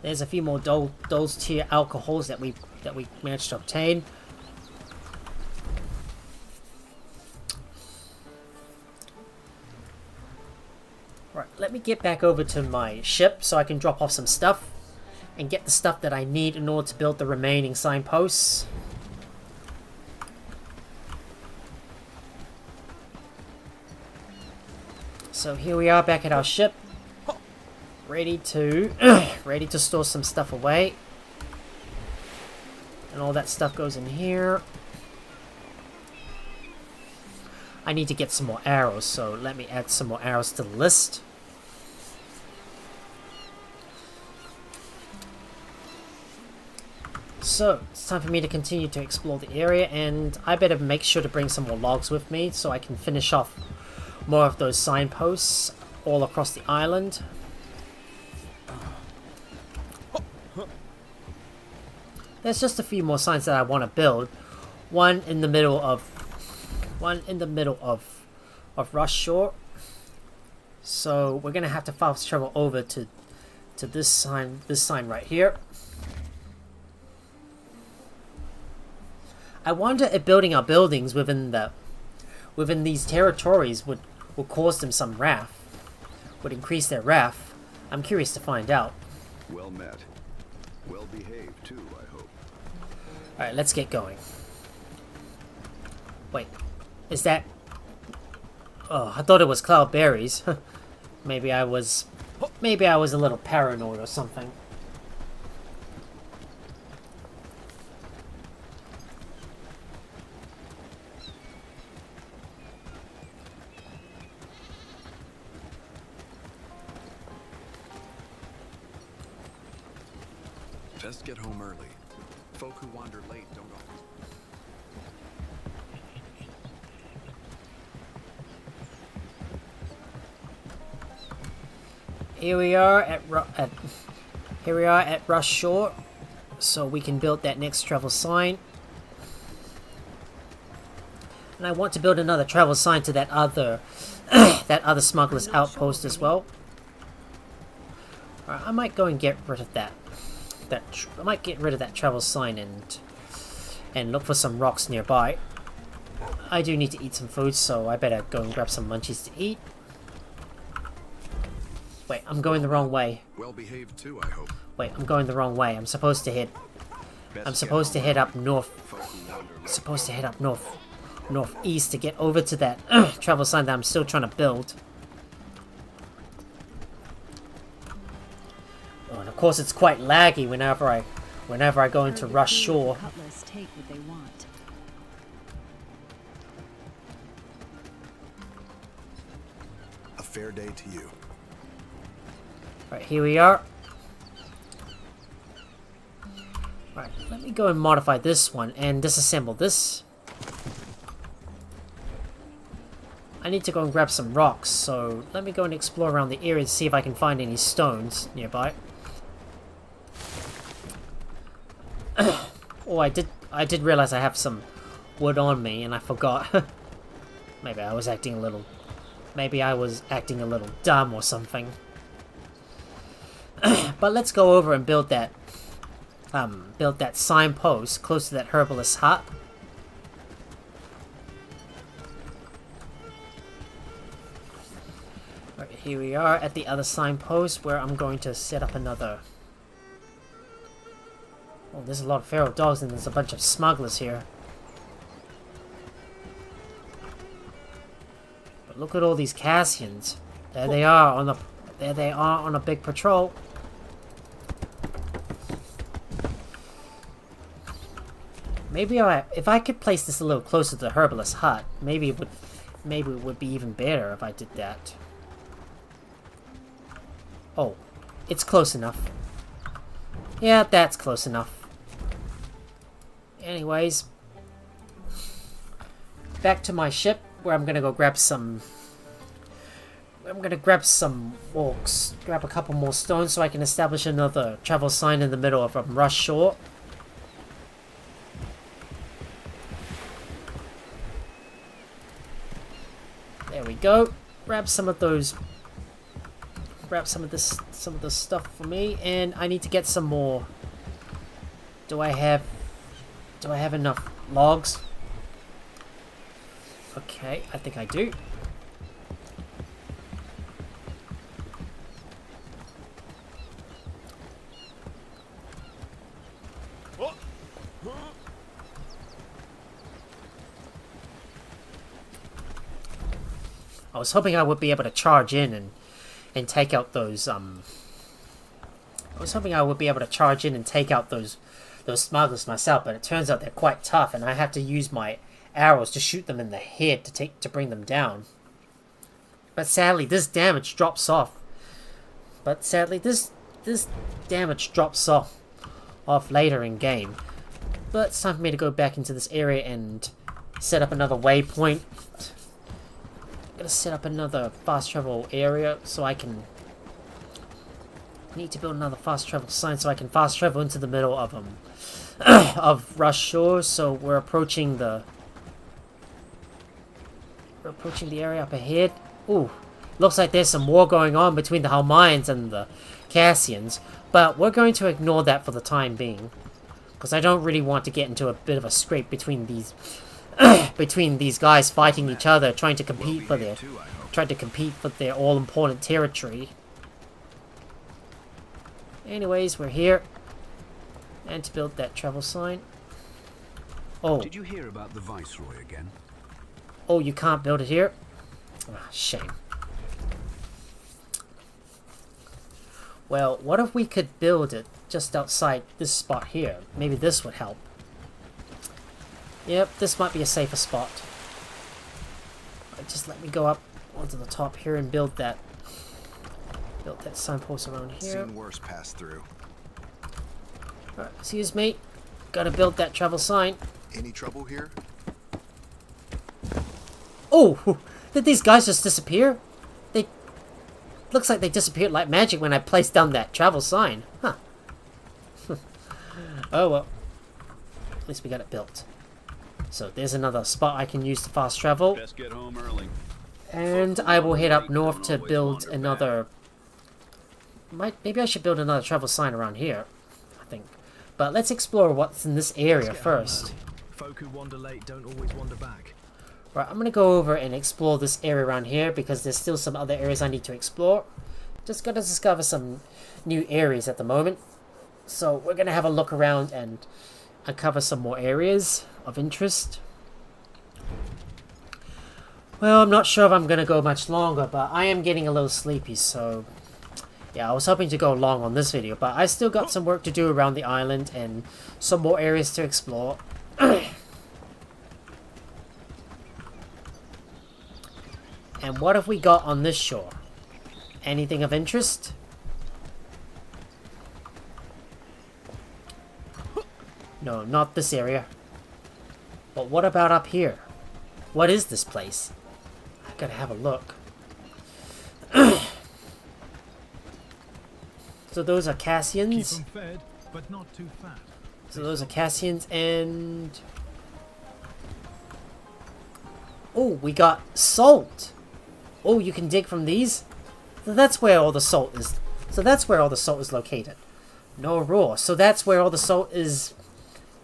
S1: There's a few more Dole's tier alcohols that we managed to obtain. Right, let me get back over to my ship so I can drop off some stuff and get the stuff that I need in order to build the remaining signposts. So here we are back at our ship. Ready to store some stuff away. And all that stuff goes in here. I need to get some more arrows, so let me add some more arrows to the list. So, it's time for me to continue to explore the area, and I better make sure to bring some more logs with me so I can finish off more of those signposts all across the island. There's just a few more signs that I want to build. One in the middle of Rush Shore. So we're gonna have to fast travel over to this sign right here. I wonder if building our buildings within these territories would cause them some wrath, would increase their wrath. I'm curious to find out.
S14: Well met. Well behaved too, I hope.
S1: Alright, let's get going. Wait, is that... Oh, I thought it was cloudberries. Maybe I was a little paranoid or something.
S7: Best get home early. Folk who wander late don't always...
S1: Here we are at Rush Shore, so we can build that next travel sign. And I want to build another travel sign to that other that other smuggler's outpost as well. Alright, I might go and get rid of that. I might get rid of that travel sign and look for some rocks nearby. I do need to eat some food, so I better go and grab some munchies to eat. Wait, I'm going the wrong way.
S7: Well behaved too, I hope.
S1: Wait, I'm going the wrong way. I'm supposed to head up north. Northeast to get over to that travel sign that I'm still trying to build. Oh, and of course it's quite laggy whenever I go into Rush Shore.
S19: Take what they want.
S4: A fair day to you.
S1: Right, here we are. Right, let me go and modify this one and disassemble this. I need to go and grab some rocks, so let me go and explore around the area to see if I can find any stones nearby. Oh, I did realize I have some wood on me and I forgot. Maybe I was acting a little dumb or something. But let's go over and build that signpost close to that herbalist's hut. Right, here we are at the other signpost where I'm going to set up another. Oh, there's a lot of feral dogs and there's a bunch of smugglers here. But look at all these Cassians. There they are on a big patrol. Maybe if I could place this a little closer to the herbalist's hut, maybe it would be even better if I did that. Oh, it's close enough. Yeah, that's close enough. Anyways, back to my ship where I'm gonna go grab some. I'm gonna grab some walks, grab a couple more stones so I can establish another travel sign in the middle of Rush Shore. There we go. Grab some of those. Grab some of this stuff for me, and I need to get some more. Do I have enough logs? Okay, I think I do. I was hoping I would be able to charge in and take out those I was hoping I would be able to charge in and take out those smugglers myself, but it turns out they're quite tough and I have to use my arrows to shoot them in the head to bring them down. But sadly this damage drops off. Off later in game. But it's time for me to go back into this area and set up another waypoint. I'm gonna set up another fast travel area so I can. Need to build another fast travel sign so I can fast travel into the middle of of Rush Shore. So we're approaching the area up ahead. Ooh, looks like there's some war going on between the Halmareans and the Cassians, but we're going to ignore that for the time being because I don't really want to get into a bit of a scrape between these. Between these guys fighting each other, trying to compete for their all-important territory. Anyways, we're here, and to build that travel sign. Oh.
S7: Did you hear about the Viceroy again?
S1: Oh, you can't build it here? Ah, shame. Well, what if we could build it just outside this spot here? Maybe this would help. Yep, this might be a safer spot. Right, just let me go up onto the top here and build that signpost around here.
S4: Seen worse pass through.
S1: Excuse me. Gotta build that travel sign.
S4: Any trouble here?
S1: Oh! Did these guys just disappear? They... Looks like they disappeared like magic when I placed down that travel sign. Huh. Oh well. At least we got it built. So there's another spot I can use to fast travel.
S9: Best get home early.
S1: And I will head up north to build another... Maybe I should build another travel sign around here, I think. But let's explore what's in this area first.
S12: Folk who wander late don't always wander back.
S1: Right, I'm gonna go over and explore this area around here because there's still some other areas I need to explore. Just gotta discover some new areas at the moment. So we're gonna have a look around and uncover some more areas of interest. Well, I'm not sure if I'm gonna go much longer, but I am getting a little sleepy, so... Yeah, I was hoping to go long on this video, but I still got some work to do around the island and some more areas to explore. And what have we got on this shore? Anything of interest? No, not this area. But what about up here? What is this place? I gotta have a look. So those are Cassians.
S20: Keep 'em fed, but not too fat.
S1: So those are Cassians and... Oh, we got salt. Oh, you can dig from these? So that's where all the salt is. So that's where all the salt is located. No raw. So that's where all the salt is...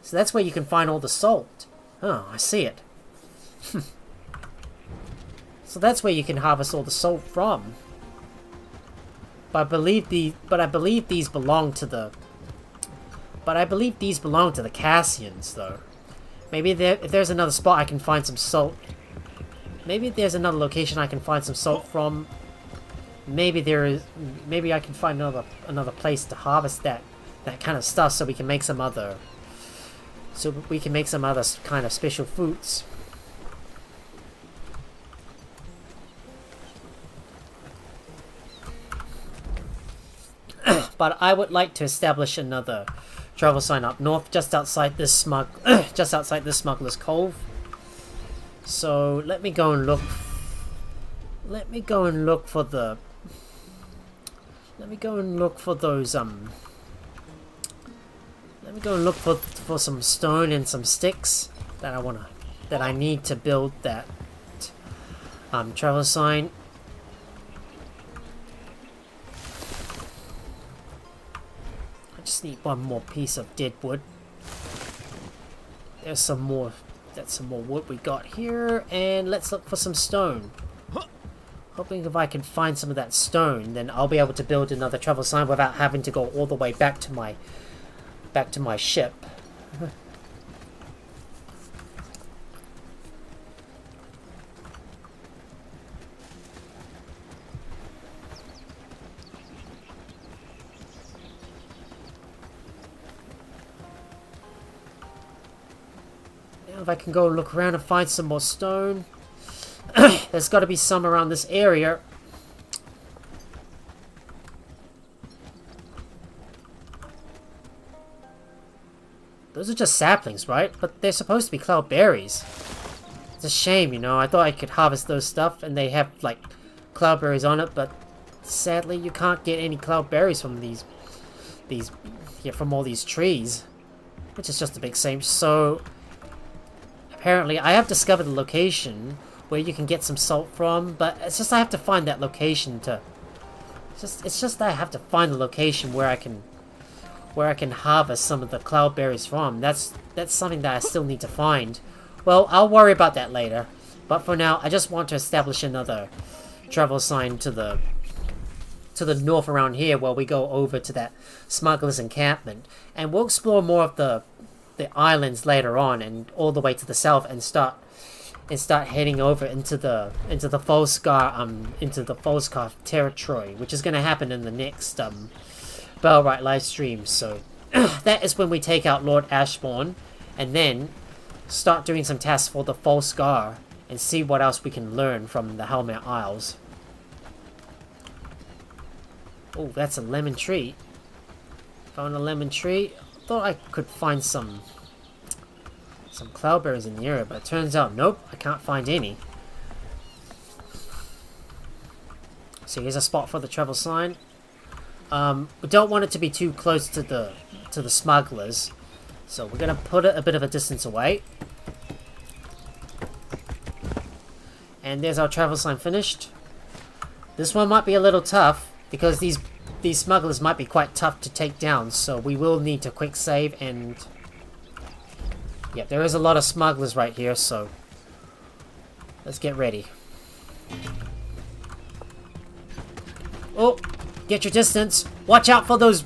S1: So that's where you can find all the salt. Oh, I see it. So that's where you can harvest all the salt from. But I believe these belong to the... But I believe these belong to the Cassians, though. Maybe if there's another spot I can find some salt. Maybe there's another location I can find some salt from. Maybe I can find another place to harvest that kind of stuff, so we can make some other. So we can make some other kind of special foods. But I would like to establish another travel sign up north, just outside this smuggler's cove. So let me go and look. Let me go and look for the. Let me go and look for those Let me go and look for some stone and some sticks that I need to build that travel sign. Just need one more piece of dead wood. There's some more. That's some more wood we got here, and let's look for some stone. Hoping if I can find some of that stone, then I'll be able to build another travel sign without having to go all the way back to my ship. If I can go look around and find some more stone. There's got to be some around this area. Those are just saplings, right? But they're supposed to be cloudberries. It's a shame, you know. I thought I could harvest those stuff and they have, like, cloudberries on it, but sadly you can't get any cloudberries from from all these trees. Which is just a big shame. So... apparently, I have discovered the location where you can get some salt from, but it's just I have to find that location to... It's just that I have to find the location where I can harvest some of the cloudberries from. That's something that I still need to find. Well, I'll worry about that later. But for now, I just want to establish another travel sign to the north around here, where we go over to that smuggler's encampment, and we'll explore more of the islands later on, and all the way to the south, and start heading over into the Folskar territory, which is going to happen in the next Bellwright live stream. So that is when we take out Lord Ashbourne, and then start doing some tasks for the Folskar and see what else we can learn from the Halmare Isles. Oh, that's a lemon tree. Found a lemon tree. thought I could find some cloudberries in the area, but it turns out, nope, I can't find any. So here's a spot for the travel sign. We don't want it to be too close to the smugglers, so we're gonna put it a bit of a distance away. And there's our travel sign finished. This one might be a little tough because these smugglers might be quite tough to take down, so we will need to quick save. And yeah, there is a lot of smugglers right here, so let's get ready. Oh, get your distance. Watch out for those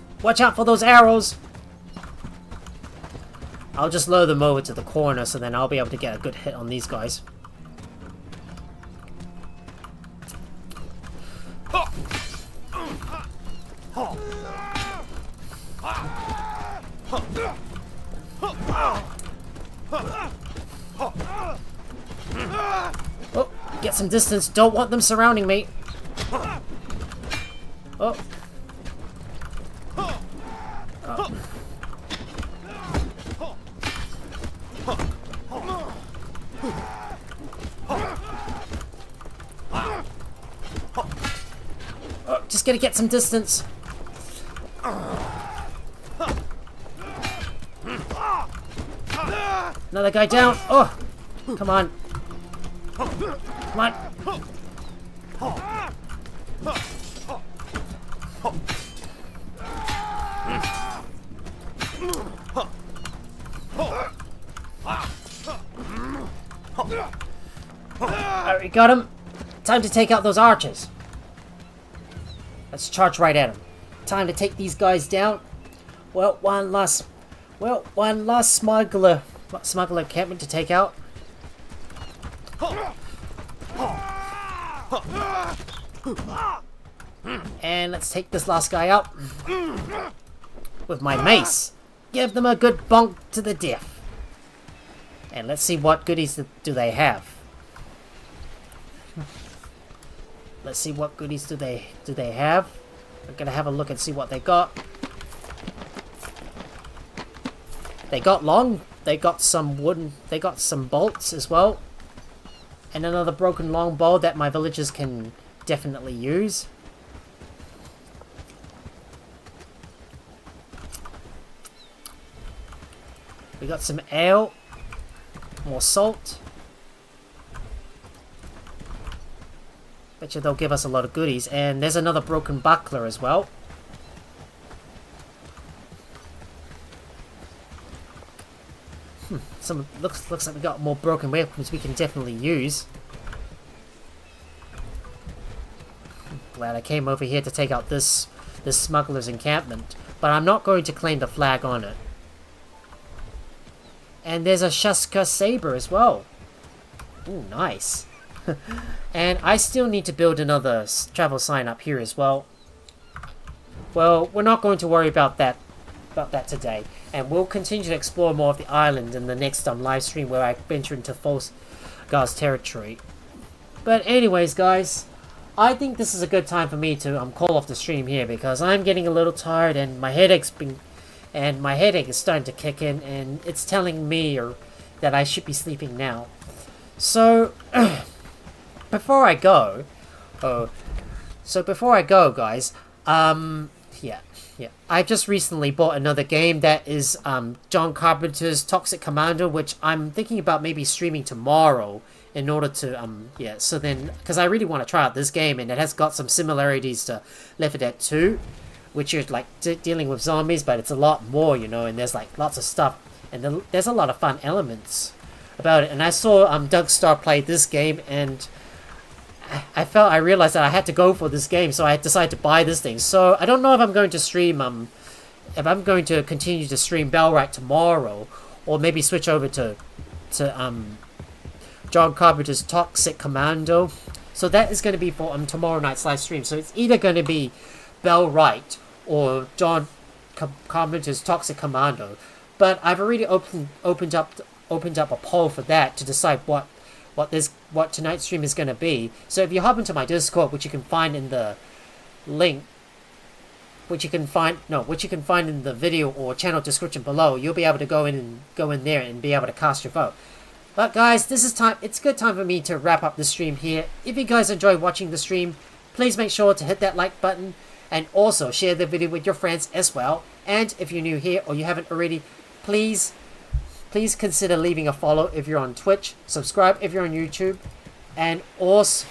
S1: arrows. I'll just lower them over to the corner, so then I'll be able to get a good hit on these guys. Oh, get some distance. Don't want them surrounding me. Oh. Oh. Oh, just gotta get some distance. Another guy down. Oh, come on. Come on. Alright, we got him. Time to take out those archers. Let's charge right at them. Time to take these guys down. Well, one last smuggler encampment to take out. And let's take this last guy out with my mace. Give them a good bonk to the diff. And let's see what goodies do they have. Let's see what goodies do they have. We're gonna have a look and see what they got. They got some wooden, they got some bolts as well. And another broken longbow that my villagers can definitely use. We got some ale, more salt. Betcha they'll give us a lot of goodies. And there's another broken buckler as well. Looks like we got more broken weapons we can definitely use. Glad I came over here to take out this smuggler's encampment, but I'm not going to claim the flag on it. And there's a Shaska saber as well. Ooh, nice. And I still need to build another travel sign up here as well. Well, we're not going to worry about that today, and we'll continue to explore more of the island in the next live stream where I venture into Falsgar's territory. But anyways, guys, I think this is a good time for me to call off the stream here because I'm getting a little tired and my headache is starting to kick in, and it's telling me that I should be sleeping now. So before I go, guys, yeah, I've just recently bought another game that is John Carpenter's Toxic Commando, which I'm thinking about maybe streaming tomorrow in order to, so then, because I really want to try out this game, and it has got some similarities to Left 4 Dead 2, which you're like dealing with zombies, but it's a lot more, you know, and there's like lots of stuff, and there's a lot of fun elements about it. And I saw Doug Starr play this game, and I realized that I had to go for this game, so I decided to buy this thing. So I don't know if I'm going to stream, if I'm going to continue to stream Bellwright tomorrow, or maybe switch over to John Carpenter's Toxic Commando. So that is going to be for tomorrow night's live stream. So it's either going to be Bellwright or John Carpenter's Toxic Commando. But I've already opened up a poll for that to decide what tonight's stream is going to be. So if you hop into my Discord, which you can find in the link which you can find in the video or channel description below. You'll be able to go in there and be able to cast your vote. But guys, it's a good time for me to wrap up the stream here. If you guys enjoy watching the stream, please make sure to hit that like button and also share the video with your friends as well. And if you're new here or you haven't already, please consider leaving a follow if you're on Twitch, subscribe if you're on YouTube, and also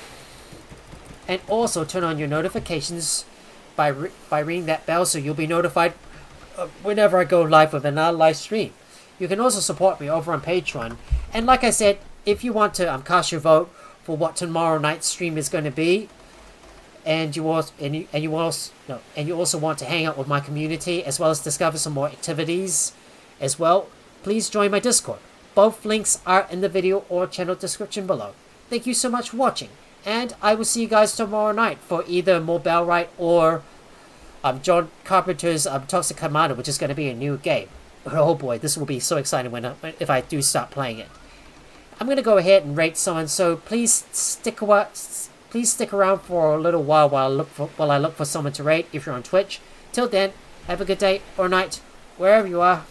S1: turn on your notifications by ringing that bell so you'll be notified whenever I go live with another live stream. You can also support me over on Patreon. And like I said, if you want to cast your vote for what tomorrow night's stream is going to be, and you also want to hang out with my community as well as discover some more activities as well, please join my Discord. Both links are in the video or channel description below. Thank you so much for watching, and I will see you guys tomorrow night for either more Bellwright or John Carpenter's Toxic Commando, which is going to be a new game. Oh boy, this will be so exciting if I do start playing it. I'm going to go ahead and rate someone, so please stick around for a little while while I look for someone to rate if you're on Twitch. Till then, have a good day or night, wherever you are.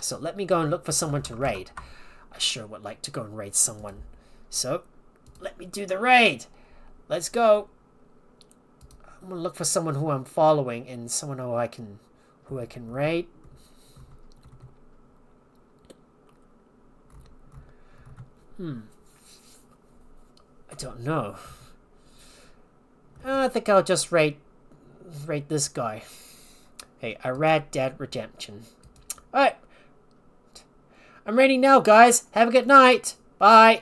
S1: So let me go and look for someone to raid. I sure would like to go and raid someone. So, let me do the raid. Let's go. I'm going to look for someone who I'm following and someone who I can raid. I don't know. I think I'll just rate this guy. Hey, Irad Dead Redemption. Alright. I'm raiding now, guys. Have a good night. Bye.